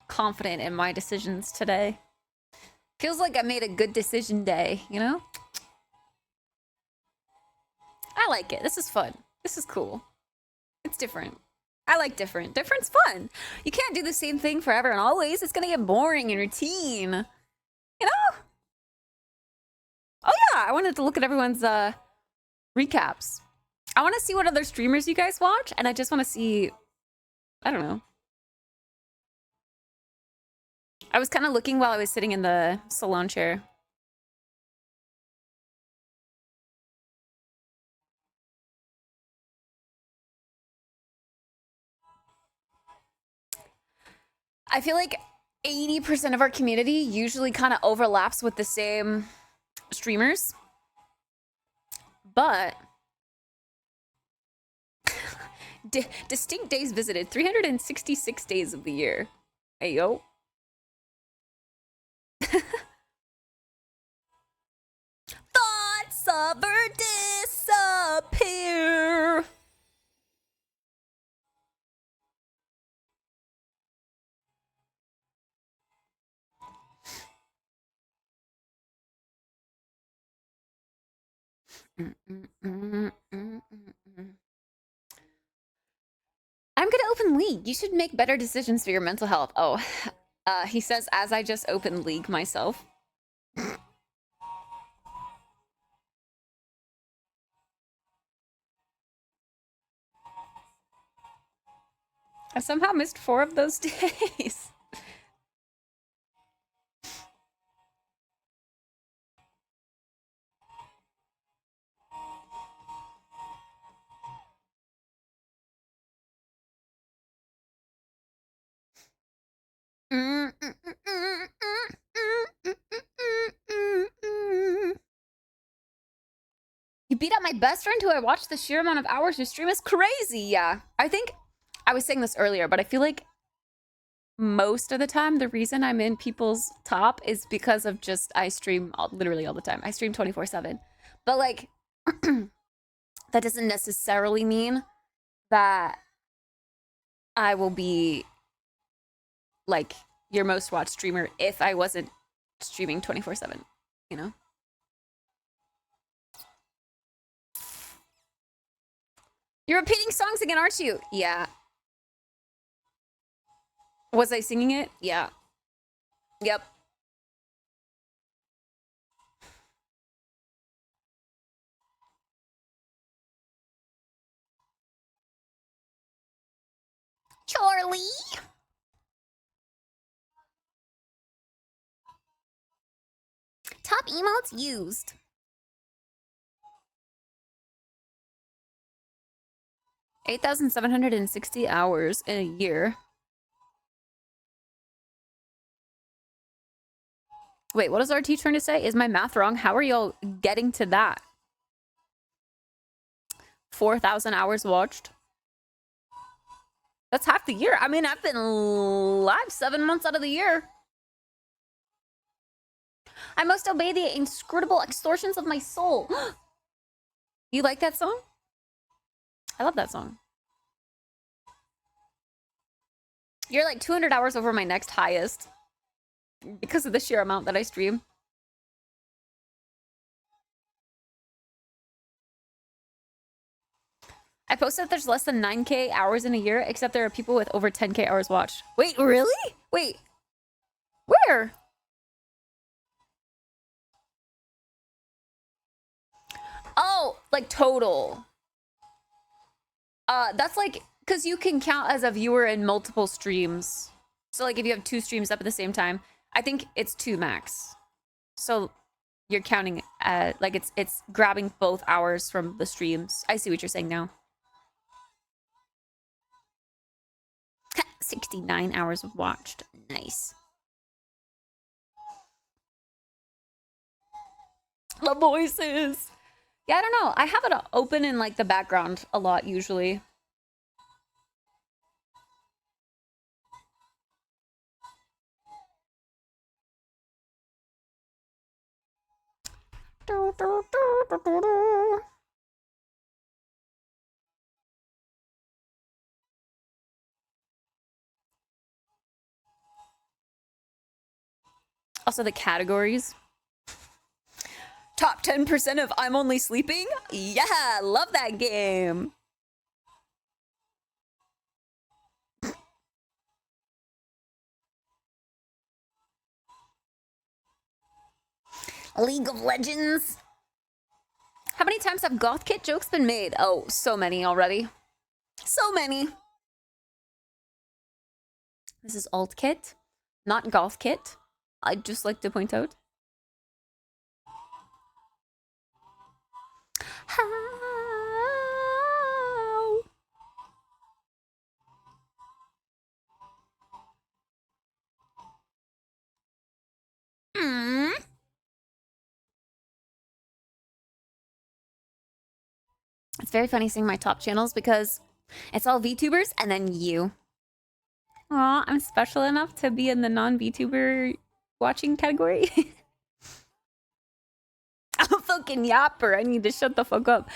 confident in my decisions today. Feels like I made a good decision day, you know? I like it. This is fun. This is cool. It's different. I like different. Different's fun. You can't do the same thing forever and always. It's gonna get boring and routine. You know? Oh yeah, I wanted to look at everyone's recaps. I want to see what other streamers you guys watch, and I just want to see... I don't know. I was kind of looking while I was sitting in the salon chair. I feel like 80% of our community usually kind of overlaps with the same streamers. But distinct days visited, 366 days of the year. Hey, yo. discover, disappear. I'm gonna open League. You should make better decisions for your mental health. Oh, he says as I just opened League myself. I somehow missed 4 of those days. You beat up my best friend who I watched the sheer amount of hours you stream is crazy. Yeah, I think I was saying this earlier, but I feel like most of the time the reason I'm in people's top is because of just I stream literally all the time. I stream 24/7. But like that doesn't necessarily mean that I will be like your most watched streamer if I wasn't streaming 24/7, you know? You're repeating songs again, aren't you? Yeah. Was I singing it? Yeah. Yep. Charlie. Top emotes used. $8,760 hours in a year. Wait, what is RT trying to say? Is my math wrong? How are y'all getting to that? 4,000 hours watched. That's half the year. I mean, I've been live 7 months out of the year. I must obey the inscrutable extortions of my soul. You like that song? I love that song. You're like 200 hours over my next highest because of the sheer amount that I stream. I posted that there's less than 9K hours in a year, except there are people with over 10K hours watched. Wait, really? Wait. Where? Oh, like total. That's like, because you can count as a viewer in multiple streams. So like if you have 2 streams up at the same time, I think it's 2 max. So you're counting like it's grabbing both hours from the streams. I see what you're saying now. 69 hours watched. Nice. The voices. Yeah, I don't know. I have it open in like the background a lot usually. Also the categories. Top 10% of I'm Only Sleeping? Yeah, love that game. League of Legends. How many times have Goth Kit jokes been made? Oh, so many already. So many. This is Alt Kit, not Goth Kit. I'd just like to point out. How? It's very funny seeing my top channels because it's all VTubers and then you. Aw, I'm special enough to be in the non-VTuber watching category. fucking yapper. I need to shut the fuck up.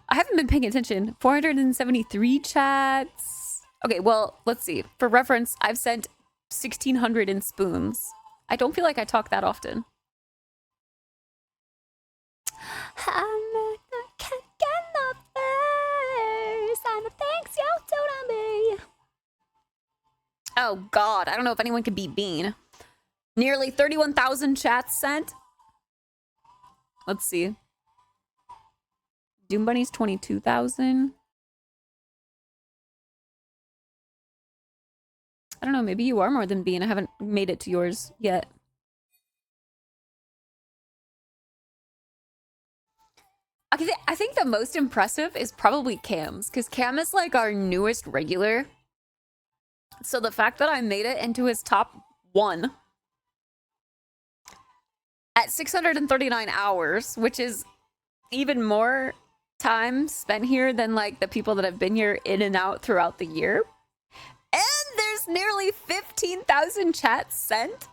I haven't been paying attention. 473 chats. Okay, well, let's see. For reference, I've sent 1,600 in spoons. I don't feel like I talk that often. Oh god, I don't know if anyone can beat Bean. Nearly 31,000 chats sent. Let's see. Doom Bunny's 22,000. I don't know, maybe you are more than Bean. I haven't made it to yours yet. I think the most impressive is probably Cam's, because Cam is like our newest regular. So the fact that I made it into his top 1 at 639 hours, which is even more time spent here than like the people that have been here in and out throughout the year. And there's nearly 15,000 chats sent.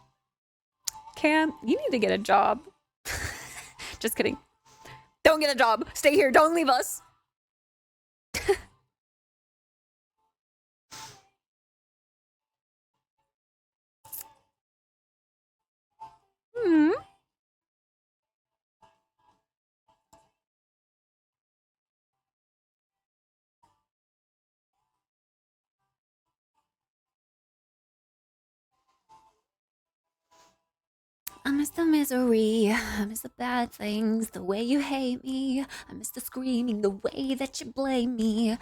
Cam, you need to get a job. Just kidding. Don't get a job. Stay here. Don't leave us. Hmm. I miss the misery, I miss the bad things, the way you hate me. I miss the screaming, the way that you blame me.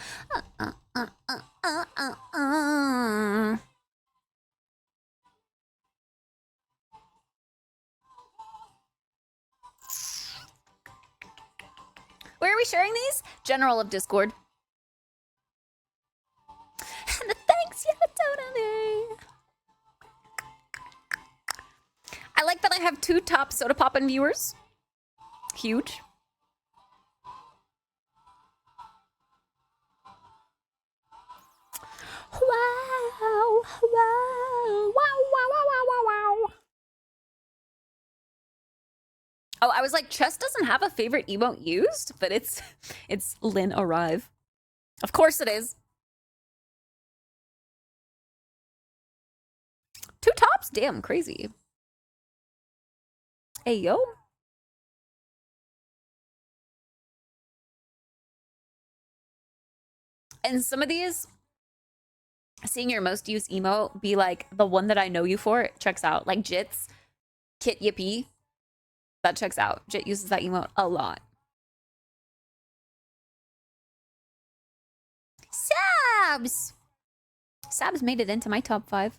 Where are we sharing these? General of Discord. And the thanks you totally. I like that I have 2 top Soda Poppin' viewers. Huge. Wow, wow, wow, wow, wow, wow, wow. Oh, I was like, Chess doesn't have a favorite emote used, but it's Lynn Arrive. Of course it is. 2 tops? Damn, crazy. Hey, yo. And some of these, seeing your most used emote be like the one that I know you for, it checks out. Like Jits, Kit Yippee, that checks out. Jit uses that emote a lot. Sabs! Sabs made it into my top 5.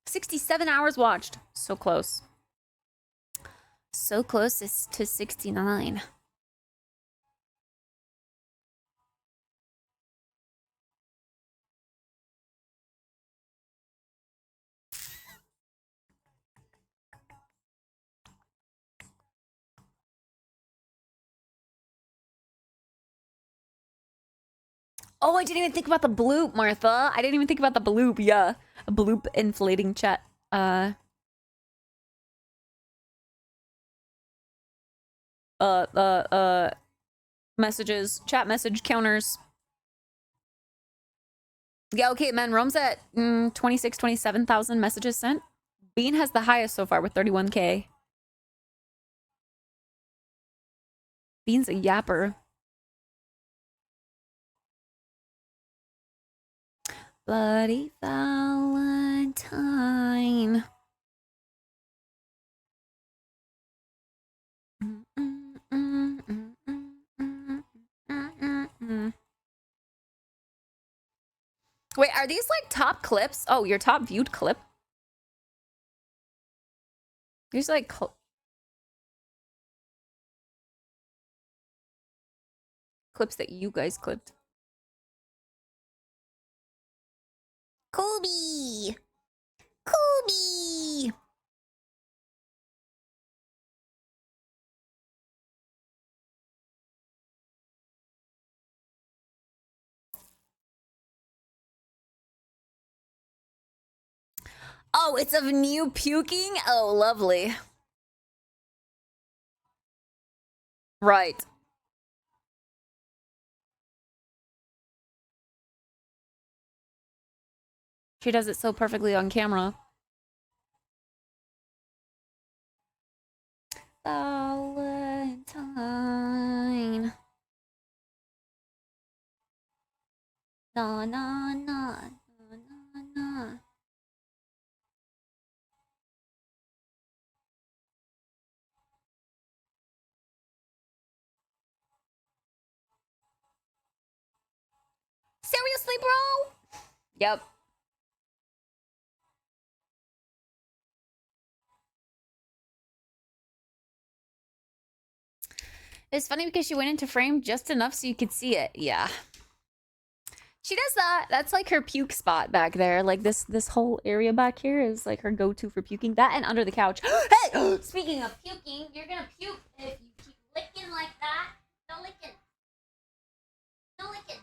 67 hours watched. So close. So close to 69. Oh, I didn't even think about the bloop, Martha. I didn't even think about the bloop. Yeah, a bloop inflating chat. Messages, chat message counters. Yeah, okay, man. Rome's at 27,000 messages sent. Bean has the highest so far with 31K. Bean's a yapper. Bloody Valentine. Wait, are these like top clips? Oh, your top viewed clip? These are like clips that you guys clipped. Kobe! Kobe! Oh, it's of new puking? Oh, lovely. Right. She does it so perfectly on camera. Valentine. Na na na na na na. Seriously, bro? Yep. It's funny because she went into frame just enough so you could see it. Yeah. She does that. That's like her puke spot back there. Like this whole area back here is like her go-to for puking. That and under the couch. Hey! Speaking of puking, you're gonna puke if you keep licking like that. No licking. No licking.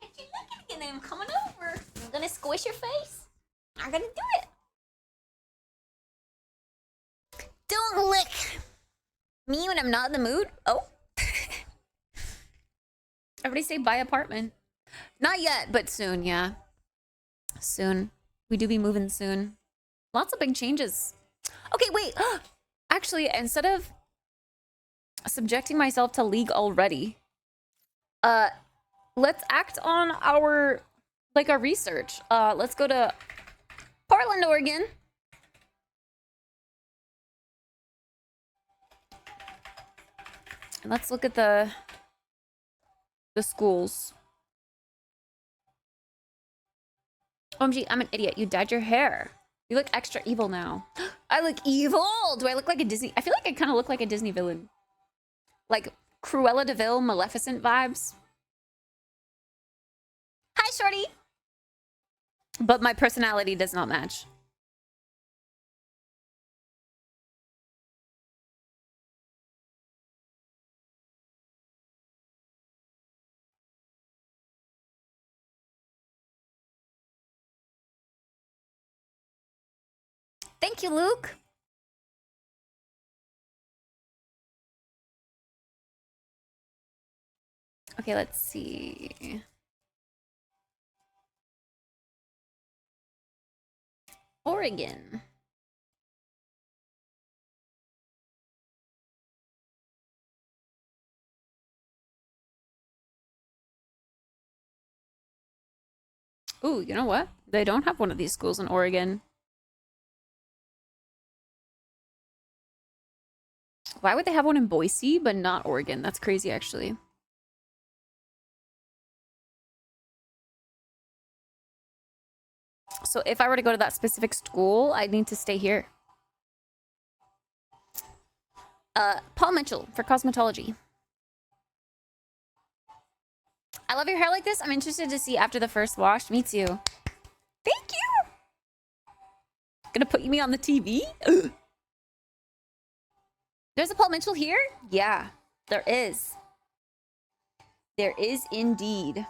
If you licking again, I'm coming over. I'm gonna squish your face. I'm gonna do it. Don't lick me when I'm not in the mood. Oh. Everybody say buy apartment. Not yet, but soon, yeah. Soon. We do be moving soon. Lots of big changes. Okay, wait. Actually, instead of subjecting myself to League already, let's act on our research. Let's go to Portland, Oregon. And let's look at the schools. OMG, I'm an idiot. You dyed your hair. You look extra evil now. I look evil? Do I look like a Disney? I feel like I kind of look like a Disney villain. Like Cruella de Vil, Maleficent vibes. Hi, shorty. But my personality does not match. Thank you, Luke. Okay, let's see. Oregon. Ooh, you know what? They don't have one of these schools in Oregon. Why would they have one in Boise, but not Oregon? That's crazy, actually. So if I were to go to that specific school, I'd need to stay here. Paul Mitchell for cosmetology. I love your hair like this. I'm interested to see after the first wash. Me too. Thank you. Gonna put me on the TV? Ugh. There's a Paul Mitchell here? Yeah, there is. There is indeed.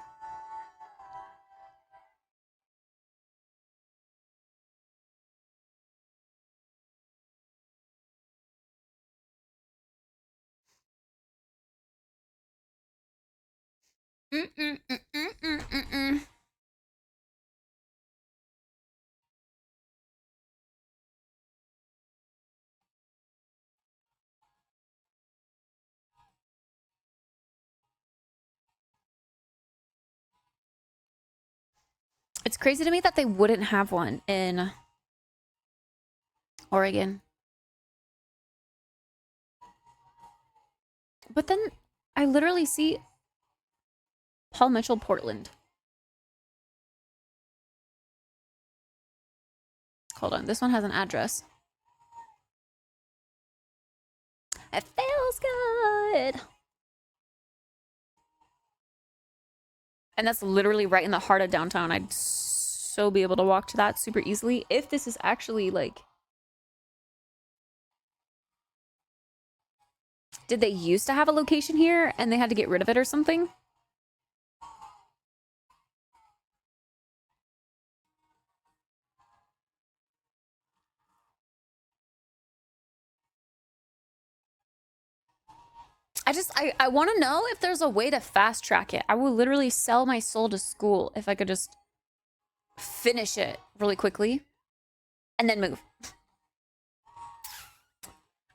It's crazy to me that they wouldn't have one in Oregon. But then I literally see Paul Mitchell, Portland. Hold on, this one has an address. It feels good. And that's literally right in the heart of downtown. I'd so be able to walk to that super easily if this is actually like... Did they used to have a location here and they had to get rid of it or something? I want to know if there's a way to fast track it. I will literally sell my soul to school if I could just finish it really quickly and then move.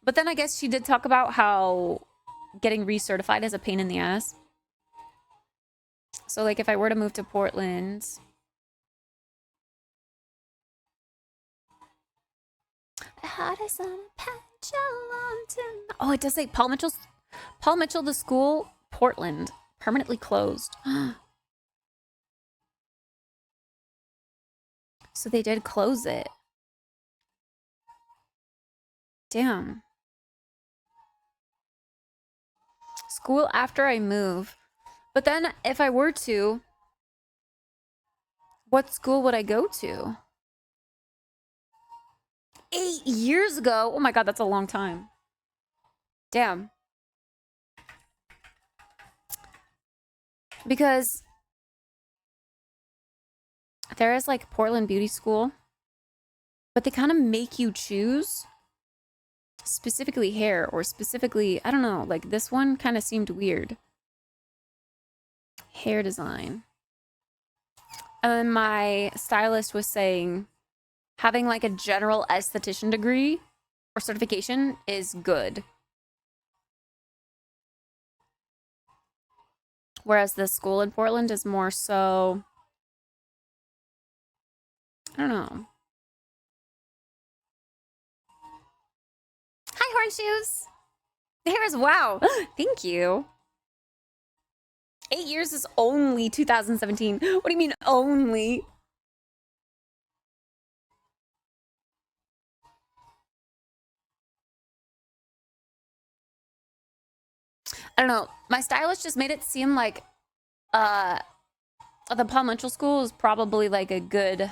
But then I guess she did talk about how getting recertified is a pain in the ass. So like if I were to move to Portland... Oh, it does say Paul Mitchell, the school, Portland, permanently closed. So they did close it. Damn. School after I move. But then if I were to, what school would I go to? 8 years ago? Oh my god, that's a long time. Damn. Because there is like Portland Beauty School, but they kind of make you choose specifically hair or specifically, I don't know, like this one kind of seemed weird. Hair design. And then my stylist was saying having like a general esthetician degree or certification is good. Whereas the school in Portland is more so, I don't know. Hi, Hornshoes. The hair is wow. Thank you. 8 years is only 2017. What do you mean only? I don't know. My stylist just made it seem like the Paul Mitchell School is probably like a good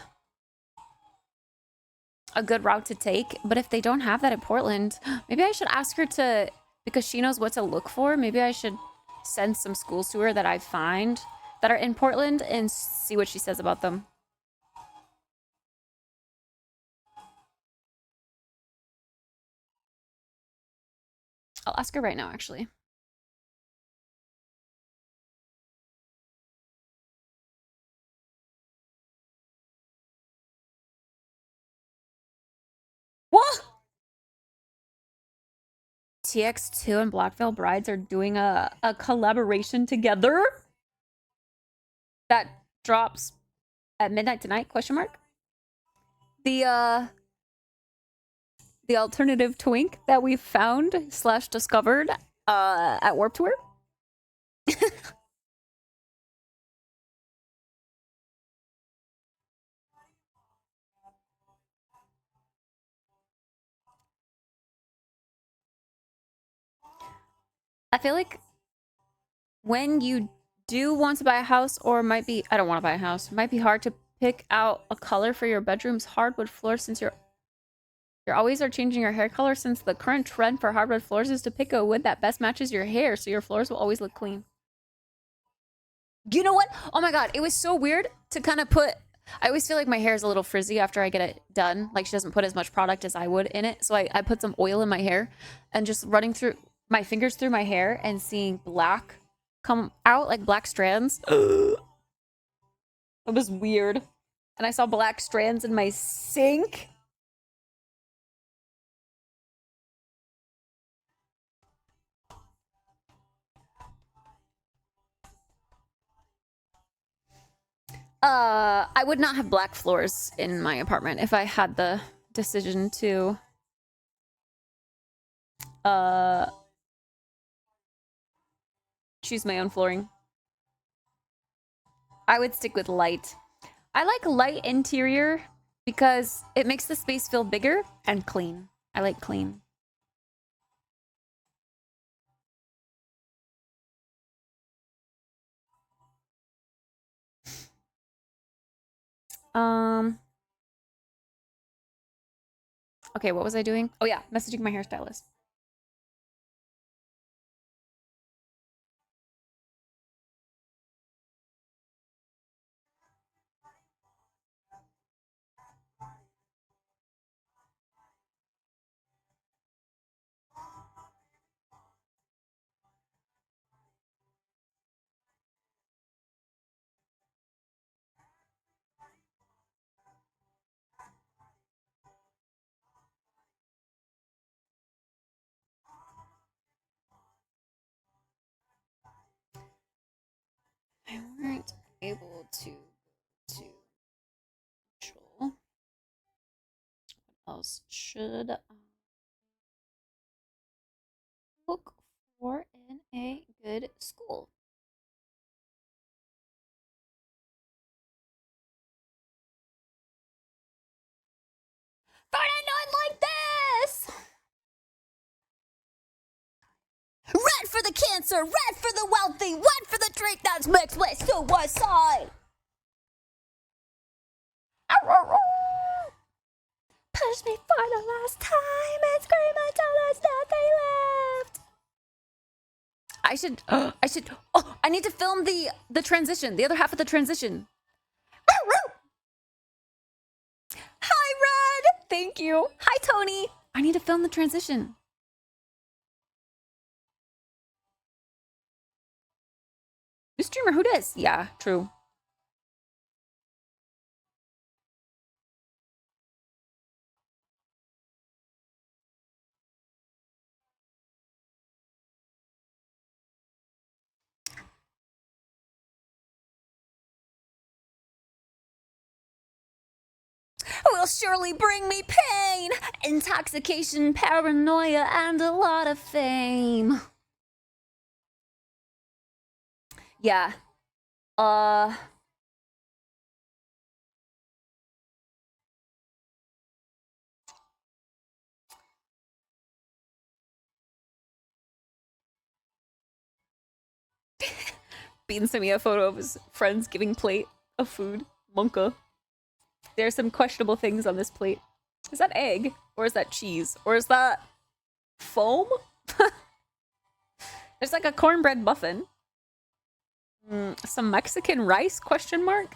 route to take. But if they don't have that in Portland, maybe I should ask her to, because she knows what to look for. Maybe I should send some schools to her that I find that are in Portland and see what she says about them. I'll ask her right now, actually. What? TX2 and Black Veil Brides are doing a collaboration together that drops at midnight tonight, question mark? The alternative twink that we found / discovered at Warped Tour. I feel like when you do want to buy a house, or might be, I don't want to buy a house, it might be hard to pick out a color for your bedroom's hardwood floor since you're always are changing your hair color, since the current trend for hardwood floors is to pick a wood that best matches your hair so your floors will always look clean. You know what? Oh my god, it was so weird to kind of put... I always feel like my hair is a little frizzy after I get it done. Like she doesn't put as much product as I would in it. So I put some oil in my hair and just running through my fingers through my hair and seeing black come out, like black strands. It was weird. And I saw black strands in my sink. I would not have black floors in my apartment if I had the decision to choose my own flooring. I would stick with light. I like light interior because it makes the space feel bigger and clean. I like clean. Okay, what was I doing? Oh yeah, messaging my hairstylist. I weren't able to control. What else should I look for in a good school? Friday night like this! Red for the cancer, red for the wealthy, red for the drink that's mixed with suicide. Push me for the last time and scream until there's nothing left. I need to film the transition, the other half of the transition. Hi, Red. Thank you. Hi, Tony. I need to film the transition. New streamer, who dis? Yeah, true. Will surely bring me pain, intoxication, paranoia, and a lot of fame. Yeah. Bean sent me a photo of his friend's giving plate of food. Monka. There's some questionable things on this plate. Is that egg? Or is that cheese? Or is that foam? There's like a cornbread muffin. Some Mexican rice? Question mark.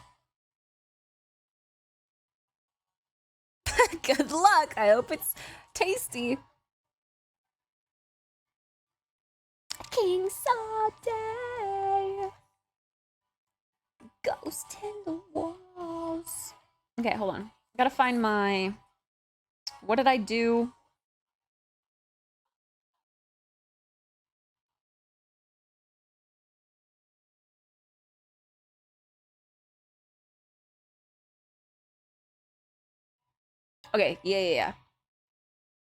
Good luck. I hope it's tasty. King Day. Ghost in the walls. Okay, hold on. Gotta find my... What did I do? Okay, yeah.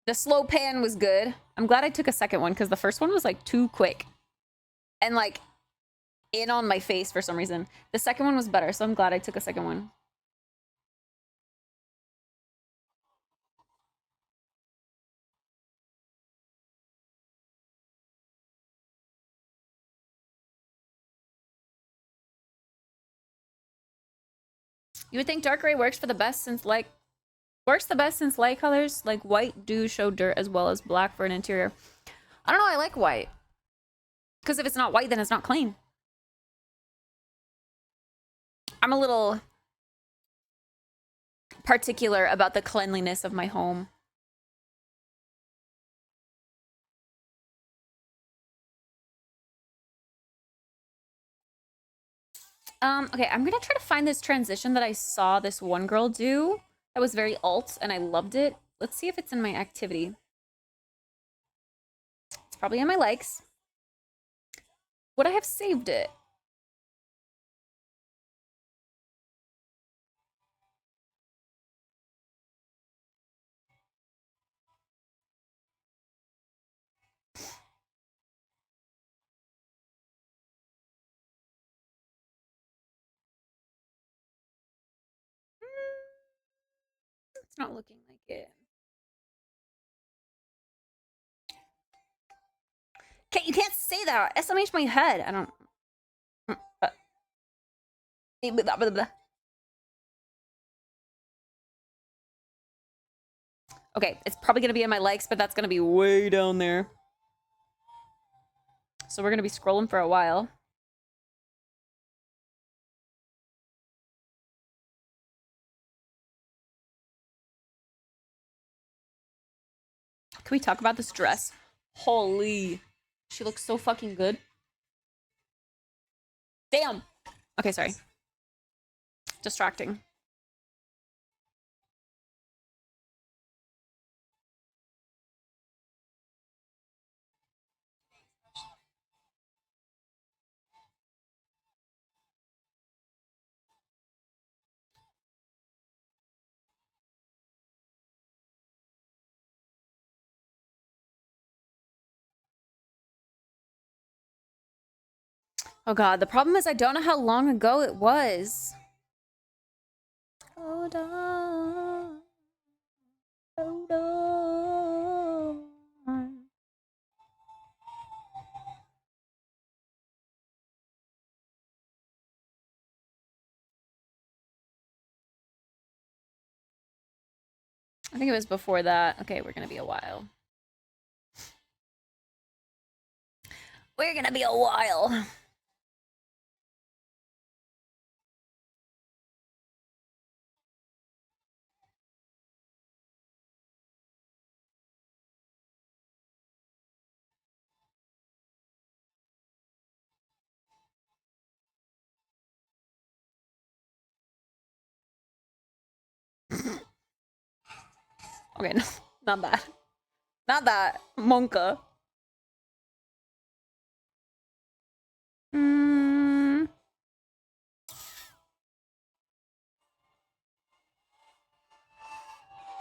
The slow pan was good. I'm glad I took a second one because the first one was like too quick. And like in on my face for some reason. The second one was better, so I'm glad I took a second one. You would think dark gray works the best since light colors like white do show dirt as well as black for an interior. I don't know, I like white. Because if it's not white, then it's not clean. I'm a little particular about the cleanliness of my home. Okay, I'm gonna try to find this transition that I saw this one girl do. That was very alt, and I loved it. Let's see if it's in my activity. It's probably in my likes. Would I have saved it? It's not looking like it. Okay, you can't say that. SMH my head. I don't. Okay, it's probably gonna be in my likes, but that's gonna be way down there. So we're gonna be scrolling for a while. Can we talk about this dress? Holy. She looks so fucking good. Damn. Okay, sorry. Distracting. Oh god, the problem is I don't know how long ago it was. Hold on. Hold on. I think it was before that. Okay, we're gonna be a while. We're gonna be a while. Okay, no, not that. Not that. Monka. Mm.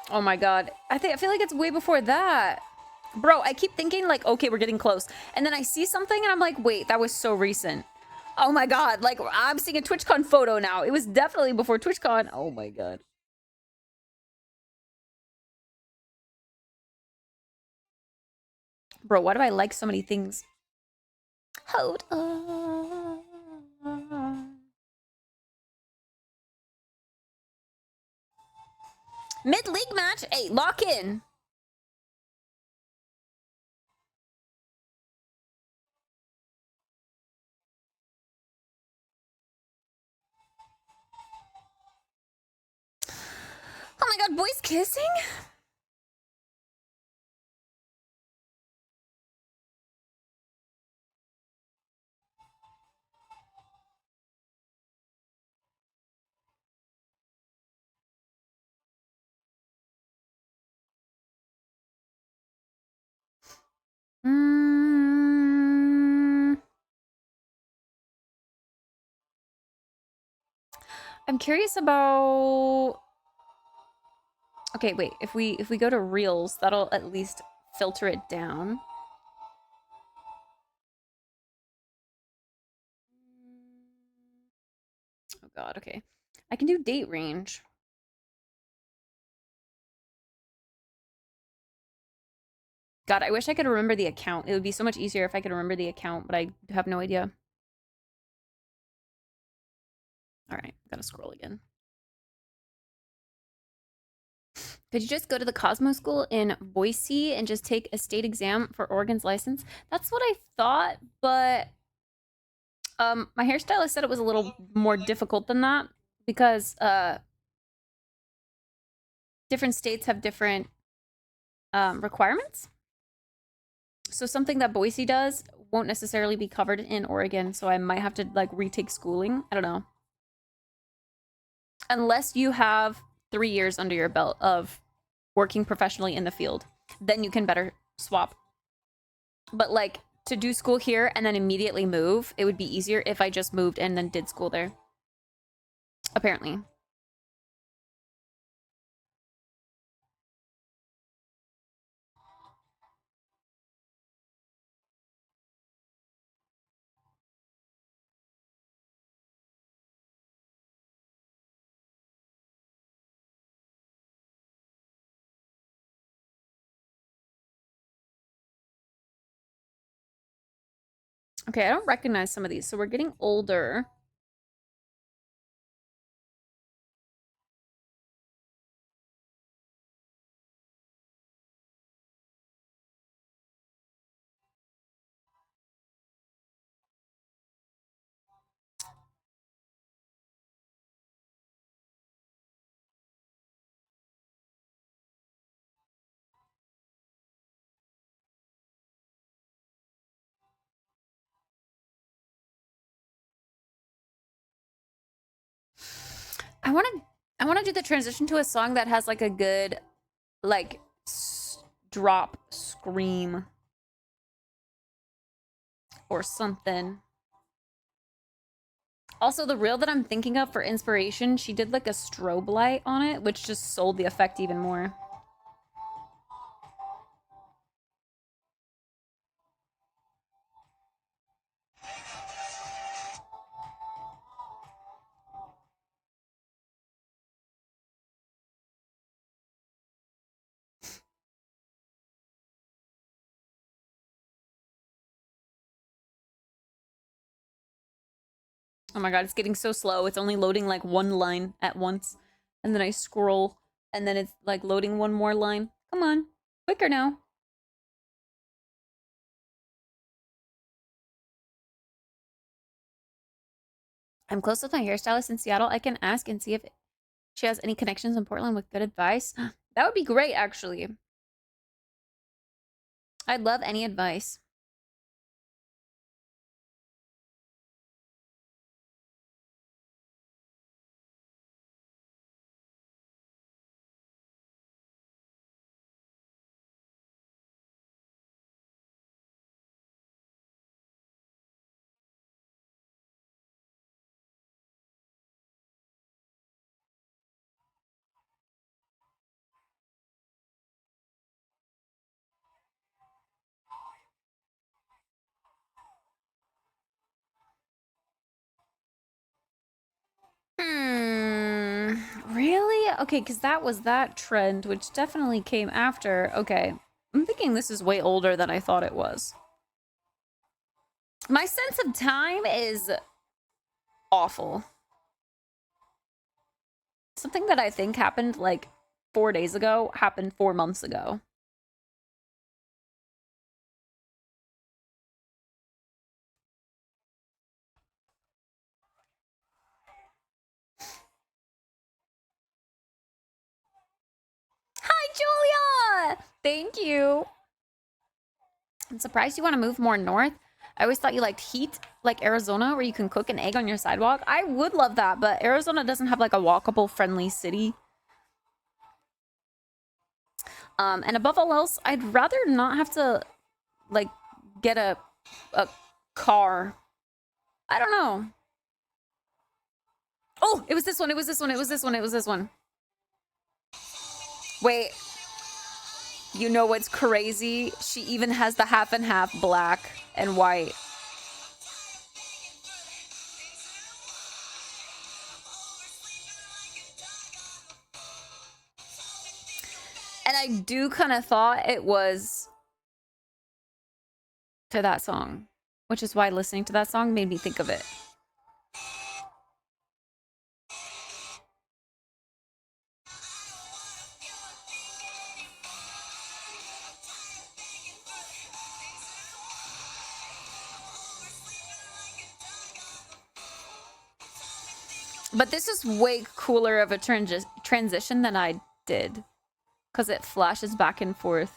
Oh my god. I feel like it's way before that. Bro, I keep thinking like, okay, we're getting close. And then I see something and I'm like, wait, that was so recent. Oh my god, like I'm seeing a TwitchCon photo now. It was definitely before TwitchCon. Oh my god. Bro, why do I like so many things? Hold on. Mid-league match? Hey, lock in. Oh my god, boys kissing? I'm curious about... Okay, wait. If we go to Reels, that'll at least filter it down. Oh god, okay. I can do date range. God, I wish I could remember the account. It would be so much easier if I could remember the account, but I have no idea. Alright, gotta scroll again. Could you just go to the Cosmo School in Boise and just take a state exam for Oregon's license? That's what I thought, but my hairstylist said it was a little more difficult than that because different states have different requirements. So something that Boise does won't necessarily be covered in Oregon, so I might have to like retake schooling. I don't know. Unless you have 3 years under your belt of working professionally in the field, then you can better swap. But like to do school here and then immediately move, it would be easier if I just moved and then did school there. Apparently. Okay, I don't recognize some of these, so we're getting older. I want to do the transition to a song that has like a good like drop scream or something. Also, the reel that I'm thinking of for inspiration, she did like a strobe light on it, which just sold the effect even more. Oh my god, it's getting so slow. It's only loading like one line at once. And then I scroll, and then it's like loading one more line. Come on, quicker now. I'm close with my hairstylist in Seattle. I can ask and see if she has any connections in Portland with good advice. That would be great, actually. I'd love any advice. Really? Okay, because that was that trend, which definitely came after. Okay. I'm thinking this is way older than I thought it was. My sense of time is awful. Something that I think happened like 4 days ago happened 4 months ago. Hi, Julia! Thank you. I'm surprised you want to move more north. I always thought you liked heat, like Arizona, where you can cook an egg on your sidewalk. I would love that, but Arizona doesn't have like a walkable, friendly city. And above all else, I'd rather not have to like get a car. I don't know. Oh, it was this one. It was this one. It was this one. It was this one. Wait. You know what's crazy? She even has the half and half black and white. And I do kind of thought it was to that song, which is why listening to that song made me think of it. But this is way cooler of a transition than I did, because it flashes back and forth.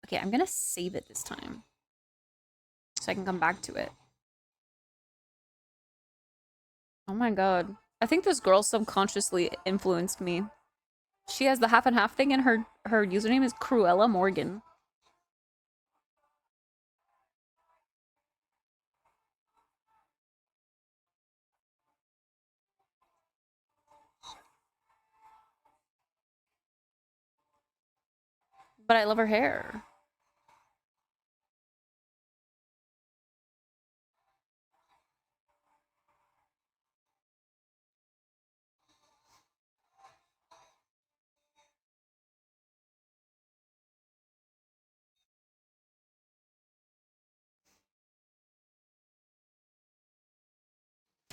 Okay, I'm gonna save it this time so I can come back to it. Oh my god. I think this girl subconsciously influenced me. She has the half and half thing, and her username is Cruella Morgan. But I love her hair.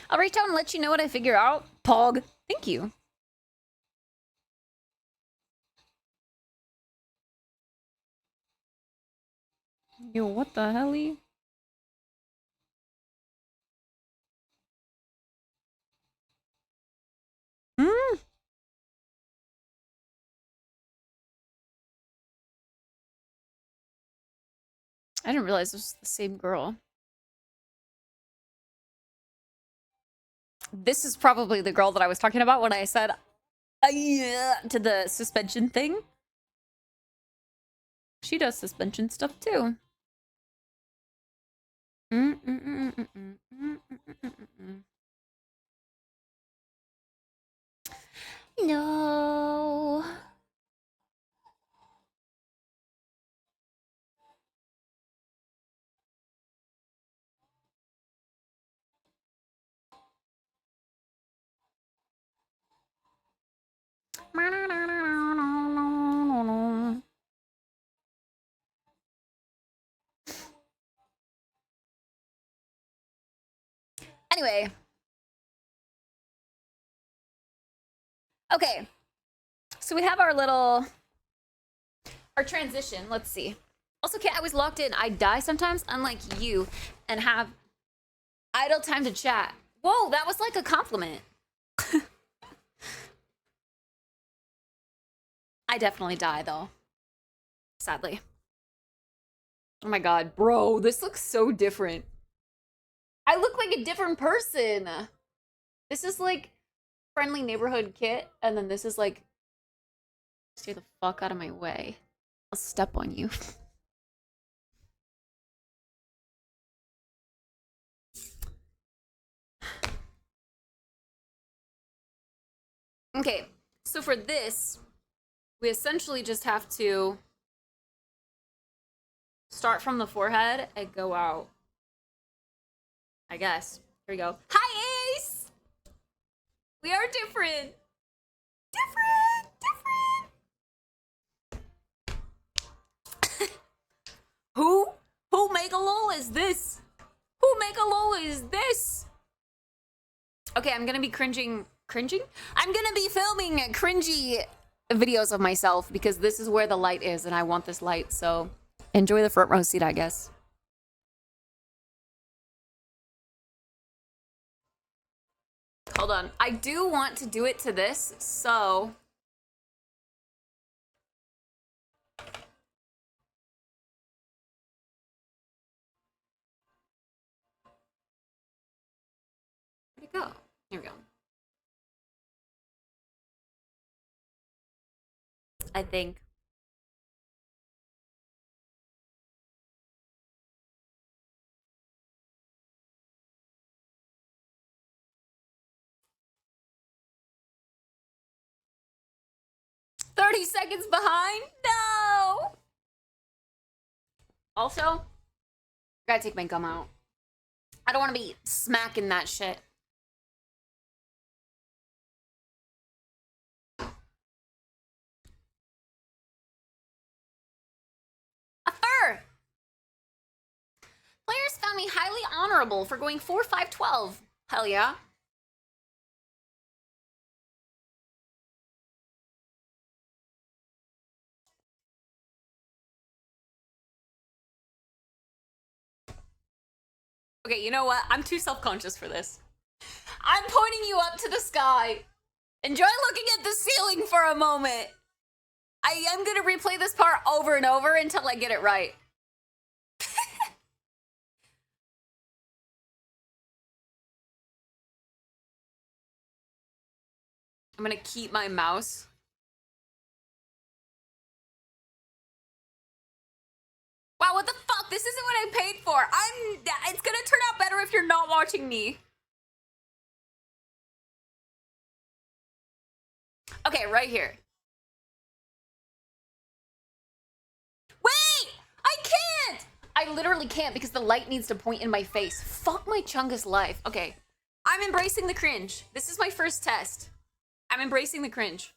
I'll reach out and let you know what I figure out. Pog. Thank you. Yo, what the hell? Hmm? I didn't realize this was the same girl. This is probably the girl that I was talking about when I said yeah to the suspension thing. She does suspension stuff too. No. Anyway. Okay. So we have our transition. Let's see. Also, I was locked in. I die sometimes, unlike you, and have idle time to chat. Whoa, that was like a compliment. I definitely die, though. Sadly. Oh my god, bro, this looks so different. I look like a different person. This is like friendly neighborhood Kit, and then this is like, stay the fuck out of my way. I'll step on you. Okay, so for this, we essentially just have to start from the forehead and go out. I guess. Here we go. Hi, Ace! We are different. Different. Who Megalol is this? Who Megalol is this? Okay, I'm gonna be cringing? I'm gonna be filming cringy videos of myself because this is where the light is and I want this light, so enjoy the front row seat, I guess. Hold on. I do want to do it to this, so... Where'd it go? Here we go. I think. "30 seconds behind? No!" Also, gotta take my gum out. I don't want to be smacking that shit. A fur! Players found me highly honorable for going 4-5-12. Hell yeah. Okay, you know what? I'm too self-conscious for this. I'm pointing you up to the sky. Enjoy looking at the ceiling for a moment. I am gonna replay this part over and over until I get it right. I'm gonna keep my mouse. Wow, what the fuck? This isn't what I paid for. It's gonna turn out better if you're not watching me. Okay, right here. Wait! I can't! I literally can't because the light needs to point in my face. Fuck my Chungus life. Okay. I'm embracing the cringe. This is my first test. I'm embracing the cringe.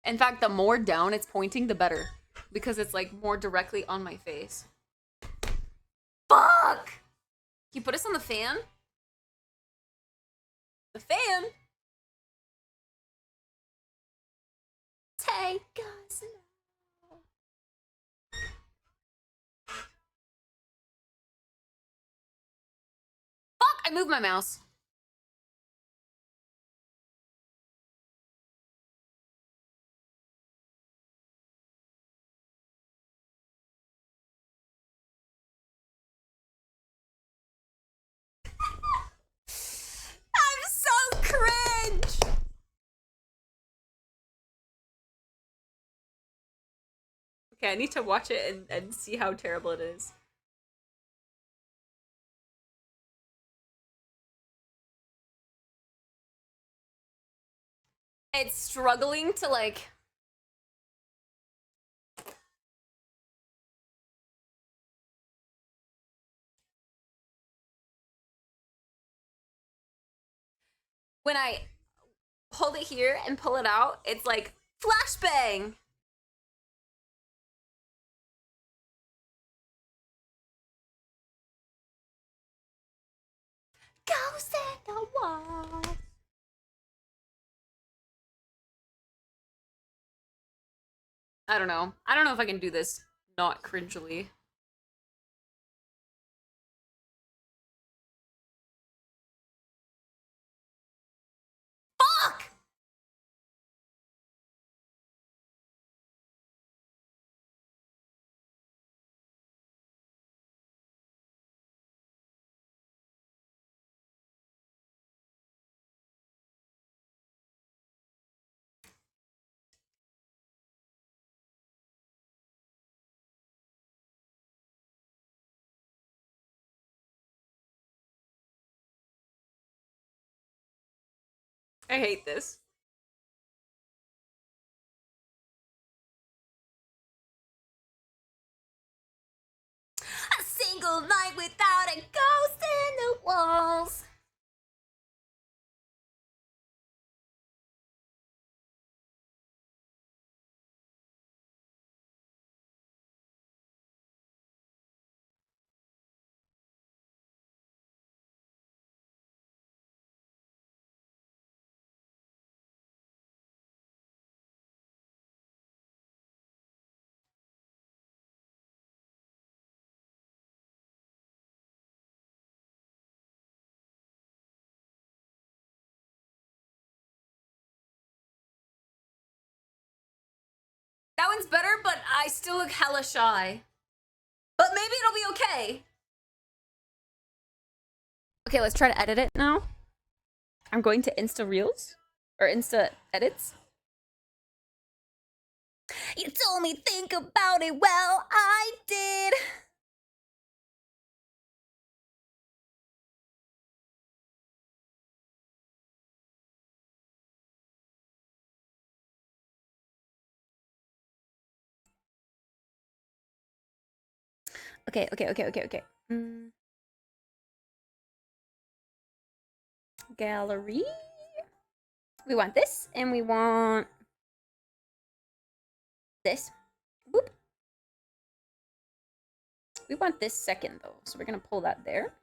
In fact, the more down it's pointing, the better. Because it's like more directly on my face. Fuck! Can you put us on the fan? The fan? Take us now. Fuck! I moved my mouse. Okay, I need to watch it and see how terrible it is. It's struggling to like... When I hold it here and pull it out, it's like flashbang. Ghost in the wall. I don't know. I don't know if I can do this not cringely. Fuck! I hate this. A single night without a ghost in the walls. That one's better, but I still look hella shy. But maybe it'll be okay. Okay, let's try to edit it now. I'm going to Insta Reels or Insta Edits. You told me think about it. Well, I did. Okay. Gallery. We want this, and we want this. Boop. We want this second, though, so we're gonna pull that there.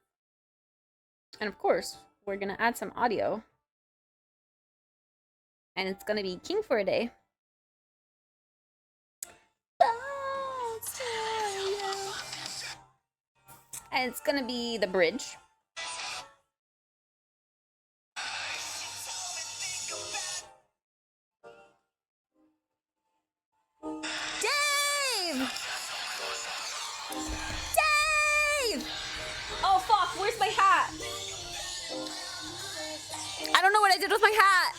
And of course, we're gonna add some audio. And it's gonna be King for a Day. And it's gonna be the bridge. Dave! Dave! Oh fuck, where's my hat? I don't know what I did with my hat.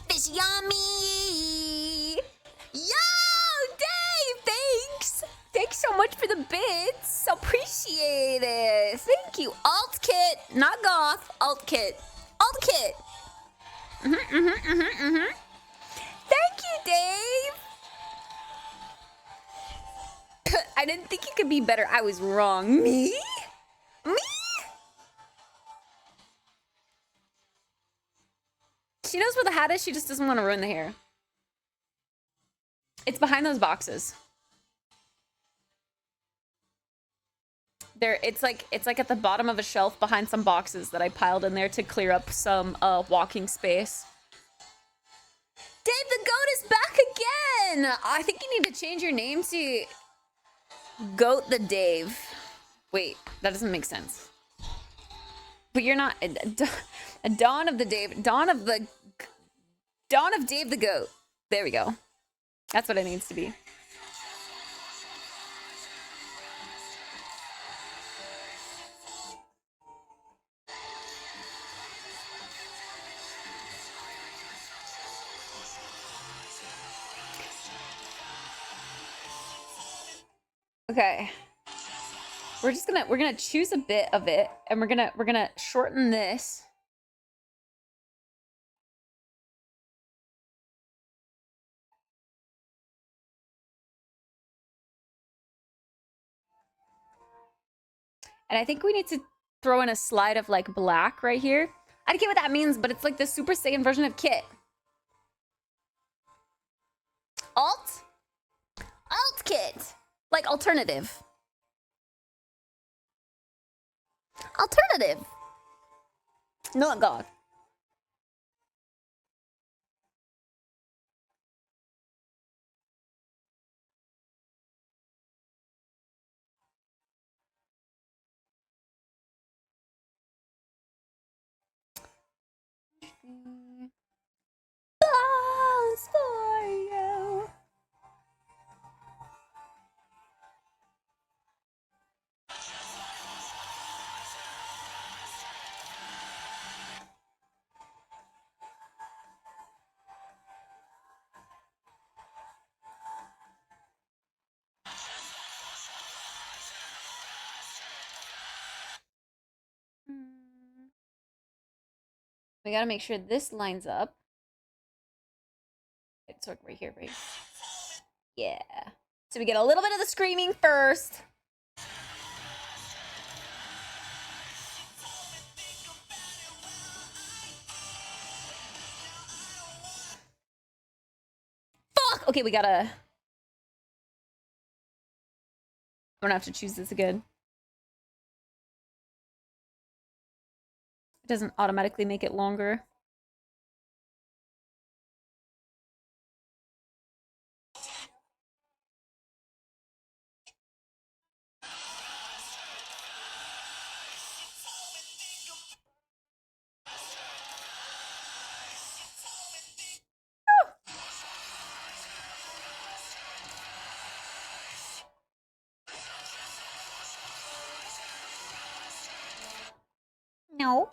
Fishy on me. Yo, Dave, thanks. Thanks so much for the bits. Appreciate it. Thank you. Alt kit, not goth. Alt kit. Alt kit. Thank you, Dave. I didn't think you could be better. I was wrong. Me? Me? She knows where the hat is. She just doesn't want to ruin the hair. It's behind those boxes. There, it's like at the bottom of a shelf behind some boxes that I piled in there to clear up some walking space. Dave the Goat is back again. I think you need to change your name to Goat the Dave. Wait, that doesn't make sense. But you're not Dawn of Dave the Goat. There we go. That's what it needs to be. Okay. We're gonna choose a bit of it, and we're gonna shorten this. And I think we need to throw in a slide of like black right here. I don't get what that means, but it's like the Super Saiyan version of Kit. Alt? Alt Kit. Like alternative. Alternative. Not God. Balls for you. We gotta make sure this lines up. It's like right here, right? Yeah. So we get a little bit of the screaming first. Fuck! Okay, we gotta... I'm gonna have to choose this again. It doesn't automatically make it longer. No.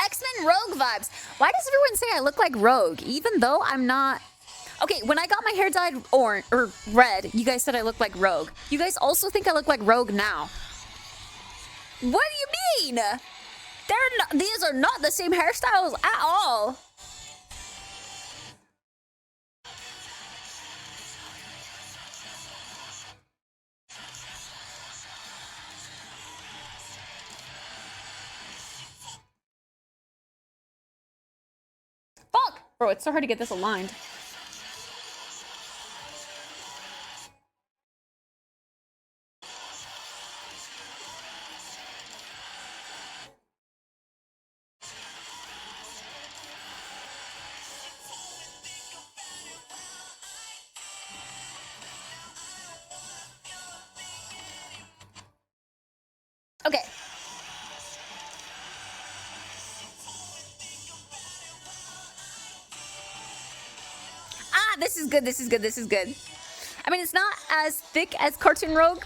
X-Men Rogue vibes. Why does everyone say I look like Rogue, even though I'm not? Okay, when I got my hair dyed orange or red, you guys said I look like Rogue. You guys also think I look like Rogue now. What do you mean? These are not the same hairstyles at all. Fuck! Bro, it's so hard to get this aligned. Okay. Ah, this is good, this is good, this is good. I mean, it's not as thick as Cartoon Rogue.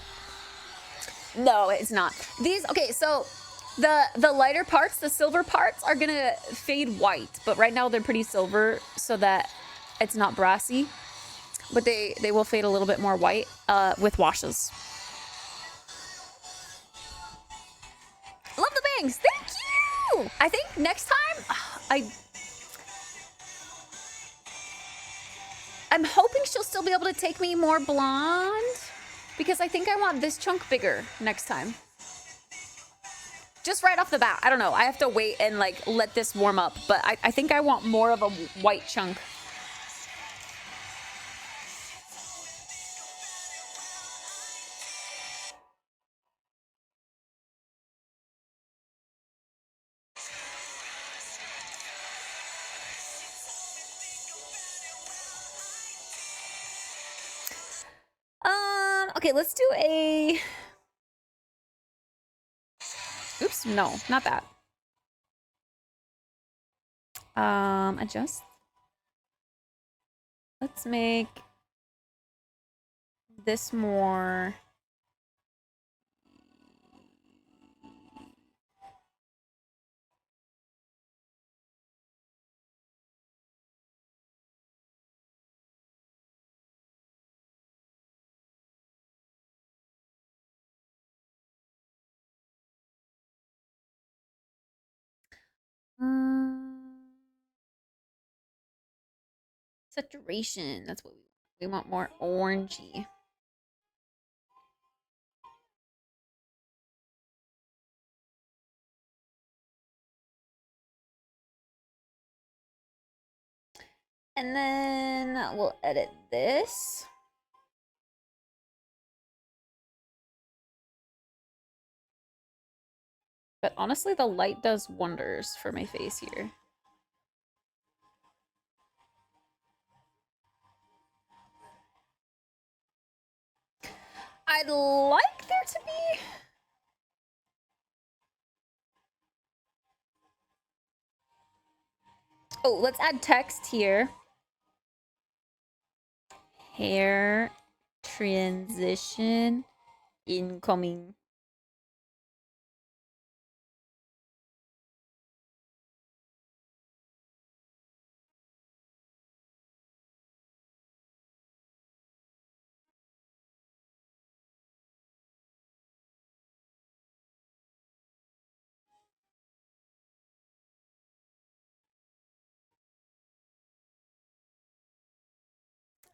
No, it's not. These, okay, so the lighter parts, the silver parts are gonna fade white, but right now they're pretty silver so that it's not brassy. But they will fade a little bit more white with washes. Love the bangs, thank you! I think next time, I'm hoping she'll still be able to take me more blonde because I think I want this chunk bigger next time. Just right off the bat, I don't know. I have to wait and like let this warm up, but I think I want more of a white chunk. Okay, let's do a... Oops, no, not that. Adjust. Let's make this more Saturation. That's what we want. More orangey. And then we'll edit this. But honestly, the light does wonders for my face here. I'd like there to be... Oh, let's add text here. Hair transition incoming.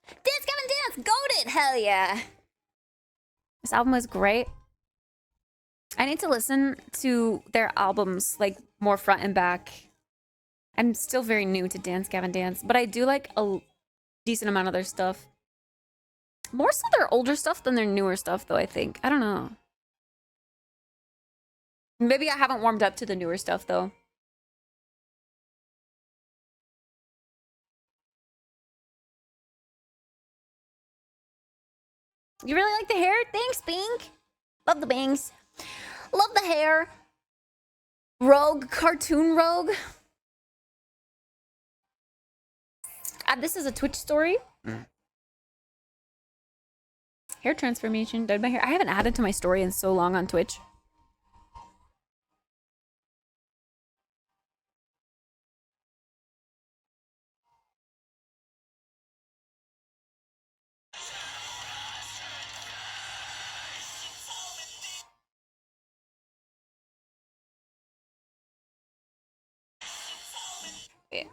Dance, Gavin, dance! Goated! Hell yeah! This album was great. I need to listen to their albums, like, more front and back. I'm still very new to Dance, Gavin, Dance, but I do like a decent amount of their stuff. More so their older stuff than their newer stuff, though, I think. I don't know. Maybe I haven't warmed up to the newer stuff, though. You really like the hair? Thanks, Pink. Love the bangs. Love the hair. Rogue, cartoon Rogue. Add this as a Twitch story. Hair transformation. Dyed my hair. I haven't added to my story in so long on Twitch. Yeah.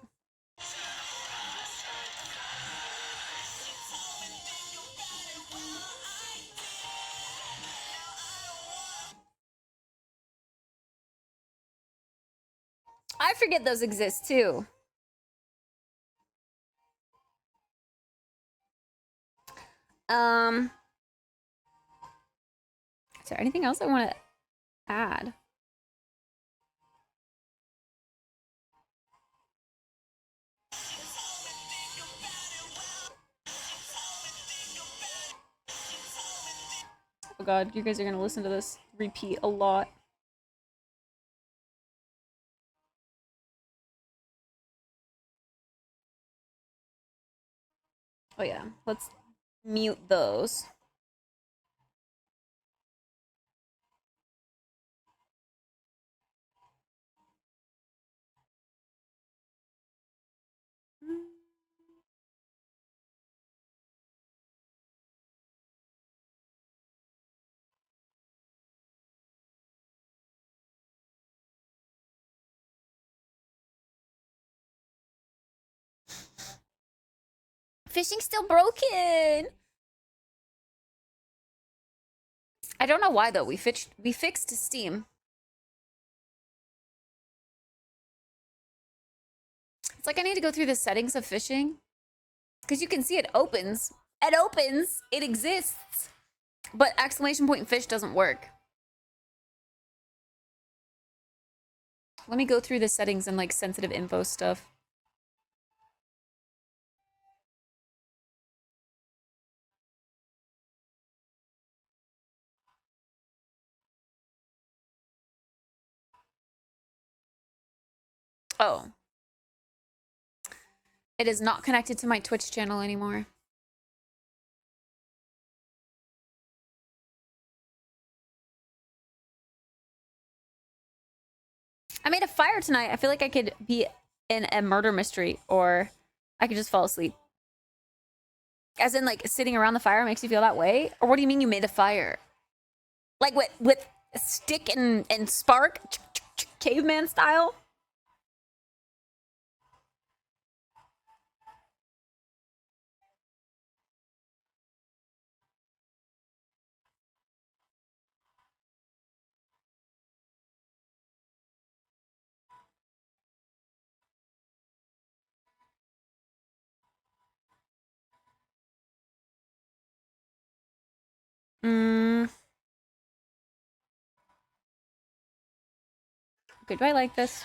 I forget those exist too. Is there anything else I want to add? Oh god, you guys are gonna listen to this repeat a lot. Oh yeah, let's mute those. Fishing's still broken. I don't know why though. We fixed Steam. It's like I need to go through the settings of fishing. Because you can see it opens. It opens. It exists. But exclamation point fish doesn't work. Let me go through the settings and like sensitive info stuff. Oh. It is not connected to my Twitch channel anymore. I made a fire tonight. I feel like I could be in a murder mystery, or I could just fall asleep. As in, like, sitting around the fire makes you feel that way? Or what do you mean you made a fire? Like, with stick and spark? Caveman style? Okay, do I like this?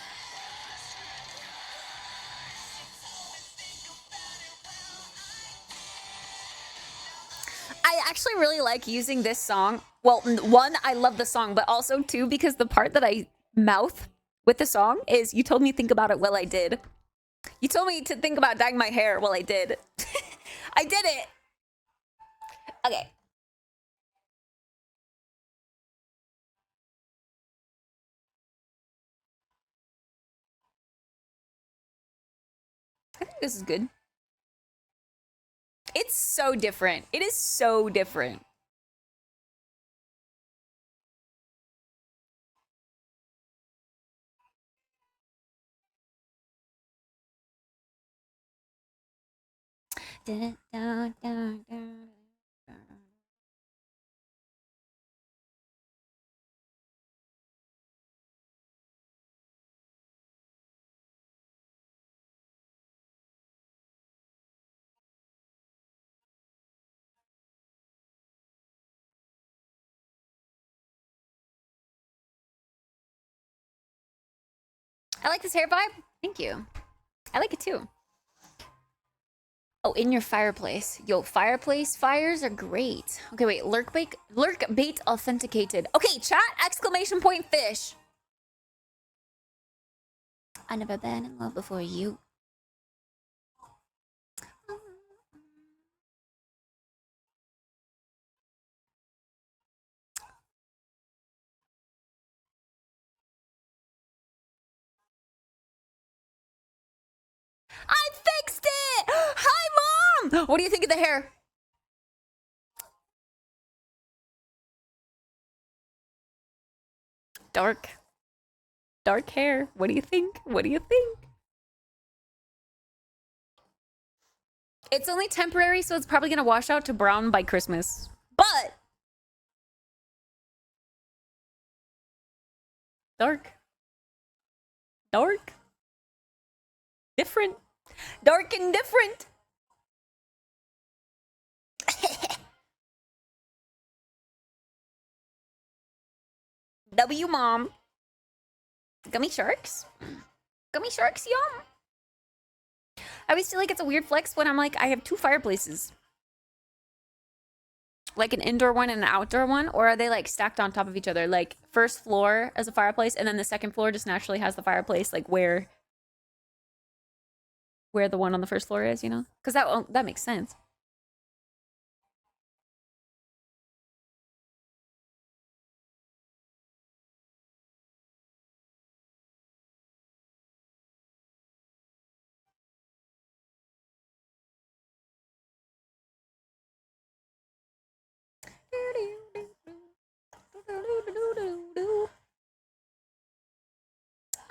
I actually really like using this song. Well, one, I love the song, but also two, because the part that I mouth with the song is, you told me to think about it, well, I did. You told me to think about dyeing my hair, well, I did. I did it. Okay. I think this is good. It's so different. It is so different. I like this hair vibe. Thank you. I like it too. Oh, in your fireplace. Yo, fireplace fires are great. Okay, wait. Lurk bait authenticated. Okay, chat, exclamation point fish. I never been in love before you. I fixed it! Hi, Mom! What do you think of the hair? Dark. Dark hair. What do you think? What do you think? It's only temporary, so it's probably gonna wash out to brown by Christmas. But dark. Dark. Different. Dark and different. W, Mom. Gummy sharks? Gummy sharks, yum. I always feel like it's a weird flex when I'm like, I have two fireplaces. Like an indoor one and an outdoor one? Or are they like stacked on top of each other? Like first floor as a fireplace, and then the second floor just naturally has the fireplace like where the one on the first floor is, you know? Because that makes sense.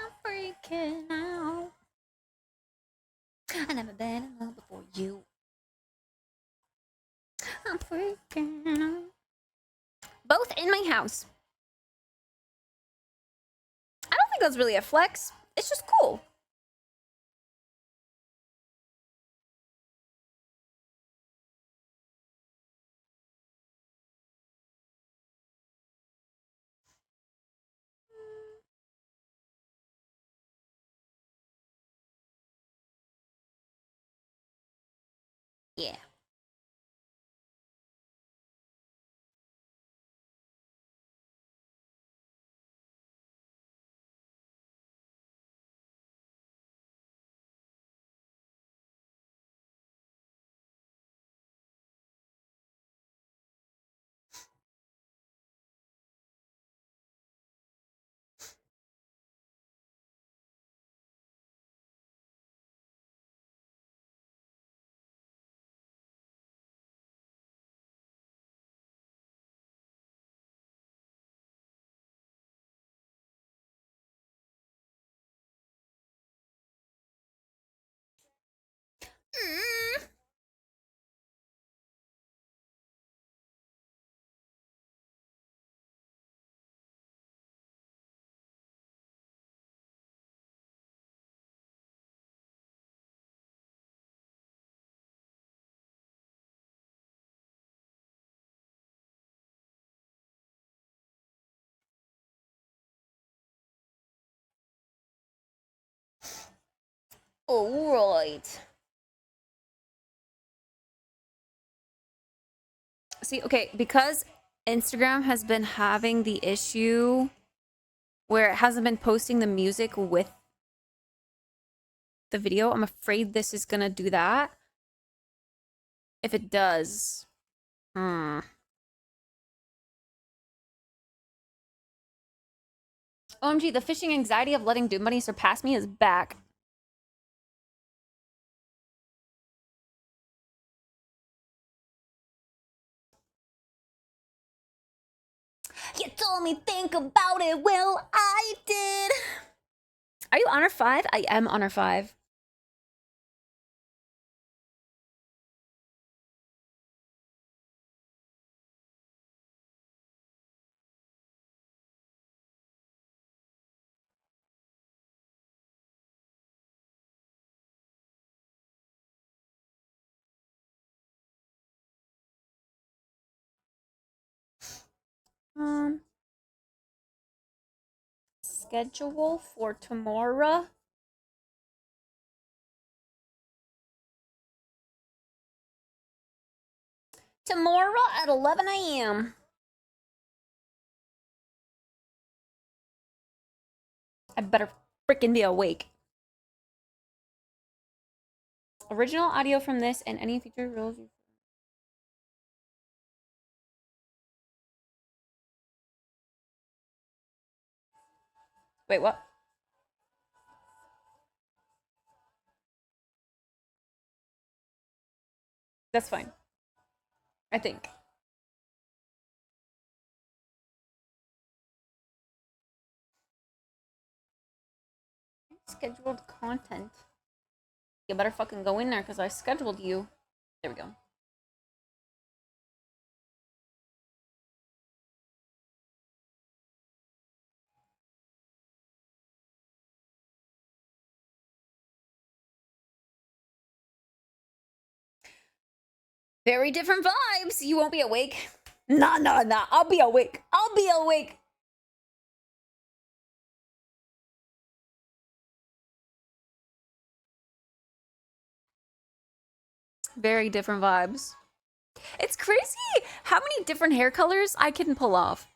I'm freaking out. I never been in love before you. I'm freaking out. Both in my house. I don't think that's really a flex. It's just cool. Yeah. All right. See, okay, because Instagram has been having the issue where it hasn't been posting the music with the video, I'm afraid this is gonna do that. If it does, OMG, the fishing anxiety of letting Doom Bunny surpass me is back. You told me think about it, well, I did. Are you honor 5? I am honor 5. Schedule for tomorrow. Tomorrow at 11 a.m. I better freaking be awake. Original audio from this and any future rules. Wait, what? That's fine. I think. Scheduled content. You better fucking go in there because I scheduled you. There we go. Very different vibes. You won't be awake. Nah. I'll be awake. I'll be awake. Very different vibes. It's crazy how many different hair colors I can pull off.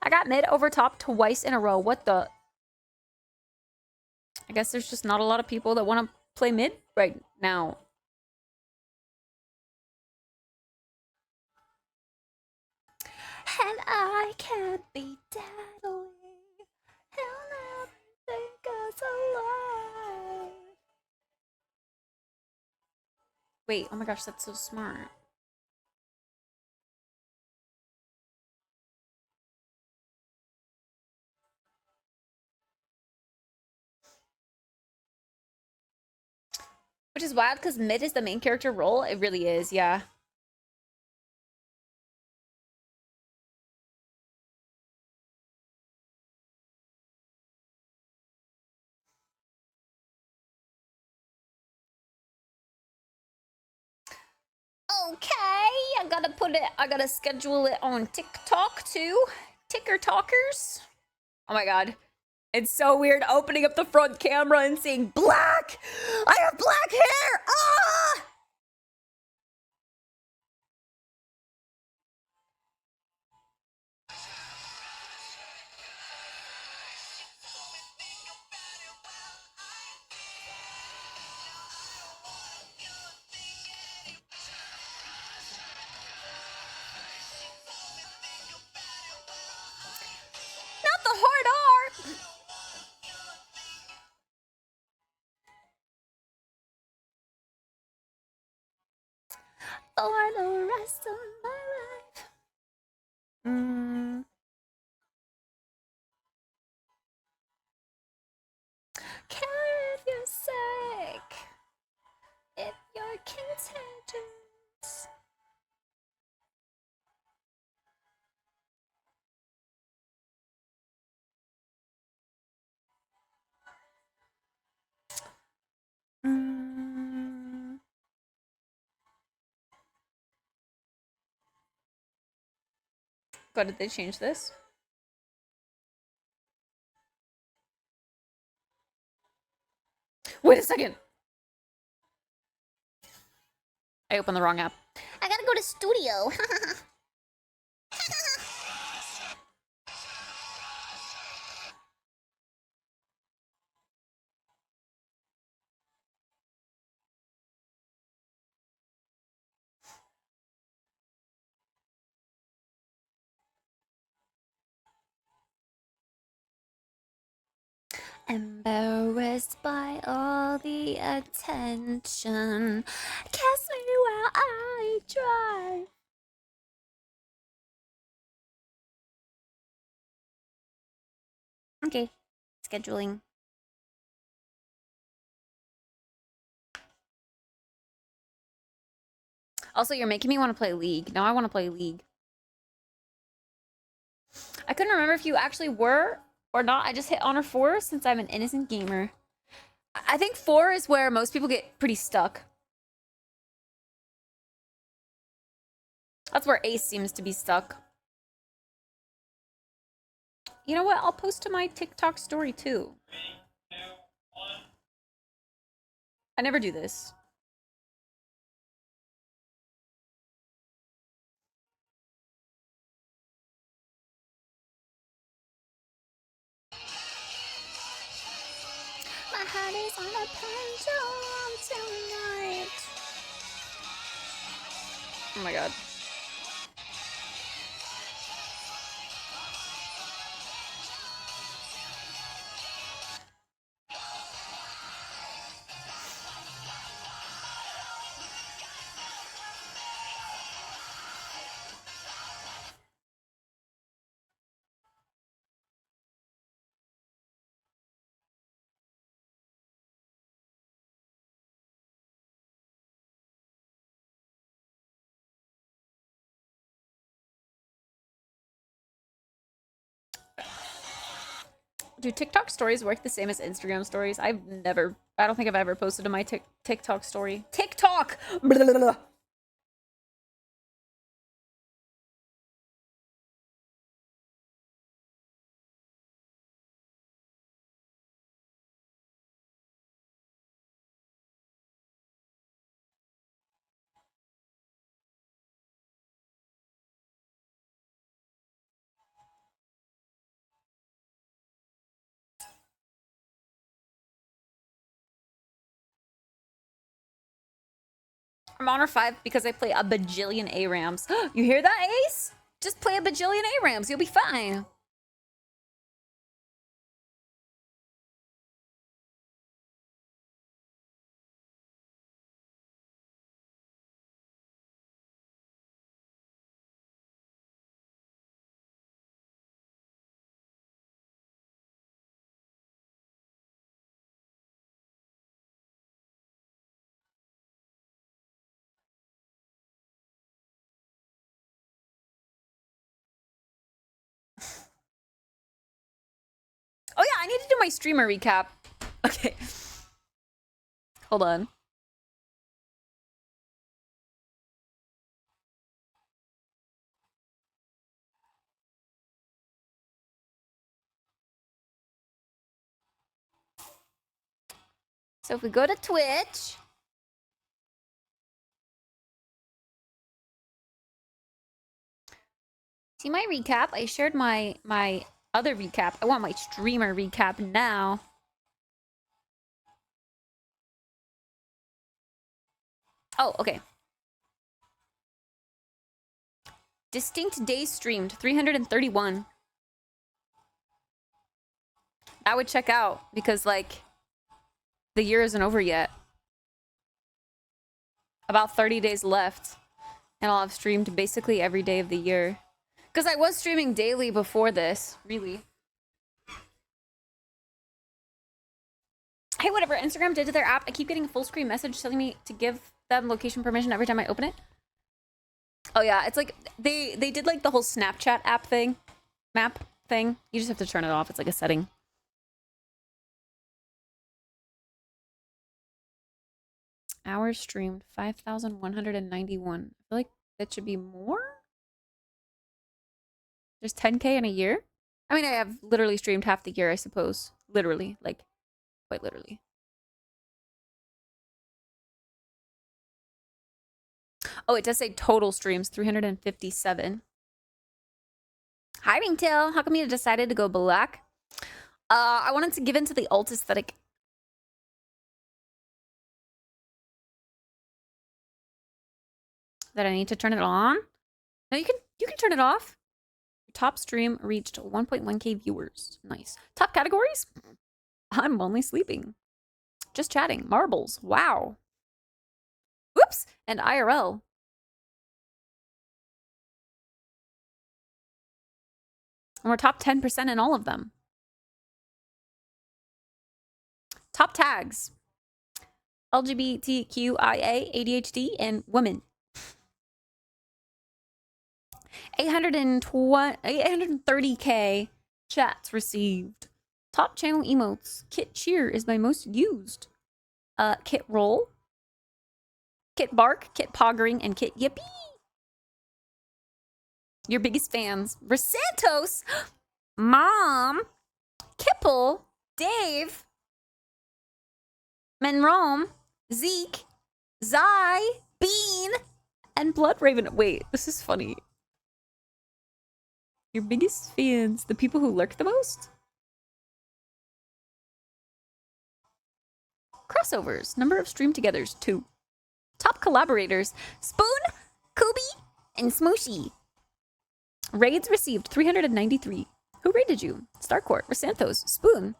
I got mid over top twice in a row. What the? I guess there's just not a lot of people that want to play mid right now. And I can't be dead away. He'll never think us alive. Wait, oh my gosh, that's so smart. Which is wild because mid is the main character role. It really is, yeah. Okay, I gotta schedule it on TikTok too. Ticker Talkers. Oh my god. It's so weird opening up the front camera and seeing black. I have black hair. Ah! Not the hard R. For the rest of my life. Care if you're sick, if you're contagious. God, did they change this? Wait a second. I opened the wrong app. I gotta go to studio. Embarrassed by all the attention. Kiss me while I drive. Okay. Scheduling. Also, you're making me want to play League. Now I want to play League. I couldn't remember if you actually were or not. I just hit Honor 4 since I'm an innocent gamer. I think 4 is where most people get pretty stuck. That's where Ace seems to be stuck. You know what? I'll post to my TikTok story too. I never do this. My heart is on a pendulum tonight. Oh my god. Do TikTok stories work the same as Instagram stories? I don't think I've ever posted to my TikTok story. TikTok! Blah, blah, blah. I'm Honor 5 because I play a bajillion ARAMs. You hear that, Ace? Just play a bajillion ARAMs. You'll be fine. Oh yeah, I need to do my streamer recap. Okay. Hold on. So if we go to Twitch. See my recap? I shared my other recap. I want my streamer recap now. Oh, okay. Distinct days streamed, 331. I would check out because, like, the year isn't over yet. About 30 days left. And I'll have streamed basically every day of the year. Because I was streaming daily before this, really. Hey, whatever Instagram did to their app, I keep getting a full screen message telling me to give them location permission every time I open it. Oh yeah, it's like they did like the whole Snapchat app thing, map thing. You just have to turn it off. It's like a setting. Hours streamed 5,191. I feel like that should be more. There's 10K in a year. I mean, I have literally streamed half the year, I suppose. Literally, like quite literally. Oh, it does say total streams, 357. Hi, Ringtail. How come you decided to go black? I wanted to give into the alt aesthetic. That I need to turn it on? No, you can turn it off. Top stream reached 1.1k viewers. Nice. Top categories? I'm only sleeping. Just chatting. Marbles. Wow. Whoops. And IRL. And we're top 10% in all of them. Top tags. LGBTQIA, ADHD, and women. 830k chats received. Top channel emotes. Kit cheer is my most used. Kit roll. Kit bark, Kit poggering, and Kit yippee. Your biggest fans. Rasantos, Mom, Kipple, Dave, Menrome, Zeke, Zai, Bean, and Blood Raven. Wait, this is funny. Your biggest fans, the people who lurk the most? Crossovers, number of stream togethers, 2. Top collaborators, Spoon, Kubi, and Smooshy. Raids received 393. Who raided you? Starcourt, Rasantos, Spoon.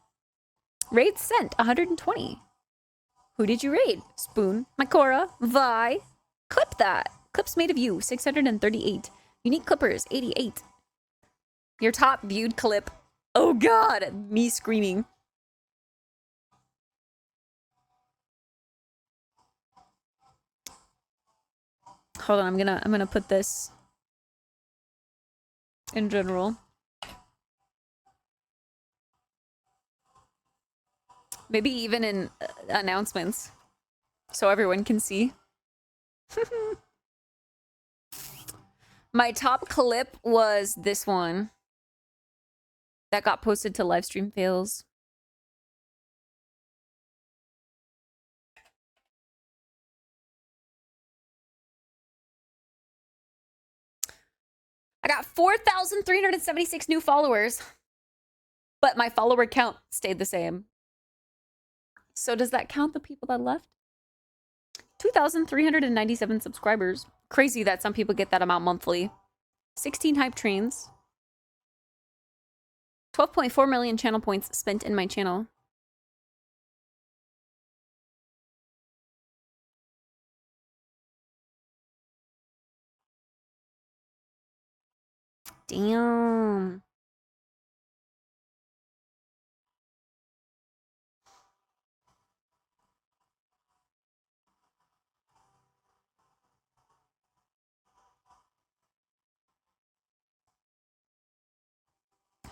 Raids sent 120. Who did you raid? Spoon, Mycora, Vi. Clip that. Clips made of you, 638. Unique clippers, 88. Your top viewed clip. Oh god, me screaming. Hold on, I'm gonna put this in general. Maybe even in announcements, so everyone can see. My top clip was this one that got posted to livestream fails. I got 4,376 new followers, but my follower count stayed the same. So does that count the people that left? 2,397 subscribers. Crazy that some people get that amount monthly. 16 hype trains. 12.4 million channel points spent in my channel. Damn.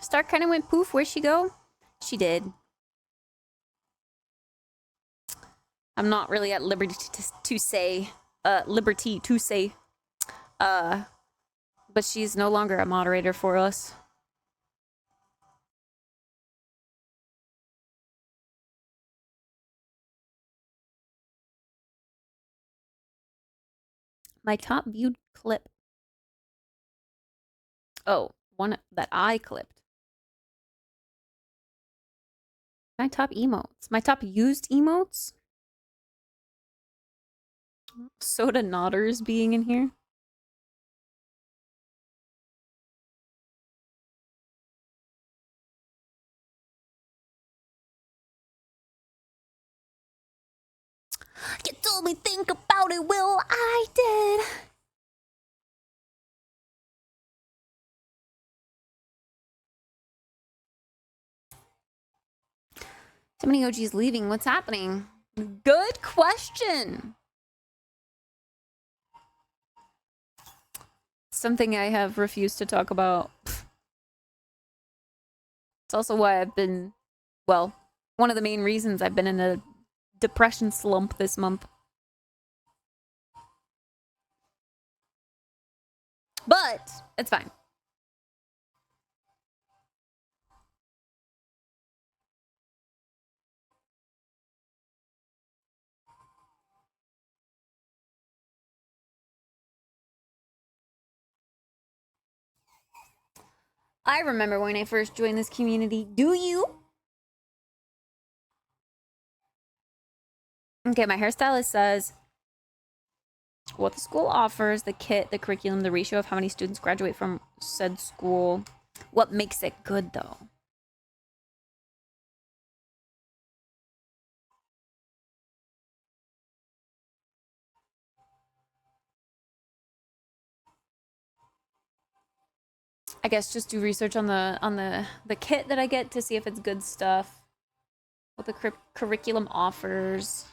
Star kind of went poof. Where'd she go? She did. I'm not really at liberty to say, but she's no longer a moderator for us. My top viewed clip. Oh, one that I clipped. My top emotes. My top used emotes? Soda Nodders being in here. You told me think about it, Will. I did. So many OGs leaving. What's happening? Good question. Something I have refused to talk about. It's also why I've been, well, one of the main reasons I've been in a depression slump this month. But it's fine. I remember when I first joined this community. Do you? Okay, my hairstylist says what the school offers, the kit, the curriculum, the ratio of how many students graduate from said school. What makes it good, though? I guess just do research on the kit that I get to see if it's good stuff. What the curriculum offers.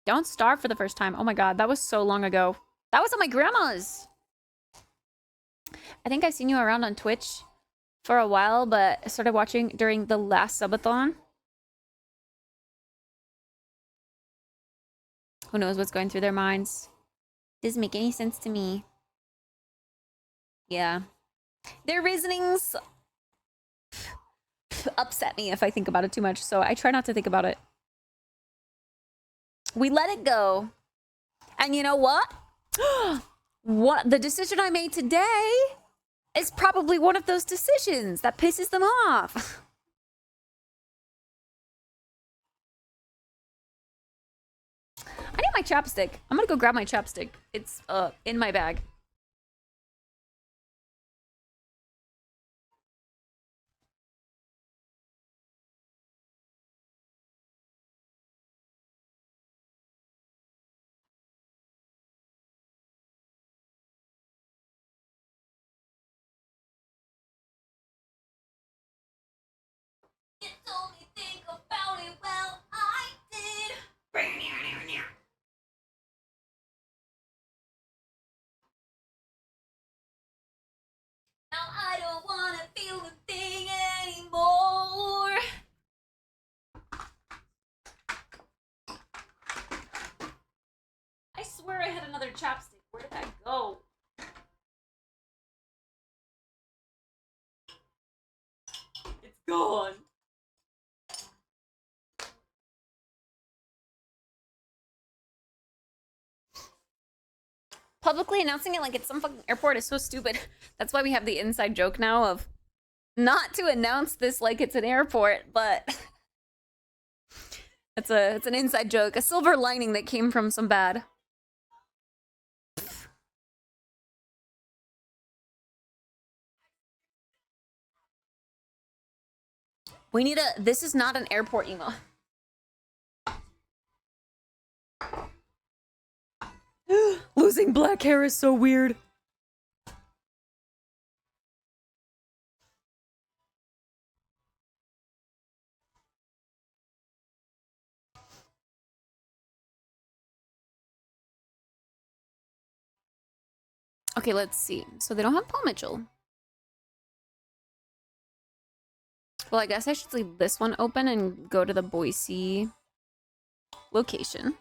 Don't starve for the first time. Oh my god, that was so long ago. That was at my grandma's. I think I've seen you around on Twitch for a while, but I started watching during the last subathon. Who knows what's going through their minds? Doesn't make any sense to me. Yeah. Their reasonings upset me if I think about it too much, so I try not to think about it. We let it go. And you know what? What the decision I made today is probably one of those decisions that pisses them off. I need my chapstick. I'm gonna go grab my chapstick. It's in my bag. You told me think about it, well, I did. Now I don't want to feel the thing anymore. I swear I had another chapstick. Where did that go? It's gone. Publicly announcing it like it's some fucking airport is so stupid. That's why we have the inside joke now of not to announce this like it's an airport, but it's an inside joke, a silver lining that came from some bad. We need a this is not an airport emo. Losing black hair is so weird. Okay, let's see. So they don't have Paul Mitchell. Well, I guess I should leave this one open and go to the Boise location.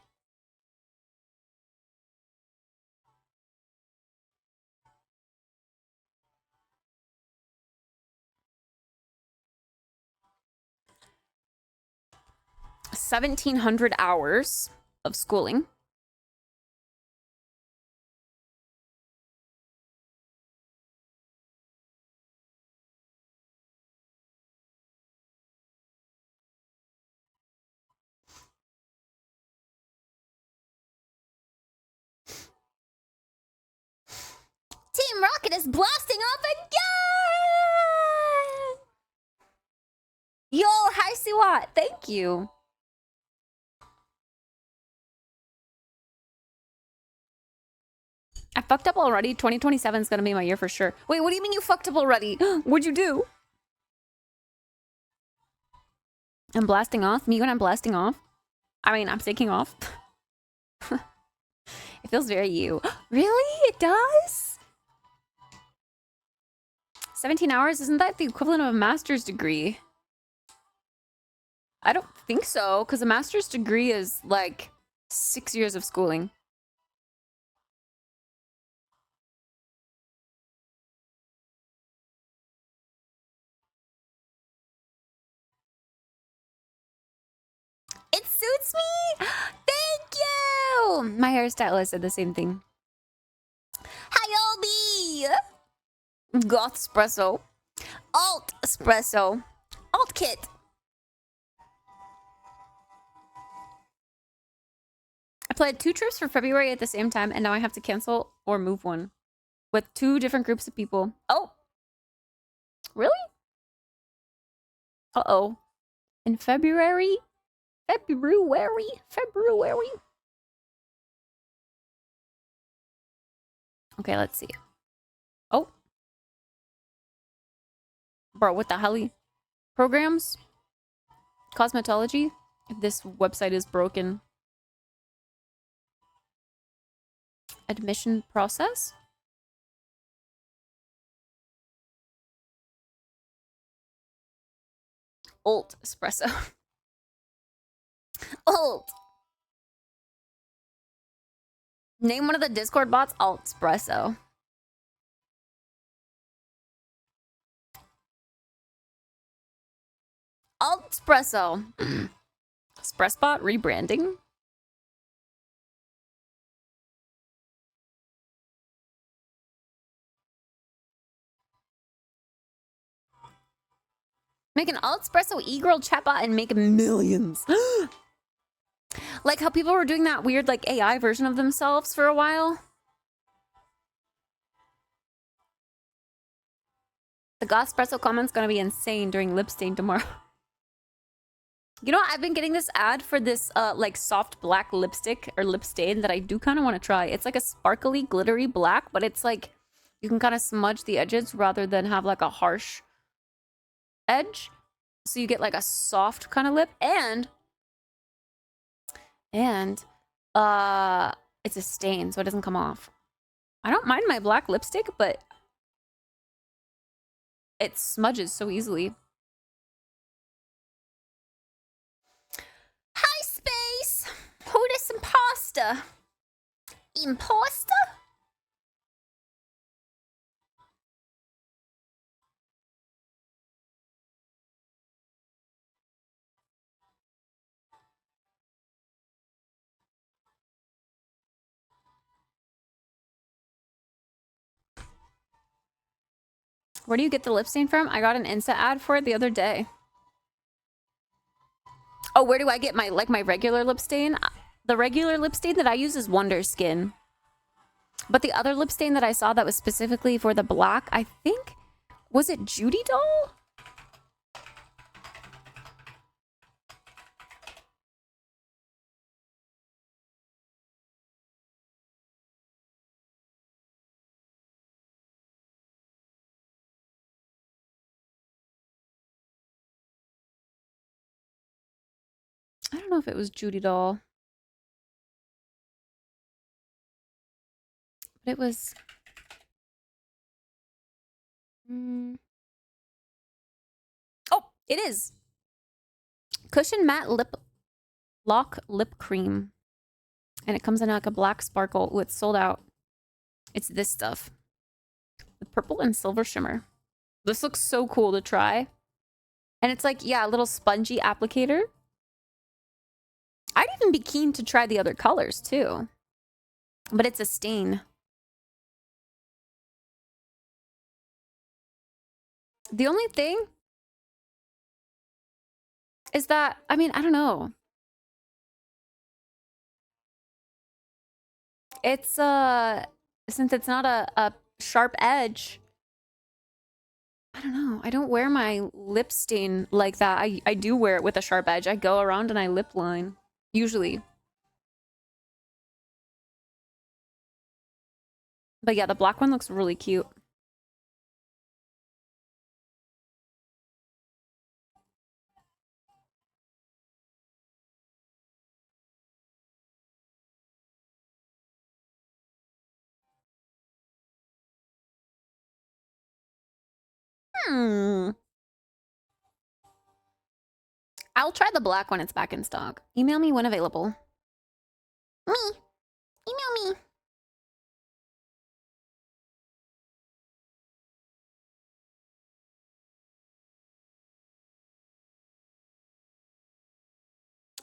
$1,700 hours of schooling. Team Rocket is blasting off again! Yo, hi Siwat, thank you. I fucked up already. 2027 is gonna be my year for sure. Wait, what do you mean you fucked up already? What'd you do? I'm blasting off? Me when I'm blasting off? I mean, I'm taking off. It feels very you. Really? It does? 17 hours? Isn't that the equivalent of a master's degree? I don't think so, because a master's degree is like 6 years of schooling. It suits me! Thank you! My hairstylist said the same thing. Hi, Obi! Goth espresso. Alt espresso. Alt kit. I played 2 trips for February at the same time, and now I have to cancel or move one with 2 different groups of people. Oh, really? Uh-oh. In February? February. Okay, let's see. Oh. Bro, what the hell? Programs? Cosmetology? This website is broken. Admission process? Alt espresso. Alt. Name one of the Discord bots. Alt espresso. Alt espresso. Expressbot rebranding. Make an alt espresso e-girl chatbot and make millions. Like how people were doing that weird like AI version of themselves for a while. The goth espresso comment's gonna be insane during lip stain tomorrow. You know, I've been getting this ad for this like soft black lipstick or lip stain that I do kind of want to try. It's like a sparkly, glittery black, but it's like you can kind of smudge the edges rather than have like a harsh edge. So you get like a soft kind of lip, and it's a stain, so it doesn't come off. I don't mind my black lipstick, but it smudges so easily. Hi, Space! Who this imposter? Imposter? Where do you get the lip stain from? I got an Insta ad for it the other day. Oh, where do I get my regular lip stain? The regular lip stain that I use is Wonder Skin. But the other lip stain that I saw that was specifically for the black, I think, was it Judy Doll? I don't know if it was Judy Doll. But it was... Oh, it is. Cushion Matte Lip Lock Lip Cream. And it comes in like a black sparkle. Ooh, it's sold out. It's this stuff. The purple and silver shimmer. This looks so cool to try. And it's like, yeah, a little spongy applicator. I'd even be keen to try the other colors too. But it's a stain. The only thing is that, I mean, I don't know. It's, since it's not a sharp edge, I don't know. I don't wear my lip stain like that. I do wear it with a sharp edge. I go around and I lip line, usually. But yeah, the black one looks really cute. I'll try the black when it's back in stock. Email me when available. Me. Email me.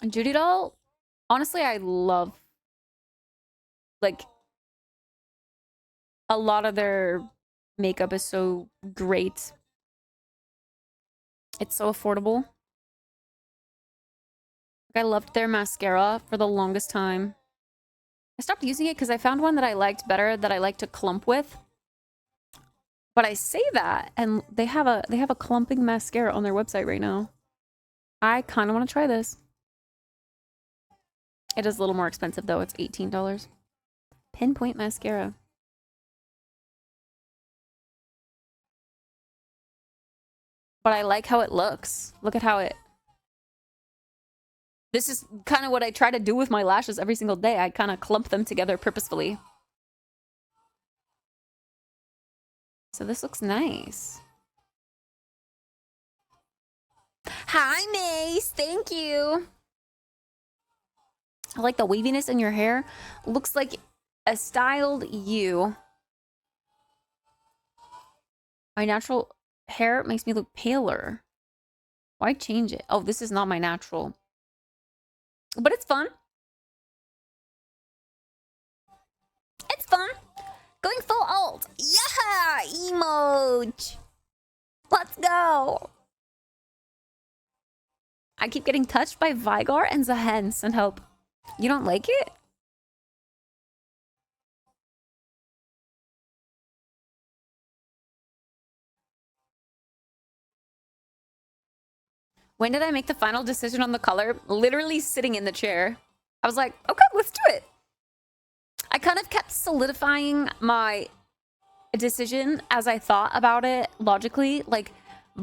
Judy Doll, honestly, I love like a lot of their makeup is so great. It's so affordable. I loved their mascara for the longest time. I stopped using it because I found one that I liked better, that I like to clump with. But I say that, and they have a clumping mascara on their website right now. I kind of want to try this. It is a little more expensive though. It's $18. Pinpoint mascara. But I like how it looks. Look at how it... This is kind of what I try to do with my lashes every single day. I kind of clump them together purposefully. So this looks nice. Hi, Mace. Thank you. I like the waviness in your hair. Looks like a styled you. My natural hair makes me look paler. Why change it? Oh, this is not my natural. But it's fun. It's fun. Going full alt. Yeah! Emoji. Let's go. I keep getting touched by Vigar and Zahen. Send help. You don't like it? When did I make the final decision on the color? Literally sitting in the chair. I was like, okay, let's do it. I kind of kept solidifying my decision as I thought about it logically, like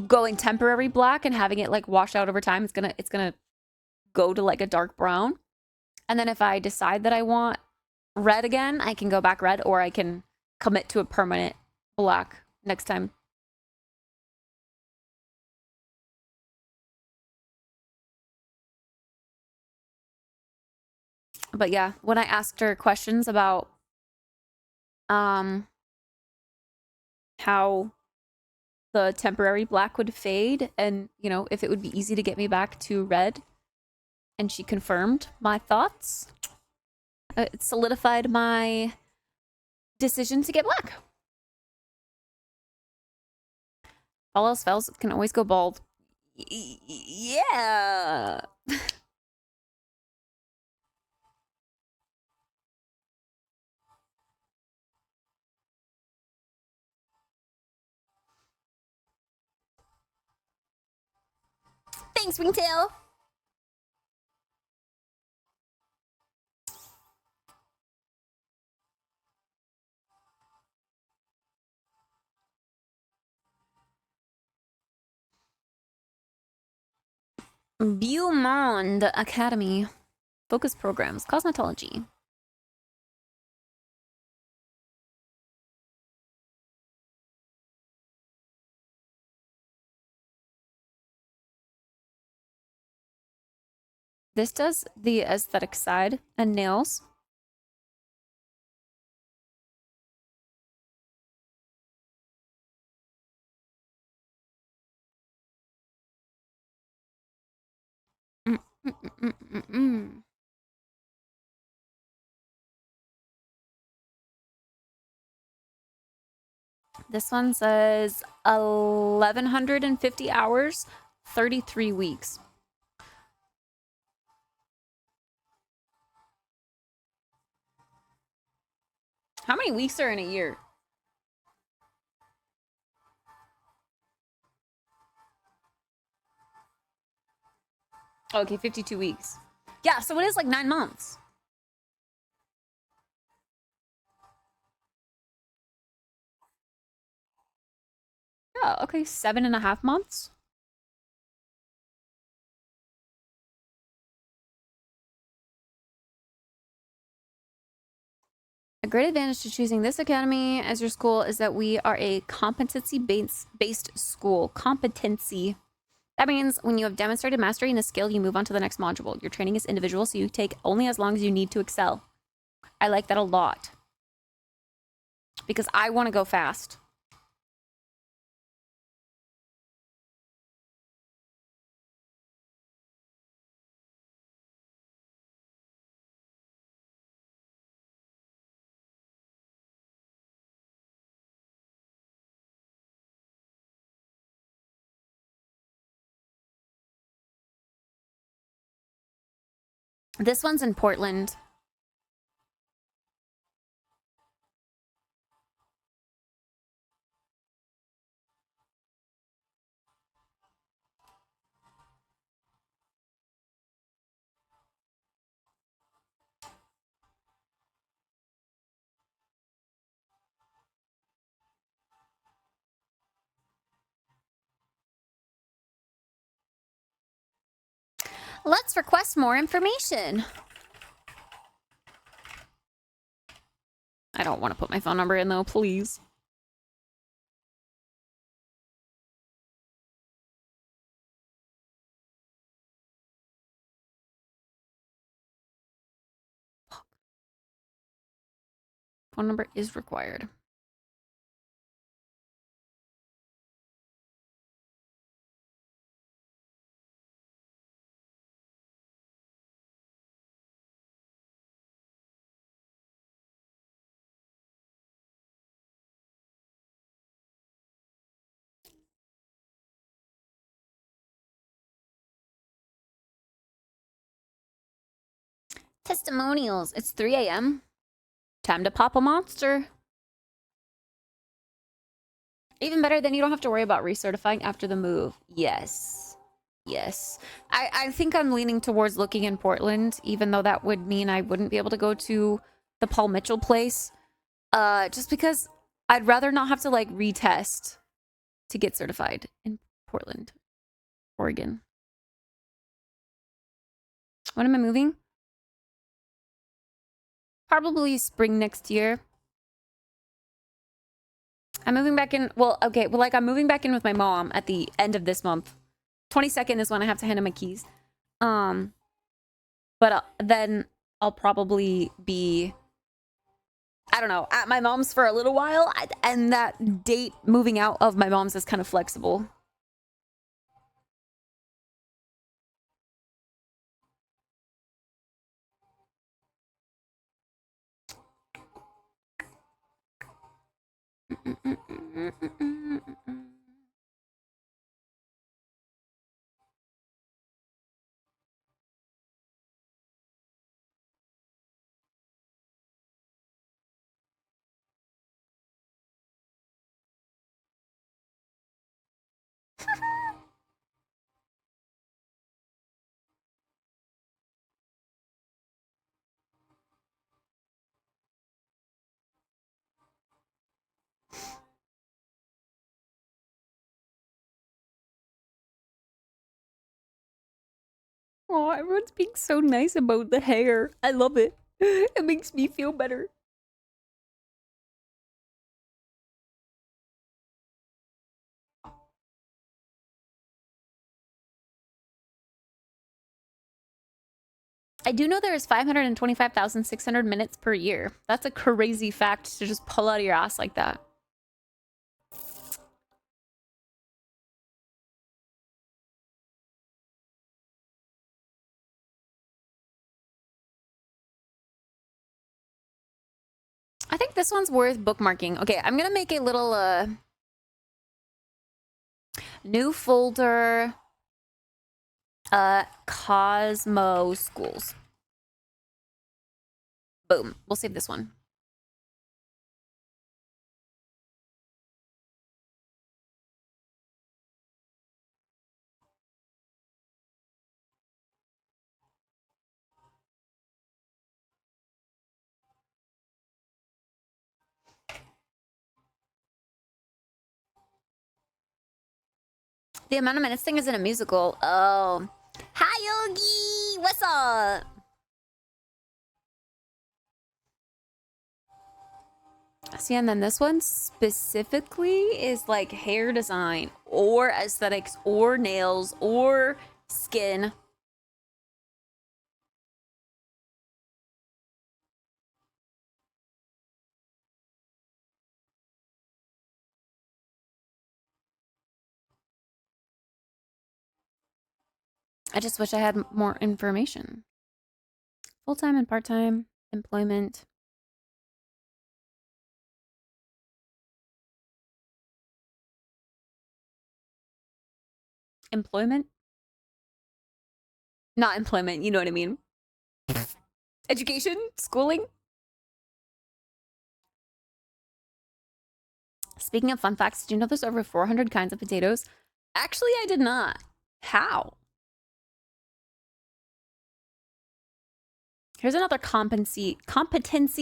going temporary black and having it like wash out over time. It's gonna go to like a dark brown. And then if I decide that I want red again, I can go back red, or I can commit to a permanent black next time. But yeah, when I asked her questions about how the temporary black would fade and, you know, if it would be easy to get me back to red, and she confirmed my thoughts, it solidified my decision to get black. All else fails, can always go bald. Yeah. Thanks, Ringtail. Beaumont Academy. Focus programs. Cosmetology. This does the aesthetic side and nails. This one says 1,150 hours, 33 weeks. How many weeks are in a year? Okay, 52 weeks. Yeah, so it is like 9 months. Yeah, okay, 7.5 months. A great advantage to choosing this academy as your school is that we are a competency-based school. Competency. That means when you have demonstrated mastery in a skill, you move on to the next module. Your training is individual, so you take only as long as you need to excel. I like that a lot. Because I want to go fast. This one's in Portland. Let's request more information. I don't want to put my phone number in though, please. Phone number is required. Testimonials. It's 3 a.m. Time to pop a monster. Even better, then you don't have to worry about recertifying after the move. Yes. Yes. I think I'm leaning towards looking in Portland, even though that would mean I wouldn't be able to go to the Paul Mitchell place. Just because I'd rather not have to like retest to get certified in Portland, Oregon. When am I moving? Probably spring next year. I'm moving back in. Well, okay. Well, like I'm moving back in with my mom at the end of this month. 22nd is when I have to hand in my keys. But then I'll probably be, I don't know, at my mom's for a little while. And that date moving out of my mom's is kind of flexible. Oh, everyone's being so nice about the hair. I love it. It makes me feel better. I do know there is 525,600 minutes per year. That's a crazy fact to just pull out of your ass like that. I think this one's worth bookmarking. Okay, I'm gonna make a little new folder. Cosmo schools. Boom. We'll save this one. The amount of minutes thing is in a musical. Oh. Hi, Yogi! What's up? See, and then this one specifically is like hair design or aesthetics or nails or skin. I just wish I had more information. Full-time and part-time employment. Employment? Not employment, you know what I mean. Education? Schooling? Speaking of fun facts, did you know there's over 400 kinds of potatoes? Actually, I did not. How? Here's another competency.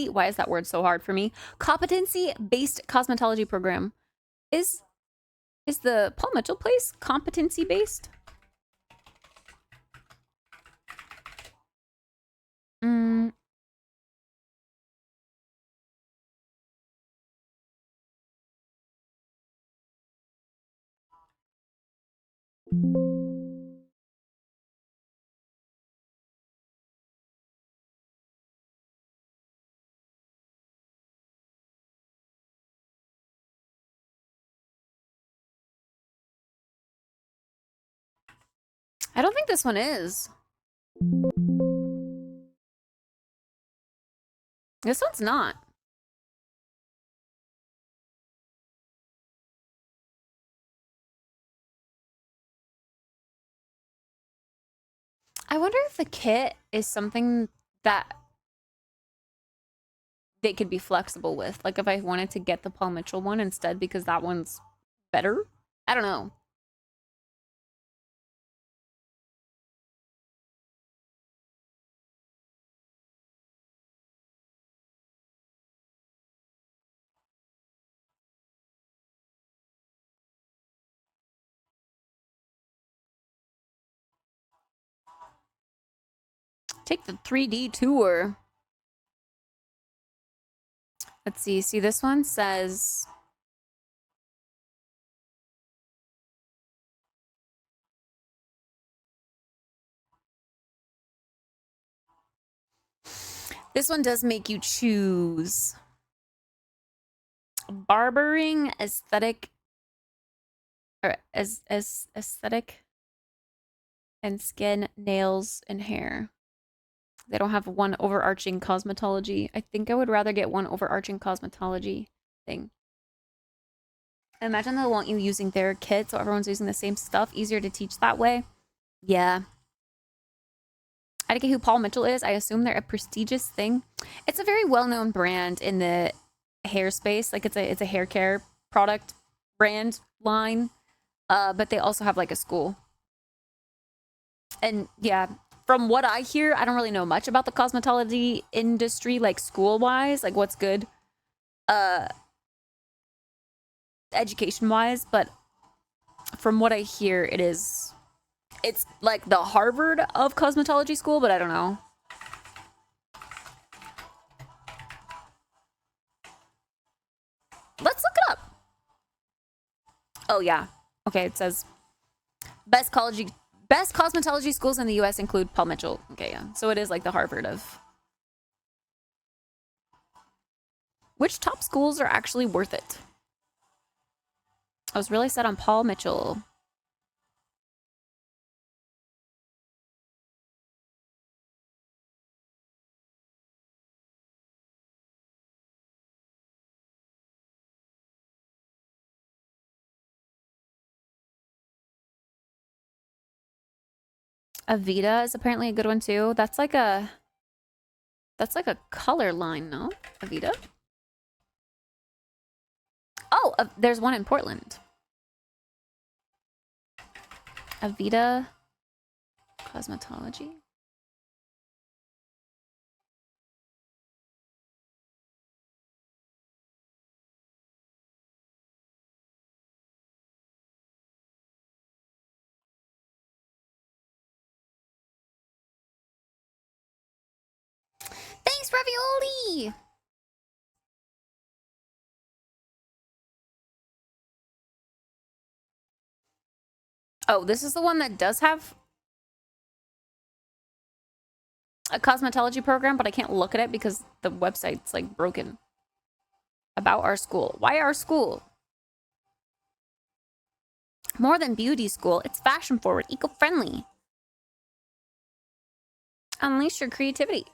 Why is that word so hard for me? Competency-based cosmetology program. Is the Paul Mitchell place competency-based? I don't think this one is. This one's not. I wonder if the kit is something that they could be flexible with. Like if I wanted to get the Paul Mitchell one instead because that one's better. I don't know. Take the 3D tour. Let's see. See, this one says... This one does make you choose. Barbering, aesthetic... Or as aesthetic... And skin, nails, and hair. They don't have one overarching cosmetology. I think I would rather get one overarching cosmetology thing. Imagine they want you using their kit, so everyone's using the same stuff. Easier to teach that way. Yeah. I don't get who Paul Mitchell is. I assume they're a prestigious thing. It's a very well-known brand in the hair space. Like it's a hair care product brand line. But they also have like a school. And yeah, from what I hear, I don't really know much about the cosmetology industry, like school-wise, like what's good education-wise, but from what I hear, it's like the Harvard of cosmetology school, but I don't know. Let's look it up. Oh yeah. Okay, it says best cosmetology schools in the US include Paul Mitchell. Okay, yeah. So it is like the Harvard of... Which top schools are actually worth it? I was really set on Paul Mitchell. Avita is apparently a good one too. That's like a color line, no? Avita? Oh, there's one in Portland. Avita Cosmetology. Thanks, Ravioli! Oh, this is the one that does have a cosmetology program, but I can't look at it because the website's like broken. About our school. Why our school? More than beauty school, it's fashion forward, eco-friendly. Unleash your creativity.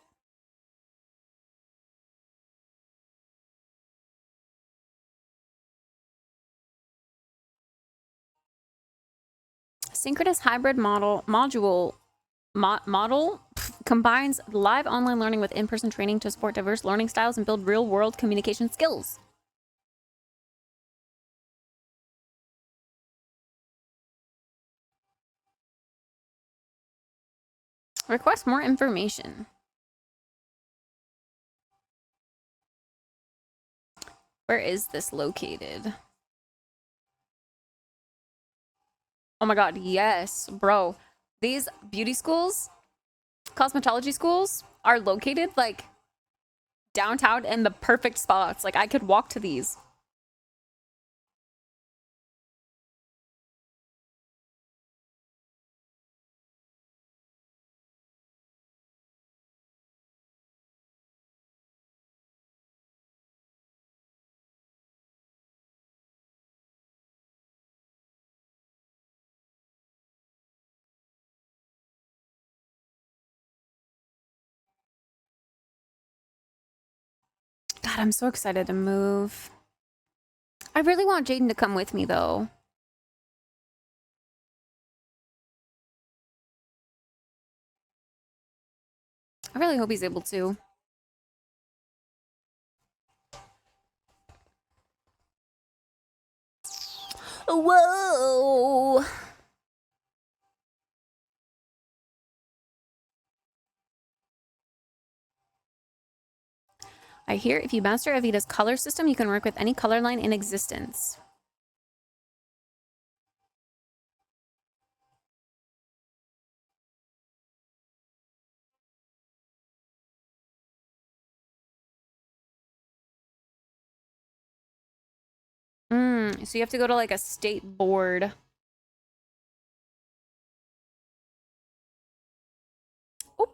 Synchronous hybrid model combines live online learning with in-person training to support diverse learning styles and build real-world communication skills. Request more information. Where is this located? Oh my god, yes, bro. These beauty schools, cosmetology schools, are located like downtown in the perfect spots. Like I could walk to these. God, I'm so excited to move. I really want Jaden to come with me though. I really hope he's able to. Whoa! I hear if you master Avita's color system, you can work with any color line in existence. So you have to go to like a state board. Oh.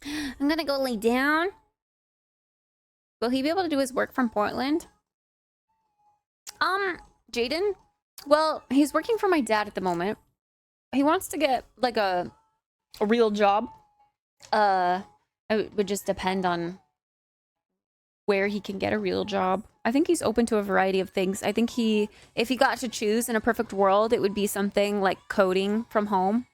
I'm gonna go lay down. Will he be able to do his work from Portland? Jaden? Well, he's working for my dad at the moment. He wants to get like a real job. It would just depend on where he can get a real job. I think he's open to a variety of things. I think if he got to choose in a perfect world, it would be something like coding from home.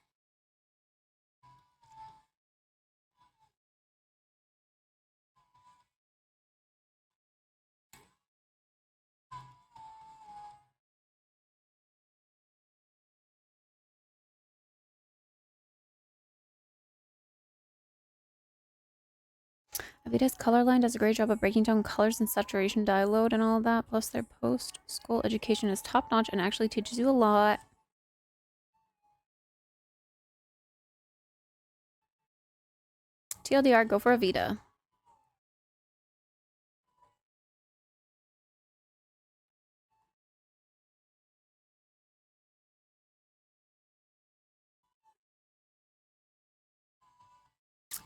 Avita's Colorline does a great job of breaking down colors and saturation dye load and all of that. Plus their post-school education is top-notch and actually teaches you a lot. TLDR, go for Avita.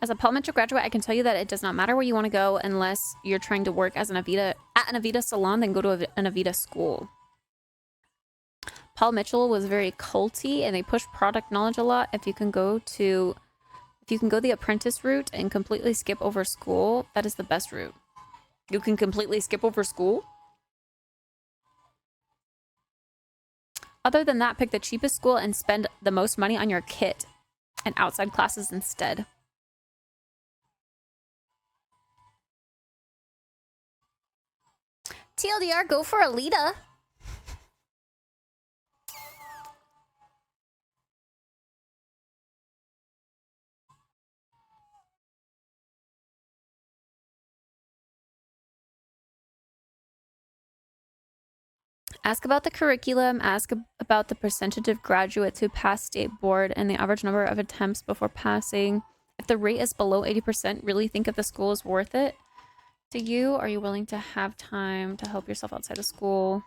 As a Palmetto graduate, I can tell you that it does not matter where you want to go unless you're trying to work as an Avita at an Avita salon, then go to an Avita school. Paul Mitchell was very culty and they push product knowledge a lot. If you can go the apprentice route and completely skip over school, that is the best route. You can completely skip over school? Other than that, pick the cheapest school and spend the most money on your kit and outside classes instead. TLDR, go for Alita. Ask about the curriculum, ask about the percentage of graduates who pass state board and the average number of attempts before passing. If the rate is below 80%, really think if the school is worth it to you. Are you willing to have time to help yourself outside of school?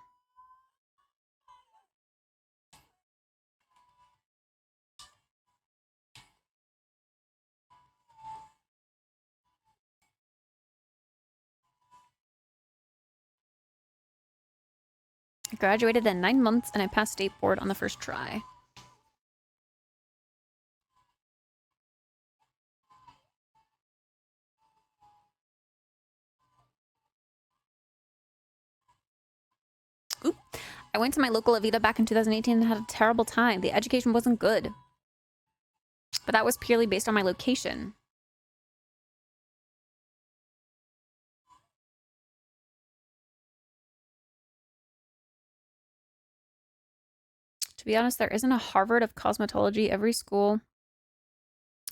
I graduated in 9 months and I passed state board on the first try. I went to my local Avita back in 2018 and had a terrible time. The education wasn't good. But that was purely based on my location. To be honest, there isn't a Harvard of cosmetology. Every school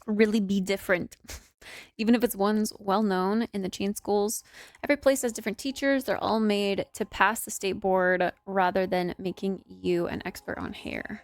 really be different. Even if it's one's well known in the chain schools, every place has different teachers. They're all made to pass the state board rather than making you an expert on hair.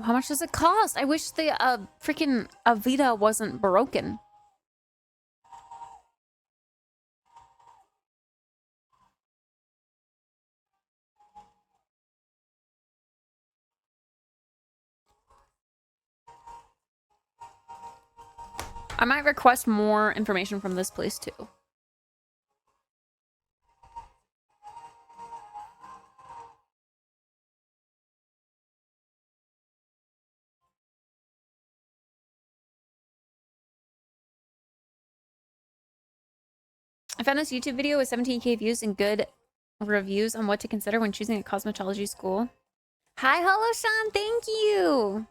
How much does it cost? I wish the freaking Avita wasn't broken. I might request more information from this place too. I found this YouTube video with 17K views and good reviews on what to consider when choosing a cosmetology school. Hi, hello, Sean. Thank you.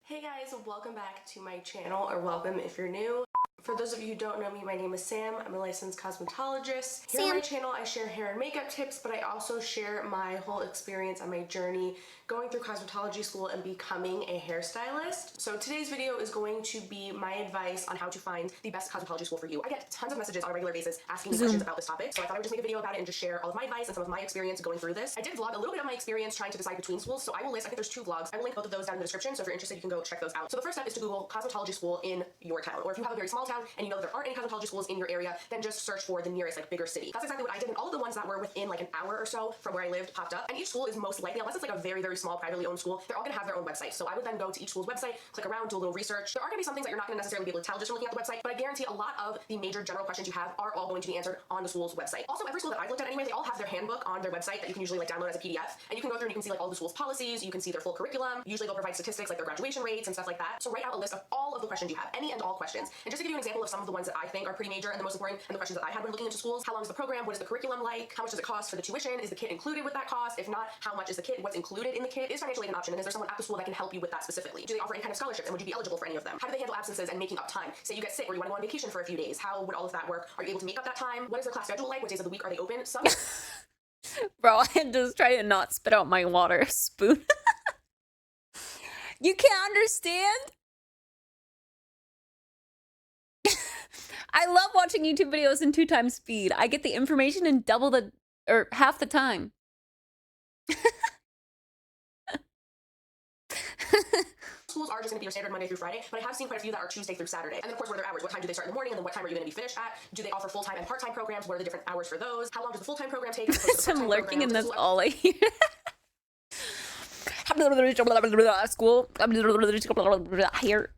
Hey guys, welcome back to my channel, or welcome if you're new. For those of you who don't know me, my name is Sam. I'm a licensed cosmetologist. Here on my channel, I share hair and makeup tips, but I also share my whole experience on my journey going through cosmetology school and becoming a hairstylist. So today's video is going to be my advice on how to find the best cosmetology school for you. I get tons of messages on a regular basis asking me questions about this topic, so I thought I would just make a video about it and just share all of my advice and some of my experience going through this. I did vlog a little bit of my experience trying to decide between schools, so I will list, I think there's 2 vlogs. I will link both of those down in the description, so if you're interested, you can go check those out. So the first step is to Google cosmetology school in your town, or if you have a very small town and you know that there aren't any cosmetology schools in your area, then just search for the nearest bigger city. That's exactly what I did, and all of the ones that were within an hour or so from where I lived popped up. And each school is most likely, unless it's a very small privately owned school, they're all gonna have their own website. So I would then go to each school's website, click around, do a little research. There are gonna be some things that you're not gonna necessarily be able to tell just from looking at the website, but I guarantee a lot of the major general questions you have are all going to be answered on the school's website. Also, every school that I've looked at anyway, they all have their handbook on their website that you can usually download as a PDF, and you can go through and you can see all the school's policies, you can see their full curriculum. Usually they'll provide statistics like their graduation rates and stuff like that. So write out a list of all of the questions you have, any and all questions. And just to give you an example of some of the ones that I think are pretty major and the most important, and the questions that I had when looking into schools: how long is the program? What is the curriculum like? How much does it cost for the tuition? Is the kit included with that cost? If not, how much is the kit? What's included in the kit? Is financial aid an option? And is there someone at the school that can help you with that specifically? Do they offer any kind of scholarships, and would you be eligible for any of them? How do they handle absences and making up time? Say you get sick or you want to go on vacation for a few days. How would all of that work? Are you able to make up that time? What is their class schedule like? What days of the week are they open? Some Bro, I just try to not spit out my water spoon. You can't understand? I love watching YouTube videos in 2 times speed. I get the information in double the, or half the time. schools are just going to be your standard Monday through Friday, but I have seen quite a few that are Tuesday through Saturday. And then of course, what are their hours? What time do they start in the morning, and then what time are you going to be finished at? Do they offer full-time and part-time programs? What are the different hours for those? How long does the full-time program take? I'm lurking in this all I hear. School. Here.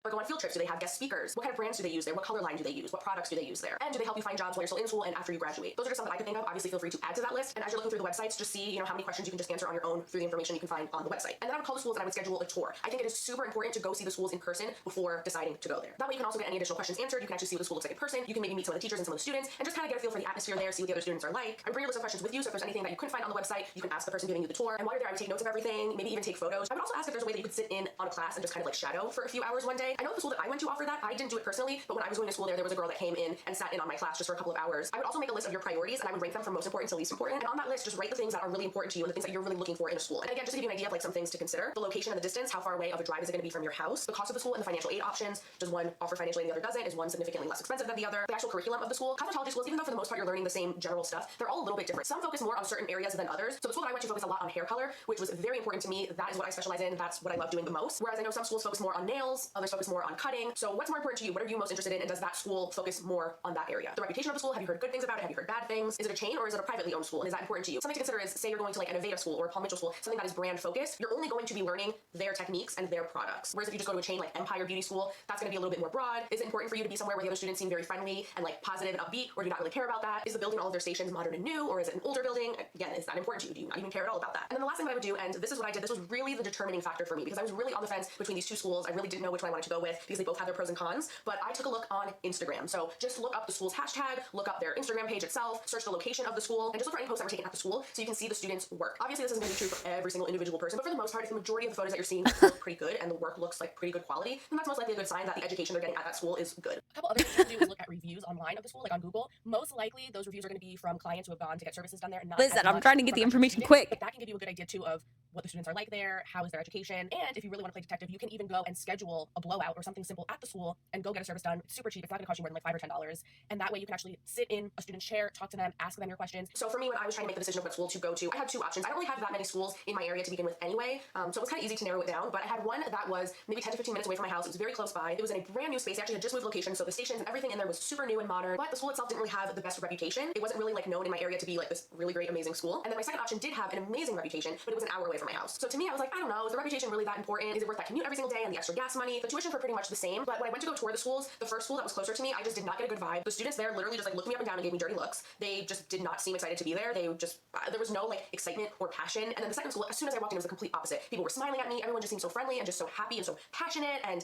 Or go on field trips? Do they have guest speakers? What kind of brands do they use there? What color line do they use? What products do they use there? And do they help you find jobs while you're still in school and after you graduate? Those are just some that I could think of. Obviously, feel free to add to that list. And as you're looking through the websites, just see, how many questions you can just answer on your own through the information you can find on the website. And then I would call the schools and I would schedule a tour. I think it is super important to go see the schools in person before deciding to go there. That way you can also get any additional questions answered. You can actually see what the school looks like in person. You can maybe meet some of the teachers and some of the students and just kind of get a feel for the atmosphere there, see what the other students are like. I would bring a list of questions with you, so if there's anything that you couldn't find on the website, you can ask the person giving you the tour. And while you're there, I would take notes of everything, maybe even take photos. I would also ask if there's a way that you could sit in on a class and just kind of shadow for a few hours one day. I know the school that I went to offer that. I didn't do it personally, but when I was going to school there was a girl that came in and sat in on my class just for a couple of hours. I would also make a list of your priorities and I would rank them from most important to least important. And on that list, just write the things that are really important to you and the things that you're really looking for in a school. And again, just to give you an idea of some things to consider: the location and the distance, how far away of a drive is it going to be from your house, the cost of the school and the financial aid options. Does one offer financial aid and the other doesn't? Is one significantly less expensive than the other? The actual curriculum of the school. Cosmetology schools, even though for the most part you're learning the same general stuff, they're all a little bit different. Some focus more on certain areas than others. So the school that I went to focused a lot on hair color, which was very important to me. That is what I specialize in. That's what I love doing the most. Whereas I know some schools focus more on nails, others focus more on cutting. So what's more important to you? What are you most interested in? And does that school focus more on that area? The reputation of the school, have you heard good things about it? Have you heard bad things? Is it a chain or is it a privately owned school? And is that important to you? Something to consider is, say you're going to like an Aveda school or a Paul Mitchell school, something that is brand focused, you're only going to be learning their techniques and their products. Whereas if you just go to a chain like Empire Beauty School, that's going to be a little bit more broad. Is it important for you to be somewhere where the other students seem very friendly and like positive and upbeat, or do you not really care about that? Is the building, all of their stations, modern and new, or is it an older building? Again, is that important to you? Do you not even care at all about that? And then the last thing that I would do, and this is what I did, this was really the determining factor for me because I was really on the fence between these two schools. I really didn't know which one I wanted to go with because they both have their pros and cons, but I took a look on Instagram. So just look up the school's hashtag, look up their Instagram page itself, search the location of the school, and just look for any posts that were taken at the school so you can see the students' work. Obviously, this isn't going to be true for every single individual person, but for the most part, if the majority of the photos that you're seeing look pretty good and the work looks like pretty good quality, then that's most likely a good sign that the education they're getting at that school is good. A couple other things you can do is look at reviews online of the school, like on Google. Most likely, those reviews are going to be from clients who have gone to get services done there. And not Listen, as I'm much trying to get from the actual information students, quick. But that can give you a good idea too of what the students are like there, how is their education, and if you really want to play detective, you can even go and schedule a blowout or something simple at the school and go get a service done. It's super cheap. It's not going to cost you more than like $5 or $10, and that way you can actually sit in a student's chair, talk to them, ask them your questions. So for me, when I was trying to make the decision of what school to go to, I had two options. I don't really have that many schools in my area to begin with anyway, so it was kind of easy to narrow it down, but I had one that was maybe 10 to 15 minutes away from my house. It was very close by. It was in a brand new space. They actually had just moved location, so the stations and everything in there was super new and modern, but the school itself didn't really have the best reputation. It wasn't really like known in my area to be like this really great, amazing school. And then my second option did have an amazing reputation, but it was an hour away from my house. So to me, I was like, I don't know, is the reputation really that important? Is it worth that commute every single day and the extra gas money? The tuitions were pretty much the same, but when I went to go tour the schools, the first school that was closer to me, I just did not get a good vibe. The students there literally just like looked me up and down and gave me dirty looks. They just did not seem excited to be there. They just, there was no like excitement or passion. And then the second school, as soon as I walked in, it was the complete opposite. People were smiling at me. Everyone just seemed so friendly and just so happy and so passionate and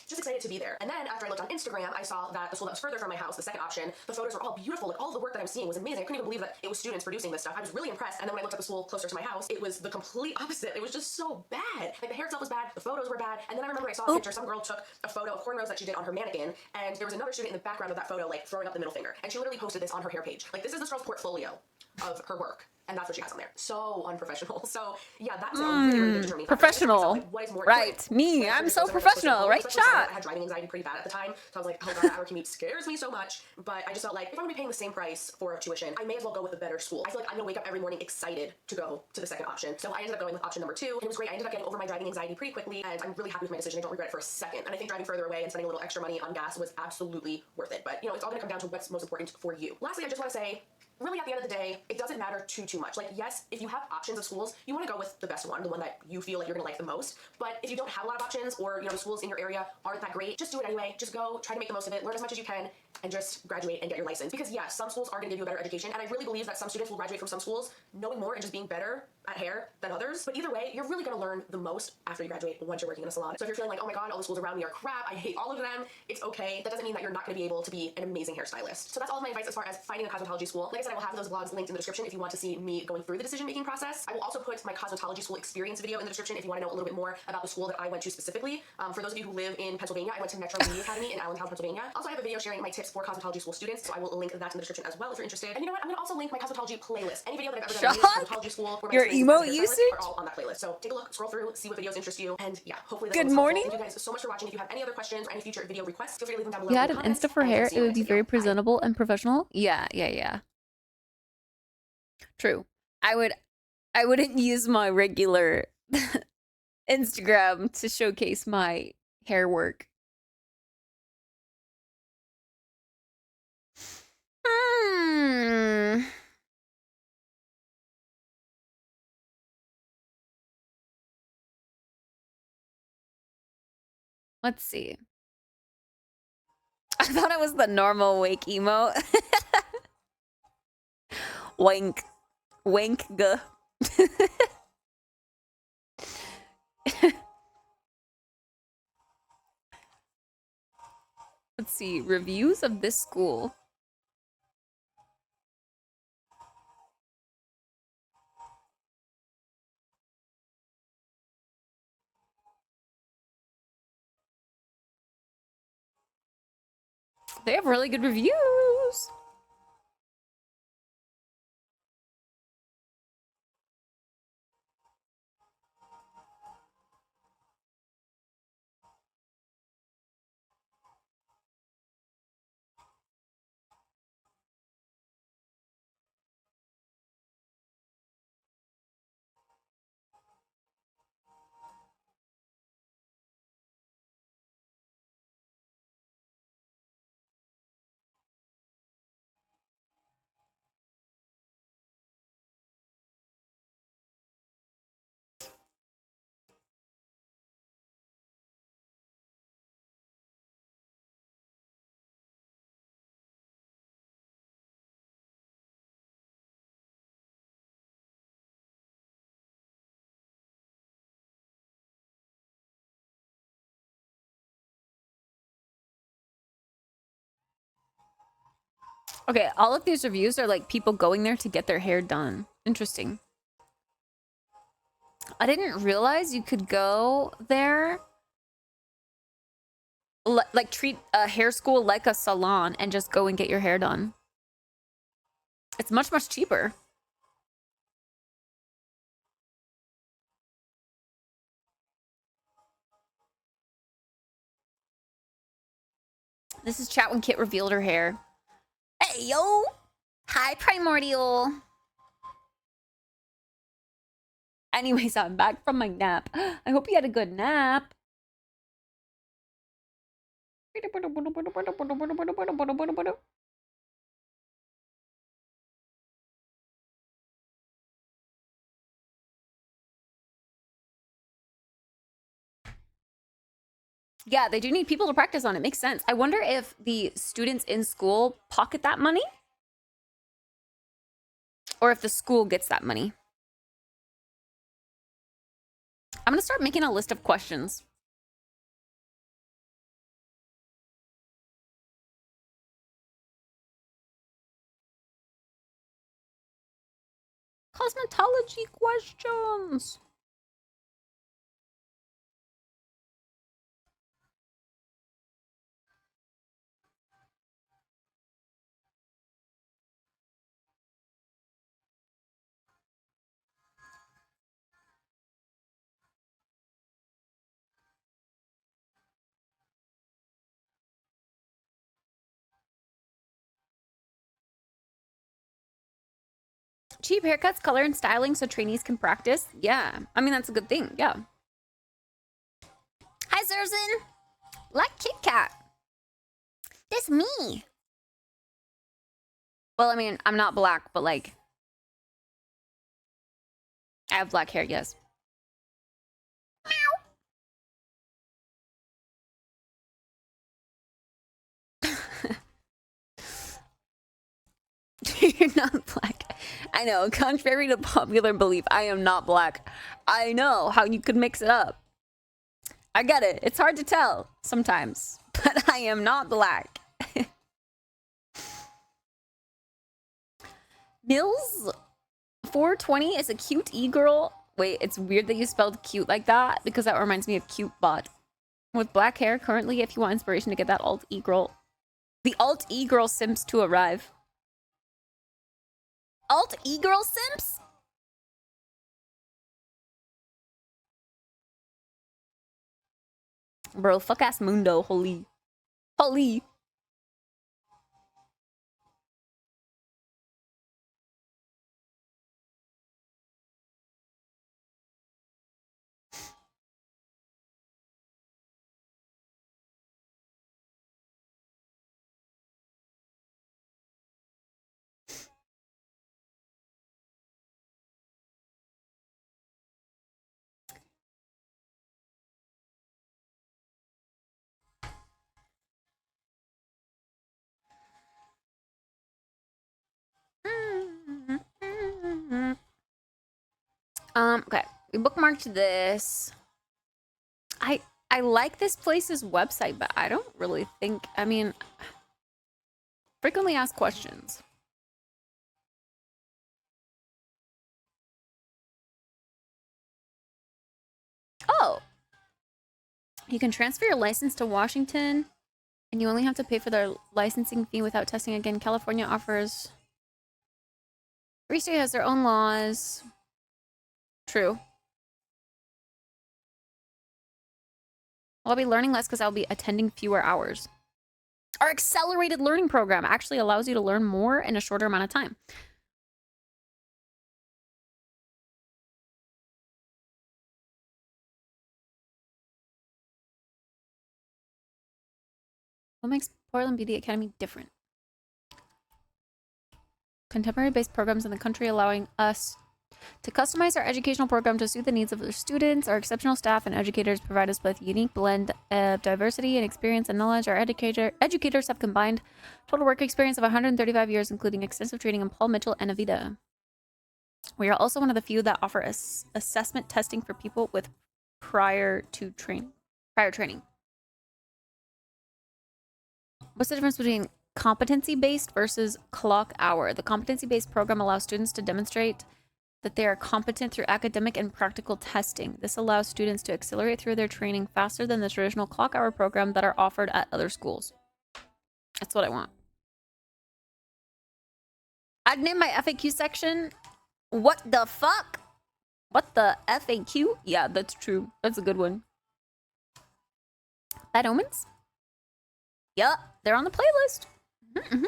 just excited to be there. And then after I looked on Instagram, I saw that the school that was further from my house, the second option, the photos were all beautiful. Like all of the work that I'm seeing was amazing. I couldn't even believe that it was students producing this stuff. I was really impressed. And then when I looked at the school closer to my house, it was the complete opposite. It was just so bad. Like the hair itself was bad, the photos were bad. And then I remember I saw a picture, some girl took a photo of cornrows that she did on her mannequin, and there was another student in the background of that photo like throwing up the middle finger. And she literally posted this on her hair page. Like this is this girl's portfolio of her work. And that's what she has on there. So unprofessional. So yeah, that was a really, really good determining factor. Professional. Like, what is more Right. important? Me. Like, I'm because so I was professional. Right especially since shot. I had driving anxiety pretty bad at the time. So I was like, oh god, that hour commute scares me so much. But I just felt like if I'm gonna be paying the same price for tuition, I may as well go with a better school. I feel like I'm gonna wake up every morning excited to go to the second option. So I ended up going with option number 2. And it was great. I ended up getting over my driving anxiety pretty quickly, and I'm really happy with my decision. I don't regret it for a second. And I think driving further away and spending a little extra money on gas was absolutely worth it. But you know, it's all gonna come down to what's most important for you. Lastly, I just wanna say, really at the end of the day, it doesn't matter too much. Like yes, if you have options of schools, you want to go with the best one, the one that you feel like you're going to like the most. But if you don't have a lot of options, or you know the schools in your area aren't that great, just do it anyway. Just go, try to make the most of it, learn as much as you can, and just graduate and get your license. Because yes, some schools are going to give you a better education, and I really believe that some students will graduate from some schools knowing more and just being better at hair than others. But either way, you're really going to learn the most after you graduate once you're working in a salon. So if you're feeling like, oh my god, all the schools around me are crap, I hate all of them, it's okay. That doesn't mean that you're not going to be able to be an amazing hairstylist. So that's all of my advice as far as finding a cosmetology school. Like I said, I will have those vlogs linked in the description if you want to see me going through the decision-making process. I will also put my cosmetology school experience video in the description if you want to know a little bit more about the school that I went to specifically. For those of you who live in Pennsylvania, I went to Metro Beauty Academy in Allentown, Pennsylvania. Also, I have a video sharing my tips for cosmetology school students, so I will link that in the description as well if you're interested. And you know what? I'm gonna also link my cosmetology playlist. Any video that I've ever done in cosmetology school or my Your experience as a emote hairstylist usage? are all on that playlist. So take a look, scroll through, see what videos interest you, and yeah, hopefully Good was morning. helpful. Thank you guys so much for watching. If you have any other questions or any future video requests, feel free to leave them down below. You had in an the comments, Insta for and hair, see it you would next be video. very Bye. presentable and professional. Yeah. True. I wouldn't use my regular Instagram to showcase my hair work. Hmm. Let's see. I thought it was the normal wake emo. Wink. Wink. Guh. Let's see. Reviews of this school. They have really good reviews. Okay, all of these reviews are like people going there to get their hair done. Interesting. I didn't realize you could go there, like treat a hair school like a salon and just go and get your hair done. It's much, much cheaper. This is chat when Kit revealed her hair. Hey, yo! Hi, Primordial! Anyways, I'm back from my nap. I hope you had a good nap. Yeah, they do need people to practice on it. Makes sense. I wonder if the students in school pocket that money or if the school gets that money. I'm gonna start making a list of questions. Cosmetology questions. Cheap haircuts, color, and styling so trainees can practice. Yeah, I mean, that's a good thing. Yeah. Hi, Zerzin. Like Kit Kat. That's me. Well, I mean, I'm not black, but like, I have black hair, yes. You're not black. I know, contrary to popular belief, I am not black. I know how you could mix it up. I get it. It's hard to tell sometimes, but I am not black. Mills 420 is a cute e-girl. Wait, it's weird that you spelled cute like that because that reminds me of cute bot. With black hair currently, if you want inspiration to get that alt e-girl. The alt e-girl simps to arrive. Alt e-girl simps? Bro, fuck ass Mundo, holy. Holy. Okay. We bookmarked this. I like this place's website, but I don't really think, I mean, frequently asked questions. Oh. You can transfer your license to Washington, and you only have to pay for their licensing fee without testing again. California offers... Every state has their own laws. True. I'll be learning less because I'll be attending fewer hours. Our accelerated learning program actually allows you to learn more in a shorter amount of time. What makes Portland Beauty Academy different? Contemporary-based programs in the country allowing us to customize our educational program to suit the needs of their students. Our exceptional staff and educators provide us with a unique blend of diversity and experience and knowledge. Our educators have combined total work experience of 135 years, including extensive training in Paul Mitchell and Avita. We are also one of the few that offer assessment testing for people with prior training. What's the difference between competency-based versus clock hour. The competency-based program allows students to demonstrate that they are competent through academic and practical testing. This allows students to accelerate through their training faster than the traditional clock hour program that are offered at other schools. That's what I want. I'd name my FAQ section, what the fuck? What the FAQ? Yeah, that's true. That's a good one. Bad Omens? Yup, they're on the playlist. Mm-hmm.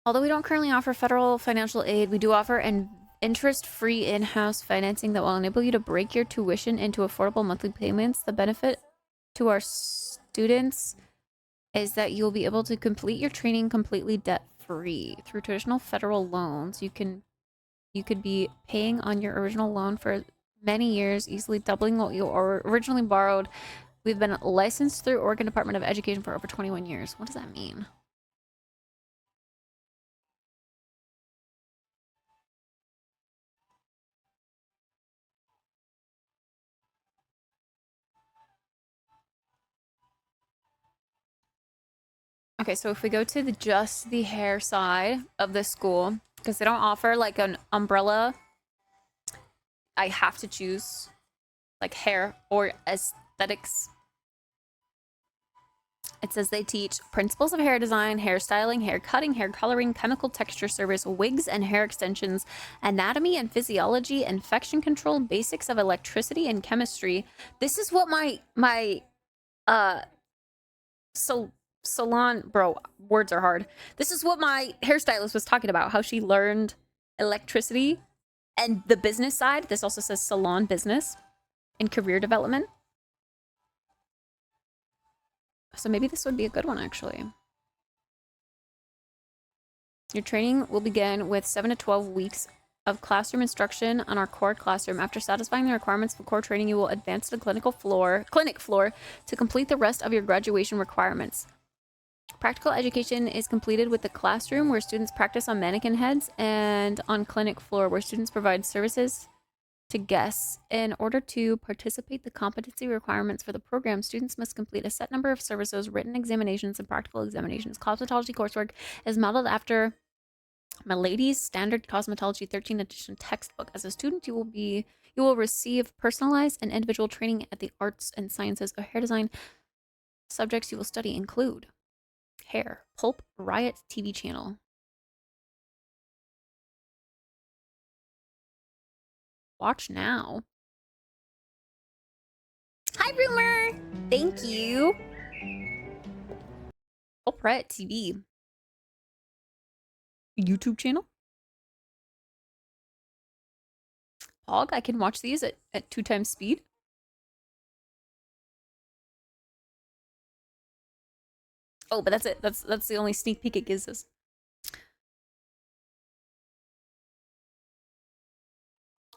Although we don't currently offer federal financial aid, we do offer an interest-free in-house financing that will enable you to break your tuition into affordable monthly payments. The benefit to our students is that you'll be able to complete your training completely debt-free. Through traditional federal loans, you could be paying on your original loan for many years, easily doubling what you originally borrowed. We've been licensed through Oregon Department of Education for over 21 years. What does that mean? Okay, so if we go to just the hair side of the school, because they don't offer like an umbrella, I have to choose like hair or aesthetics. It says they teach principles of hair design, hairstyling, hair cutting, hair coloring, chemical texture service, wigs and hair extensions, anatomy and physiology, infection control, basics of electricity and chemistry. This is what my salon, bro, words are hard. This is what my hairstylist was talking about, how she learned electricity and the business side. This also says salon business and career development. So maybe this would be a good one, actually. Your training will begin with 7 to 12 weeks of classroom instruction on our core classroom. After satisfying the requirements for core training, you will advance to the clinic floor to complete the rest of your graduation requirements. Practical education is completed with the classroom, where students practice on mannequin heads, and on clinic floor, where students provide services to guests. In order to participate the competency requirements for the program, students must complete a set number of services, written examinations, and practical examinations. Cosmetology coursework is modeled after Milady's Standard Cosmetology 13th edition textbook. As a student, you will receive personalized and individual training at the arts and sciences of hair design. Subjects you will study include hair, Pulp Riot TV channel. Watch now. Hi, Rumor! Thank you. Pulp Riot TV. YouTube channel. Pog, I can watch these at 2 times speed. Oh, but that's it. That's the only sneak peek it gives us.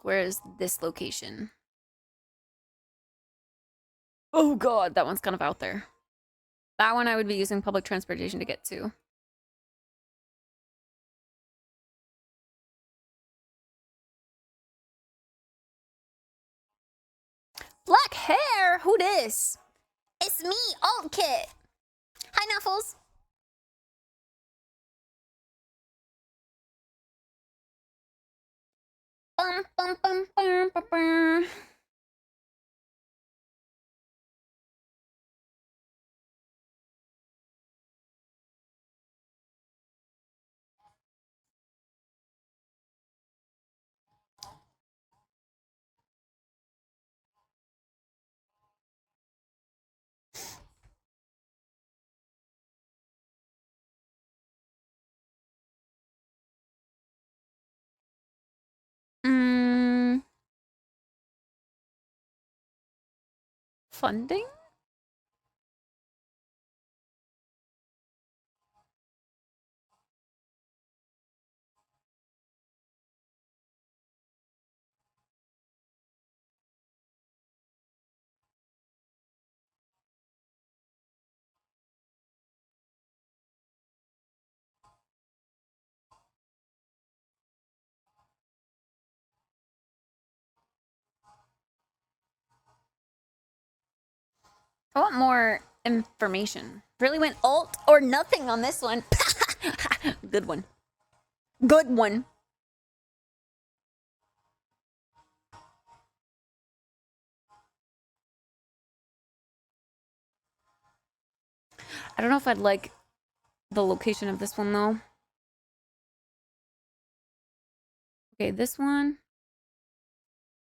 Where is this location? Oh god, that one's kind of out there. That one I would be using public transportation to get to. Black hair? Who this? It's me, Alt Kit. Hi, Nuffles. Bum, bum, bum, bum, bum, bum. Funding? I want more information. Really went alt or nothing on this one. Good one. Good one. I don't know if I'd like the location of this one though. Okay, this one.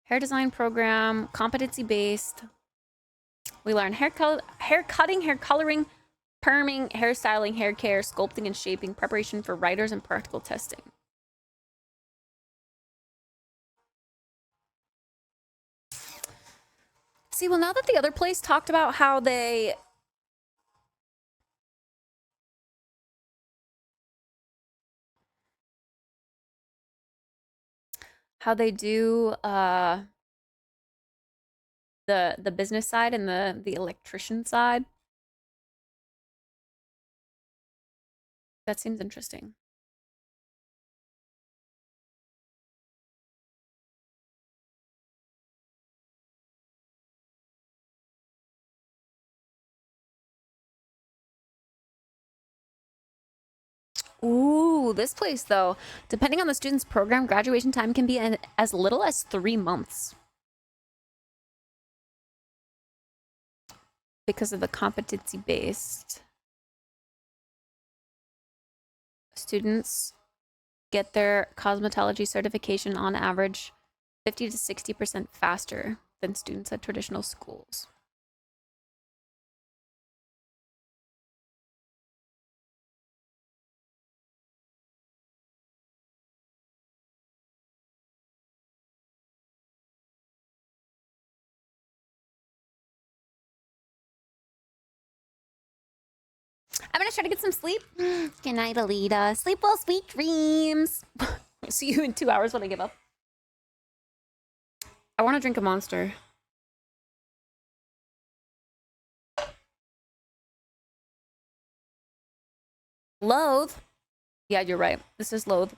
Hair design program, competency based. We learn hair cutting, hair coloring, perming, hairstyling, hair care, sculpting and shaping, preparation for writers and practical testing. See, well, now that the other place talked about how they do the business side and the electrician side. That seems interesting. Ooh, this place though, depending on the student's program, graduation time can be as little as 3 months. Because of the competency based. Students get their cosmetology certification on average 50 to 60% faster than students at traditional schools. I'm gonna try to get some sleep. Good night, Alita. Sleep well, sweet dreams. See you in 2 hours when I give up. I want to drink a Monster. Loathe? Yeah, you're right. This is Loathe.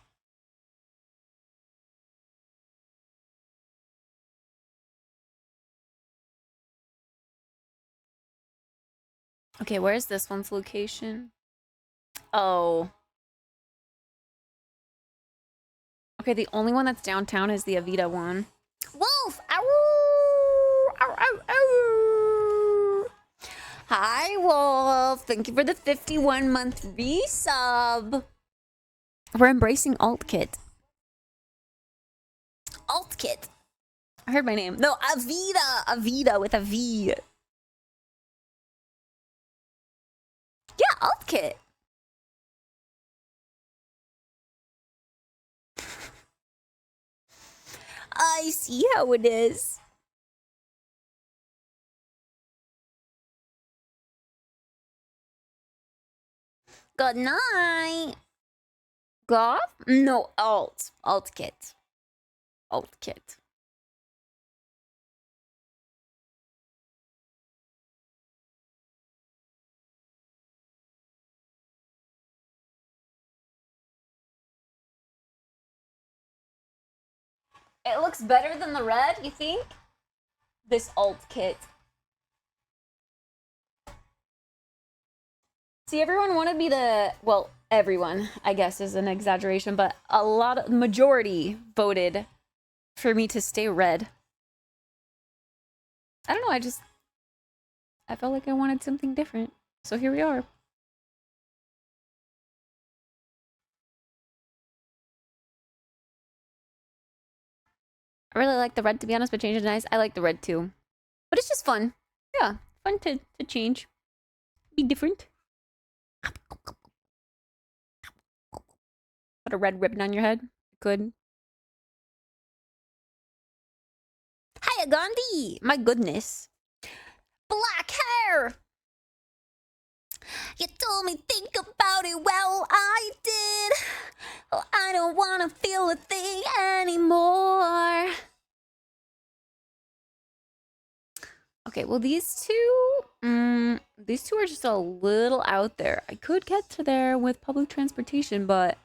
Okay, where's this one's location? Oh. Okay, the only one that's downtown is the Avita one. Wolf! Ow! Ow, ow, ow! Hi, Wolf. Thank you for the 51-month resub. We're embracing AltKit. AltKit. I heard my name. No, Avita. Avita with a V. Yeah, AltKit. I see how it is. Good night. Goth? No, AltKit. AltKit. It looks better than the red, you think? This AltKit. See, everyone wanted me to, well, everyone, I guess is an exaggeration, but majority voted for me to stay red. I don't know, I felt like I wanted something different. So here we are. I really like the red, to be honest, but change is nice. I like the red too. But it's just fun. Yeah, fun to change. Be different. Put a red ribbon on your head. Good. Hiya, Gandhi! My goodness. Black hair! You told me think about it, well, I did. Oh, I don't want to feel a thing anymore. Okay, well, these two are just a little out there. I could get to there with public transportation, but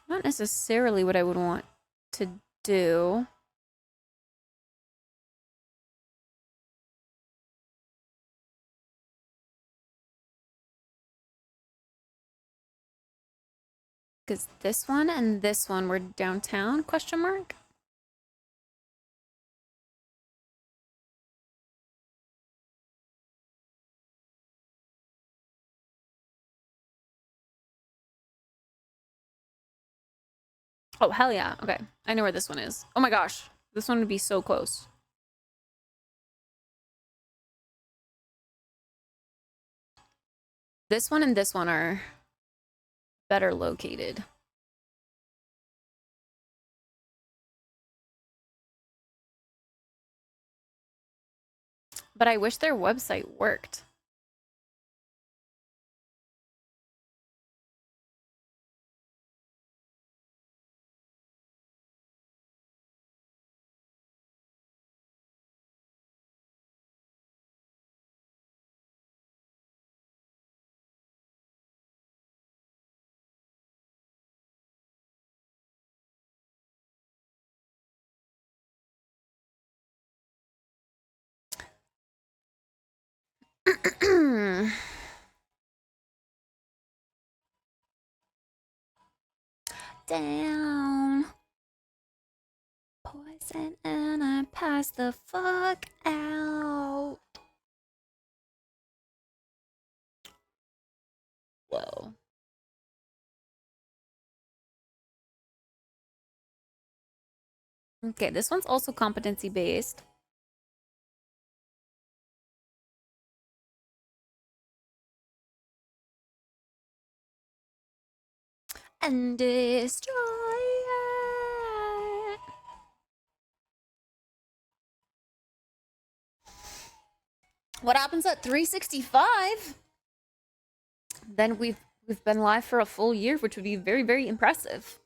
not not necessarily what I would want to do. Because this one and this one were downtown, question mark? Oh, hell yeah. Okay. I know where this one is. Oh my gosh. This one would be so close. This one and this one are better located. But I wish their website worked. Down. Poison and I pass the fuck out. Whoa. Okay, this one's also competency based. And destroy it. What happens at 365? Then we've been live for a full year, which would be very, very impressive.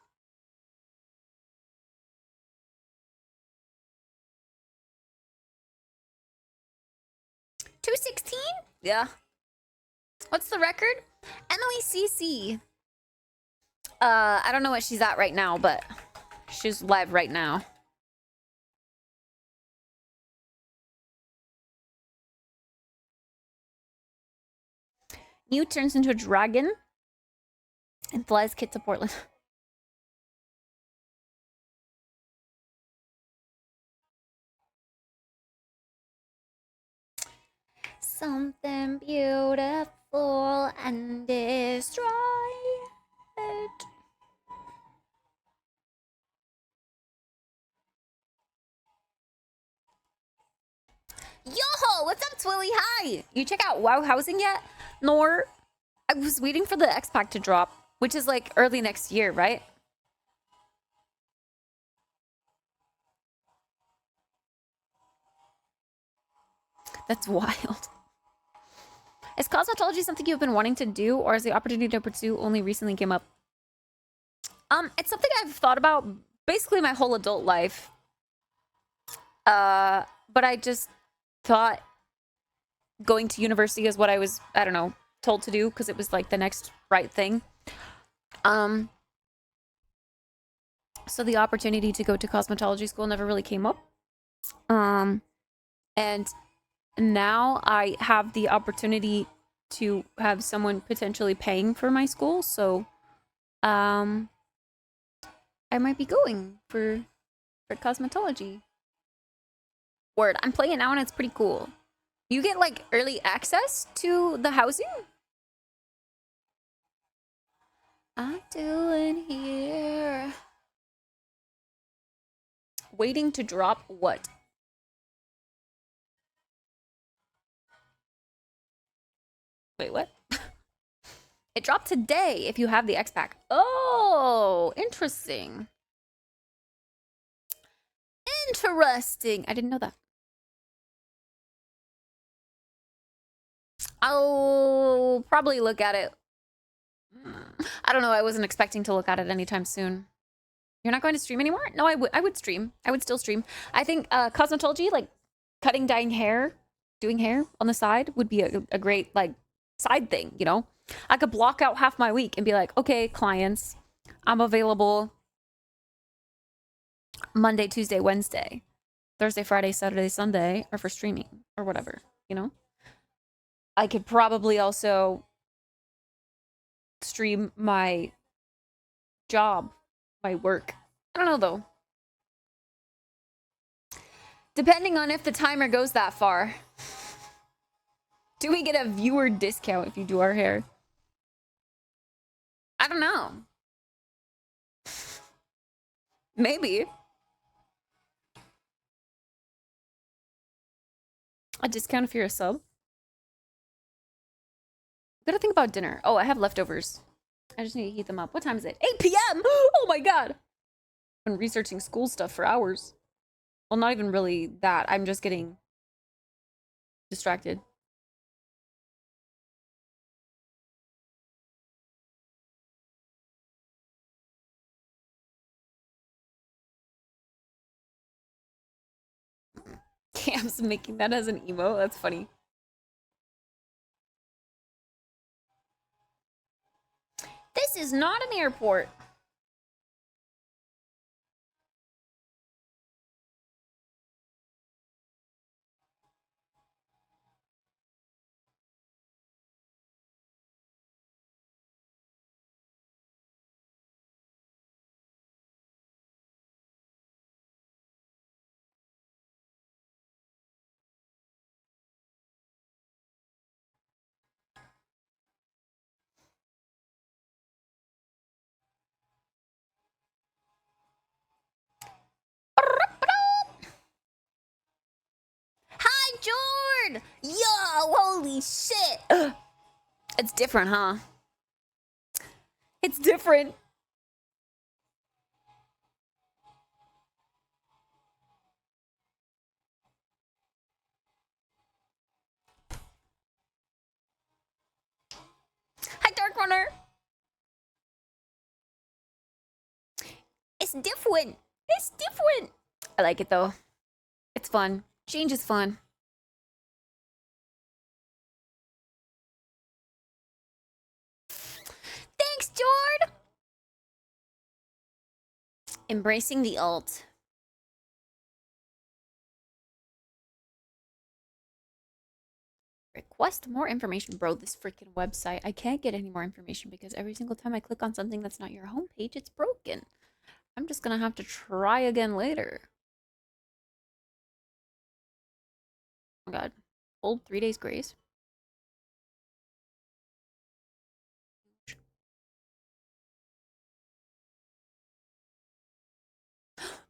$216? Yeah. What's the record? Emily CC. I don't know what she's at right now, but she's live right now. Mew turns into a dragon and flies Kit to Portland. Something beautiful and destroy it. Yo, what's up, Twilly? Hi. You check out WoW Housing yet? Nor. I was waiting for the X Pack to drop, which is like early next year, right? That's wild. Is cosmetology something you've been wanting to do, or is the opportunity to pursue only recently came up? It's something I've thought about basically my whole adult life. But I just thought going to university is what I was, I don't know, told to do because it was like the next right thing. So the opportunity to go to cosmetology school never really came up. And now I have the opportunity to have someone potentially paying for my school, so I might be going for cosmetology. Word, I'm playing it now and it's pretty cool. You get like early access to the housing? I'm doing here. Waiting to drop what? Wait, what? It dropped today if you have the X-Pack. Oh, interesting. Interesting. I didn't know that. I'll probably look at it. I don't know. I wasn't expecting to look at it anytime soon. You're not going to stream anymore? No, I would stream. I would still stream. I think cosmetology, like cutting, dyeing hair, doing hair on the side would be a great like side thing, you know? I could block out half my week and be like, okay, clients, I'm available Monday, Tuesday, Wednesday, Thursday, Friday, Saturday, Sunday, or for streaming or whatever, you know? I could probably also stream my job, my work. I don't know though. Depending on if the timer goes that far. Do we get a viewer discount if you do our hair? I don't know. Maybe. A discount if you're a sub? Gotta think about dinner. Oh, I have leftovers. I just need to heat them up. What time is it? 8 p.m. Oh my god. I've been researching school stuff for hours. Well, not even really that. I'm just getting distracted. Cam's making that as an emo. That's funny. This is not an airport. Hi, Jord! Yo, holy shit! It's different, huh? It's different. Hi, Dark Runner! It's different. It's different. I like it, though. It's fun. Change is fun. Thanks, Jord! Embracing the alt. Request more information. Bro, this freaking website. I can't get any more information because every single time I click on something that's not your homepage, it's broken. I'm just gonna have to try again later. Oh my god. Old 3 days grace.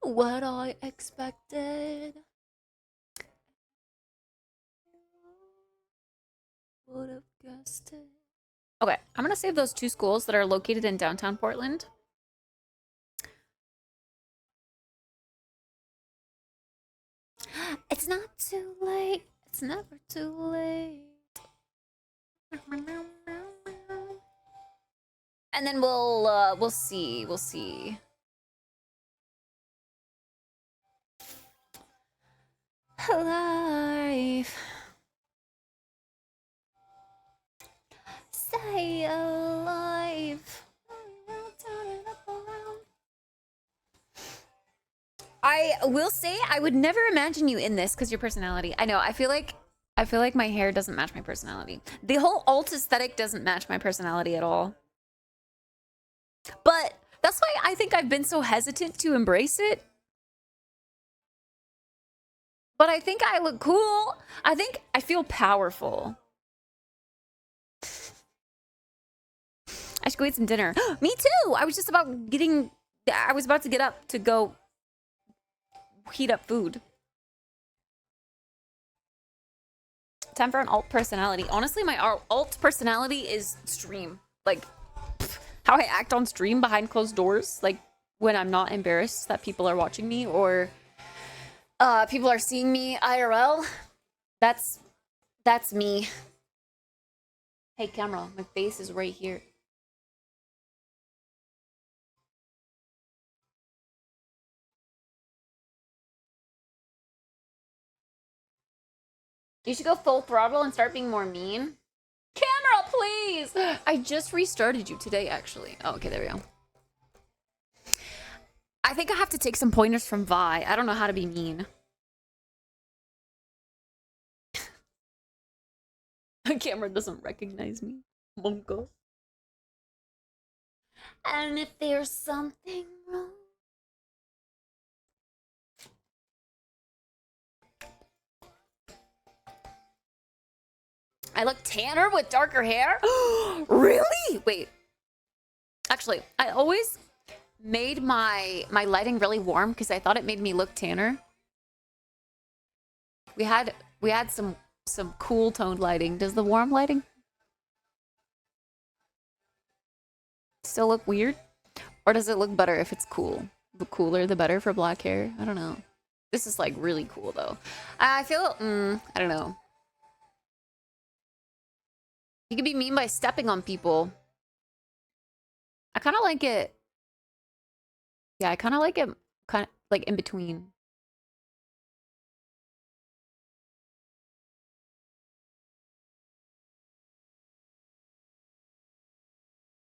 What I expected. Would have guessed it. Okay, I'm gonna save those 2 schools that are located in downtown Portland. It's not too late. It's never too late. And then we'll see. We'll see. Alive. Stay alive. I will say I would never imagine you in this because your personality. I know. I feel like my hair doesn't match my personality. The whole alt aesthetic doesn't match my personality at all. But that's why I think I've been so hesitant to embrace it. But I think I look cool. I think I feel powerful. I should go eat some dinner. Me too. I was about to get up to go heat up food. Time for an alt personality. Honestly, my alt personality is stream. Like, how I act on stream behind closed doors. Like, when I'm not embarrassed that people are watching me or people are seeing me IRL. That's me. Hey, camera, my face is right here. You should go full throttle and start being more mean. Camera, please! I just restarted you today, actually. Oh, okay, there we go. I think I have to take some pointers from Vi. I don't know how to be mean. The camera doesn't recognize me. Monko. And if there's something wrong. I look tanner with darker hair? Really? Wait. Actually, I always made my lighting really warm because I thought it made me look tanner. We had some cool toned lighting. Does the warm lighting still look weird? Or does it look better if it's cool? The cooler the better for black hair? I don't know. This is like really cool though. I feel I don't know. You can be mean by stepping on people. I kind of like it. Yeah, I kind of like it kind of like in between.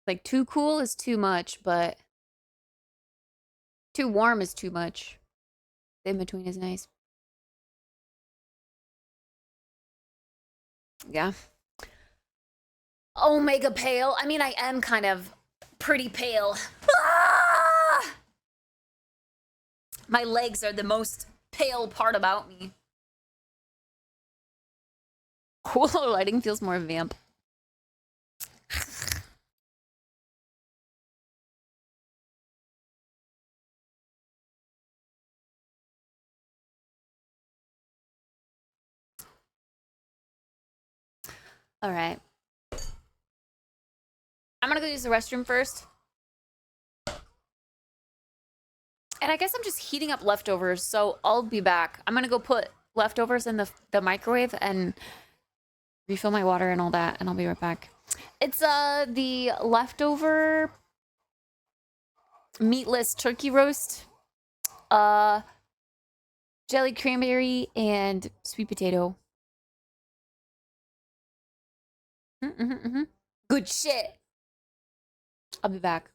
Like too cool is too much, but too warm is too much. The in between is nice. Yeah. Omega pale. I mean, I am kind of pretty pale. Ah! My legs are the most pale part about me. Cooler lighting feels more vamp. All right. I'm gonna go use the restroom first. And I guess I'm just heating up leftovers, so I'll be back. I'm gonna go put leftovers in the microwave and refill my water and all that, and I'll be right back. It's the leftover meatless turkey roast, jelly cranberry, and sweet potato. Good shit. I'll be back.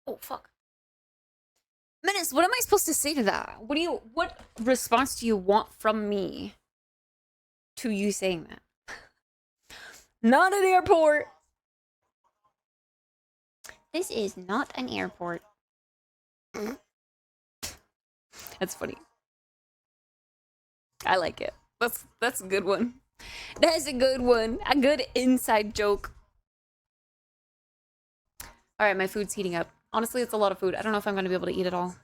Oh, fuck. Menace, what am I supposed to say to that? What response do you want from me to you saying that? Not an airport. This is not an airport. That's funny. I like it. That's a good one. That's a good one. A good inside joke. All right, my food's heating up. Honestly, it's a lot of food. I don't know if I'm going to be able to eat it all.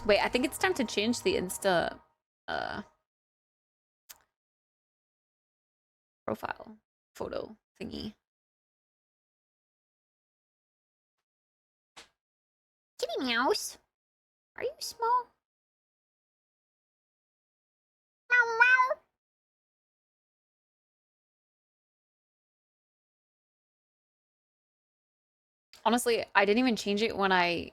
Wait, I think it's time to change the Insta profile photo thingy. Kitty Mouse, are you small? Meow meow. Honestly, I didn't even change it when I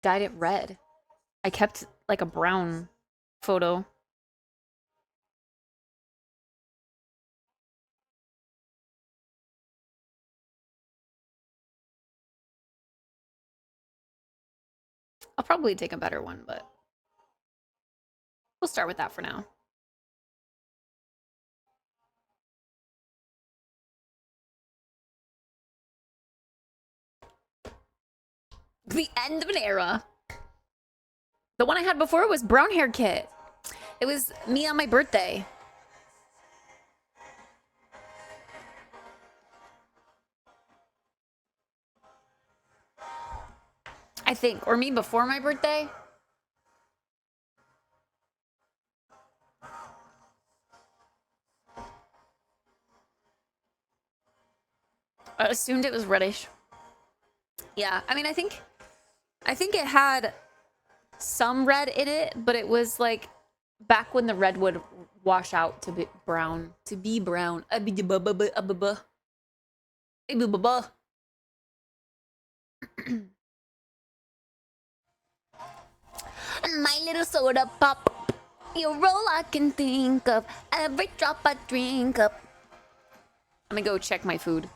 dyed it red. I kept like a brown photo. I'll probably take a better one, but we'll start with that for now. The end of an era. The one I had before was brown hair kit. It was me on my birthday. I think, or me before my birthday. I assumed it was reddish. Yeah, I mean, I think it had some red in it, but it was like back when the red would wash out to be brown. My little soda pop, you're all I can think of. Every drop I drink up. Let me go check my food.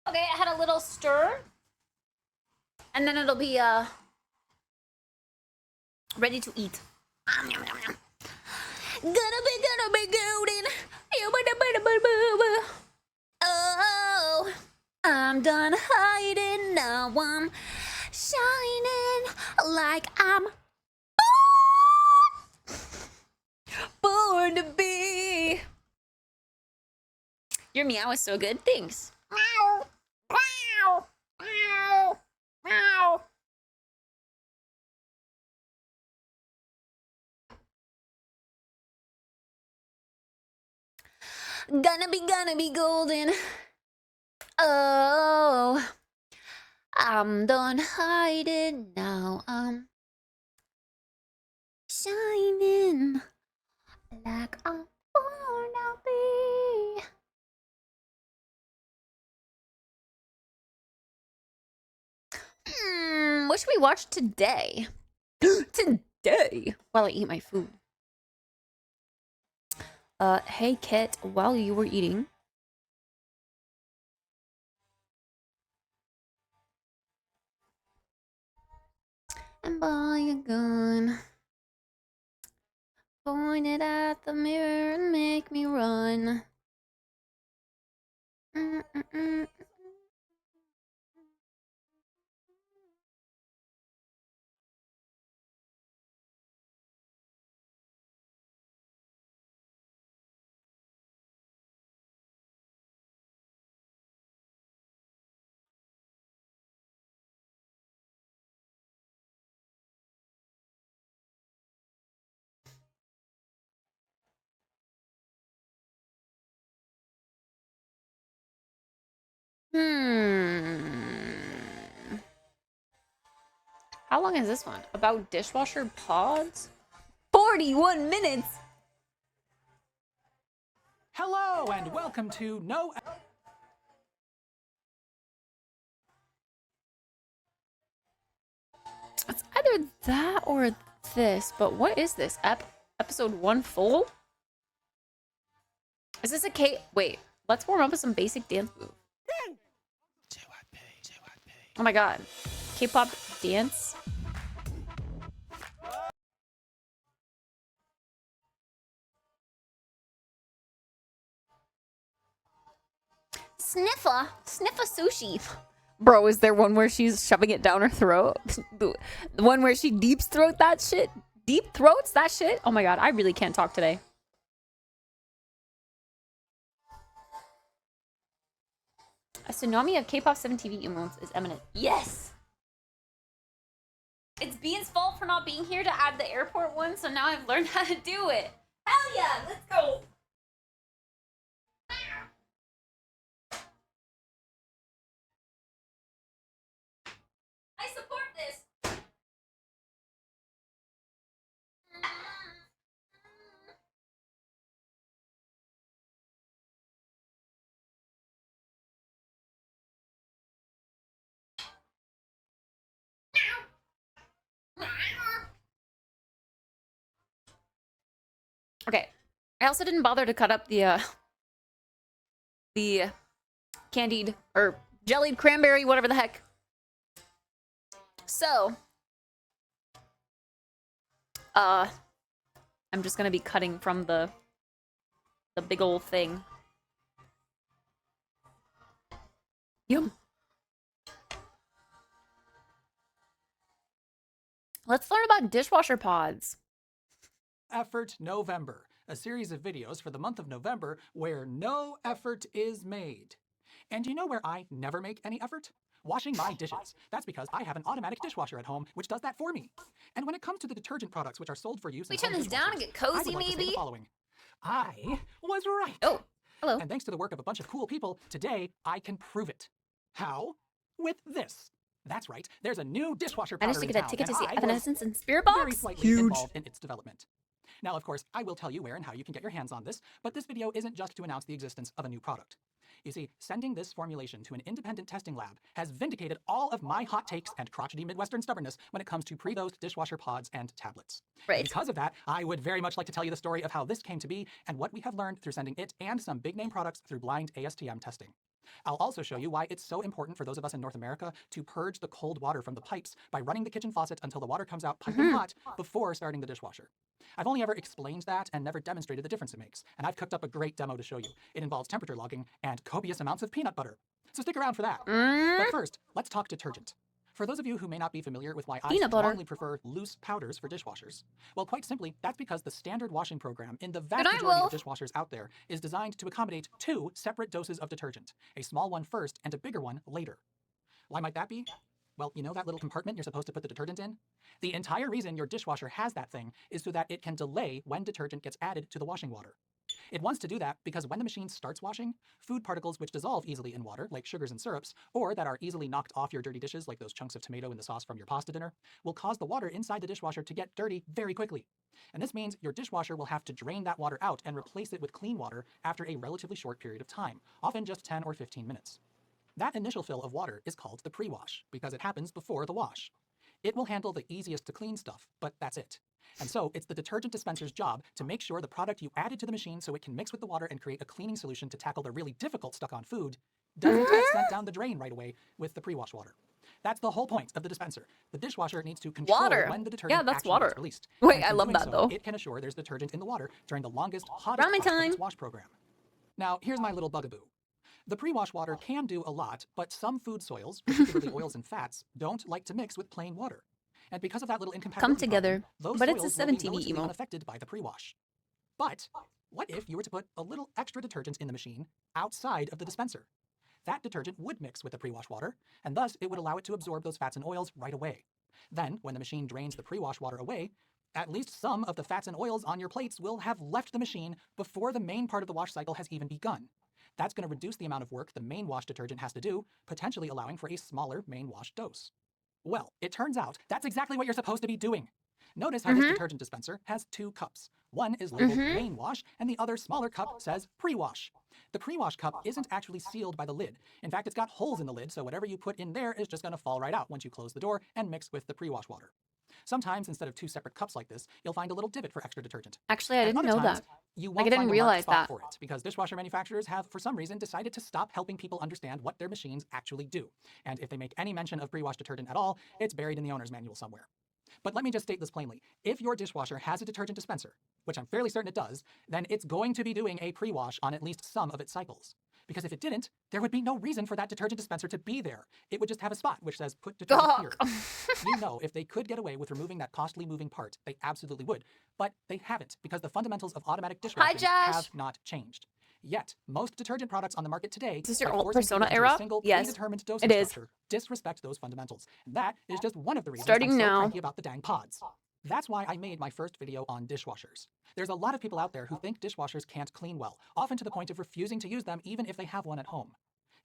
Okay, I had a little stir. And then it'll be ready to eat. Gonna be golden. Oh, I'm done hiding now. I'm shining like I'm born to be. Your meow is so good. Thanks. Meow. Meow. Meow. Meow. Gonna be golden. Oh, I'm done hiding now. I'm shining like I'm born to be. What should we watch today? Today, while I eat my food. Hey Kit, while you were eating, and buy a gun, point it at the mirror and make me run. How long is this one? About dishwasher pods? 41 minutes! Hello and welcome to No. It's either that or this, but what is this? Episode 1 full? Is this a K? Wait, let's warm up with some basic dance moves. Oh my god. K-pop dance? Sniffa sushi. Bro, is there one where she's shoving it down her throat? The one where she deep throats that shit? Oh my god, I really can't talk today. A tsunami of K-pop 7 TV emotes is imminent. Yes! It's Bean's fault for not being here to add the airport one, so now I've learned how to do it. Hell yeah, let's go! I support this! Okay. I also didn't bother to cut up the candied or jellied cranberry, whatever the heck. So, I'm just gonna be cutting from the big old thing. Yum. Let's learn about dishwasher pods. Effort November, a series of videos for the month of November where no effort is made. And do you know where I never make any effort? Washing my dishes. That's because I have an automatic dishwasher at home, which does that for me. And when it comes to the detergent products which are sold for use in We turn home this down and dishwashers, get cozy, I would like to say maybe? the following. I was right. Oh, hello. And thanks to the work of a bunch of cool people, today I can prove it. How? With this. That's right. There's a new dishwasher powder Managed to in get a town, ticket to and see I was Evanescence and Spirit very Box. slightly involved in its development. Now, of course, I will tell you where and how you can get your hands on this, but this video isn't just to announce the existence of a new product. You see, sending this formulation to an independent testing lab has vindicated all of my hot takes and crotchety Midwestern stubbornness when it comes to pre-dosed dishwasher pods and tablets. Right. Because of that, I would very much like to tell you the story of how this came to be and what we have learned through sending it and some big name products through blind ASTM testing. I'll also show you why it's so important for those of us in North America to purge the cold water from the pipes by running the kitchen faucet until the water comes out piping hot before starting the dishwasher. I've only ever explained that and never demonstrated the difference it makes, and I've cooked up a great demo to show you. It involves temperature logging and copious amounts of peanut butter. So stick around for that. But first, let's talk detergent. For those of you who may not be familiar with why I strongly prefer loose powders for dishwashers, well, quite simply, that's because the standard washing program in the vast majority of dishwashers out there is designed to accommodate 2 separate doses of detergent, a small one first and a bigger one later. Why might that be? Well, you know that little compartment you're supposed to put the detergent in? The entire reason your dishwasher has that thing is so that it can delay when detergent gets added to the washing water. It wants to do that because when the machine starts washing, food particles which dissolve easily in water, like sugars and syrups, or that are easily knocked off your dirty dishes, like those chunks of tomato in the sauce from your pasta dinner, will cause the water inside the dishwasher to get dirty very quickly. And this means your dishwasher will have to drain that water out and replace it with clean water after a relatively short period of time, often just 10 or 15 minutes. That initial fill of water is called the pre-wash because it happens before the wash. It will handle the easiest to clean stuff, but that's it. And so it's the detergent dispenser's job to make sure the product you added to the machine so it can mix with the water and create a cleaning solution to tackle the really difficult stuck on food doesn't get sent down the drain right away with the pre-wash water. That's the whole point of the dispenser. The dishwasher needs to control when the detergent actually gets released. Wait, I love that though. It can assure there's detergent in the water during the longest, hottest Ramen part of time. its wash program. Now, here's my little bugaboo. The pre-wash water can do a lot, but some food soils, particularly oils and fats, don't like to mix with plain water. And because of that little incompatibility Come together. problem, those But it's a soils will 7 be TV relatively emo. unaffected by the pre-wash. But what if you were to put a little extra detergent in the machine outside of the dispenser? That detergent would mix with the pre-wash water, and thus it would allow it to absorb those fats and oils right away. Then, when the machine drains the pre-wash water away, at least some of the fats and oils on your plates will have left the machine before the main part of the wash cycle has even begun. That's going to reduce the amount of work the main wash detergent has to do, potentially allowing for a smaller main wash dose. Well, it turns out that's exactly what you're supposed to be doing. Notice how this detergent dispenser has 2 cups. One is labeled main wash, and the other smaller cup says pre-wash. The pre-wash cup isn't actually sealed by the lid. In fact, it's got holes in the lid, so whatever you put in there is just going to fall right out once you close the door and mix with the pre-wash water. Sometimes, instead of 2 separate cups like this, you'll find a little divot for extra detergent. Actually, I And didn't other know times, that. You Like, won't I didn't find a marked realize spot that. for it because dishwasher manufacturers have, for some reason, decided to stop helping people understand what their machines actually do. And if they make any mention of pre-wash detergent at all, it's buried in the owner's manual somewhere. But let me just state this plainly. If your dishwasher has a detergent dispenser, which I'm fairly certain it does, then it's going to be doing a pre-wash on at least some of its cycles. Because if it didn't, there would be no reason for that detergent dispenser to be there. It would just have a spot which says, put detergent here. You know, if they could get away with removing that costly moving part, they absolutely would. But they haven't, because the fundamentals of automatic dishwashing Josh. have not changed. Yet, most detergent products on the market today, Is this your by alt forcing Persona people into a era? single Yes, predetermined it dosage is. structure, disrespect those fundamentals. And that is just one of the reasons Starting I'm so now. cranky about the dang pods. That's why I made my first video on dishwashers. There's a lot of people out there who think dishwashers can't clean well, often to the point of refusing to use them even if they have one at home.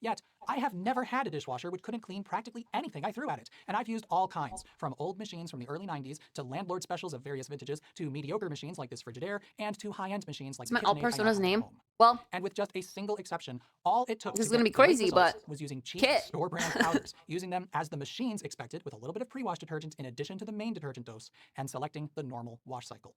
Yet, I have never had a dishwasher which couldn't clean practically anything I threw at it, and I've used all kinds, from old machines from the early 90s to landlord specials of various vintages to mediocre machines like this Frigidaire and to high-end machines like Is my the alt KitchenAid I now persona's have at name? home. Well, And with just a single exception, all it took This to is gonna get be great crazy, results but was using cheap Kit. store-brand powders, using them as the machines expected with a little bit of pre-wash detergent in addition to the main detergent dose, and selecting the normal wash cycle.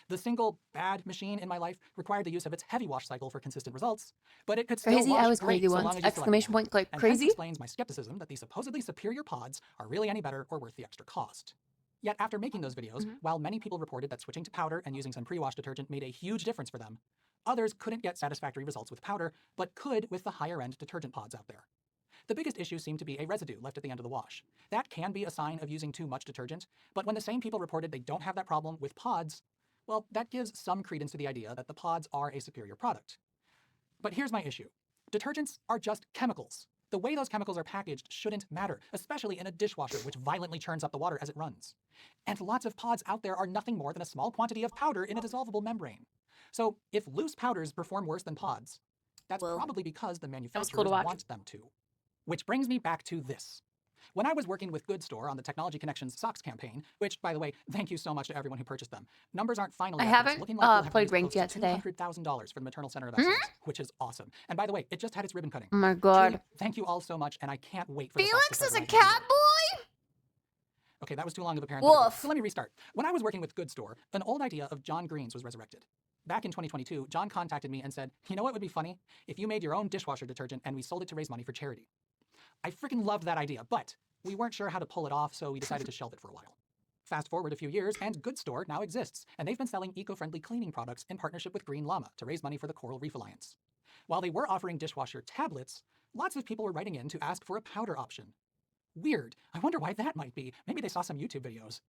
The single bad machine in my life required the use of its heavy wash cycle for consistent results, but it could still crazy. wash I was great crazy so once. long as you selected Exclamation one. point, like And hence crazy. explains my skepticism that the supposedly superior pods are really any better or worth the extra cost. Yet after making those videos, while many people reported that switching to powder and using some pre-wash detergent made a huge difference for them, others couldn't get satisfactory results with powder, but could with the higher-end detergent pods out there. The biggest issue seemed to be a residue left at the end of the wash. That can be a sign of using too much detergent, but when the same people reported they don't have that problem with pods, well, that gives some credence to the idea that the pods are a superior product. But here's my issue. Detergents are just chemicals. The way those chemicals are packaged shouldn't matter, especially in a dishwasher which violently churns up the water as it runs. And lots of pods out there are nothing more than a small quantity of powder in a dissolvable membrane. So if loose powders perform worse than pods, that's Well, probably because the cool manufacturers to watch. want them to. Which brings me back to this. When I was working with Good Store on the Technology Connections socks campaign, which, by the way, thank you so much to everyone who purchased them. Numbers aren't final I yet, but haven't, it's looking like we'll have played raised ranked close yet to today. $200,000 for the Maternal Center of Excellence, which is awesome. And by the way, it just had its ribbon cutting. Oh my Truly, god. thank you all so much, and I can't wait for the socks to Felix start is a arriving in cat boy? Okay, that was too long of a parenthetical. Woof. So let me restart. When I was working with Good Store, an old idea of John Green's was resurrected. Back in 2022, John contacted me and said, you know what would be funny? If you made your own dishwasher detergent and we sold it to raise money for charity. I freaking loved that idea, but we weren't sure how to pull it off, so we decided to shelve it for a while. Fast forward a few years, and Good Store now exists, and they've been selling eco-friendly cleaning products in partnership with Green Llama to raise money for the Coral Reef Alliance. While they were offering dishwasher tablets, lots of people were writing in to ask for a powder option. Weird. I wonder why that might be. Maybe they saw some YouTube videos.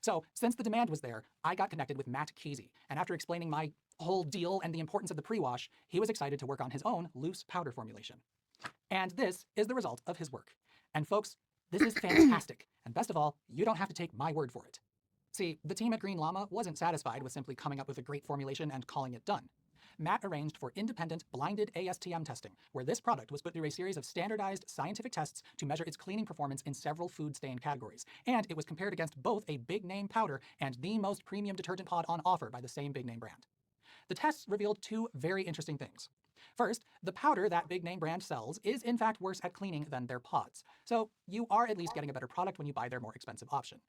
So, since the demand was there, I got connected with Matt Kesey, and after explaining my whole deal and the importance of the pre-wash, he was excited to work on his own loose powder formulation. And this is the result of his work. And folks, this is fantastic. And best of all, you don't have to take my word for it. See, the team at Green Llama wasn't satisfied with simply coming up with a great formulation and calling it done. Matt arranged for independent, blinded ASTM testing, where this product was put through a series of standardized scientific tests to measure its cleaning performance in several food stain categories, and it was compared against both a big-name powder and the most premium detergent pod on offer by the same big-name brand. The tests revealed two very interesting things. First, the powder that big-name brand sells is in fact worse at cleaning than their pods, so you are at least getting a better product when you buy their more expensive option.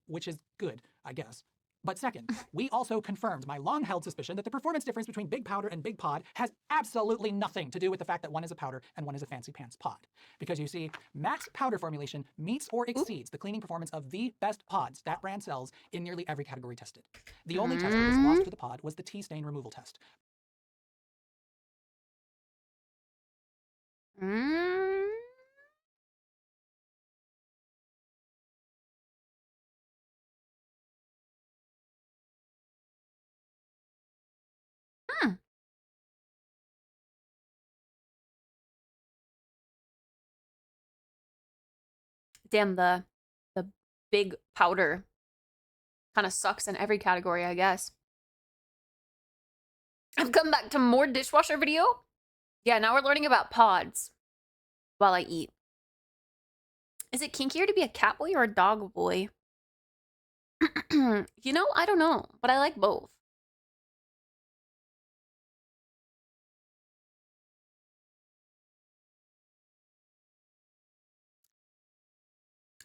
Which is good, I guess. But second, we also confirmed my long-held suspicion that the performance difference between big powder and big pod has absolutely nothing to do with the fact that one is a powder and one is a fancy pants pod. Because you see, Matt's powder formulation meets or exceeds the cleaning performance of the best pods that brand sells in nearly every category tested. The only test where this lost to the pod was the tea stain removal test. Damn, the big powder kind of sucks in every category, I guess. I've come back to more dishwasher video. Yeah, now we're learning about pods while I eat. Is it kinkier to be a cat boy or a dog boy? You know, I don't know, but I like both.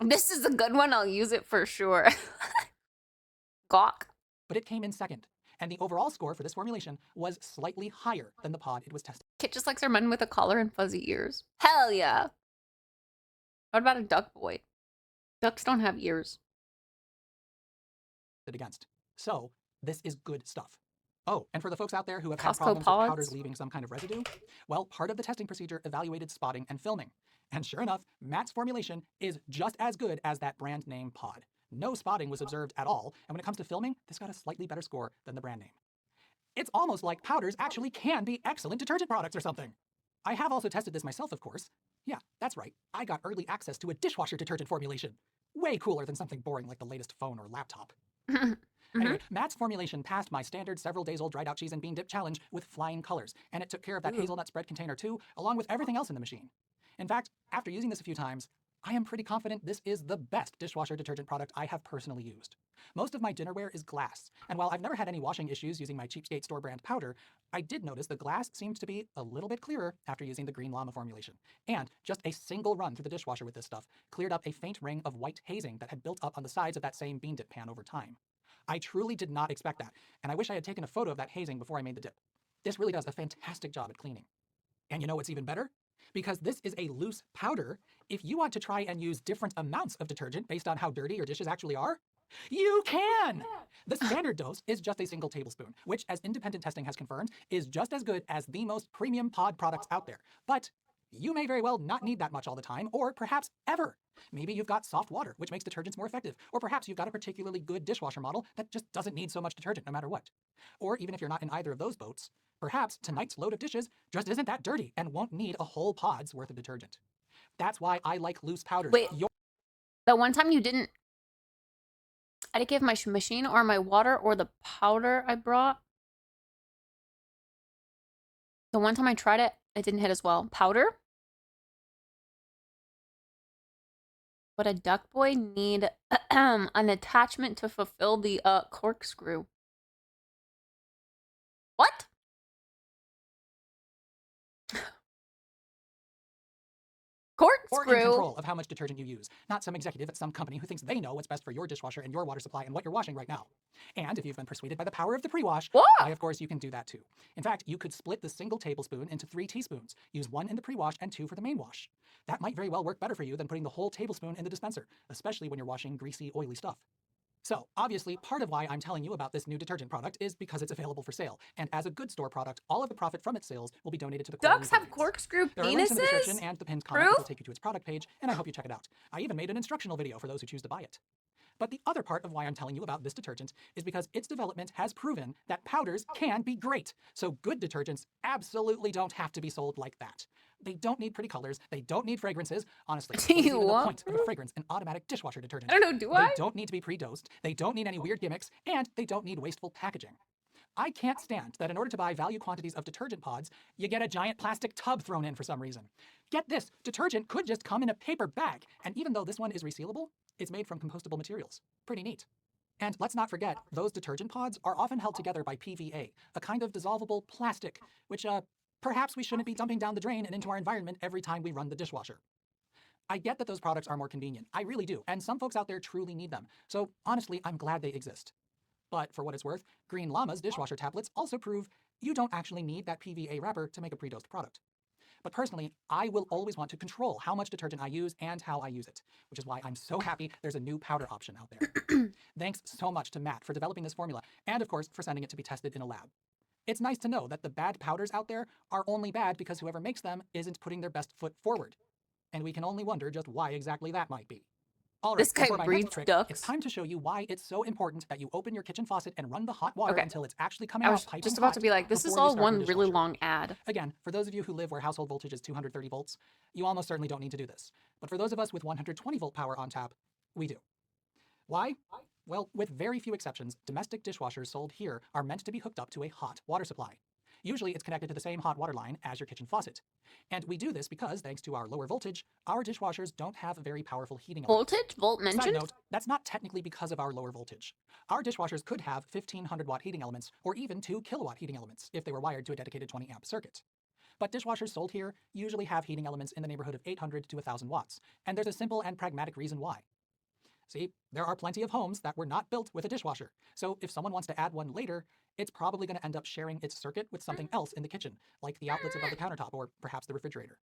This is a good one. I'll use it for sure. Gawk. But it came in second, and the overall score for this formulation was slightly higher than the pod it was tested Kit just likes her men with a collar and fuzzy ears. Hell yeah. What about a duck boy? Ducks don't have ears. against. So this is good stuff. Oh, and for the folks out there who have Costco had problems pods? with powders leaving some kind of residue, well, part of the testing procedure evaluated spotting and filming. And sure enough, Matt's formulation is just as good as that brand name pod. No spotting was observed at all, and when it comes to filming, this got a slightly better score than the brand name. It's almost like powders actually can be excellent detergent products or something. I have also tested this myself, of course. Yeah, that's right. I got early access to a dishwasher detergent formulation. Way cooler than something boring like the latest phone or laptop. Anyway, Matt's formulation passed my standard several days old dried out cheese and bean dip challenge with flying colors, and it took care of that hazelnut spread container too, along with everything else in the machine. In fact, after using this a few times, I am pretty confident this is the best dishwasher detergent product I have personally used. Most of my dinnerware is glass, and while I've never had any washing issues using my cheapskate store brand powder, I did notice the glass seemed to be a little bit clearer after using the Green Llama formulation. And just a single run through the dishwasher with this stuff cleared up a faint ring of white hazing that had built up on the sides of that same bean dip pan over time. I truly did not expect that, and I wish I had taken a photo of that hazing before I made the dip. This really does a fantastic job at cleaning. And you know what's even better? Because this is a loose powder, if you want to try and use different amounts of detergent based on how dirty your dishes actually are, you can! The standard dose is just a single tablespoon, which, as independent testing has confirmed, is just as good as the most premium pod products out there. But you may very well not need that much all the time, or perhaps ever. Maybe you've got soft water, which makes detergents more effective, or perhaps you've got a particularly good dishwasher model that just doesn't need so much detergent no matter what. Or even if you're not in either of those boats, perhaps tonight's load of dishes just isn't that dirty and won't need a whole pod's worth of detergent. That's why I like loose powders. Wait, the one time you didn't... I didn't give my machine or my water or the powder I brought. The one time I tried it, it didn't hit as well. Powder? Would a duck boy need an attachment to fulfill the corkscrew? What? Or in Corkscrew? control of how much detergent you use, not some executive at some company who thinks they know what's best for your dishwasher and your water supply and what you're washing right now. And if you've been persuaded by the power of the pre-wash, why, of course, you can do that too. In fact, you could split the single tablespoon into 3 teaspoons, use 1 in the pre-wash and 2 for the main wash. That might very well work better for you than putting the whole tablespoon in the dispenser, especially when you're washing greasy, oily stuff. So, obviously, part of why I'm telling you about this new detergent product is because it's available for sale. And as a good store product, all of the profit from its sales will be donated to the Ducks have Quality corkscrew There are links in the description penises? and the pinned comment that will take you to its product page, and I hope you check it out. I even made an instructional video for those who choose to buy it. But the other part of why I'm telling you about this detergent is because its development has proven that powders can be great. So good detergents absolutely don't have to be sold like that. They don't need pretty colors. They don't need fragrances. Honestly, what is even the point of a fragrance in automatic dishwasher detergent? I don't know, do I? They don't need to be pre-dosed. They don't need any weird gimmicks, and they don't need wasteful packaging. I can't stand that in order to buy value quantities of detergent pods, you get a giant plastic tub thrown in for some reason. Get this, detergent could just come in a paper bag, and even though this one is resealable, it's made from compostable materials. Pretty neat. And let's not forget, those detergent pods are often held together by PVA, a kind of dissolvable plastic, which perhaps we shouldn't be dumping down the drain and into our environment every time we run the dishwasher. I get that those products are more convenient. I really do, and some folks out there truly need them. So honestly, I'm glad they exist. But for what it's worth, Green Llama's dishwasher tablets also prove you don't actually need that PVA wrapper to make a pre-dosed product. But personally, I will always want to control how much detergent I use and how I use it, which is why I'm so happy there's a new powder option out there. Thanks so much to Matt for developing this formula, and of course for sending it to be tested in a lab. It's nice to know that the bad powders out there are only bad because whoever makes them isn't putting their best foot forward. And we can only wonder just why exactly that might be. All right, This guy before my breeds next trick, ducks. it's time to show you why it's so important that you open your kitchen faucet and run the hot water Okay. until it's actually coming I out was piping just about hot to be like, this is before you all start your one really dishwasher. long ad. Again, for those of you who live where household voltage is 230 volts, you almost certainly don't need to do this. But for those of us with 120 volt power on tap, we do. Why? Well, with very few exceptions, domestic dishwashers sold here are meant to be hooked up to a hot water supply. Usually it's connected to the same hot water line as your kitchen faucet. And we do this because, thanks to our lower voltage, our dishwashers don't have very powerful heating elements. Voltage? Volt Side mentioned? note, that's not technically because of our lower voltage. Our dishwashers could have 1500 watt heating elements or even 2 kilowatt heating elements if they were wired to a dedicated 20 amp circuit. But dishwashers sold here usually have heating elements in the neighborhood of 800 to 1000 watts, and there's a simple and pragmatic reason why. See, there are plenty of homes that were not built with a dishwasher, so if someone wants to add one later, it's probably going to end up sharing its circuit with something else in the kitchen, like the outlets above the countertop or perhaps the refrigerator.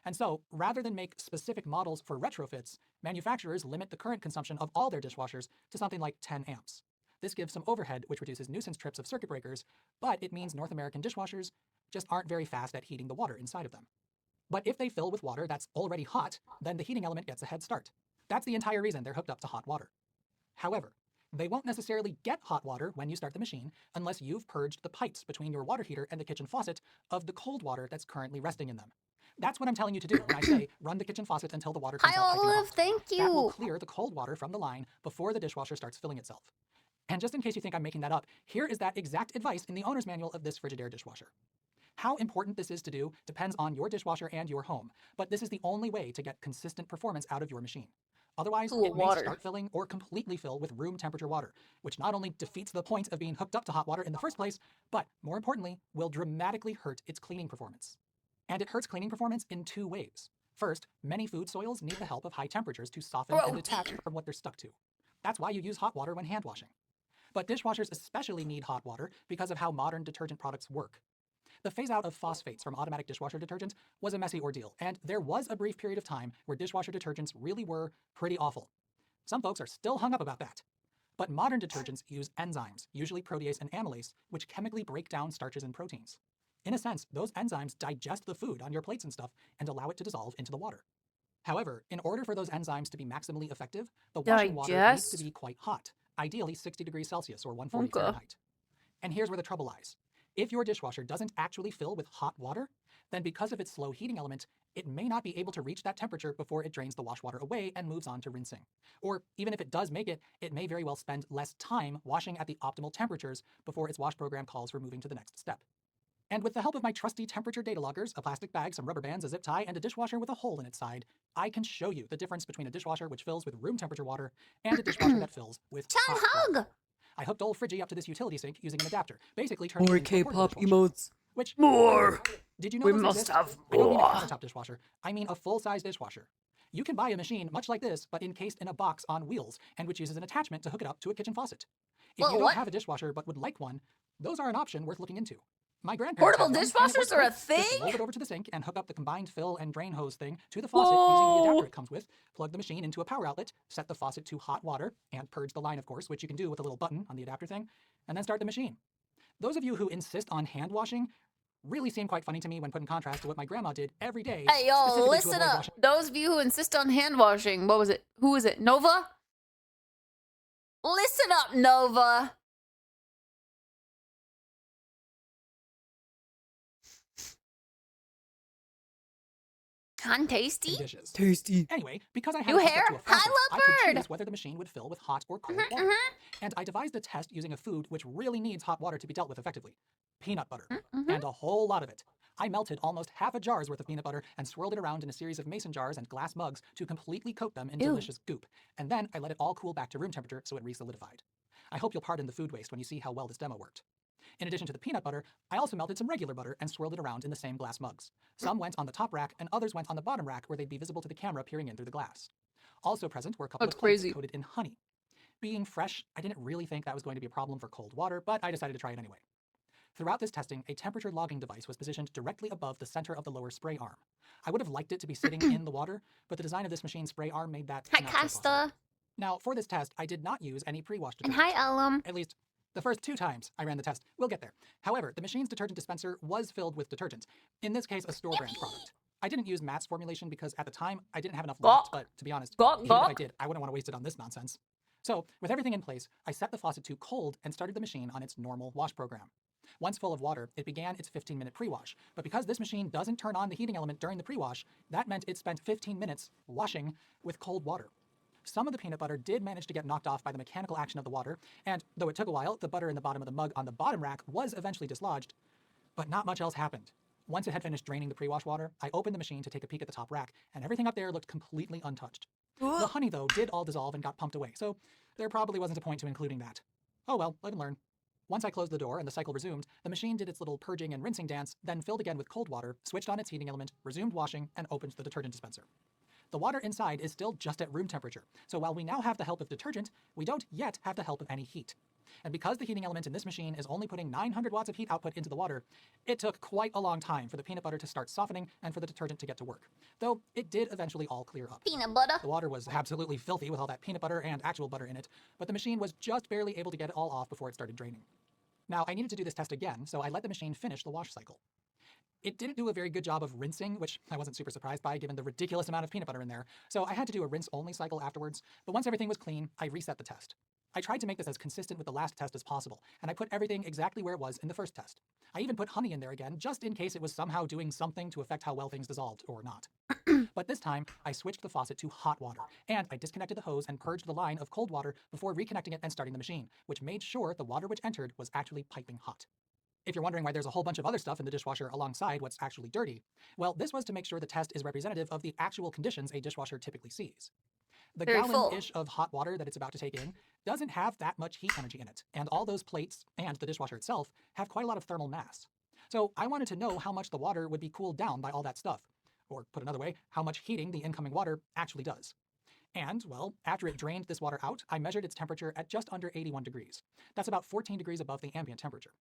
And so, rather than make specific models for retrofits, manufacturers limit the current consumption of all their dishwashers to something like 10 amps. This gives some overhead, which reduces nuisance trips of circuit breakers, but it means North American dishwashers just aren't very fast at heating the water inside of them. But if they fill with water that's already hot, then the heating element gets a head start. That's the entire reason they're hooked up to hot water. However, they won't necessarily get hot water when you start the machine unless you've purged the pipes between your water heater and the kitchen faucet of the cold water that's currently resting in them. That's what I'm telling you to do when I say run the kitchen faucet until the water comes Hi, out piping Olive. hot. Thank That will you. clear the cold water from the line before the dishwasher starts filling itself. And just in case you think I'm making that up, here is that exact advice in the owner's manual of this Frigidaire dishwasher. How important this is to do depends on your dishwasher and your home, but this is the only way to get consistent performance out of your machine. Otherwise, Cool it may water. start filling or completely fill with room temperature water, which not only defeats the point of being hooked up to hot water in the first place, but more importantly, will dramatically hurt its cleaning performance. And it hurts cleaning performance in two ways. First, many food soils need the help of high temperatures to soften and detach from what they're stuck to. That's why you use hot water when hand washing. But dishwashers especially need hot water because of how modern detergent products work. The phase-out of phosphates from automatic dishwasher detergents was a messy ordeal, and there was a brief period of time where dishwasher detergents really were pretty awful. Some folks are still hung up about that. But modern detergents use enzymes, usually protease and amylase, which chemically break down starches and proteins. In a sense, those enzymes digest the food on your plates and stuff and allow it to dissolve into the water. However, in order for those enzymes to be maximally effective, the washing water needs to Digest? be quite hot, ideally 60 degrees Celsius or 140 Okay. Fahrenheit. And here's where the trouble lies. If your dishwasher doesn't actually fill with hot water, then because of its slow heating element, it may not be able to reach that temperature before it drains the wash water away and moves on to rinsing. Or even if it does make it, it may very well spend less time washing at the optimal temperatures before its wash program calls for moving to the next step. And with the help of my trusty temperature data loggers, a plastic bag, some rubber bands, a zip tie, and a dishwasher with a hole in its side, I can show you the difference between a dishwasher which fills with room temperature water and a dishwasher that fills with Chan hot hug. water. I hooked old Friggy up to this utility sink using an adapter, basically turning More it into a portable K-pop dishwasher. emotes. Which, More. did you know We those must exist? have I don't mean a more. countertop dishwasher. I mean a full-size dishwasher. You can buy a machine much like this, but encased in a box on wheels, and which uses an attachment to hook it up to a kitchen faucet. If Well, you don't what? have a dishwasher but would like one, those are an option worth looking into. My grandparents Portable had one, and it dishwashers worked are a great. Just thing? roll it over to the sink and hook up the combined fill and drain hose thing to the faucet using the Whoa. adapter it comes with, plug the machine into a power outlet, set the faucet to hot water, and purge the line, of course, which you can do with a little button on the adapter thing, and then start the machine. Those of you who insist on hand washing really seem quite funny to me when put in contrast to what my grandma did every day. Hey, y'all, specifically to listen avoid up. washing. Those of you who insist on hand washing, what was it? Who is it? Nova? Listen up, Nova. Con tasty? Dishes. Tasty. Anyway, because I had New it hooked up hair? to a faucet, Hi, I could leopard! choose whether the machine would fill with hot or cold water. And I devised a test using a food which really needs hot water to be dealt with effectively. Peanut butter. And a whole lot of it. I melted almost half a jar's worth of peanut butter and swirled it around in a series of mason jars and glass mugs to completely coat them in delicious goop. And then I let it all cool back to room temperature so it re-solidified. I hope you'll pardon the food waste when you see how well this demo worked. In addition to the peanut butter, I also melted some regular butter and swirled it around in the same glass mugs. Some went on the top rack and others went on the bottom rack where they'd be visible to the camera peering in through the glass. Also present were a couple of plates coated in honey. Being fresh, I didn't really think that was going to be a problem for cold water, but I decided to try it anyway. Throughout this testing, a temperature logging device was positioned directly above the center of the lower spray arm. I would have liked it to be sitting in the water, but the design of this machine's spray arm made that Hi, not so possible. Casta. Now, for this test, I did not use any pre-wash And detergent. hi, Alum. At least, the first 2 times I ran the test. We'll get there. However, the machine's detergent dispenser was filled with detergent. In this case, a store brand product. I didn't use Matt's formulation because at the time, I didn't have enough left, but to be honest, even if I did, I wouldn't want to waste it on this nonsense. So, with everything in place, I set the faucet to cold and started the machine on its normal wash program. Once full of water, it began its 15-minute pre-wash. But because this machine doesn't turn on the heating element during the pre-wash, that meant it spent 15 minutes washing with cold water. Some of the peanut butter did manage to get knocked off by the mechanical action of the water, and though it took a while, the butter in the bottom of the mug on the bottom rack was eventually dislodged, but not much else happened. Once it had finished draining the pre-wash water, I opened the machine to take a peek at the top rack, and everything up there looked completely untouched. The honey, though, did all dissolve and got pumped away, so there probably wasn't a point to including that. Oh well, live and learn. Once I closed the door and the cycle resumed, the machine did its little purging and rinsing dance, then filled again with cold water, switched on its heating element, resumed washing, and opened the detergent dispenser. The water inside is still just at room temperature, so while we now have the help of detergent, we don't yet have the help of any heat. And because the heating element in this machine is only putting 900 watts of heat output into the water, it took quite a long time for the peanut butter to start softening and for the detergent to get to work. Though it did eventually all clear up. Peanut butter. The water was absolutely filthy with all that peanut butter and actual butter in it, but the machine was just barely able to get it all off before it started draining. Now, I needed to do this test again, so I let the machine finish the wash cycle. It didn't do a very good job of rinsing, which I wasn't super surprised by given the ridiculous amount of peanut butter in there, so I had to do a rinse-only cycle afterwards, but once everything was clean, I reset the test. I tried to make this as consistent with the last test as possible, and I put everything exactly where it was in the first test. I even put honey in there again, just in case it was somehow doing something to affect how well things dissolved, or not. But this time, I switched the faucet to hot water, and I disconnected the hose and purged the line of cold water before reconnecting it and starting the machine, which made sure the water which entered was actually piping hot. If you're wondering why there's a whole bunch of other stuff in the dishwasher alongside what's actually dirty, well, this was to make sure the test is representative of the actual conditions a dishwasher typically sees. The gallon-ish of hot water that it's about to take in doesn't have that much heat energy in it, and all those plates and the dishwasher itself have quite a lot of thermal mass. So I wanted to know how much the water would be cooled down by all that stuff, or put another way, how much heating the incoming water actually does. And, well, after it drained this water out, I measured its temperature at just under 81 degrees. That's about 14 degrees above the ambient temperature.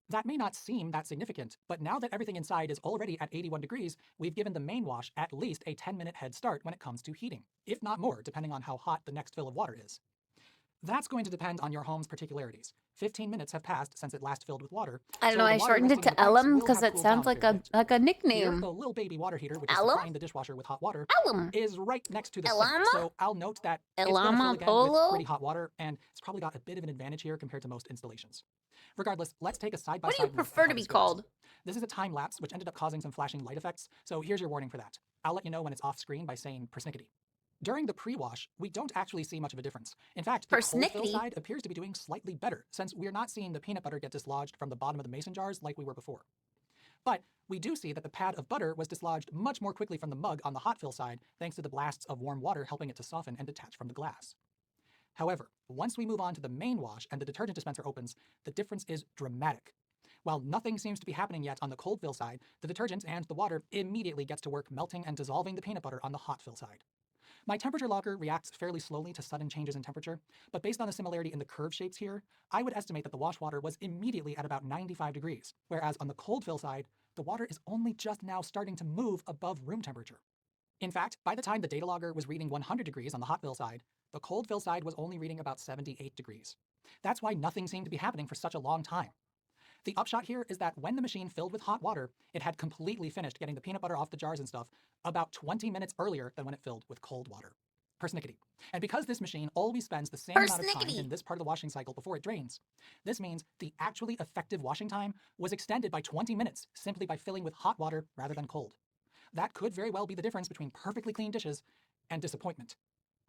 That may not seem that significant, but now that everything inside is already at 81 degrees, we've given the main wash at least a 10-minute head start when it comes to heating, if not more, depending on how hot the next fill of water is. That's going to depend on your home's particularities. 15 minutes have passed since it last filled with water. I don't know, I shortened it to Ellum because it sounds like a Here, nickname. the little baby water heater, which is Ellum? supplying the dishwasher with hot water, Ellum. is right next to the sink. Ellama? So I'll note that it's Ellama gonna fill again Polo? with pretty hot water, and it's probably got a bit of an advantage here compared to most installations. Regardless, let's take a side-by-side What do you look at prefer how to be this goes. called? This is a time lapse, which ended up causing some flashing light effects, so here's your warning for that. I'll let you know when it's off screen by saying persnickety. During the pre-wash, we don't actually see much of a difference. In fact, the cold fill Persnickety? side appears to be doing slightly better, since we're not seeing the peanut butter get dislodged from the bottom of the mason jars like we were before. But we do see that the pad of butter was dislodged much more quickly from the mug on the hot fill side, thanks to the blasts of warm water helping it to soften and detach from the glass. However, once we move on to the main wash and the detergent dispenser opens, the difference is dramatic. While nothing seems to be happening yet on the cold fill side, the detergent and the water immediately gets to work melting and dissolving the peanut butter on the hot fill side. My temperature logger reacts fairly slowly to sudden changes in temperature, but based on the similarity in the curve shapes here, I would estimate that the wash water was immediately at about 95 degrees, whereas on the cold fill side, the water is only just now starting to move above room temperature. In fact, by the time the data logger was reading 100 degrees on the hot fill side, the cold fill side was only reading about 78 degrees. That's why nothing seemed to be happening for such a long time. The upshot here is that when the machine filled with hot water, it had completely finished getting the peanut butter off the jars and stuff about 20 minutes earlier than when it filled with cold water. persnickety. And because this machine always spends the same amount of time in this part of the washing cycle before it drains, this means the actually effective washing time was extended by 20 minutes simply by filling with hot water rather than cold. That could very well be the difference between perfectly clean dishes and disappointment.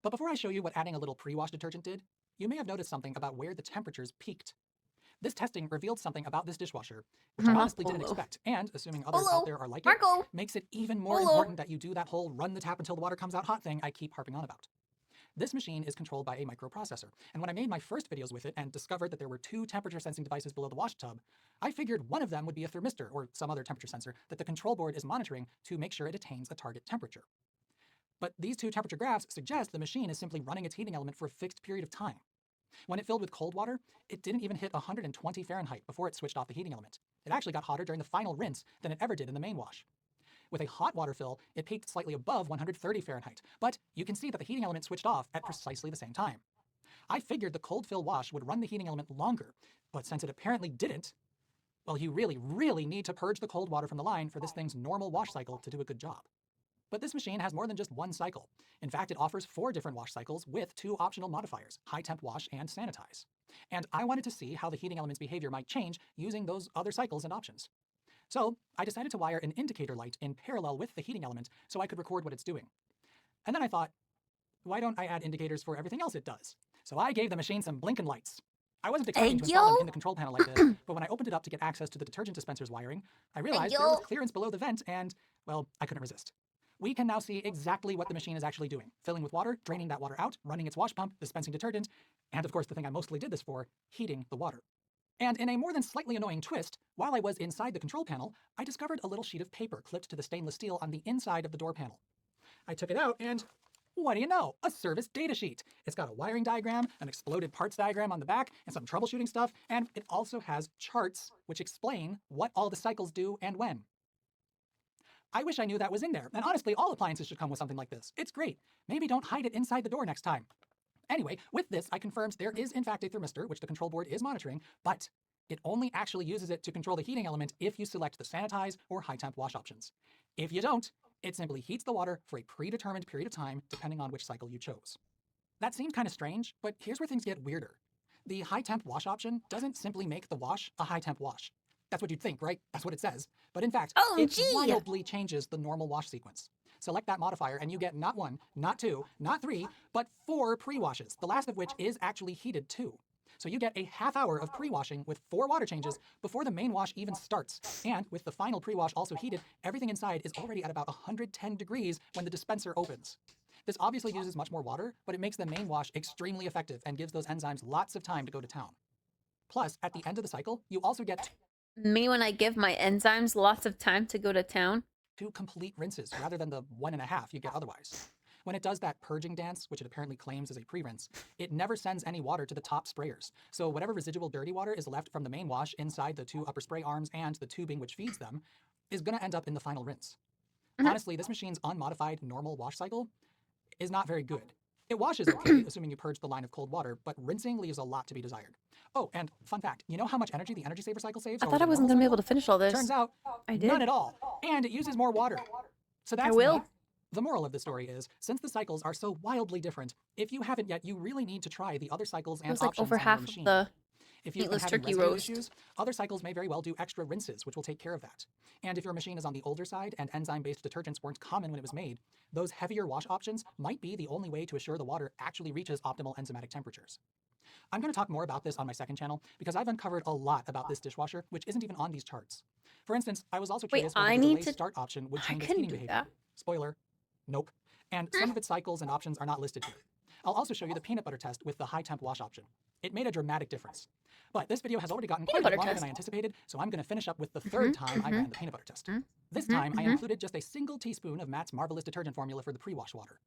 But before I show you what adding a little pre-wash detergent did, you may have noticed something about where the temperatures peaked. This testing revealed something about this dishwasher, which I honestly didn't expect, and assuming others out there are like it, makes it even more important that you do that whole run the tap until the water comes out hot thing I keep harping on about. This machine is controlled by a microprocessor, and when I made my first videos with it and discovered that there were 2 temperature sensing devices below the wash tub, I figured one of them would be a thermistor or some other temperature sensor that the control board is monitoring to make sure it attains a target temperature. But these 2 temperature graphs suggest the machine is simply running its heating element for a fixed period of time. When it filled with cold water, it didn't even hit 120 Fahrenheit before it switched off the heating element. It actually got hotter during the final rinse than it ever did in the main wash. With a hot water fill, it peaked slightly above 130 Fahrenheit, but you can see that the heating element switched off at precisely the same time. I figured the cold fill wash would run the heating element longer, but since it apparently didn't, well, you really need to purge the cold water from the line for this thing's normal wash cycle to do a good job. But this machine has more than just one cycle. In fact, it offers 4 different wash cycles with 2 optional modifiers, high temp wash and sanitize. And I wanted to see how the heating element's behavior might change using those other cycles and options. So I decided to wire an indicator light in parallel with the heating element so I could record what it's doing. And then I thought, why don't I add indicators for everything else it does? So I gave the machine some blinking lights. I wasn't expecting to install them in the control panel like this, but when I opened it up to get access to the detergent dispenser's wiring, I realized there was clearance below the vent and, well, I couldn't resist. We can now see exactly what the machine is actually doing. Filling with water, draining that water out, running its wash pump, dispensing detergent, and of course the thing I mostly did this for, heating the water. And in a more than slightly annoying twist, while I was inside the control panel, I discovered a little sheet of paper clipped to the stainless steel on the inside of the door panel. I took it out and, what do you know, a service data sheet. It's got a wiring diagram, an exploded parts diagram on the back, and some troubleshooting stuff, and it also has charts which explain what all the cycles do and when. I wish I knew that was in there, and honestly, all appliances should come with something like this. It's great. Maybe don't hide it inside the door next time. Anyway, with this, I confirmed there is in fact a thermistor, which the control board is monitoring, but it only actually uses it to control the heating element if you select the sanitize or high temp wash options. If you don't, it simply heats the water for a predetermined period of time depending on which cycle you chose. That seemed kind of strange, but here's where things get weirder. The high temp wash option doesn't simply make the wash a high temp wash. That's what you'd think, right? That's what it says. But in fact, it wildly changes the normal wash sequence. Select that modifier and you get not 1, not 2, not 3, but 4 pre-washes, the last of which is actually heated too. So you get a half hour of pre-washing with 4 water changes before the main wash even starts. And with the final pre-wash also heated, everything inside is already at about 110 degrees when the dispenser opens. This obviously uses much more water, but it makes the main wash extremely effective and gives those enzymes lots of time to go to town. Plus, at the end of the cycle, you also get Me when I give my enzymes lots of time to go to town. 2 complete rinses rather than the 1.5 you get otherwise. When it does that purging dance, which it apparently claims is a pre-rinse, it never sends any water to the top sprayers. So whatever residual dirty water is left from the main wash inside the 2 upper spray arms and the tubing which feeds them is going to end up in the final rinse. Honestly, this machine's unmodified normal wash cycle is not very good. It washes okay, assuming you purge the line of cold water, but rinsing leaves a lot to be desired. Oh, and fun fact, you know how much energy the energy saver cycle saves? I thought I wasn't going to be able to finish all this. Turns out, I did. none at all. And it uses more water. So that's I will. neat. The moral of the story is, since the cycles are so wildly different, if you haven't yet, you really need to try the other cycles and It was like options over on your half of machine. the If you've been meatless having turkey residue roast. issues, other cycles may very well do extra rinses, which will take care of that. And if your machine is on the older side and enzyme-based detergents weren't common when it was made, those heavier wash options might be the only way to assure the water actually reaches optimal enzymatic temperatures. I'm going to talk more about this on my second channel because I've uncovered a lot about this dishwasher, which isn't even on these charts. For instance, I was also curious whether I the need delay to- start option would I change its couldn't heating do behavior. that. Spoiler, nope. And some of its cycles and options are not listed here. I'll also show you the peanut butter test with the high temp wash option. It made a dramatic difference. But this video has already gotten quite a bit butter longer test. than I anticipated, so I'm going to finish up with the third time I ran the peanut butter test. This time, I included just a single teaspoon of Matt's marvelous detergent formula for the pre-wash water.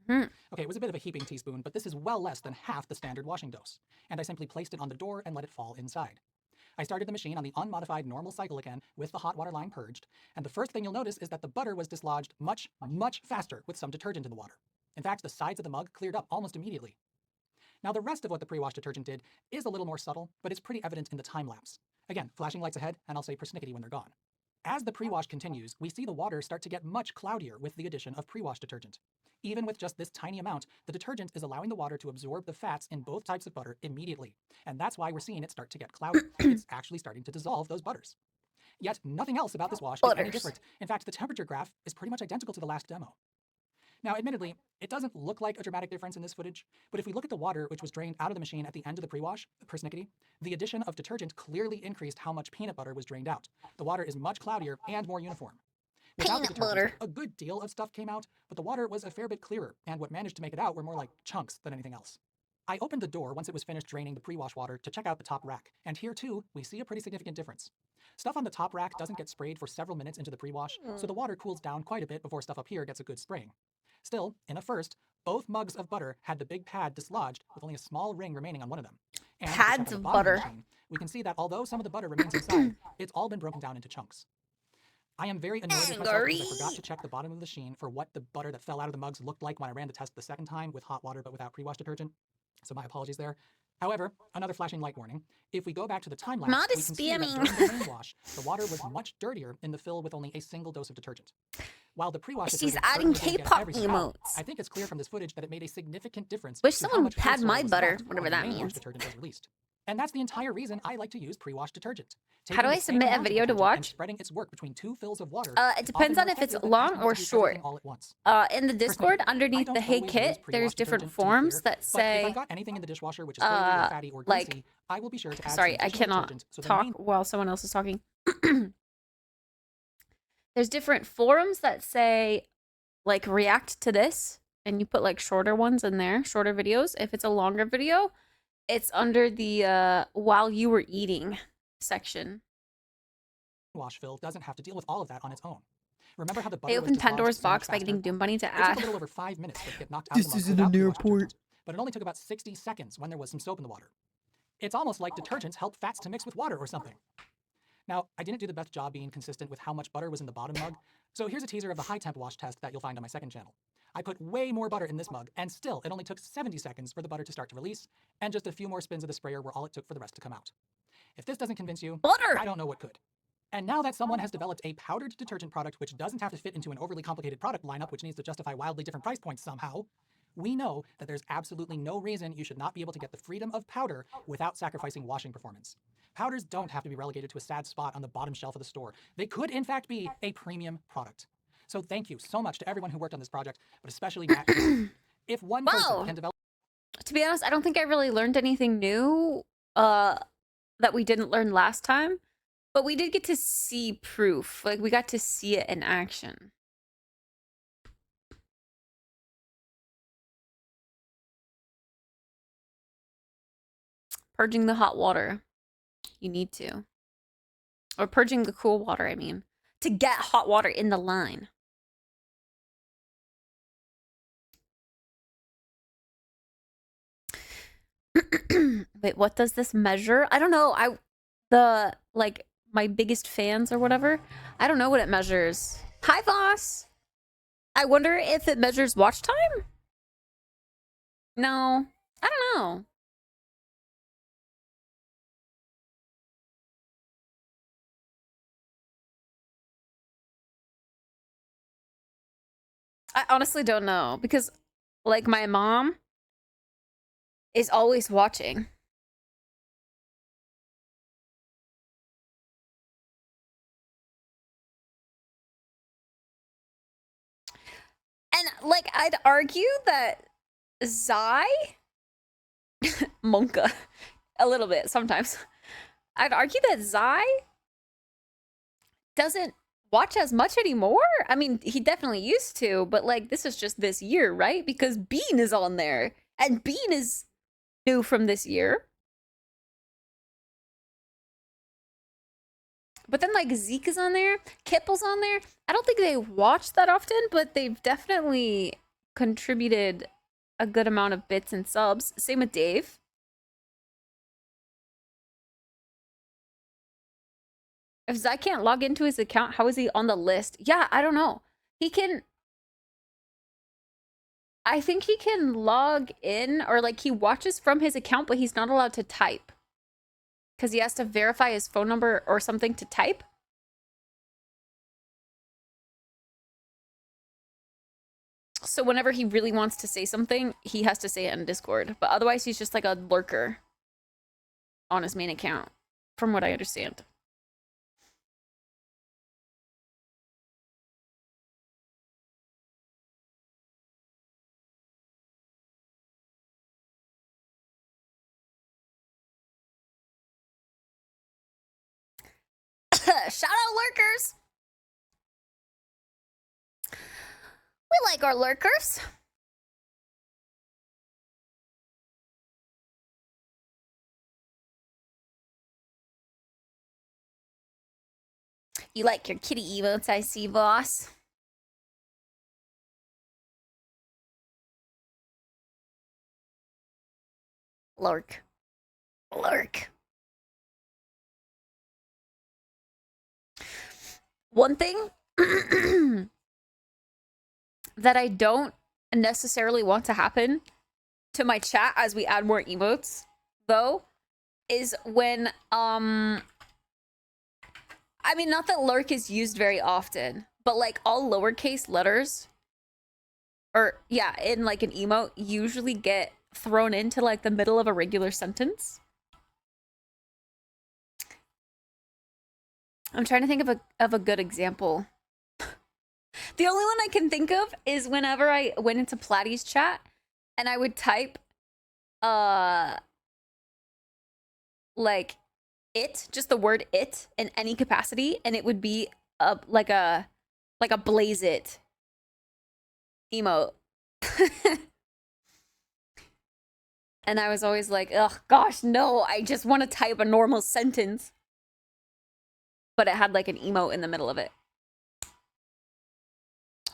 Okay, it was a bit of a heaping teaspoon, but this is well less than half the standard washing dose. And I simply placed it on the door and let it fall inside. I started the machine on the unmodified normal cycle again with the hot water line purged, and the first thing you'll notice is that the butter was dislodged much, much faster with some detergent in the water. In fact, the sides of the mug cleared up almost immediately. Now the rest of what the pre-wash detergent did is a little more subtle, but it's pretty evident in the time lapse. Again, flashing lights ahead, and I'll say persnickety when they're gone. As the pre-wash continues, we see the water start to get much cloudier with the addition of pre-wash detergent. Even with just this tiny amount, the detergent is allowing the water to absorb the fats in both types of butter immediately. And that's why we're seeing it start to get cloudy. It's actually starting to dissolve those butters. Yet nothing else about this wash is any different. In fact, the temperature graph is pretty much identical to the last demo. Now, admittedly, it doesn't look like a dramatic difference in this footage, but if we look at the water which was drained out of the machine at the end of the pre-wash, persnickety, the addition of detergent clearly increased how much peanut butter was drained out. The water is much cloudier and more uniform. Without the detergent, a good deal of stuff came out, but the water was a fair bit clearer, and what managed to make it out were more like chunks than anything else. I opened the door once it was finished draining the pre-wash water to check out the top rack, and here too, we see a pretty significant difference. Stuff on the top rack doesn't get sprayed for several minutes into the pre-wash, so the water cools down quite a bit before stuff up here gets a good spraying. Still, in a first, both mugs of butter had the big pad dislodged with only a small ring remaining on one of them. And Pads of butter. Machine, we can see that although some of the butter remains inside, it's all been broken down into chunks. I am very annoyed with myself because I forgot to check the bottom of the machine for what the butter that fell out of the mugs looked like when I ran the test the second time with hot water but without pre-wash detergent. So my apologies there. However, another flashing light warning. If we go back to the time lapse, we can see that during the main wash, the water was much dirtier in the fill with only a single dose of detergent. While the pre-wash She's detergent adding certainly didn't get K-pop everything out, emotes. I think it's clear from this footage that it made a significant difference. Wish to how someone much had food my soil was butter, left whatever when the that main wash means. detergent was released. And that's the entire reason I like to use pre-wash detergent. How do Taking I the same submit a amount of video to detergent watch? and spreading its work between two fills of water It depends often on if more it's effective than long trying to or do short. everything all at once. In the Discord, Personally, I underneath don't the Hey always Kit, use pre-wash there's different detergent, to be forms clear, that but if say, I've got anything in the dishwasher which is oily or fatty or like, greasy, I will be sure to add sorry, some I additional cannot detergent so the talk main while someone else is talking. There's different forums that say, like, react to this, and you put, like, shorter ones in there, shorter videos. If it's a longer video, it's under the while you were eating section. wash fill doesn't have to deal with all of that on its own. Remember how the butter They was opened dislodged Pandora's so much box by getting faster? Doom Bunny to It took a add. little over 5 minutes for it to get knocked out of the mug without pre-wash detergent, but it only took about 60 seconds when there was some soap in the water. It's almost like detergents help fats to mix with water or something. Now, I didn't do the best job being consistent with how much butter was in the bottom mug, so here's a teaser of the high temp wash test that you'll find on my second channel. I put way more butter in this mug, and still, it only took 70 seconds for the butter to start to release, and just a few more spins of the sprayer were all it took for the rest to come out. If this doesn't convince you, Butter! I don't know what could. And now that someone has developed a powdered detergent product which doesn't have to fit into an overly complicated product lineup which needs to justify wildly different price points somehow, we know that there's absolutely no reason you should not be able to get the freedom of powder without sacrificing washing performance. Powders don't have to be relegated to a sad spot on the bottom shelf of the store. They could, in fact, be a premium product. So thank you so much to everyone who worked on this project, but especially Matt. If one person can develop... To be honest, I don't think I really learned anything new that we didn't learn last time. But we did get to see proof. Like, we got to see it in action. Purging the hot water. You need to. Or purging the cool water, I mean. To get hot water in the line. Wait, what does this measure? I don't know. My biggest fans or whatever. I don't know what it measures. Hi, boss. I wonder if it measures watch time? No. I don't know. I honestly don't know because, like, my mom is always watching. And, like, I'd argue that Zai... Monka. A little bit, sometimes. I'd argue that Zai doesn't watch as much anymore. I mean, he definitely used to, but, like, this is just this year, right? Because Bean is on there. And Bean is new from this year. But then, like, Zeke is on there. Kipple's on there. I don't think they watch that often, but they've definitely contributed a good amount of bits and subs. Same with Dave. If Zai can't log into his account, how is he on the list? Yeah, I don't know. He can... I think he can log in, or, like, he watches from his account, but he's not allowed to type. Because he has to verify his phone number or something to type. So whenever he really wants to say something, he has to say it in Discord. But otherwise, he's just like a lurker on his main account, from what I understand. Shout out lurkers! We like our lurkers. You like your kitty emotes, I see, boss. Lurk. Lurk. One thing that I don't necessarily want to happen to my chat as we add more emotes, though, is when, I mean, not that lurk is used very often, but like all lowercase letters, or yeah, in like an emote, usually get thrown into like the middle of a regular sentence. I'm trying to think of a good example. The only one I can think of is whenever I went into Platty's chat and I would type like it, just the word it in any capacity, and it would be like a blaze it emote. And I was always like, ugh, gosh, no, I just want to type a normal sentence. But it had like an emote in the middle of it.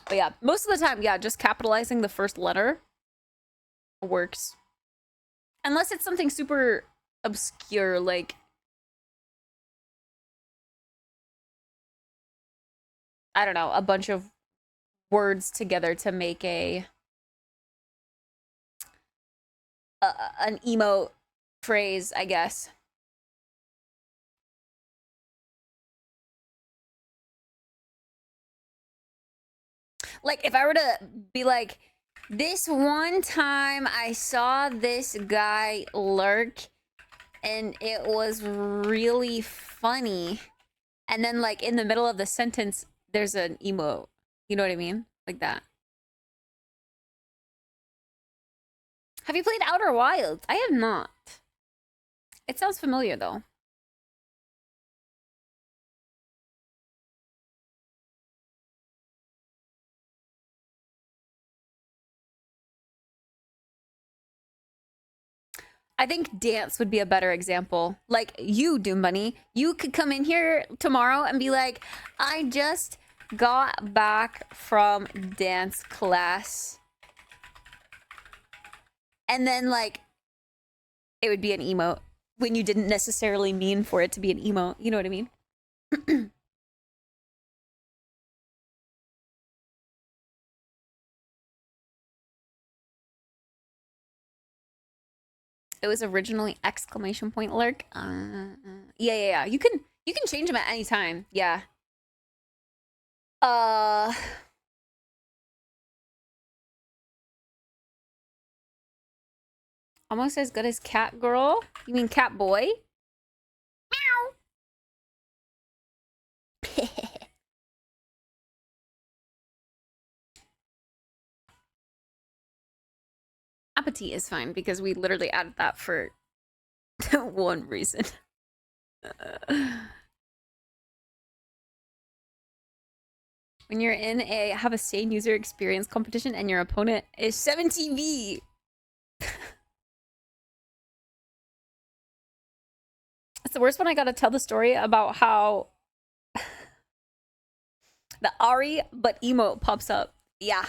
But yeah, most of the time, yeah, just capitalizing the first letter works. Unless it's something super obscure, like, I don't know, a bunch of words together to make an emote phrase, I guess. Like, if I were to be like, this one time I saw this guy lurk and it was really funny. And then, like, in the middle of the sentence, there's an emote. You know what I mean? Like that. Have you played Outer Wilds? I have not. It sounds familiar, though. I think dance would be a better example. Like you, Doom Bunny, you could come in here tomorrow and be like, I just got back from dance class. And then, like, it would be an emote when you didn't necessarily mean for it to be an emote. You know what I mean? It was originally exclamation point lurk. Yeah. You can change them at any time. Yeah. Almost as good as cat girl. You mean cat boy? Meow. Appetit is fine because we literally added that for one reason. When you're in a have a sane user experience competition and your opponent is 17V. It's the worst when I gotta tell the story about how the Ari but emote pops up. Yeah.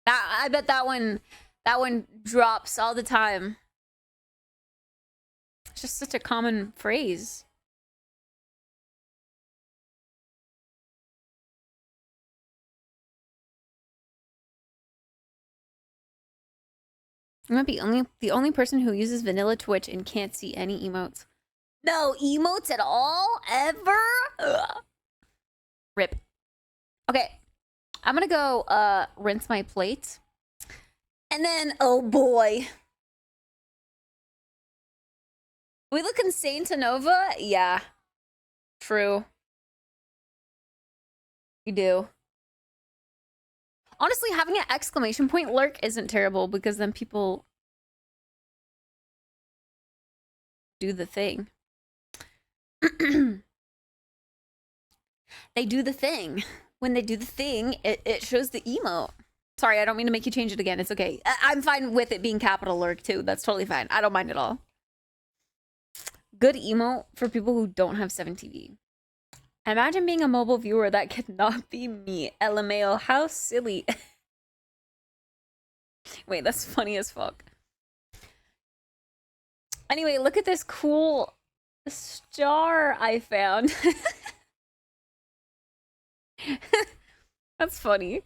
I bet that one drops all the time. It's just such a common phrase. I might be the only person who uses vanilla Twitch and can't see any emotes. No emotes at all? Ever? Ugh. Rip. Okay. I'm gonna go rinse my plate And then, oh boy. We look insane to Nova? Yeah. True. You do. Honestly, having an exclamation point lurk isn't terrible because then people do the thing. They do the thing. When they do the thing, it shows the emote. Sorry, I don't mean to make you change it again. It's okay. I'm fine with it being capital lurk too. That's totally fine. I don't mind at all. Good emote for people who don't have 7TV. Imagine being a mobile viewer. That could not be me. LMAO. How silly. Wait, that's funny as fuck. Anyway, look at this cool star I found. That's funny.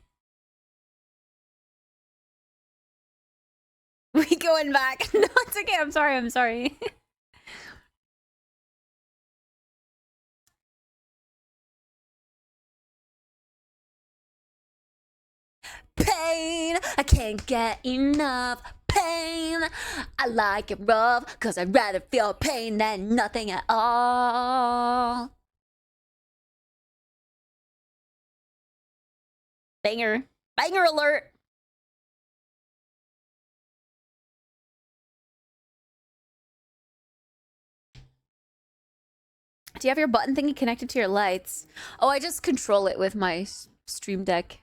We going back. No, it's okay. I'm sorry. I'm sorry. Pain. I can't get enough pain. I like it rough because I'd rather feel pain than nothing at all. Banger. Banger alert. Do you have your button thingy connected to your lights? Oh, I just control it with my Stream Deck.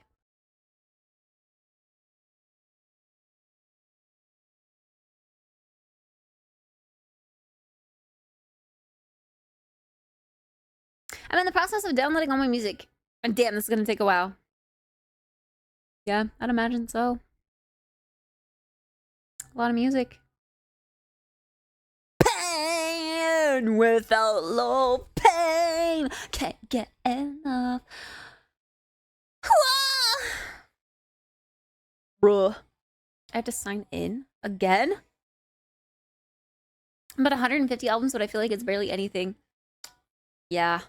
I'm in the process of downloading all my music. And damn, this is gonna take a while. Yeah, I'd imagine so. A lot of music. Pain without low pain. Can't get enough. Bruh. I have to sign in again? But 150 albums, but I feel like it's barely anything. Yeah.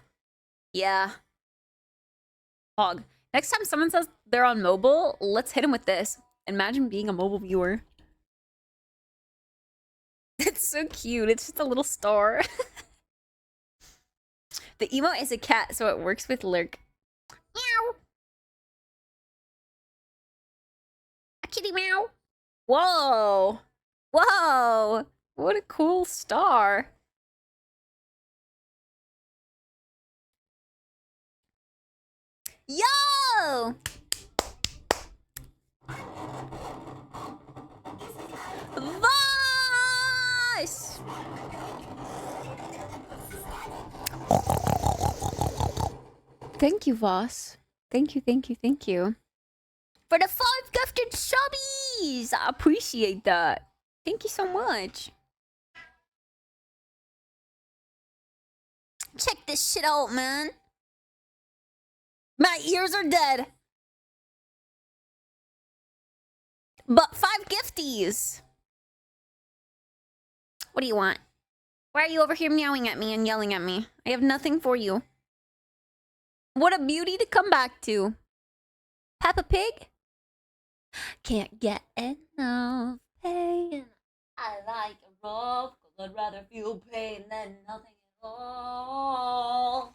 Yeah. Hog. Next time someone says they're on mobile, let's hit them with this. Imagine being a mobile viewer. It's so cute. It's just a little star. The emote is a cat, so it works with lurk. Meow. A kitty meow. Whoa. Whoa. What a cool star. Yo! Voice! Thank you, Voss. Thank you, thank you, thank you. For the 5 gifted subbies! I appreciate that. Thank you so much. Check this shit out, man. My ears are dead. But 5 gifties. What do you want? Why are you over here meowing at me and yelling at me? I have nothing for you. What a beauty to come back to. Peppa Pig? Can't get enough pain. I like it rough, cause I'd rather feel pain than nothing at all.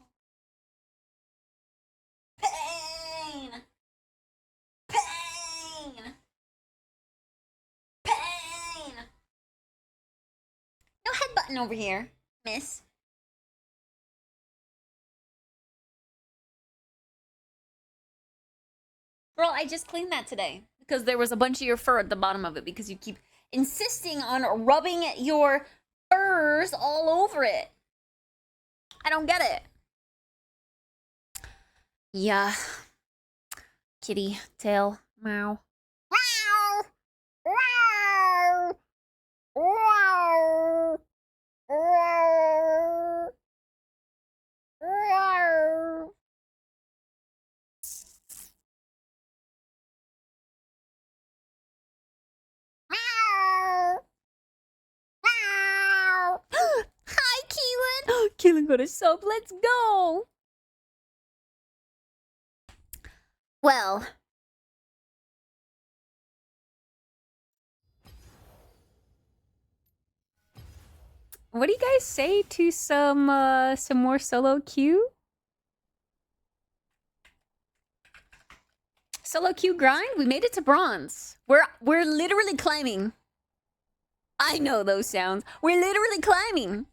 Pain! Pain! Pain! No head button over here, miss. Girl, I just cleaned that today because there was a bunch of your fur at the bottom of it because you keep insisting on rubbing your furs all over it. I don't get it. Yeah. Kitty tail. Meow. Meow. Meow. Meow. Meow. Meow. Hi, Keelan. Keelan got a sub. Let's go. Well, What do you guys say to some more solo queue? Solo queue grind? We made it to bronze. We're literally climbing. I know those sounds. We're literally climbing.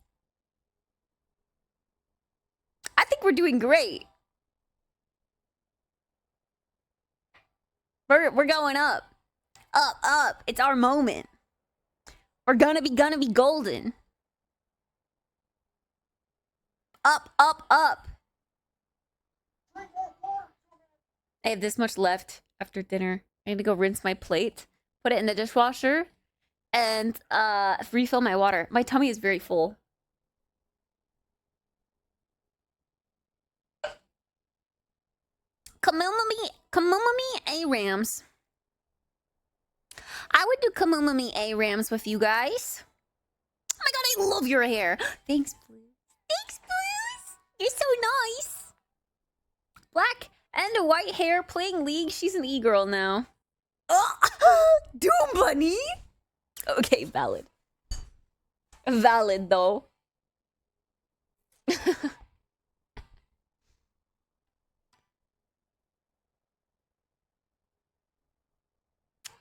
I think we're doing great. We're going up. Up, up. It's our moment. We're gonna be golden. Up, up, up. I have this much left after dinner. I need to go rinse my plate, put it in the dishwasher, and refill my water. My tummy is very full. Kamumami A-Rams. I would do Kamumami A-Rams with you guys. Oh my god, I love your hair. Thanks, Blues. Thanks, Blues. You're so nice. Black and white hair playing League. She's an e-girl now. Oh, Doom Bunny. Okay, valid. Valid, though.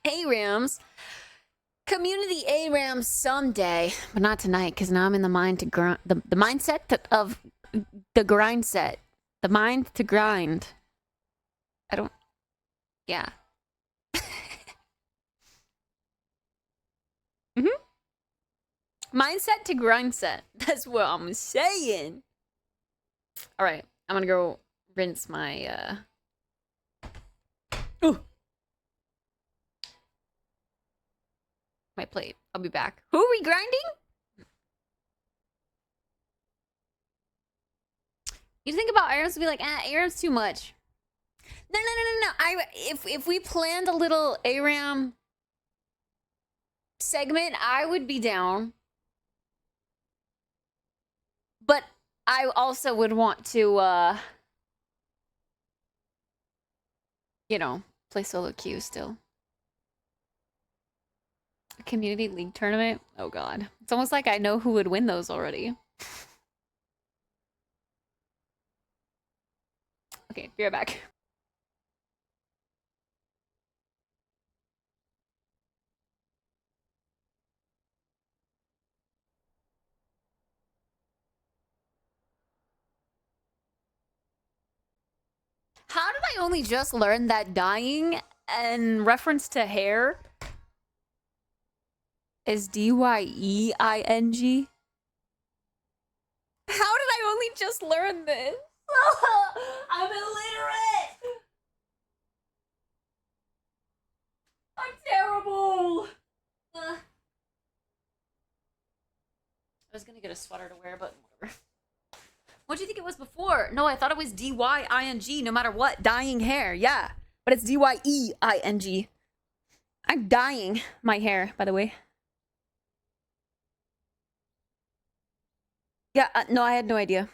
A-Rams. Community A-Rams someday, but not tonight, because now I'm in the mind to grind. The mindset of the grind set. The mind to grind. I don't. Yeah. Mindset to grind set. That's what I'm saying. All right, I'm gonna go rinse my. My plate. I'll be back. Who are we grinding? You think about Aaron's and be like, Aaron's too much. No. If we planned a little ARAM segment, I would be down. But I also would want to, you know, play solo queue still. A community league tournament? Oh god. It's almost like I know who would win those already. Okay, be right back. How did I only just learn that dyeing in reference to hair is DYEING? How did I only just learn this? I'm illiterate! I'm terrible! I was gonna get a sweater to wear, but whatever. What do you think it was before? No, I thought it was DYING no matter what. Dyeing hair, yeah. But it's DYEING. I'm dyeing my hair, by the way. Yeah, no, I had no idea.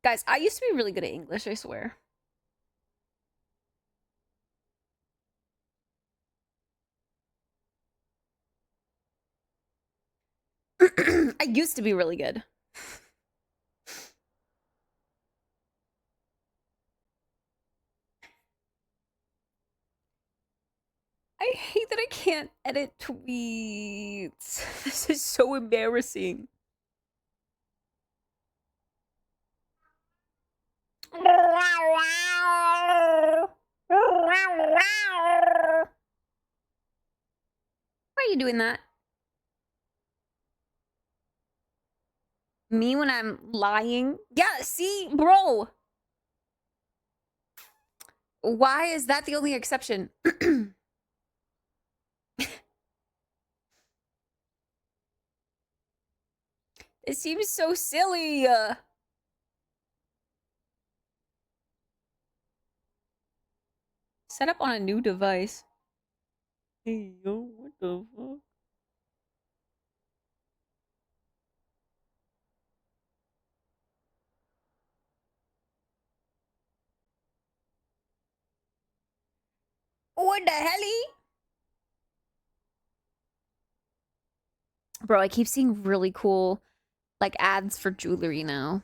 Guys, I used to be really good at English, I swear. I used to be really good. I hate that I can't edit tweets. This is so embarrassing. Why are you doing that? Me when I'm lying? Yeah, see, bro. Why is that the only exception? It seems so silly. Set up on a new device. Hey, yo, what the fuck? What the helly? Bro, I keep seeing really cool like ads for jewelry now.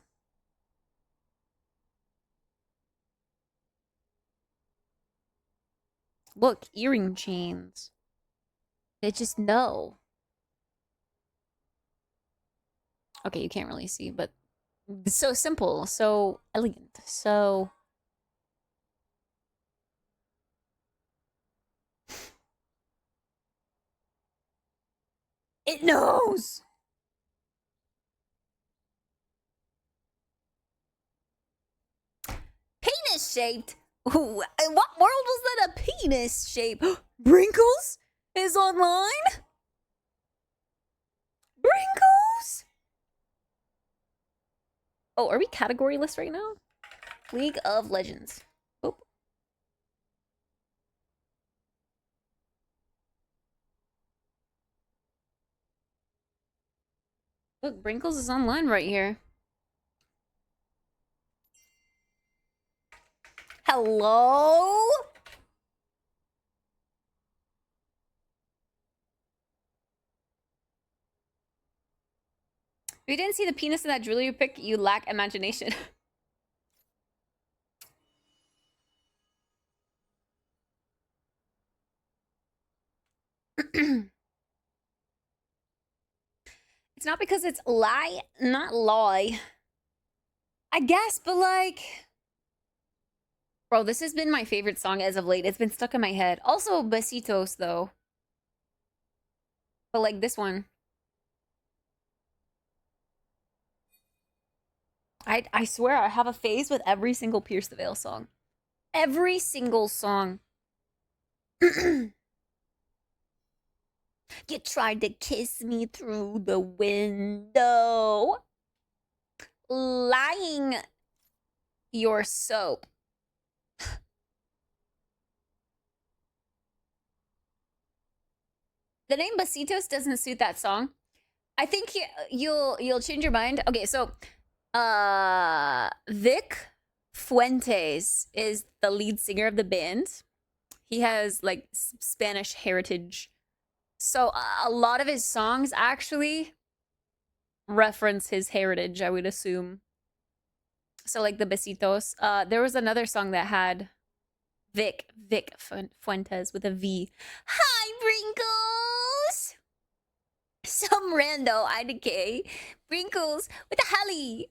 Look, earring chains. They just know. Okay, you can't really see, but so simple, so elegant, so it knows. Penis shaped. Ooh, in what world was that a penis shape? Brinkles is online? Brinkles? Oh, are we category list right now? League of Legends. Oh. Look, Brinkles is online right here. Hello? If you didn't see the penis in that jewelry pic, you lack imagination. It's not because it's lie, not lie. I guess, but like... Bro, this has been my favorite song as of late. It's been stuck in my head. Also, Besitos, though. But like this one. I swear I have a phase with every single Pierce the Veil song. Every single song. You tried to kiss me through the window. Lying your soap. The name Besitos doesn't suit that song. I think you'll change your mind. Okay, so Vic Fuentes is the lead singer of the band. He has like Spanish heritage. So a lot of his songs actually reference his heritage, I would assume. So like the Besitos. There was another song that had Vic Fuentes with a V. Hi, Brinkles! Some rando IDK. Brinkles with a Hallie.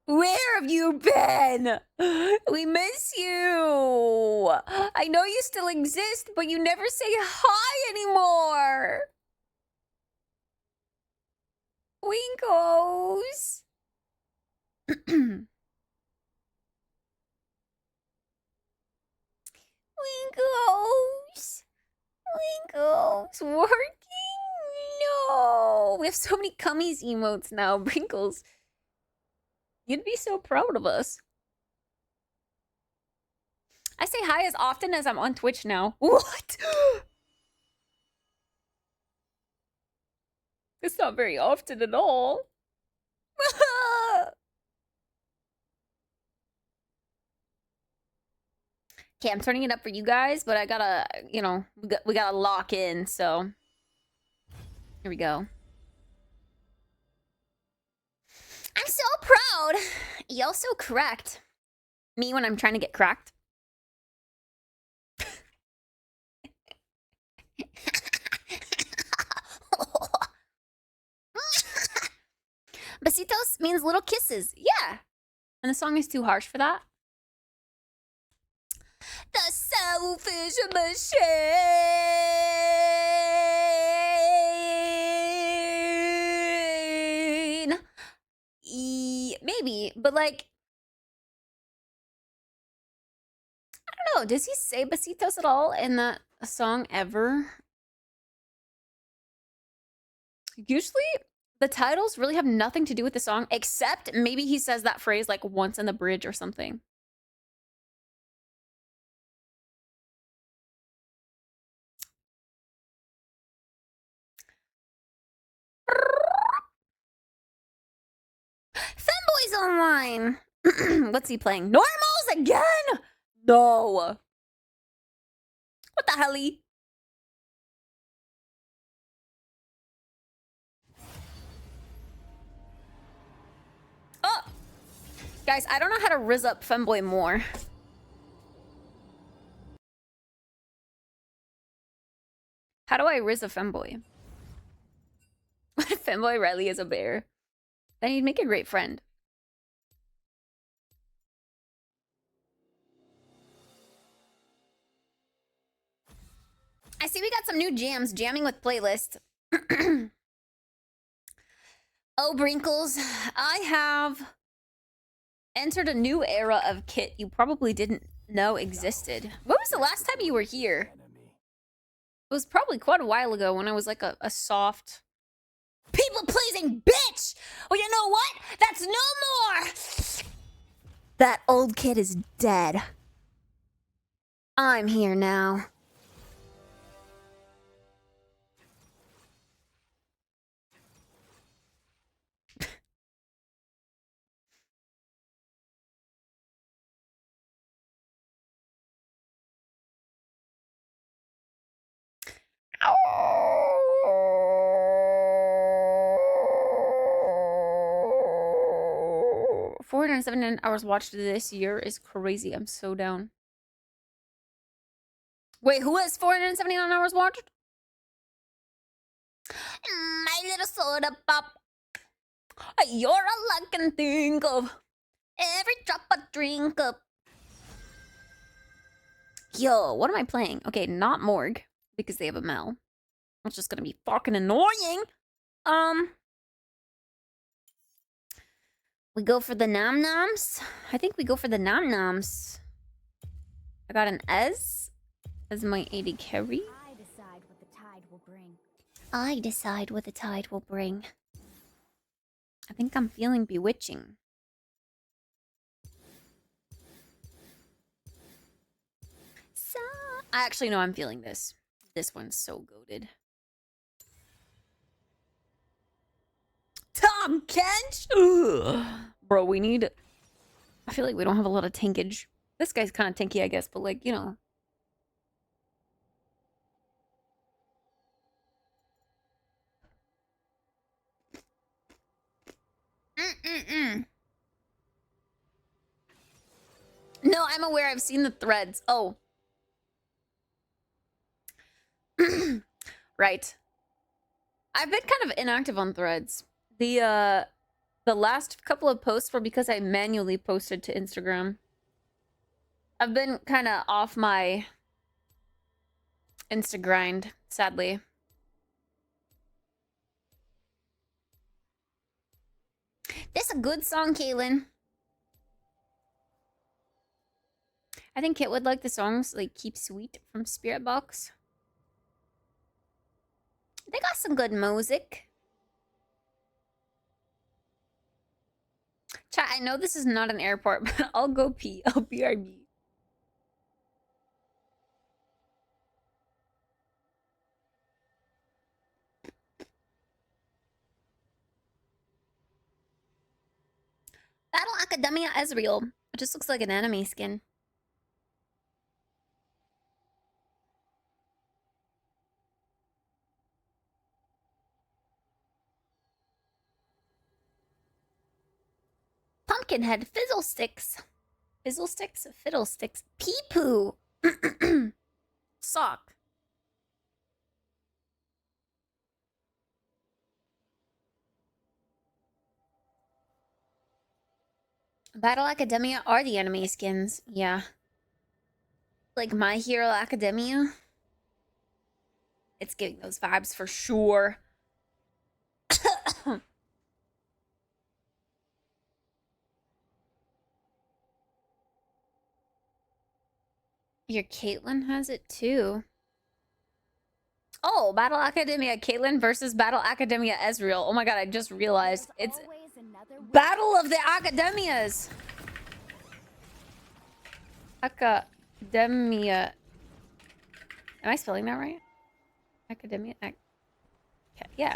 Where have you been? We miss you. I know you still exist, but you never say hi anymore. Winkles. Winkles. Winkles. Working? No. We have so many cummies emotes now, Brinkles. You'd be so proud of us. I say hi as often as I'm on Twitch now. What? It's not very often at all. Okay, I'm turning it up for you guys, but I gotta, you know, we gotta lock in, so. Here we go. I'm so proud. You're so correct. Me when I'm trying to get cracked. Besitos means little kisses. Yeah. And the song is too harsh for that. The selfish machine. Maybe, but like, I don't know. Does he say Besitos at all in that song ever? Usually, the titles really have nothing to do with the song, except maybe he says that phrase like once in the bridge or something. Femboy's online. What's he playing? Normals again? No. What the hell-y? Guys, I don't know how to rizz up Femboy more. How do I rizz a Femboy? What if Femboy Riley is a bear? Then he'd make a great friend. I see we got some new jams, jamming with playlist. Oh, Brinkles, I have entered a new era of Kit you probably didn't know existed. When was the last time you were here? It was probably quite a while ago when I was like a soft people-pleasing bitch! Well, you know what? That's no more! That old Kit is dead. I'm here now. Oh, 479 hours watched this year is crazy. I'm so down. Wait, who has 479 hours watched? My little soda pop. You're all I can think of. Every drop I drink up. Yo, what am I playing? Okay, not Morgue, because they have a Mel. It's just gonna be fucking annoying. We go for the Nom Noms? I think we go for the Nom Noms. I got an Ez as my AD carry. I decide what the tide will bring. I decide what the tide will bring. I think I'm feeling bewitching. So, I actually know I'm feeling this. This one's so goated. Tom Kench? Ugh. Bro, we need... I feel like we don't have a lot of tankage. This guy's kind of tanky, I guess, but like, you know. No, I'm aware. I've seen the threads. Oh. Right. I've been kind of inactive on threads. The last couple of posts were because I manually posted to Instagram. I've been kind of off my Insta grind, sadly. This a good song, Kaylin. I think Kit would like the songs like Keep Sweet from Spirit Box. They got some good music. Chat, I know this is not an airport, but I'll go pee. I'll BRB. Battle Academia Ezreal. It just looks like an anime skin. Pumpkinhead Fizzlesticks. Fizzlesticks? Fiddlesticks. Pee-poo. Sock. Battle Academia are the anime skins. Yeah. Like My Hero Academia. It's giving those vibes for sure. Your Caitlyn has it too. Oh, Battle Academia Caitlyn versus Battle Academia Ezreal. Oh my god, I just realized it's Battle of the Academias. Academia. Am I spelling that right? Academia. Yeah.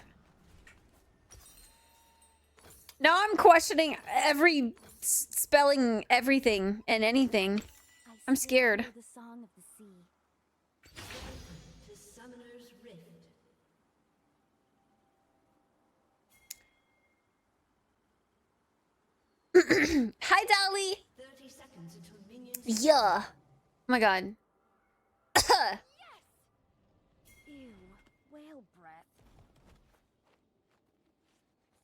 Now I'm questioning every spelling, everything and anything. I'm scared. The song of the sea. To Summoner's Rift. Hi, Dolly. Yeah. Oh my god. Ew, whale breath.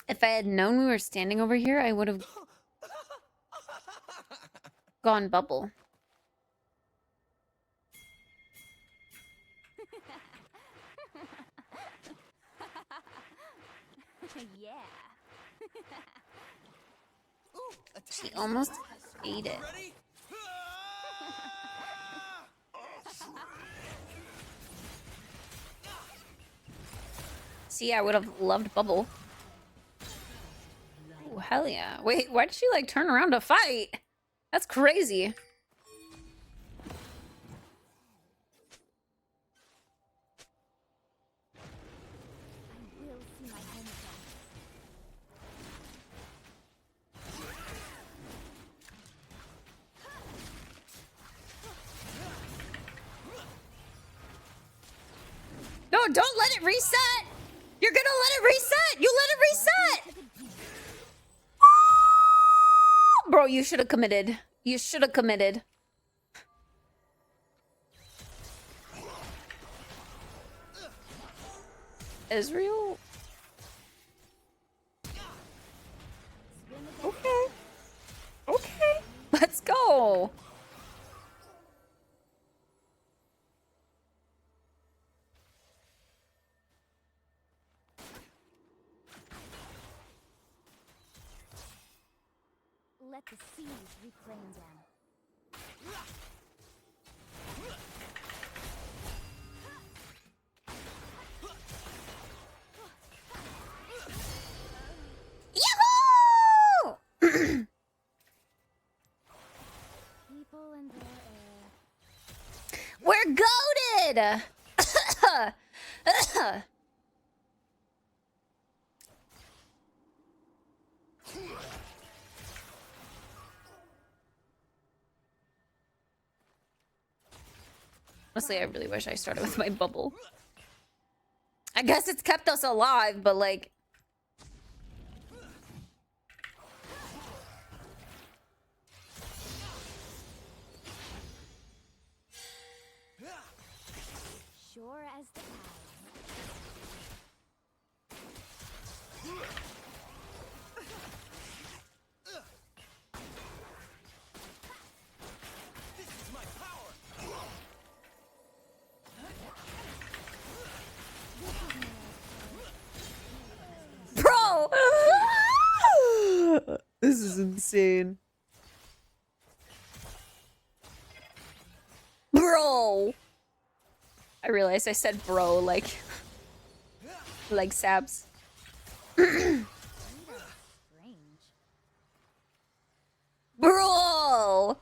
If I had known we were standing over here, I would have gone bubble. Yeah. She almost ate it. See, I would have loved bubble. Oh, hell yeah. Wait, why did she like turn around to fight? That's crazy. I will see my home again. No, don't let it reset! You're gonna let it reset! You let it reset! Bro, you should have committed. You should have committed. Israel? Okay. Okay. Let's go. Let the seas reclaim them. Yahoo! People and their We're goated! Honestly, I really wish I started with my bubble. I guess it's kept us alive, but like... sure as the tide. Bro! This is insane. Bro! I realized I said bro like Sabs. Strange. Bro!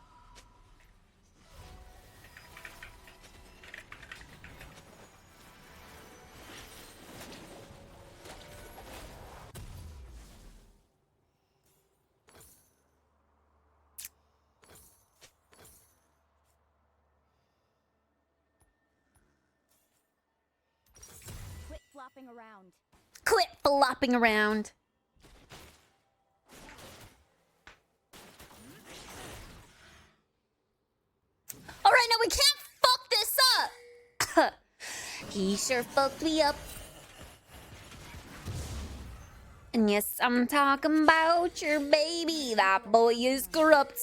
Quit flopping around. Quit flopping around. Alright, now we can't fuck this up! He sure fucked me up. And yes, I'm talking about your baby. That boy is corrupt.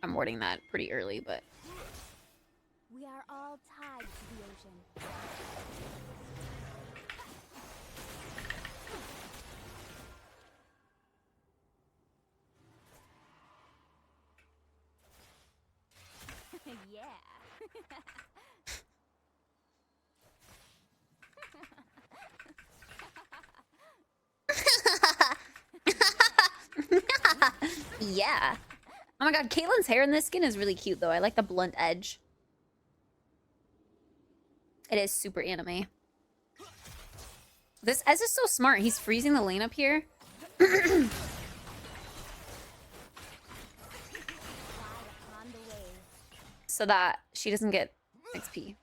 I'm wording that pretty early, but... We are all tied to the ocean. Yeah. Yeah. Oh my god, Caitlin's hair in this skin is really cute, though. I like the blunt edge. It is super anime. This Ez is so smart. He's freezing the lane up here. Ride upon the wave. so that she doesn't get XP.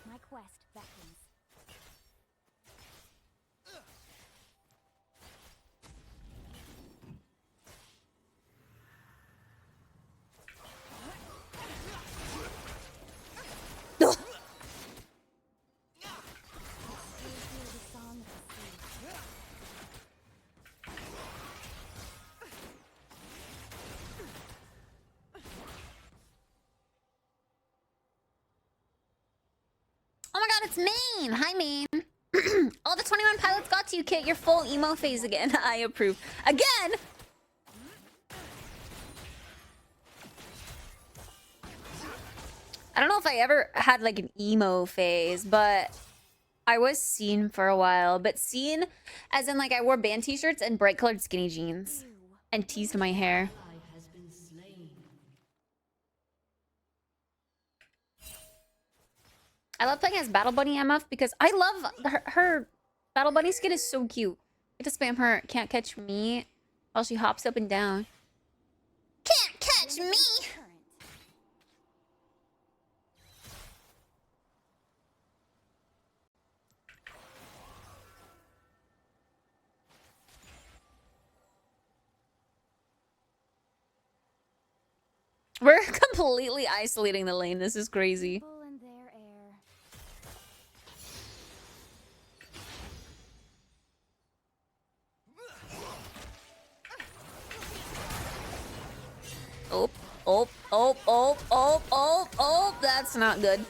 My quest beckons. Oh my god, it's Maine! Hi, Maine! All the 21 pilots got to you, Kit. Your full emo phase again. I approve. Again! I don't know if I ever had like an emo phase, but I was seen for a while. But seen as in like I wore band t-shirts and bright colored skinny jeans and teased my hair. I love playing as Battle Bunny MF because I love her Battle Bunny skin is so cute. I get to spam her, can't catch me, while she hops up and down. Can't catch me! We're completely isolating the lane. This is crazy. Full in their air. Oh, oh, oh, oh, oh, oh, oh, that's not good.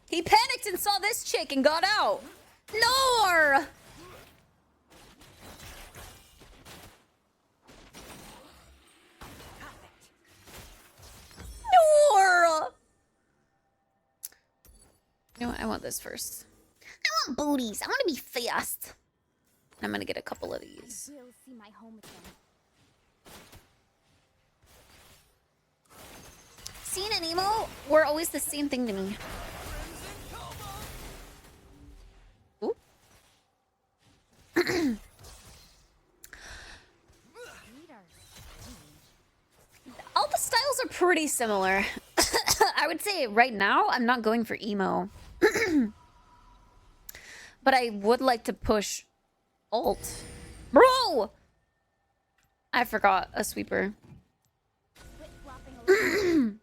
He panicked and saw this chick and got out. Nor! Nor! You know what? I want this first. I want booties. I want to be fast. I'm gonna get a couple of these. Will see my home again. Scene and emo were always the same thing to me. Ooh. All the styles are pretty similar. I would say right now I'm not going for emo. But I would like to push alt. Bro! I forgot a sweeper. An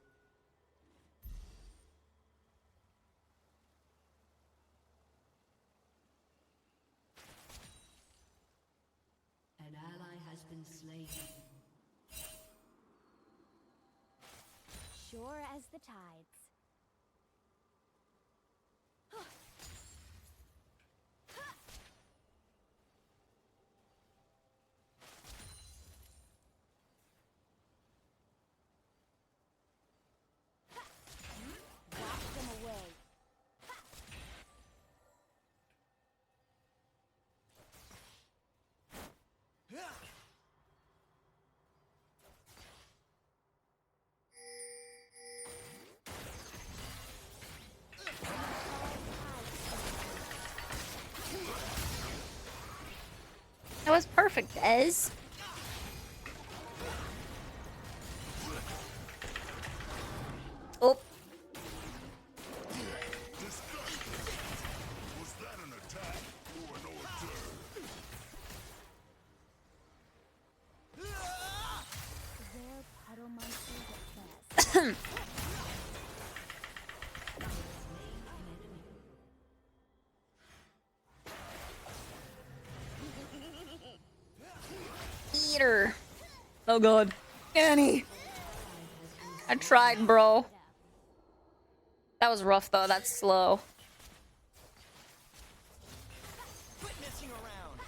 ally has been slain. Sure as the tides. Wash them away. That was perfect, Ez. Oh. Rare puddle monsters at best. Eater. Oh god. Annie. I tried, bro. That was rough though. That's slow. Quit messing around.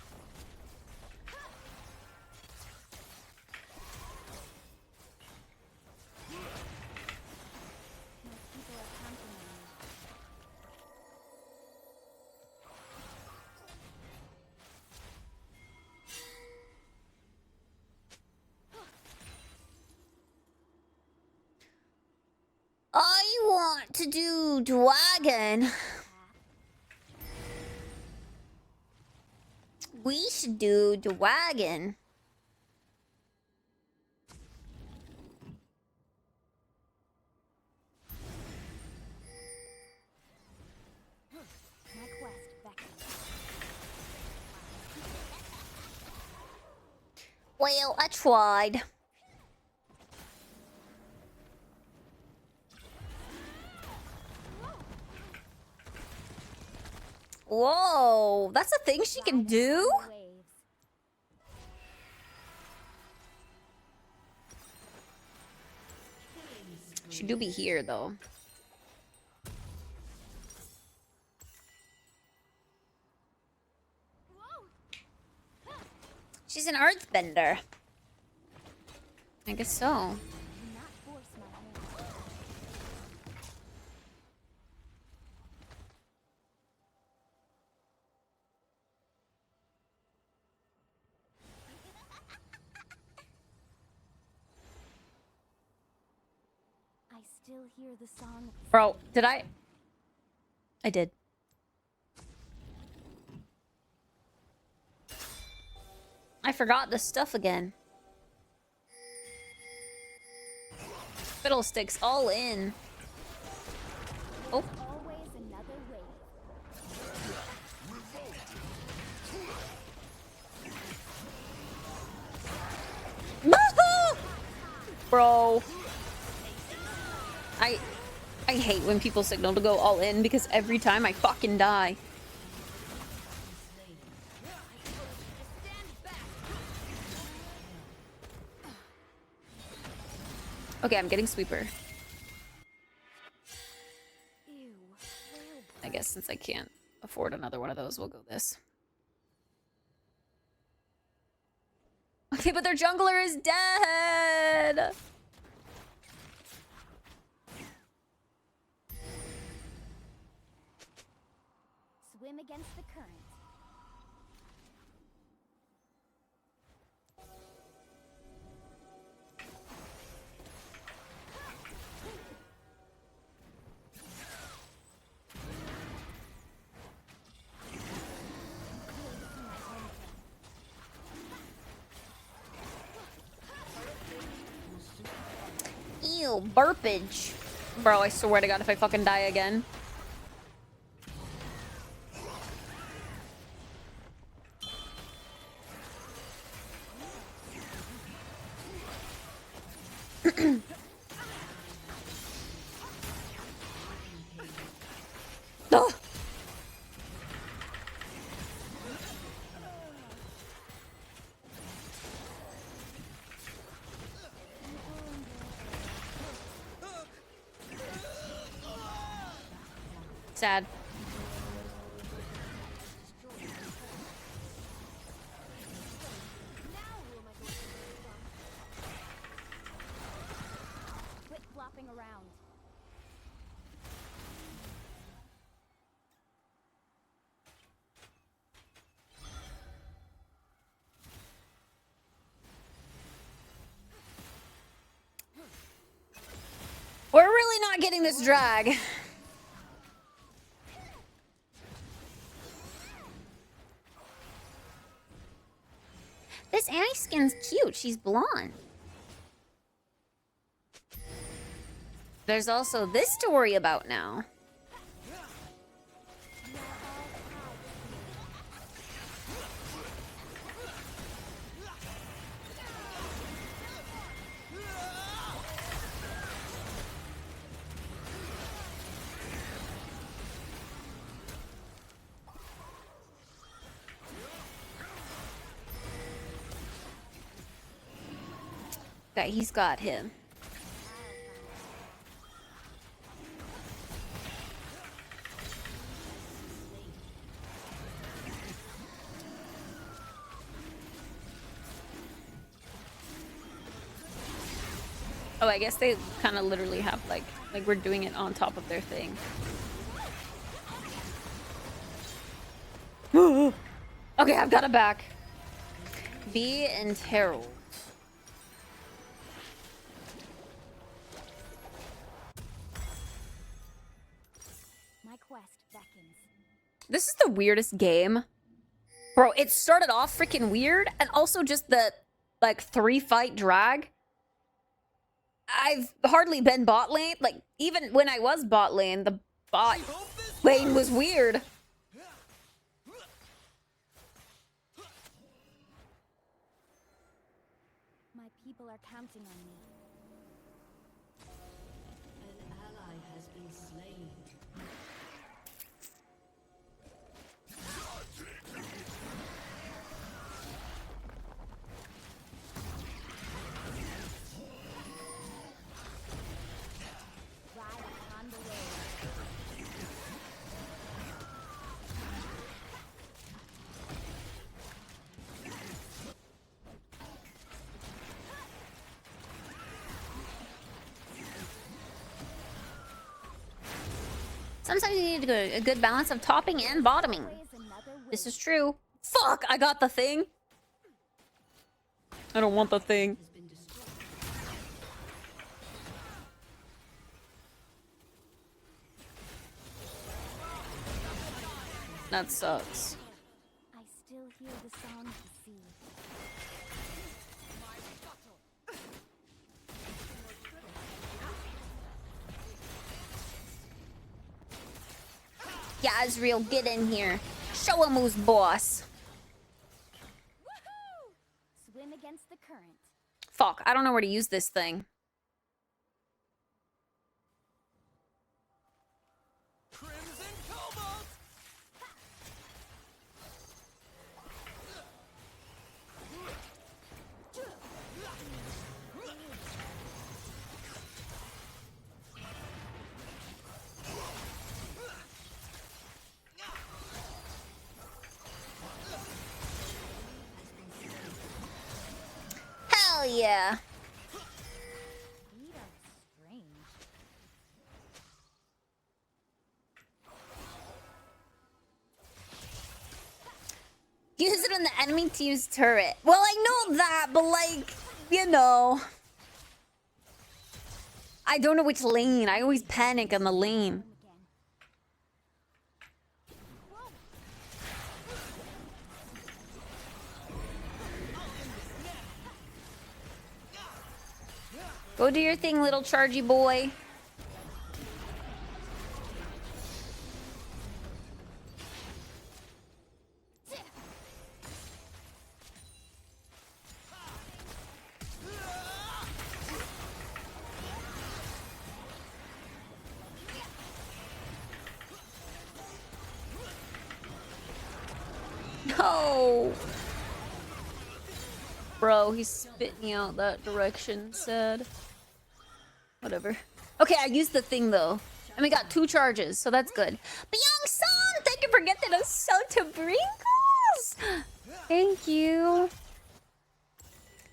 to do dragon. We should do dragon. My quest beckons. Well, I tried. Whoa, that's a thing she can do? Waves. She do be here, though. She's an earthbender. I guess so. Do not force my hand. I still hear the song. Bro, did I? I did. I forgot the stuff again. Fiddlesticks all in. Oh. Always another wave. Bro. I hate when people signal to go all in because every time I fucking die. Okay, I'm getting sweeper. Ew. I guess since I can't afford another one of those, we'll go this. Okay, but their jungler is dead! Swim against the current. Ew, burpage. Bro, I swear to God, if I fucking die again. Oh. Sad. Quit flopping around. We're really not getting this drag. This Annie skin's cute. She's blonde. There's also this to worry about now. Okay, he's got him. Oh, I guess they kind of literally have like we're doing it on top of their thing. Okay, I've got it back. B and Herald. This is the weirdest game. Bro, it started off freaking weird, and also just the, like, 3-fight drag. I've hardly been bot lane. Like, even when I was bot lane, the bot lane was weird. My people are counting on me. An ally has been slain. Ride upon the wave. Sometimes you need a good balance of topping and bottoming. Always another way. This is true. Fuck, I got the thing. I don't want the thing. Has been destroyed. That sucks. I still hear the song of the sea. Yeah, Israel, get in here. Show him who's boss. Woohoo! Swim against the current. Fuck, I don't know where to use this thing. Crimson Cobalt! Hell yeah. Speed are strange. Use it on the enemy team's turret. Well, I know that, but like, you know. I don't know which lane. I always panic on the lane. Again. Go do your thing, little chargy boy. No. Bro, he's spitting out that direction, sad. Whatever. Okay, I used the thing though. And we got 2 charges, so that's good. But young son, thank you for getting us so to Brinkles. Thank you.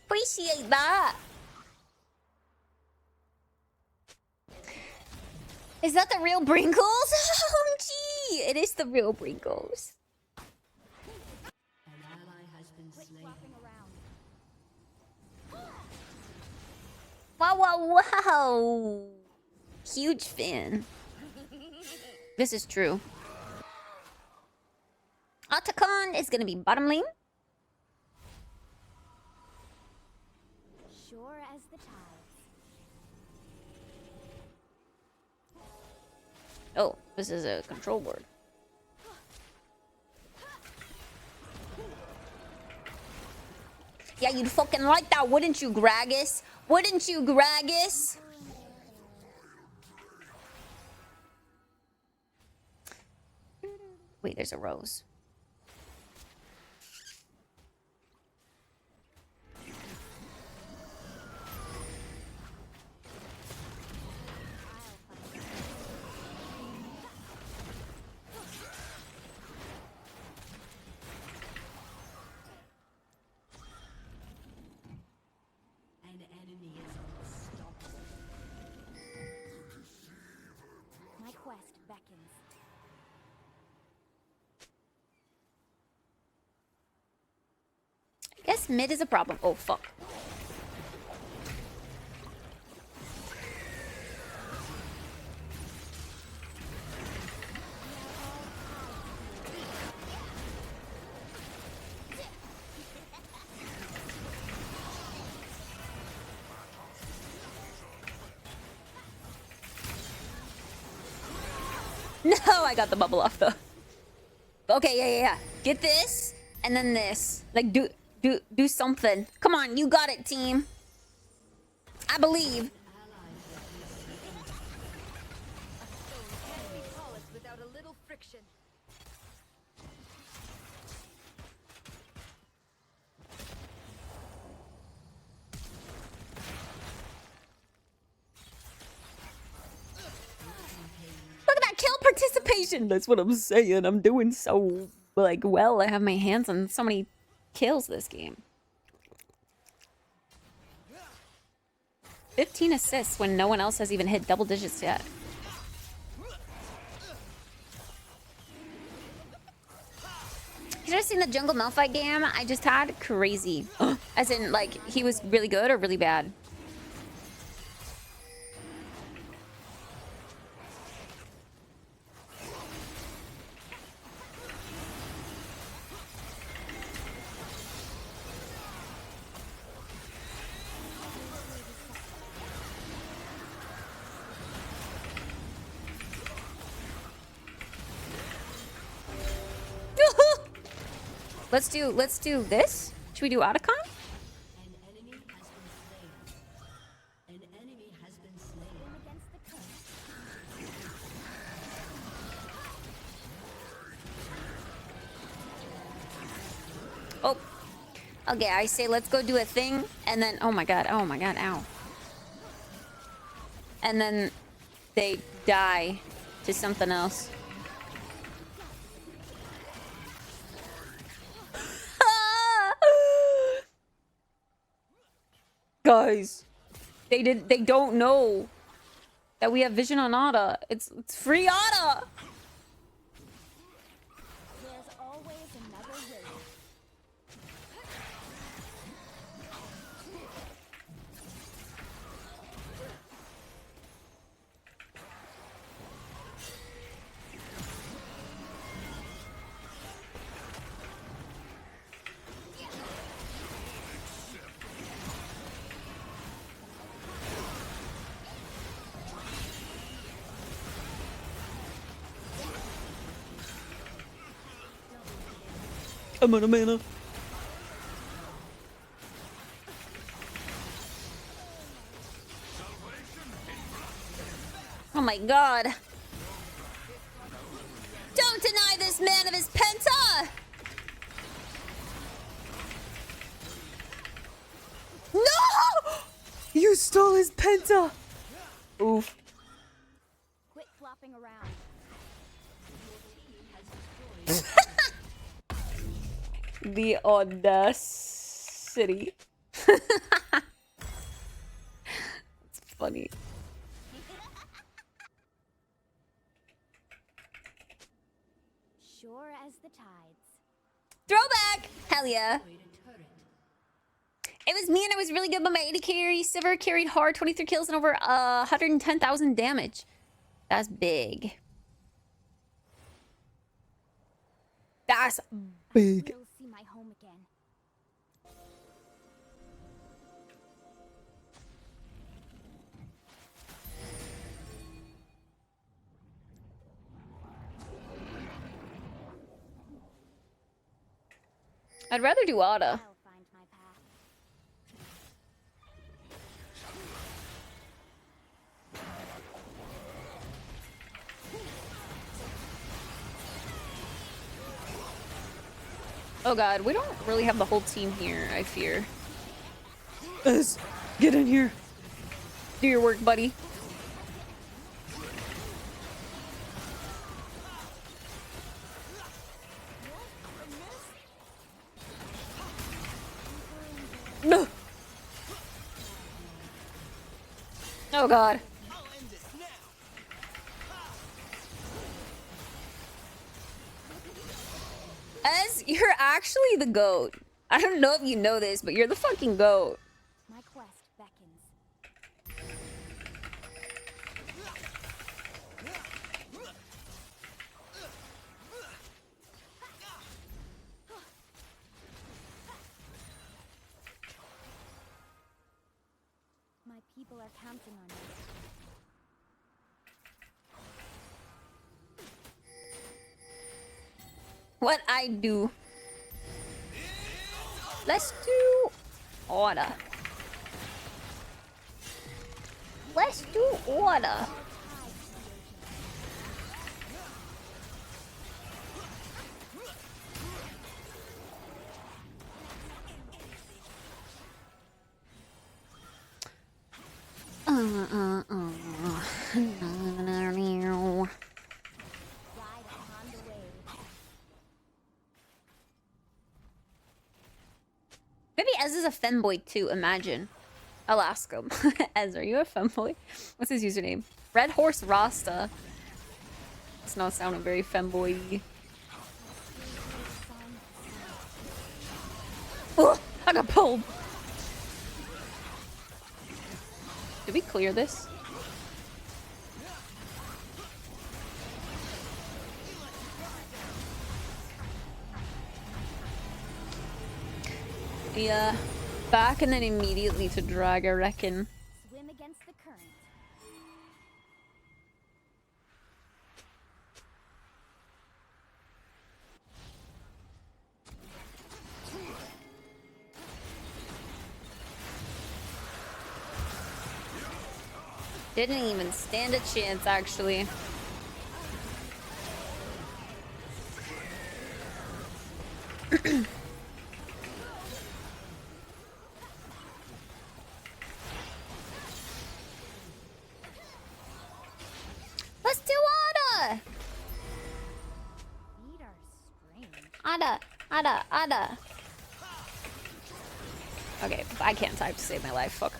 Appreciate that. Is that the real Brinkles? Oh, gee, it is the real Brinkles. An ally has been slain. Wow, wow, wow. Huge fan. This is true. Otacon is gonna be bottom lane. Sure as the tides. Oh, this is a control board. Yeah, you'd fucking like that, wouldn't you, Gragas? Wouldn't you, Gragas? Wait, there's a rose. An enemy is unstoppable. My quest beckons. I guess mid is a problem. Oh, fuck. No, I got the bubble off though. Okay, yeah. Get this and then this. Like do something. Come on, you got it, team. I believe. Without a little friction. Look at that kill participation. That's what I'm saying. I'm doing so like well. I have my hands on so many kills this game. 15 assists when no one else has even hit double digits yet. You ever seen the Jungle Malphite game I just had? Crazy. As in, like, he was really good or really bad? Let's do this. Should we do Otacon? An enemy has been slain. An enemy has been slain. Oh. Okay, I say let's go do a thing and then oh my god, ow. And then they die to something else. Guys, they don't know that we have vision on Ada. It's free Ada. There's always another way. I'm on a mana. Oh my god. Don't deny this man of his penta! No! You stole his penta! Oof. Quit flopping around. The audacity. It's funny. Sure as the tides. Throwback! Hell yeah. It was me and I was really good, but my 80 carry Sivir carried hard 23 kills and over 110,000 damage. That's big. That's big. You'll see my home again. I'd rather do Ada. I'll find my path. Oh god, we don't really have the whole team here, I fear. Us, get in here. Do your work, buddy. No. Oh god. Ez, you're actually the GOAT. I don't know if you know this, but you're the fucking GOAT. My quest beckons. My people are counting on you. What I do? Let's do order. Let's do order. Maybe Ez is a femboy too, imagine. I'll ask him. Ez, are you a femboy? What's his username? Red Horse Rasta. It's not sounding very femboy-y. Ugh, I got pulled. Did we clear this? Yeah. Back and then immediately to drag, I reckon. Swim against the current. Didn't even stand a chance, actually. Let's do Ada! Feet are strange. Ada, Ada, Ada. Okay, I can't type to save my life. Fuck.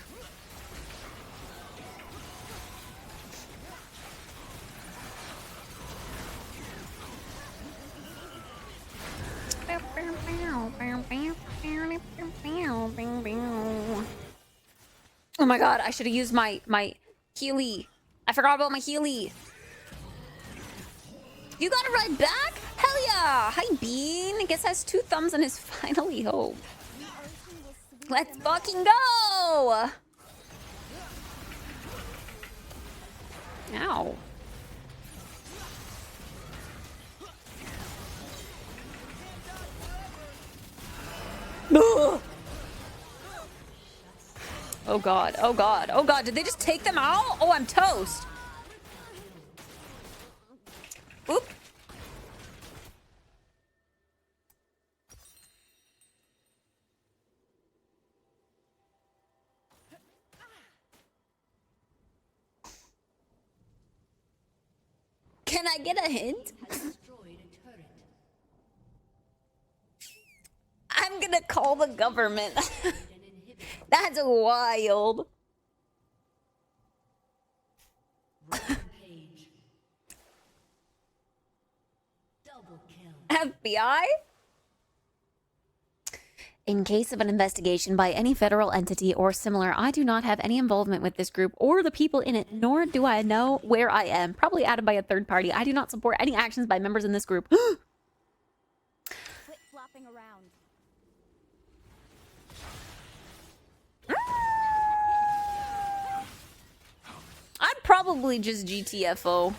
Oh my god, I should have used my Healy. I forgot about my Healy. You got it right back? Hell yeah! Hi Bean. I guess has 2 thumbs and is finally home. Let's fucking go! Ow. Ugh. Oh god, oh god, oh god, did they just take them out? Oh, I'm toast. Oop. Can I get a hint? I'm gonna call the government. That's wild. FBI? In case of an investigation by any federal entity or similar, I do not have any involvement with this group or the people in it, nor do I know where I am. Probably added by a third party. I do not support any actions by members in this group. Quit flopping around. I'd probably just GTFO.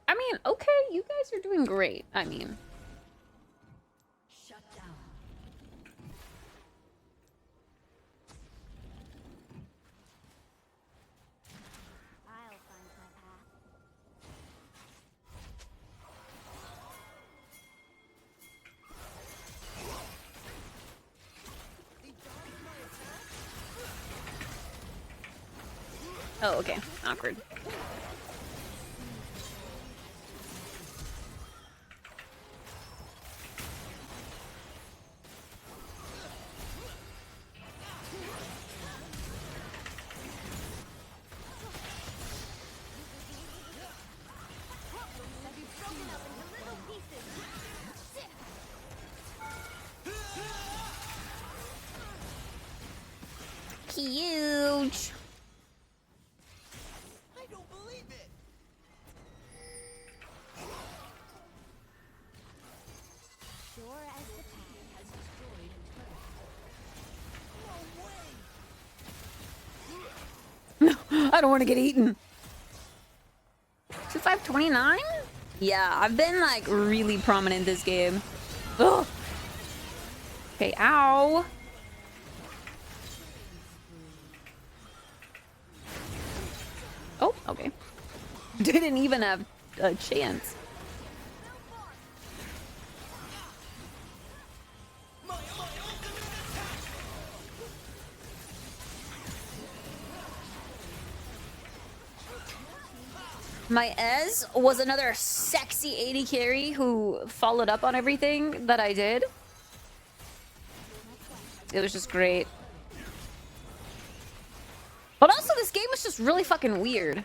I mean, okay, you guys are doing great. I mean, Shut down. I'll find my path. oh, okay, awkward. Huge. I don't believe it. Sure as the path has destroyed a turret. I don't want to get eaten. 2529? Yeah, I've been like really prominent this game. Ugh. Okay, ow. Oh, okay. Didn't even have a chance. My Ez was another sexy 80 carry who followed up on everything that I did. It was just great. But also, this game was just really fucking weird.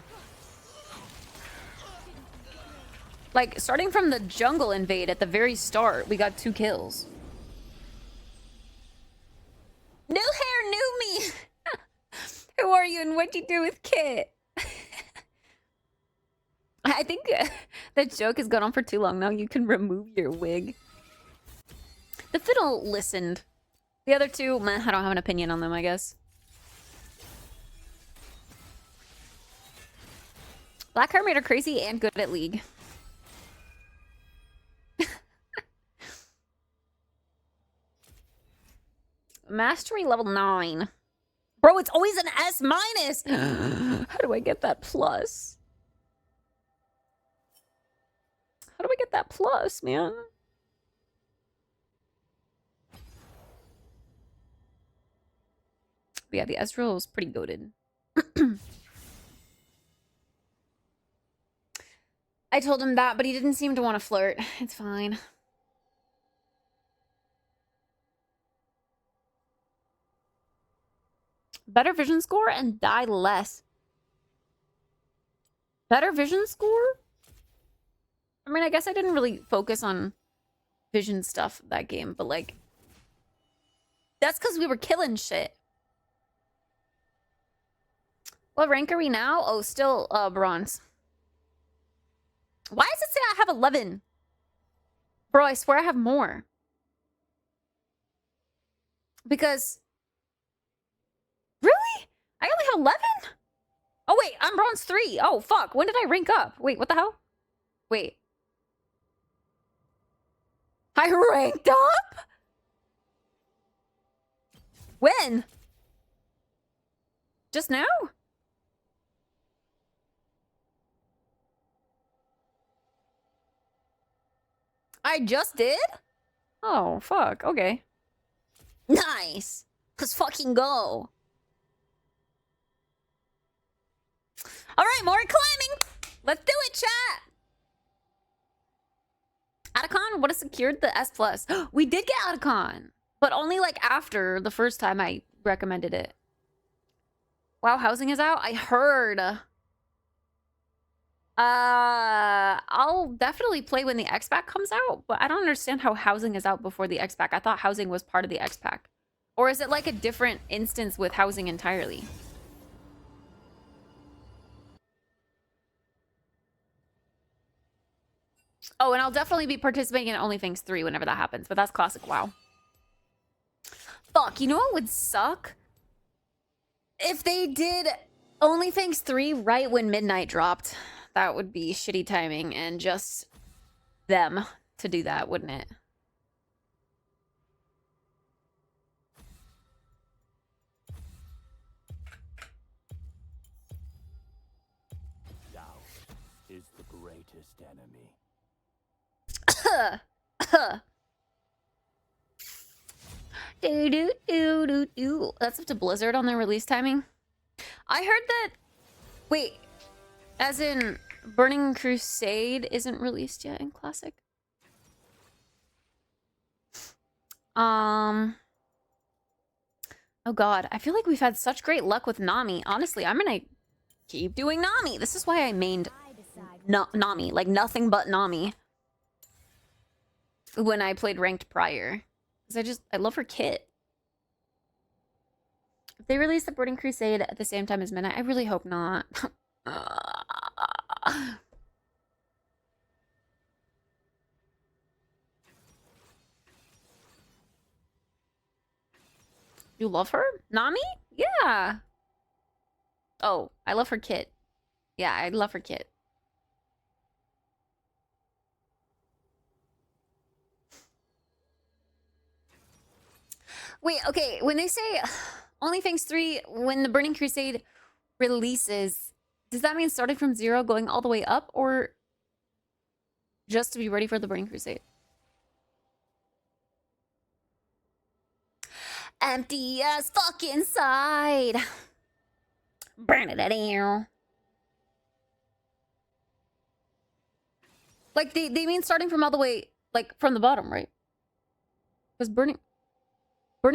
Like, starting from the jungle invade at the very start, we got 2 kills. New hair, new me! Who are you and what'd you do with Kit? I think that joke has gone on for too long now. You can remove your wig. The fiddle listened. The other two, meh, I don't have an opinion on them, I guess. Blackheart made her crazy and good at League. Mastery level 9. Bro, it's always an S minus. How do I get that plus? How do I get that plus, man? But yeah, the Ezreal is pretty goated. I told him that, but he didn't seem to want to flirt. It's fine. Better vision score and die less. Better vision score? I mean, I guess I didn't really focus on vision stuff that game, but like... That's because we were killing shit. What rank are we now? Oh, still bronze. Why does it say I have 11? Bro, I swear I have more. Because... Really? I only have 11? Oh, wait, I'm bronze 3. Oh, fuck. When did I rank up? Wait, what the hell? Wait. I ranked up? When? Just now? I just did? Oh, fuck. Okay. Nice. Let's fucking go. All right, more climbing. Let's do it, chat. Atacon would have secured the S+. We did get Atacon, but only like after the first time I recommended it. Wow, housing is out? I heard. I'll definitely play when the X-Pack comes out, but I don't understand how housing is out before the X-Pack. I thought housing was part of the X-Pack. Or is it like a different instance with housing entirely? Oh, and I'll definitely be participating in OnlyFans 3 whenever that happens, but that's classic WoW. Fuck, you know what would suck? If they did OnlyFans 3 right when midnight dropped. That would be shitty timing and just them to do that, wouldn't it? Doubt is the greatest enemy. That's up to Blizzard on their release timing. I heard that... Wait, as in Burning Crusade isn't released yet in Classic? Oh god, I feel like we've had such great luck with Nami. Honestly, I'm gonna keep doing Nami. This is why I mained Nami, like nothing but Nami. When I played ranked prior. Because I love her kit. If they release the Burning Crusade at the same time as Midnight, I really hope not. You love her? Nami? Yeah. Oh, I love her kit. Yeah, I love her kit. Wait, okay, when they say Only Things 3, when the Burning Crusade releases, does that mean starting from 0, going all the way up, or just to be ready for the Burning Crusade? Empty as fuck inside. Burn it out. Like, they mean starting from all the way, like, from the bottom, right? Because Burning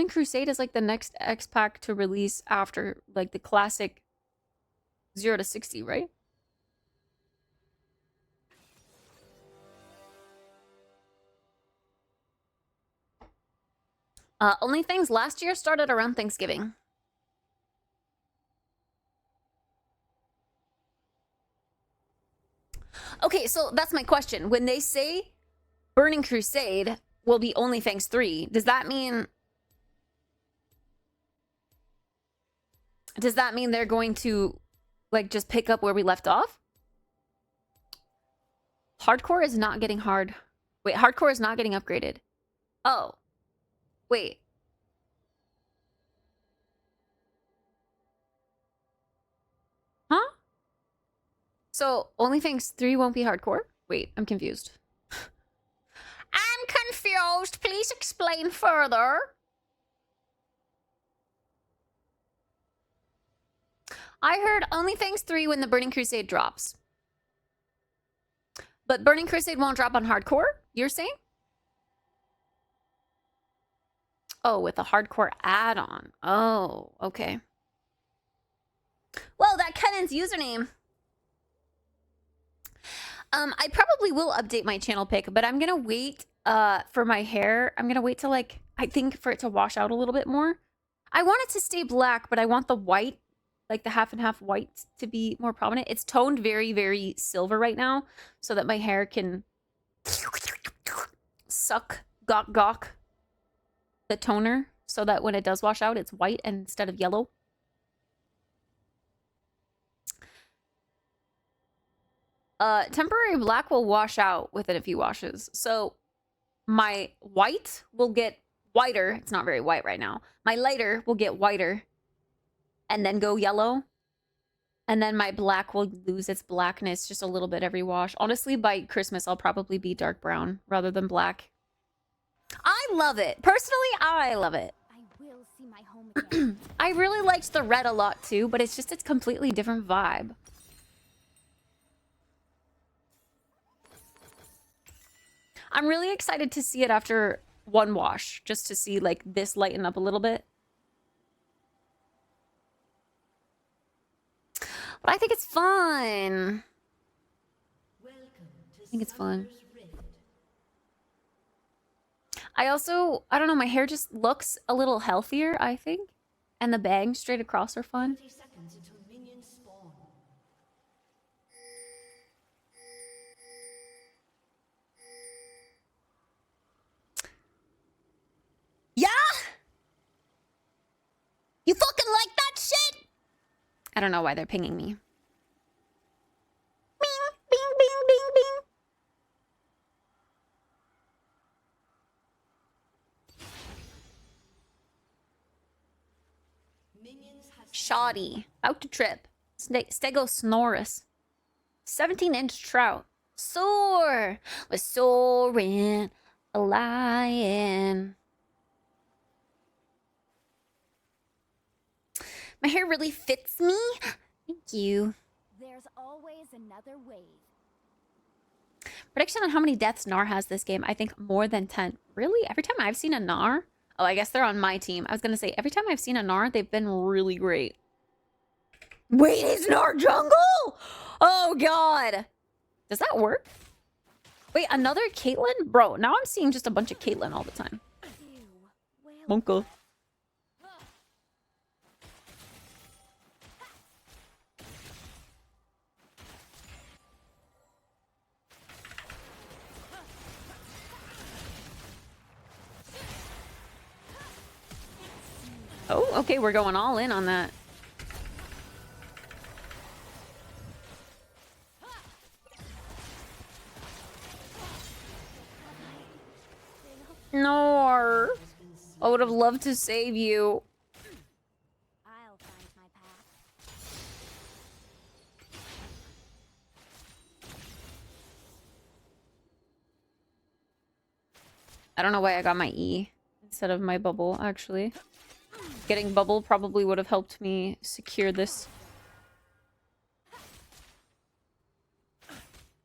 Crusade is, like, the next X pack to release after, like, the classic 0 to 60, right? Only Things last year started around Thanksgiving. Okay, so that's my question. When they say Burning Crusade will be Only Things 3, does that mean they're going to, like, just pick up where we left off? Hardcore is not getting hard. Wait, hardcore is not getting upgraded. Oh. Wait. Huh? So, Only Things 3 won't be hardcore? Wait, I'm confused. I'm confused. Please explain further. I heard Only Things 3 when the Burning Crusade drops. But Burning Crusade won't drop on hardcore, you're saying? Oh, with a hardcore add-on. Oh, okay. Well, that Kennan's username. I probably will update my channel pic, but I'm gonna wait for my hair. I'm gonna wait till, like, I think for it to wash out a little bit more. I want it to stay black, but I want the white, like the half and half white, to be more prominent. It's toned very, very silver right now, so that my hair can suck gawk the toner, so that when it does wash out, it's white instead of yellow. Temporary black will wash out within a few washes. So my white will get whiter. It's not very white right now. My lighter will get whiter and then go yellow. And then my black will lose its blackness just a little bit every wash. Honestly, by Christmas, I'll probably be dark brown rather than black. I love it. Personally, I love it. I will see my home again. I really liked the red a lot too, but it's just a completely different vibe. I'm really excited to see it after one wash, just to see, like, this lighten up a little bit. But I think it's fun. I think it's fun. I don't know, my hair just looks a little healthier, I think. And the bangs straight across are fun. Yeah? You fucking like that shit? I don't know why they're pinging me. Bing, bing, bing, bing, bing. Shoddy. About to trip. Stegosaurus. 17-inch trout. Soar. Was soaring. A lion. My hair really fits me. Thank you. There's always another wave. Prediction on how many deaths Gnar has this game. I think more than 10. Really? Every time I've seen a Gnar? Oh, I guess they're on my team. I was going to say, every time I've seen a Gnar, they've been really great. Wait, is Gnar jungle? Oh, God. Does that work? Wait, another Caitlyn? Bro, now I'm seeing just a bunch of Caitlyn all the time. Monka. Oh, okay, we're going all in on that. No. I would have loved to save you. I'll find my path. I don't know why I got my E instead of my bubble, actually. Getting bubble probably would have helped me secure this.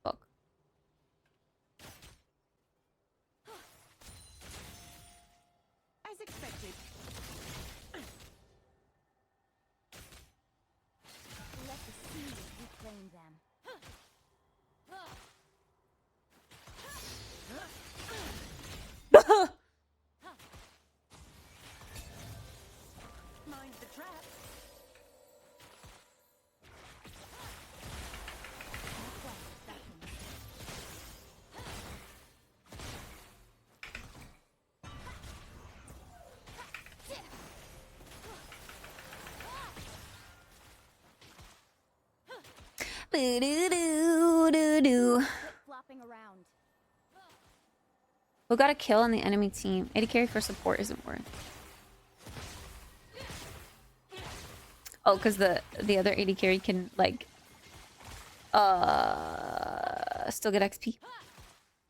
Fuck. As expected. Let the sea reclaim them. Mind the trap. Boo-doo-doo-doo-doo. Flopping around. Who got a kill on the enemy team? AD carry for support isn't worth. Oh, because the other AD carry can like still get XP.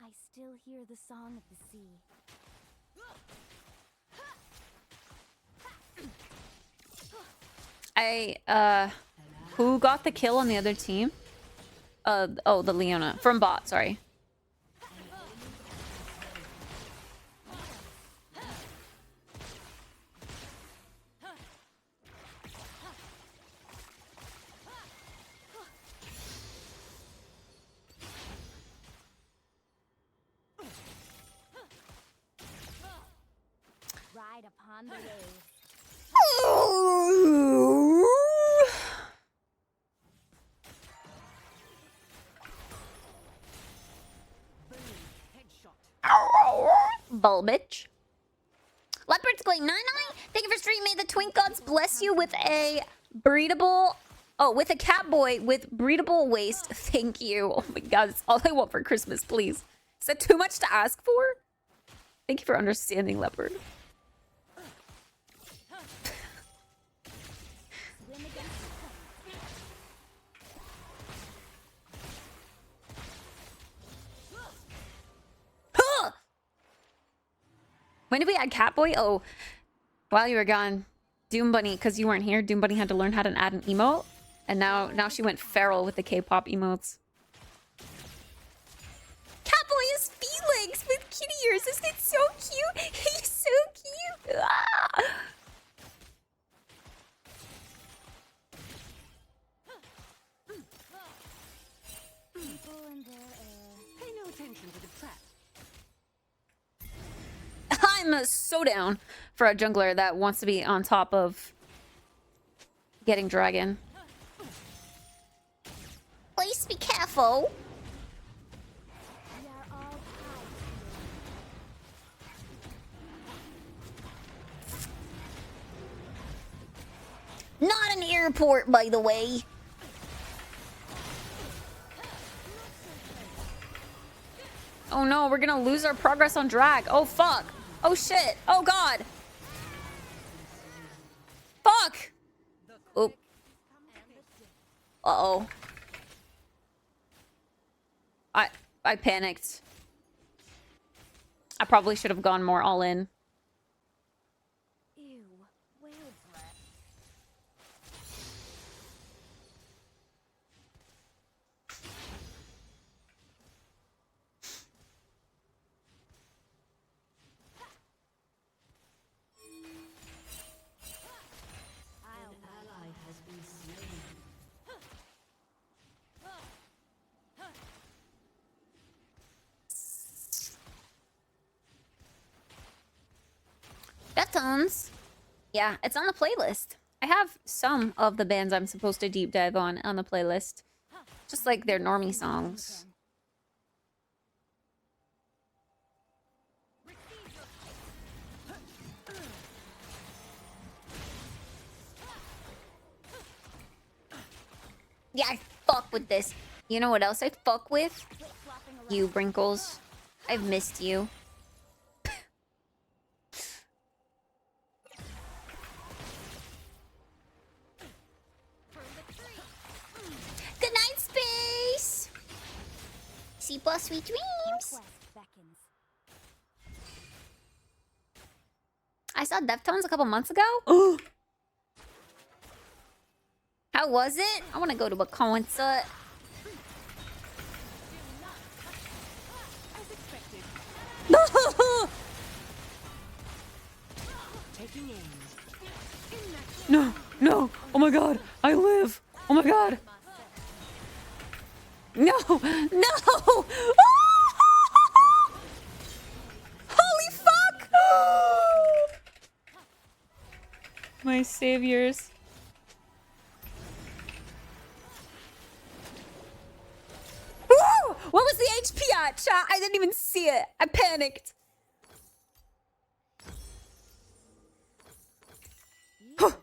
I still hear the song of the sea. Who got the kill on the other team? Oh, the Leona from bot, sorry. Ride upon the waves. Bull bitch. Leopard's going 99. Thank you for streaming. May the twink gods bless you with a breedable. Oh, with a cat boy with breedable waist. Thank you. Oh my god, it's all I want for Christmas, please. Is that too much to ask for? Thank you for understanding, Leopard. When did we add Catboy? Oh, while you were gone, Doom Bunny, because you weren't here, Doom Bunny had to learn how to add an emote, and now she went feral with the K-pop emotes. Catboy is Felix with kitty ears. Isn't it so cute? He's so cute. Ah! People and their air. Pay no attention to the trap. I'm so down for a jungler that wants to be on top of getting dragon. Please be careful. We are all tied. Not an airport, by the way. Oh no, we're gonna lose our progress on drag. Oh fuck. Oh shit. Oh god. Fuck. Oop. Uh-oh. I panicked. I probably should have gone more all in. Ew. Whale breath. An ally has been slain. Deftones. Yeah, it's on the playlist. I have some of the bands I'm supposed to deep dive on the playlist. Just like their normie songs. Yeah, I fuck with this. You know what else I fuck with? You, Brinkles. I've missed you. Sweet dreams. Quest beckons. I saw Deftones a couple months ago. How was it? I want to go to a concert. No, no. Oh my god. I live. Oh my god. No, no. Holy fuck. My saviors. Woo! What was the HP at, chat? I didn't even see it. I panicked. Strange.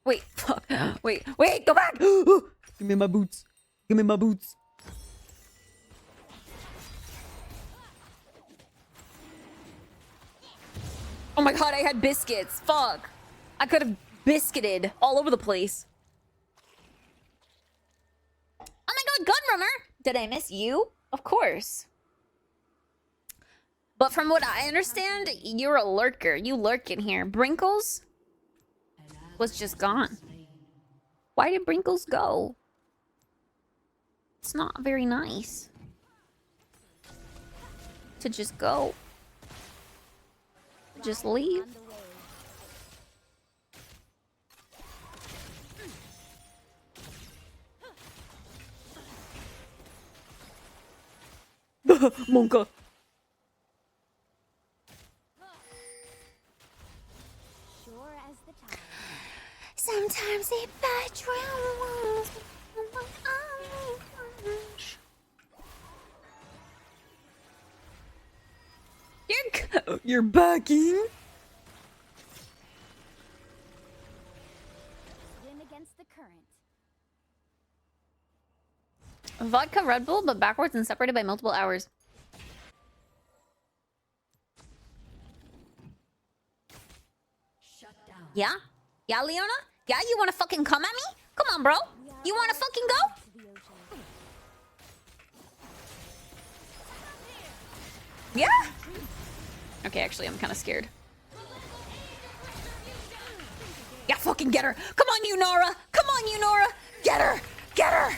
Wait, fuck. Wait, go back. Give me my boots. Give me my boots. Oh my god, I had biscuits. Fuck. I could have biscuited all over the place. Oh my god, Gunrunner! Did I miss you? Of course. But from what I understand, you're a lurker. You lurk in here. Brinkles was just gone. Why did Brinkles go? It's not very nice to just go. Just leave. Monka. Sure as the tide. Sometimes if I drown. You're backing. Swim against the current. Vodka Red Bull, but backwards and separated by multiple hours. Shut down. Yeah? Yeah, Leona? Yeah, you wanna fucking come at me? Come on, bro. You wanna fucking go? To the ocean. Yeah? Okay, actually, I'm kind of scared. Yeah, fucking get her. Come on, you Nora. Come on, you Nora. Get her. Get her.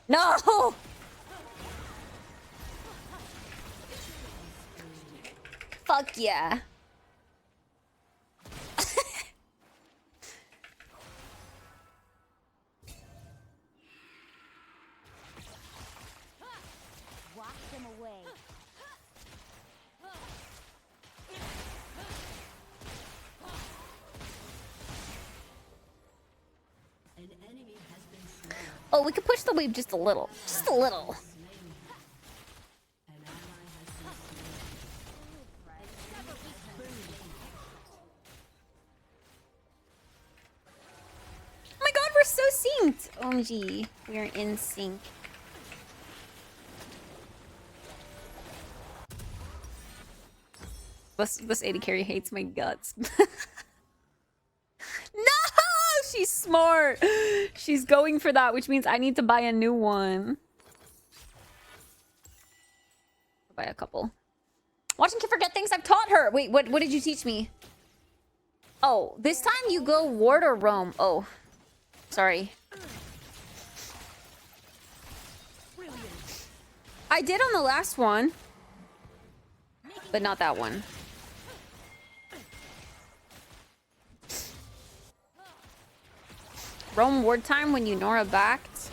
No. Fuck yeah. Wash them away. An enemy has been slain. Oh, we could push the wave just a little. Just a little. An ally has been Oh my god, we're so synced. OMG, we are in sync. This 80 carry hates my guts. No, she's smart. She's going for that, which means I need to buy a new one. Buy a couple. Watching Kid forget things I've taught her. Wait, what did you teach me? Oh, this time you go ward or roam. Oh, sorry. I did on the last one, but not that one. Roam ward time when you Nora backed.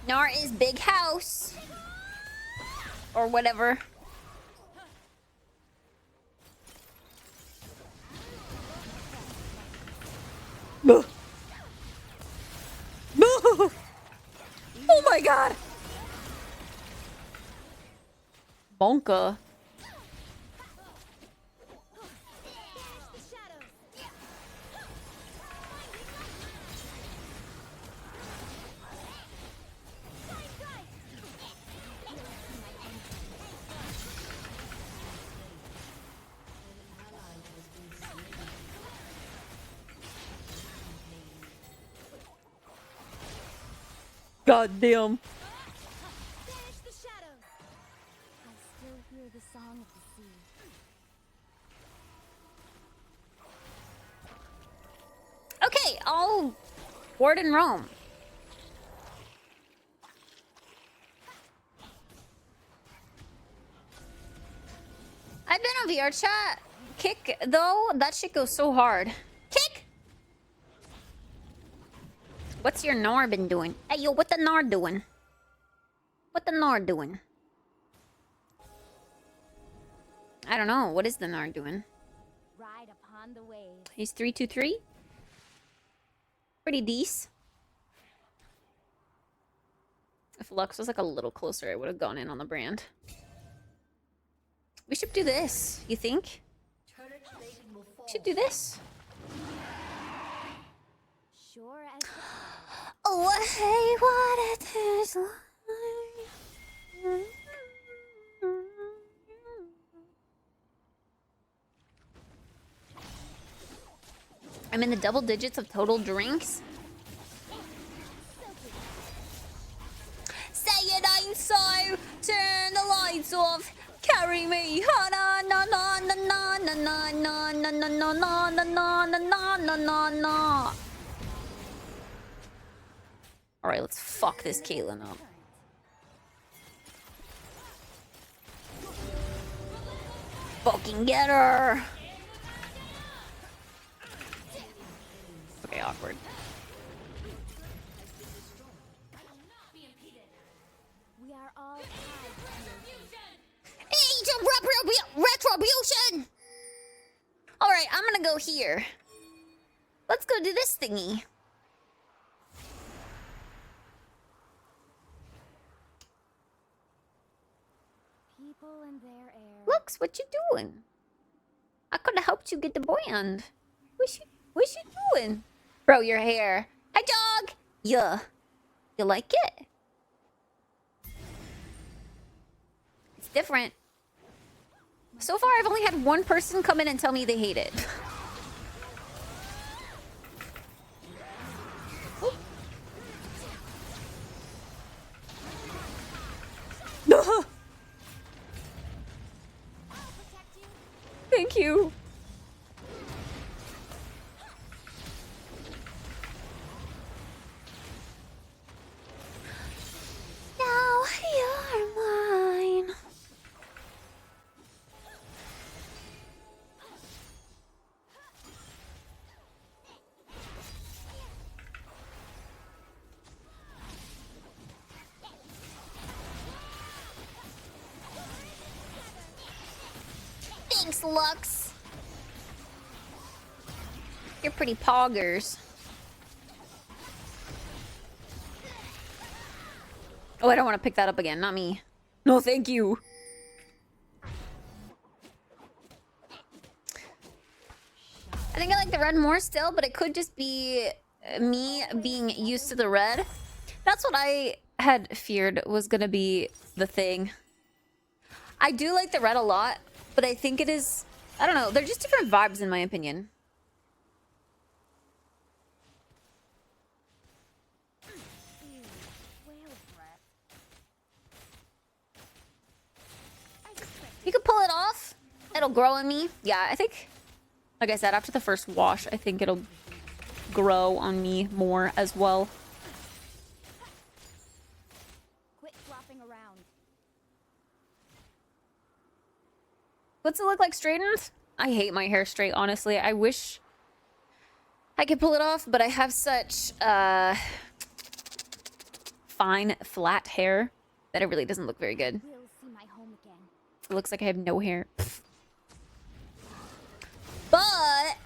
Nora is big house. Or whatever. Oh my god. Bonka. God damn. Banish the shadows. I still hear the song of the sea. Okay, I'll ward in Rome. I've been on VR chat. Kick, though, that shit goes so hard. Kick! What's your Gnar been doing? Hey, yo, what the Gnar doing? What the Gnar doing? I don't know. What is the Gnar doing? Ride upon the waves. He's 3-2-3. Pretty decent. If Lux was like a little closer, I would have gone in on the brand. We should do this, you think? We should do this. Sure as Oh, hey, what it is like. I'm in the double digits of total drinks. Say it ain't so. Turn the lights off. Carry me. Na na na na na na na na na na na na na na na na na na. All right, let's fuck this Caitlyn up. Fucking get her. Okay, awkward. we are all tied to Age of retribution! Alright, I'm gonna go here. Let's go do this thingy. people and their air. Lux, what you doing? I could have helped you get the brand. What you doing? Bro, your hair. Hi, dog! Yeah. You like it? It's different. So far, I've only had one person come in and tell me they hate it. Thank you. Now you're mine. Thanks, Lux. You're pretty poggers. Oh, I don't want to pick that up again. Not me. No, thank you. I think I like the red more still, but it could just be me being used to the red. That's what I had feared was going to be the thing. I do like the red a lot, but I think it is... I don't know. They're just different vibes in my opinion. You can pull it off. It'll grow in me. Yeah, I think, like I said, after the first wash, I think it'll grow on me more as well. Quit flopping around. What's it look like straightened? I hate my hair straight, honestly. I wish I could pull it off, but I have such fine, flat hair that it really doesn't look very good. We'll see my home again. It looks like I have no hair. But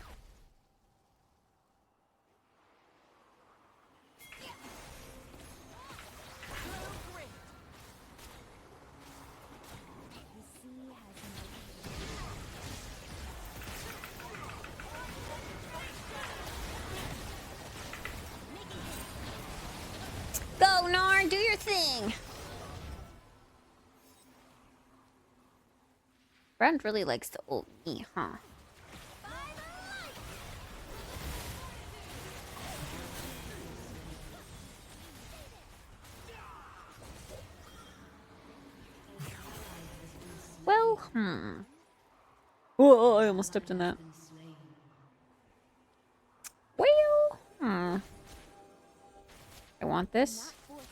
go, Narn, do your thing. Brand really likes to ult me, huh? Whoa, I almost stepped in that. Well, I want this. Okay,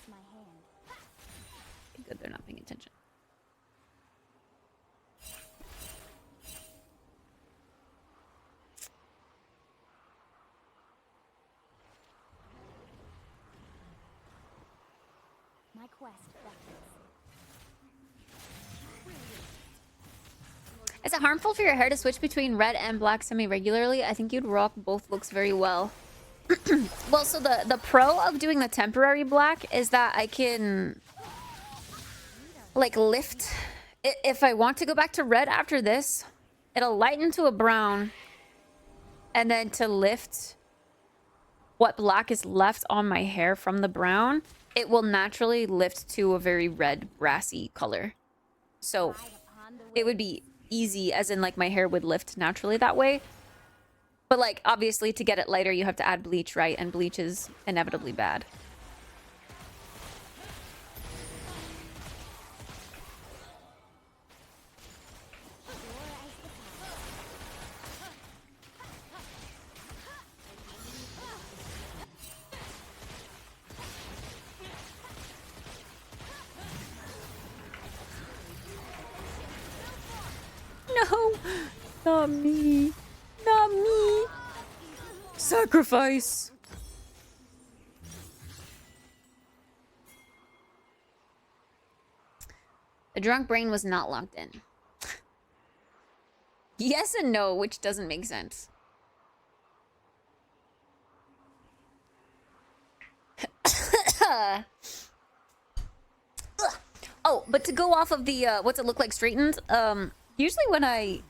good, they're not paying attention. My quest beckons. Is it harmful for your hair to switch between red and black semi-regularly? I think you'd rock both looks very well. Well, so the pro of doing the temporary black is that I can like lift if I want to go back to red after this, it'll lighten to a brown, and then to lift what black is left on my hair from the brown, it will naturally lift to a very red brassy color. So it would be easy, as in like my hair would lift naturally that way. But like obviously to get it lighter you have to add bleach, right? And bleach is inevitably bad. No, not me. Not me. Sacrifice. The drunk brain was not locked in. Yes and no, which doesn't make sense. Oh, but to go off of the what's it look like straightened, usually when I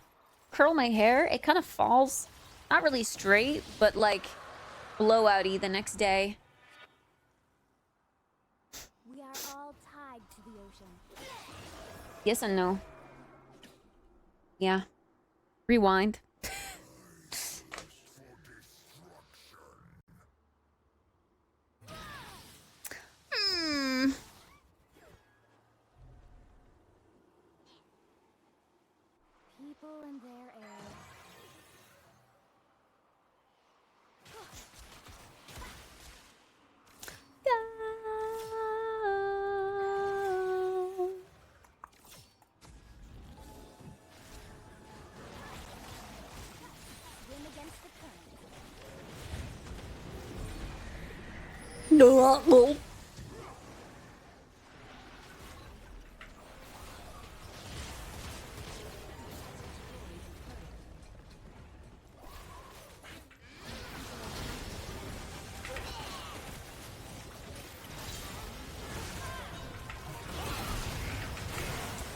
curl my hair, it kind of falls not really straight, but like blowouty the next day. We are all tied to the ocean. Yes and no. Yeah. Rewind. People and their air. Swim against the current. No.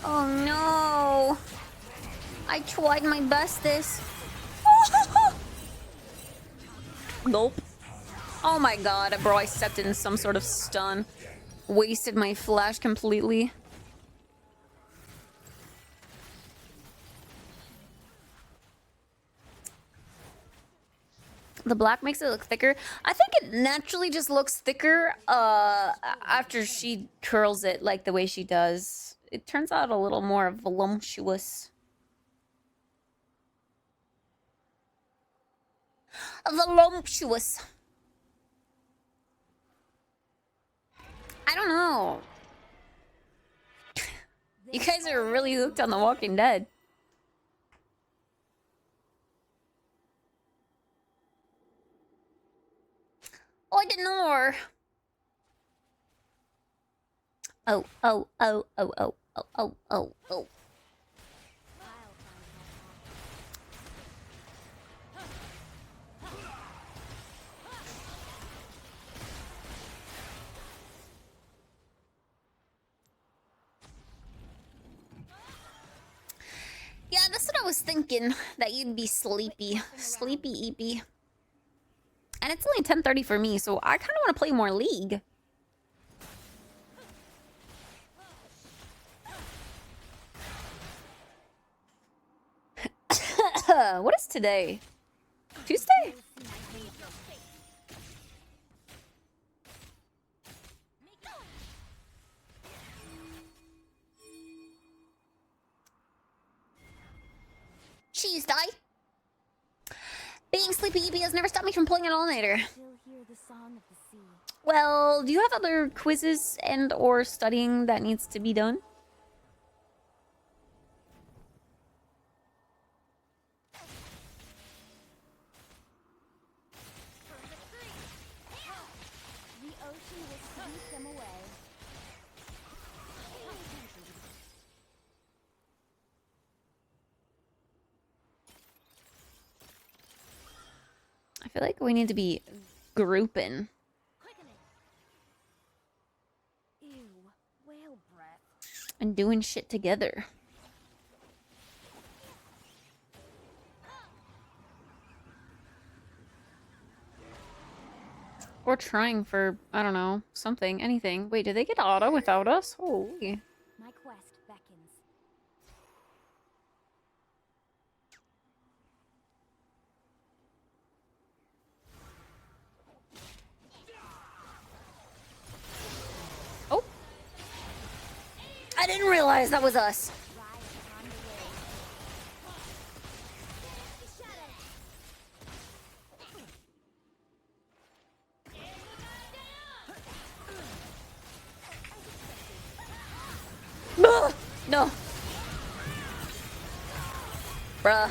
Oh no. I tried my bestest. Nope. Oh my god, bro, I stepped in some sort of stun. Wasted my flash completely. The black makes it look thicker. I think it naturally just looks thicker after she curls it like the way she does. It turns out a little more voluptuous. Voluptuous. I don't know. You guys are really hooked on The Walking Dead. I didn't know. Oh. Yeah, that's what I was thinking, that you'd be sleepy. Sleepy-eepy. And it's only 10:30 for me, so I kind of want to play more League. What is today? Tuesday? Tuesday. Being sleepy EP has never stopped me from pulling an all-nighter. Well, do you have other quizzes and or studying that needs to be done? I feel like we need to be grouping. And doing shit together. Or trying for, I don't know, something, anything. Wait, did they get auto without us? Holy. My quest beckons. Oh. I didn't realize that was us. No. Bruh.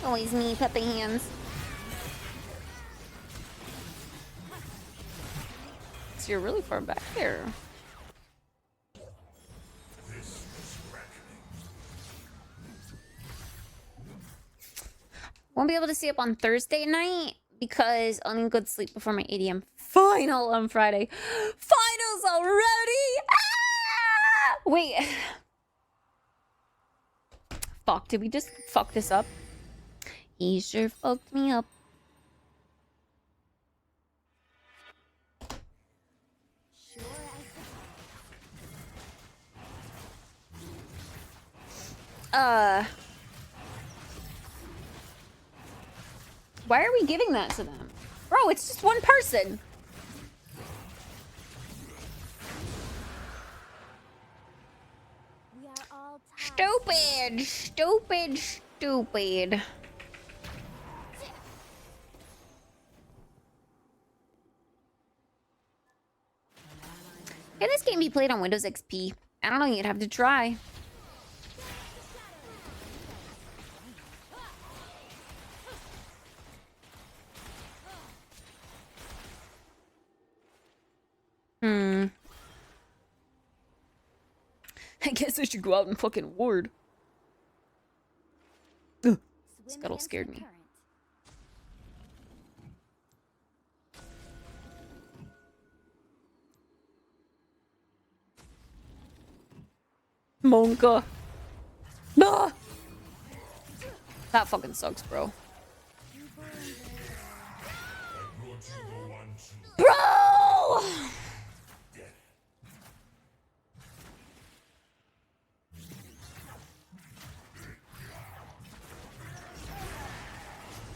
Always me, Peppy hands. So you're really far back there. Won't be able to stay up on Thursday night because I'll need good sleep before my 8 a.m. final on Friday. Finals already! Ah! Wait. Fuck, did we just fuck this up? He sure fucked me up. Why are we giving that to them? Bro, it's just one person. We are all Stupid, stupid, stupid. Can this game be played on Windows XP? I don't know, you'd have to try. I guess I should go out and fucking ward. Ugh. Scuttle scared me. Monka. Ah! That fucking sucks, bro. Bro!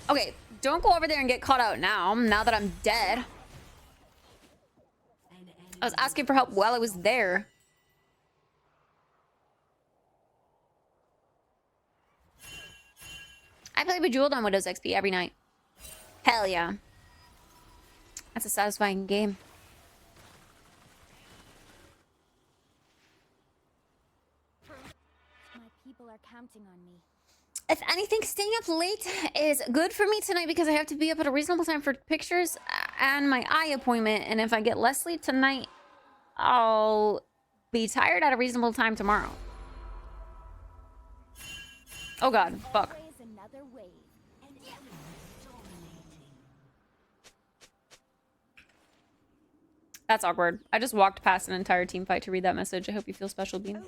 Okay, don't go over there and get caught out now that I'm dead. I was asking for help while I was there. I play Bejeweled on Windows XP every night. Hell yeah. That's a satisfying game. My people are counting on me. If anything, staying up late is good for me tonight because I have to be up at a reasonable time for pictures and my eye appointment. And if I get less sleep tonight, I'll be tired at a reasonable time tomorrow. Oh god, fuck. That's awkward. I just walked past an entire team fight to read that message. I hope you feel special, Bean.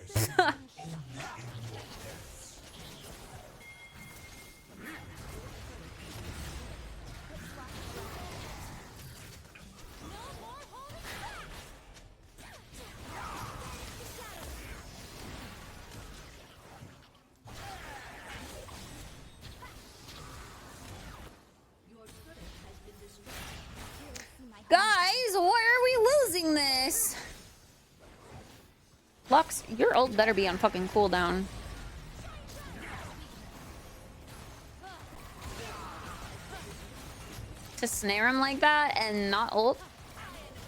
Guys, why are we losing this? Lux, your ult better be on fucking cooldown. to snare him like that and not ult.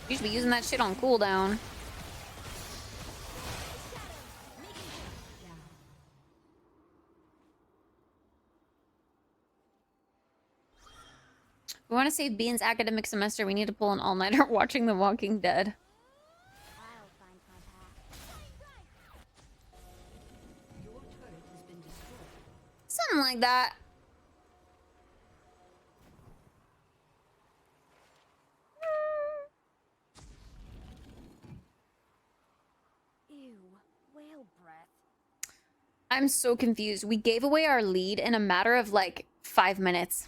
You should be using that shit on cooldown. We want to save Bean's academic semester. We need to pull an all-nighter watching The Walking Dead. Something like that. Ew, whale breath. I'm so confused. We gave away our lead in a matter of like 5 minutes.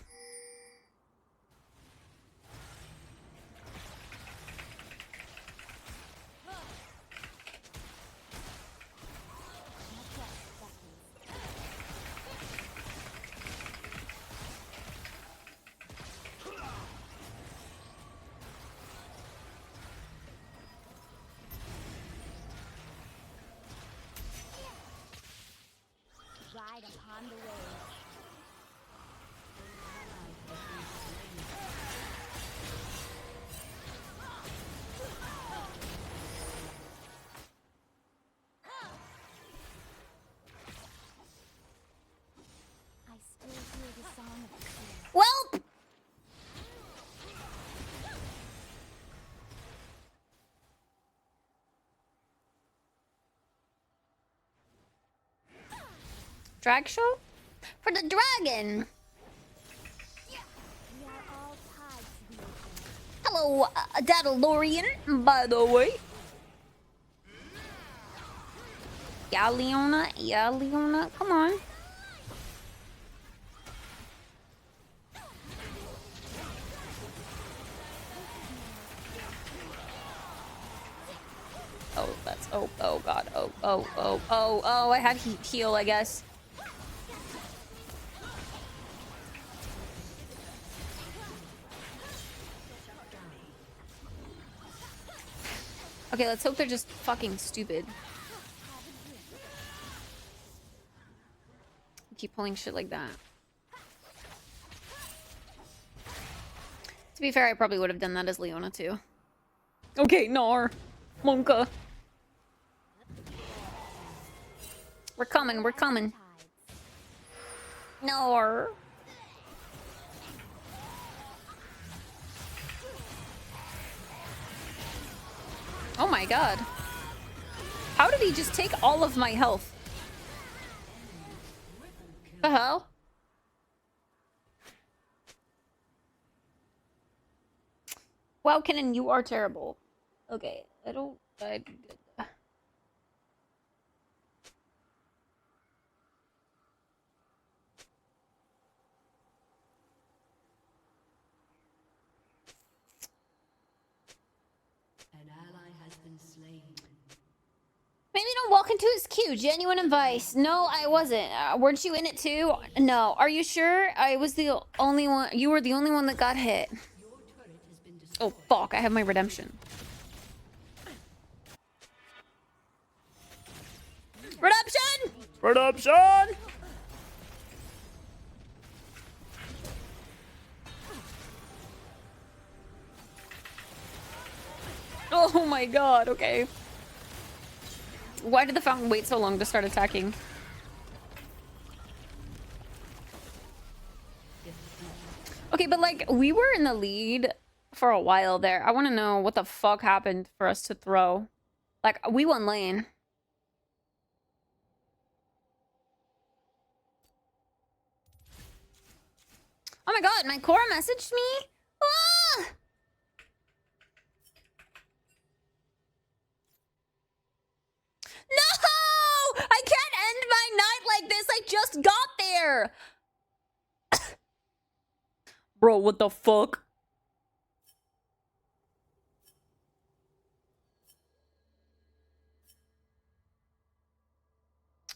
Ride upon the waves. I still hear the song of the sea. Welp! Drag show? For the dragon! We are all tied to the ocean. Hello, Dadalorian, by the way. Yeah, Leona. Yeah, Leona. Come on. Oh, that's... Oh, God. Oh, I had heal, I guess. Okay, let's hope they're just fucking stupid. Keep pulling shit like that. To be fair, I probably would have done that as Leona too. Okay, Nar. Monka. We're coming, we're coming. Nar. Oh my god. How did he just take all of my health? The hell? Wow, Kenan, you are terrible. Okay, I don't... An ally has been slain. Maybe don't walk into his queue. Genuine advice. No, I wasn't. Weren't you in it too? No. Are you sure? I was the only one. You were the only one that got hit. Oh, fuck. I have my redemption. Redemption! Redemption! Oh my god, okay. Why did the fountain wait so long to start attacking? Okay, but like, we were in the lead for a while there. I want to know what the fuck happened for us to throw. Like, we won lane. Oh my god, my core messaged me? Ah! No! I can't end my night like this. I just got there. Bro, what the fuck?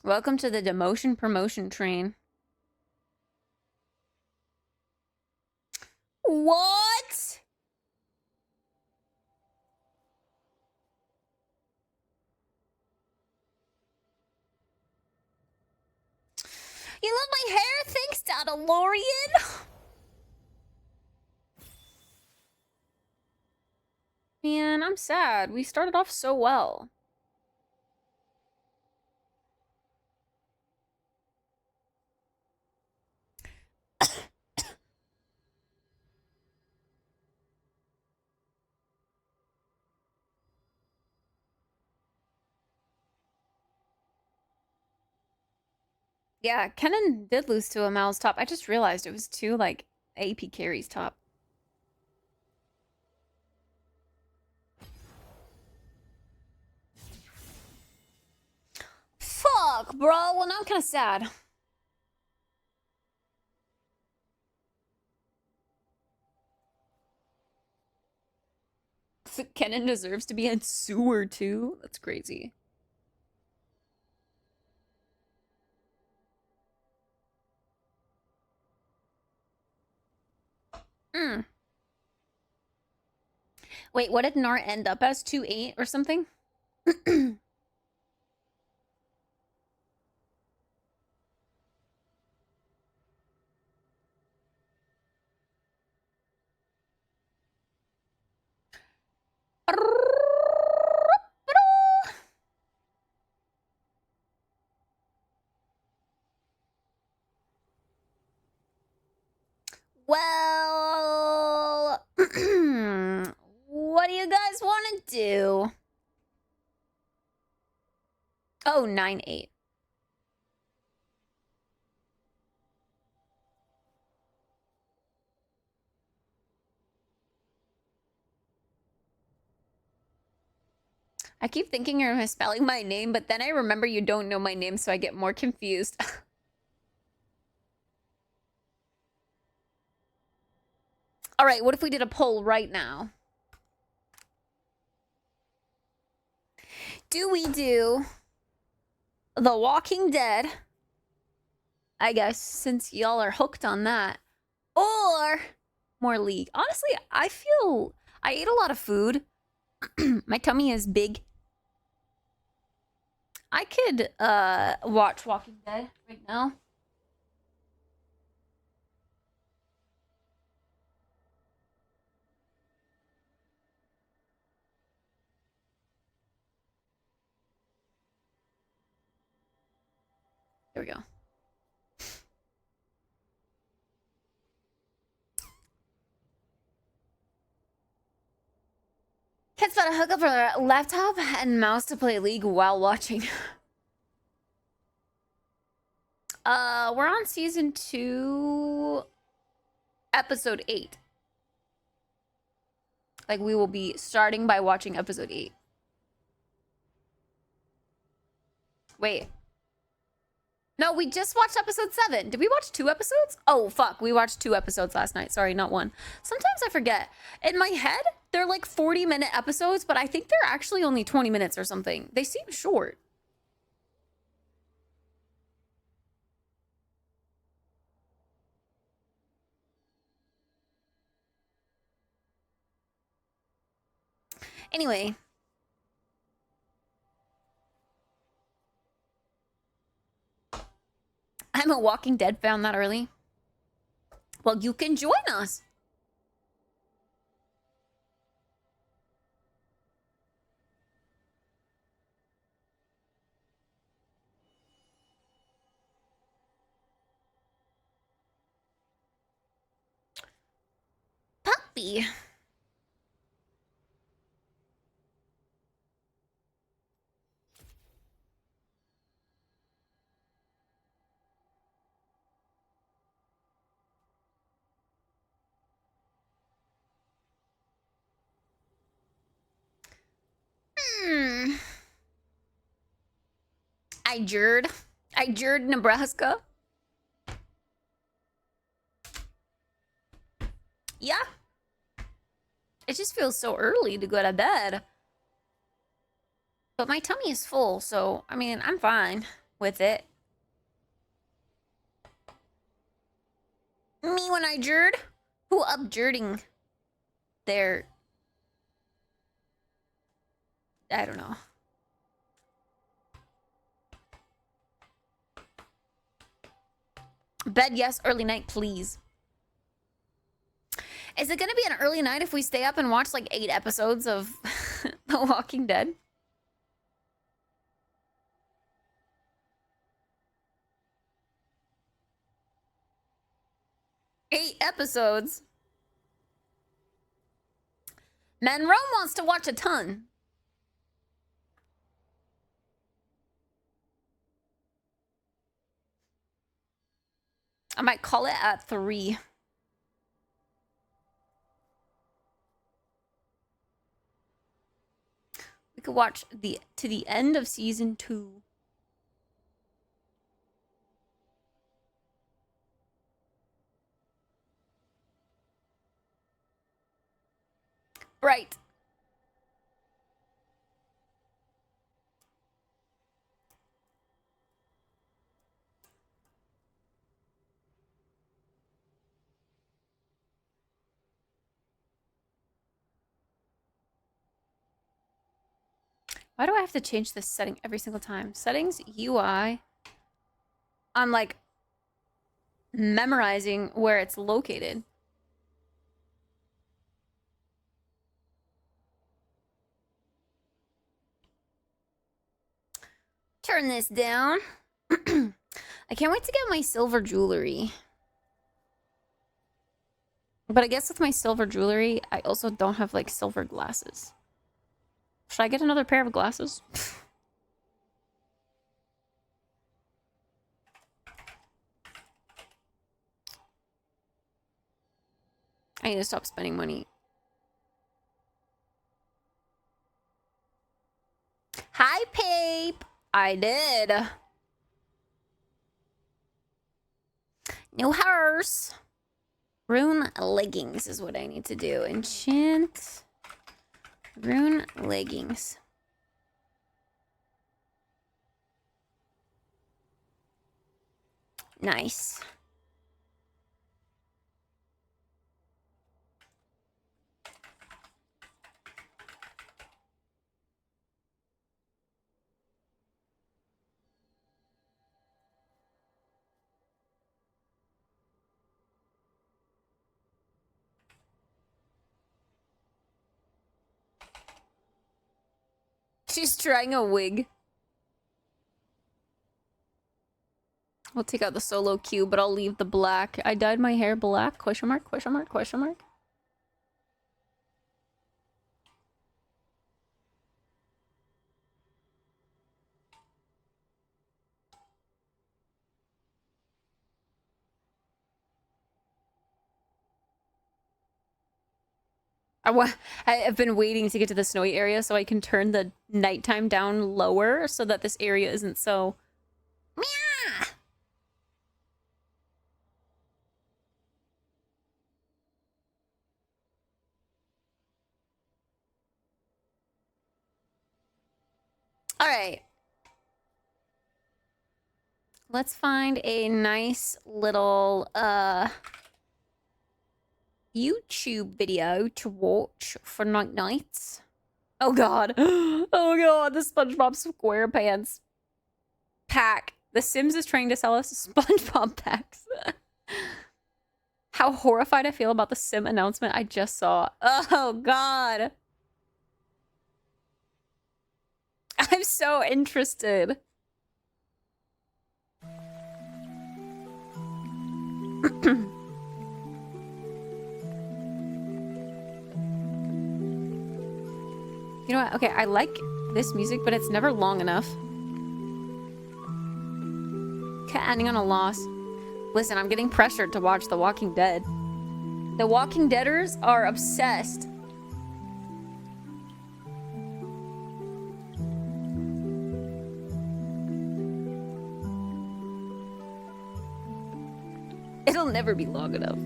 Welcome to the demotion promotion train. What? You love my hair? Thanks, Dadalorian. Man, I'm sad. We started off so well. Yeah, Kennen did lose to a Mal's top. I just realized it was two, like, AP carries top. Fuck, bro. Well, now I'm kind of sad. Kennen deserves to be in sewer, too? That's crazy. Mm. Wait, what did Nar end up as? 2-8 or something? Well, what do you guys want to do? Oh, 9-8. I keep thinking you're misspelling my name, but then I remember you don't know my name, so I get more confused. All right, what if we did a poll right now? Do we do The Walking Dead? I guess, since y'all are hooked on that. Or more League. Honestly, I feel I ate a lot of food. My tummy is big. I could watch Walking Dead right now. There we go. Kids better hook up her laptop and mouse to play League while watching. We're on season 2, episode 8. Like, we will be starting by watching episode 8. Wait. No, we just watched episode 7. Did we watch 2 episodes? Oh, fuck. We watched 2 episodes last night. Sorry, not 1. Sometimes I forget. In my head, they're like 40-minute episodes, but I think they're actually only 20 minutes or something. They seem short. Anyway. I'm a Walking Dead fan that early. Well, you can join us. Puppy. I jured Nebraska. Yeah. It just feels so early to go to bed. But my tummy is full, so, I mean, I'm fine with it. Me when I jured? Who up jurding their... I don't know. Bed, yes. Early night, please. Is it gonna be an early night if we stay up and watch like 8 episodes of The Walking Dead? Eight episodes. Man, Rome wants to watch a ton. I might call it at 3. We could watch to the end of season 2. Right. Why do I have to change this setting every single time? Settings, UI. I'm like memorizing where it's located. Turn this down. I can't wait to get my silver jewelry. But I guess with my silver jewelry, I also don't have like silver glasses. Should I get another pair of glasses? I need to stop spending money. Hi, Pape. I did. New house. Rune leggings is what I need to do. Enchant. Rune leggings. Nice. She's trying a wig. I'll take out the solo queue, but I'll leave the black. I dyed my hair black? Question mark, question mark, question mark. I've been waiting to get to the snowy area so I can turn the nighttime down lower so that this area isn't so... Meow! Alright. Let's find a nice little, YouTube video to watch for nights. Oh god. Oh god, the SpongeBob SquarePants pack. The Sims is trying to sell us SpongeBob packs. How horrified I feel about the Sim announcement I just saw. Oh god. I'm so interested. You know what? Okay, I like this music, but it's never long enough. Cat ending on a loss. Listen, I'm getting pressured to watch The Walking Dead. The Walking Deaders are obsessed. It'll never be long enough.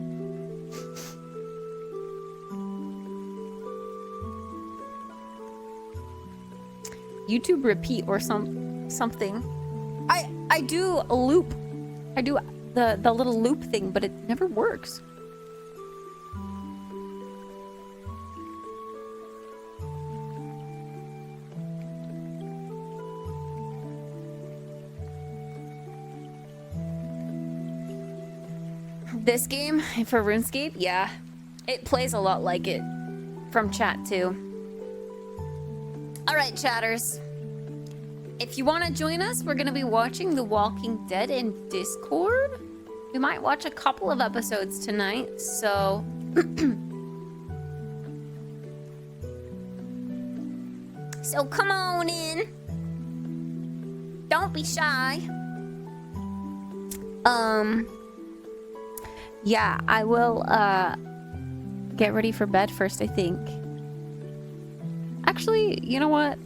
YouTube repeat or something. I do a loop. I do the little loop thing, but it never works. This game for RuneScape, yeah. It plays a lot like it from chat too. All right, chatters. If you want to join us, we're going to be watching The Walking Dead in Discord. We might watch a couple of episodes tonight, so... So come on in. Don't be shy. Yeah, I will, get ready for bed first, I think. Actually, you know what?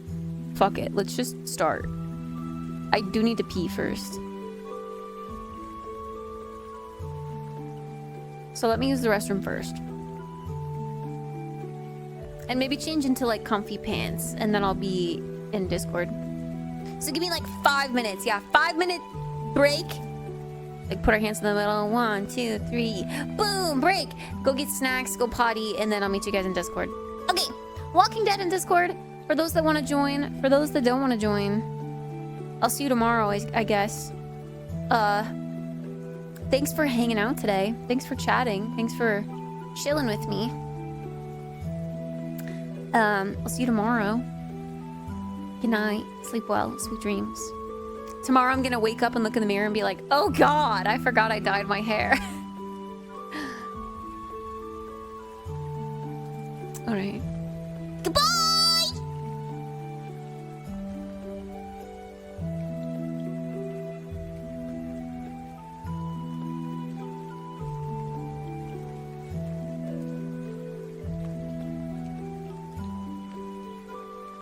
Fuck it. Let's just start. I do need to pee first. So let me use the restroom first. And maybe change into like comfy pants, and then I'll be in Discord. So give me like 5 minutes. Yeah, 5-minute break. Like put our hands in the middle. 1, 2, 3. Boom, break. Go get snacks, go potty, and then I'll meet you guys in Discord. Okay, Walking Dead in Discord. For those that want to join, for those that don't want to join, I'll see you tomorrow, I guess. Thanks for hanging out today. Thanks for chatting. Thanks for chilling with me. I'll see you tomorrow. Good night. Sleep well. Sweet dreams. Tomorrow I'm gonna wake up and look in the mirror and be like, oh god, I forgot I dyed my hair. Alright. Goodbye!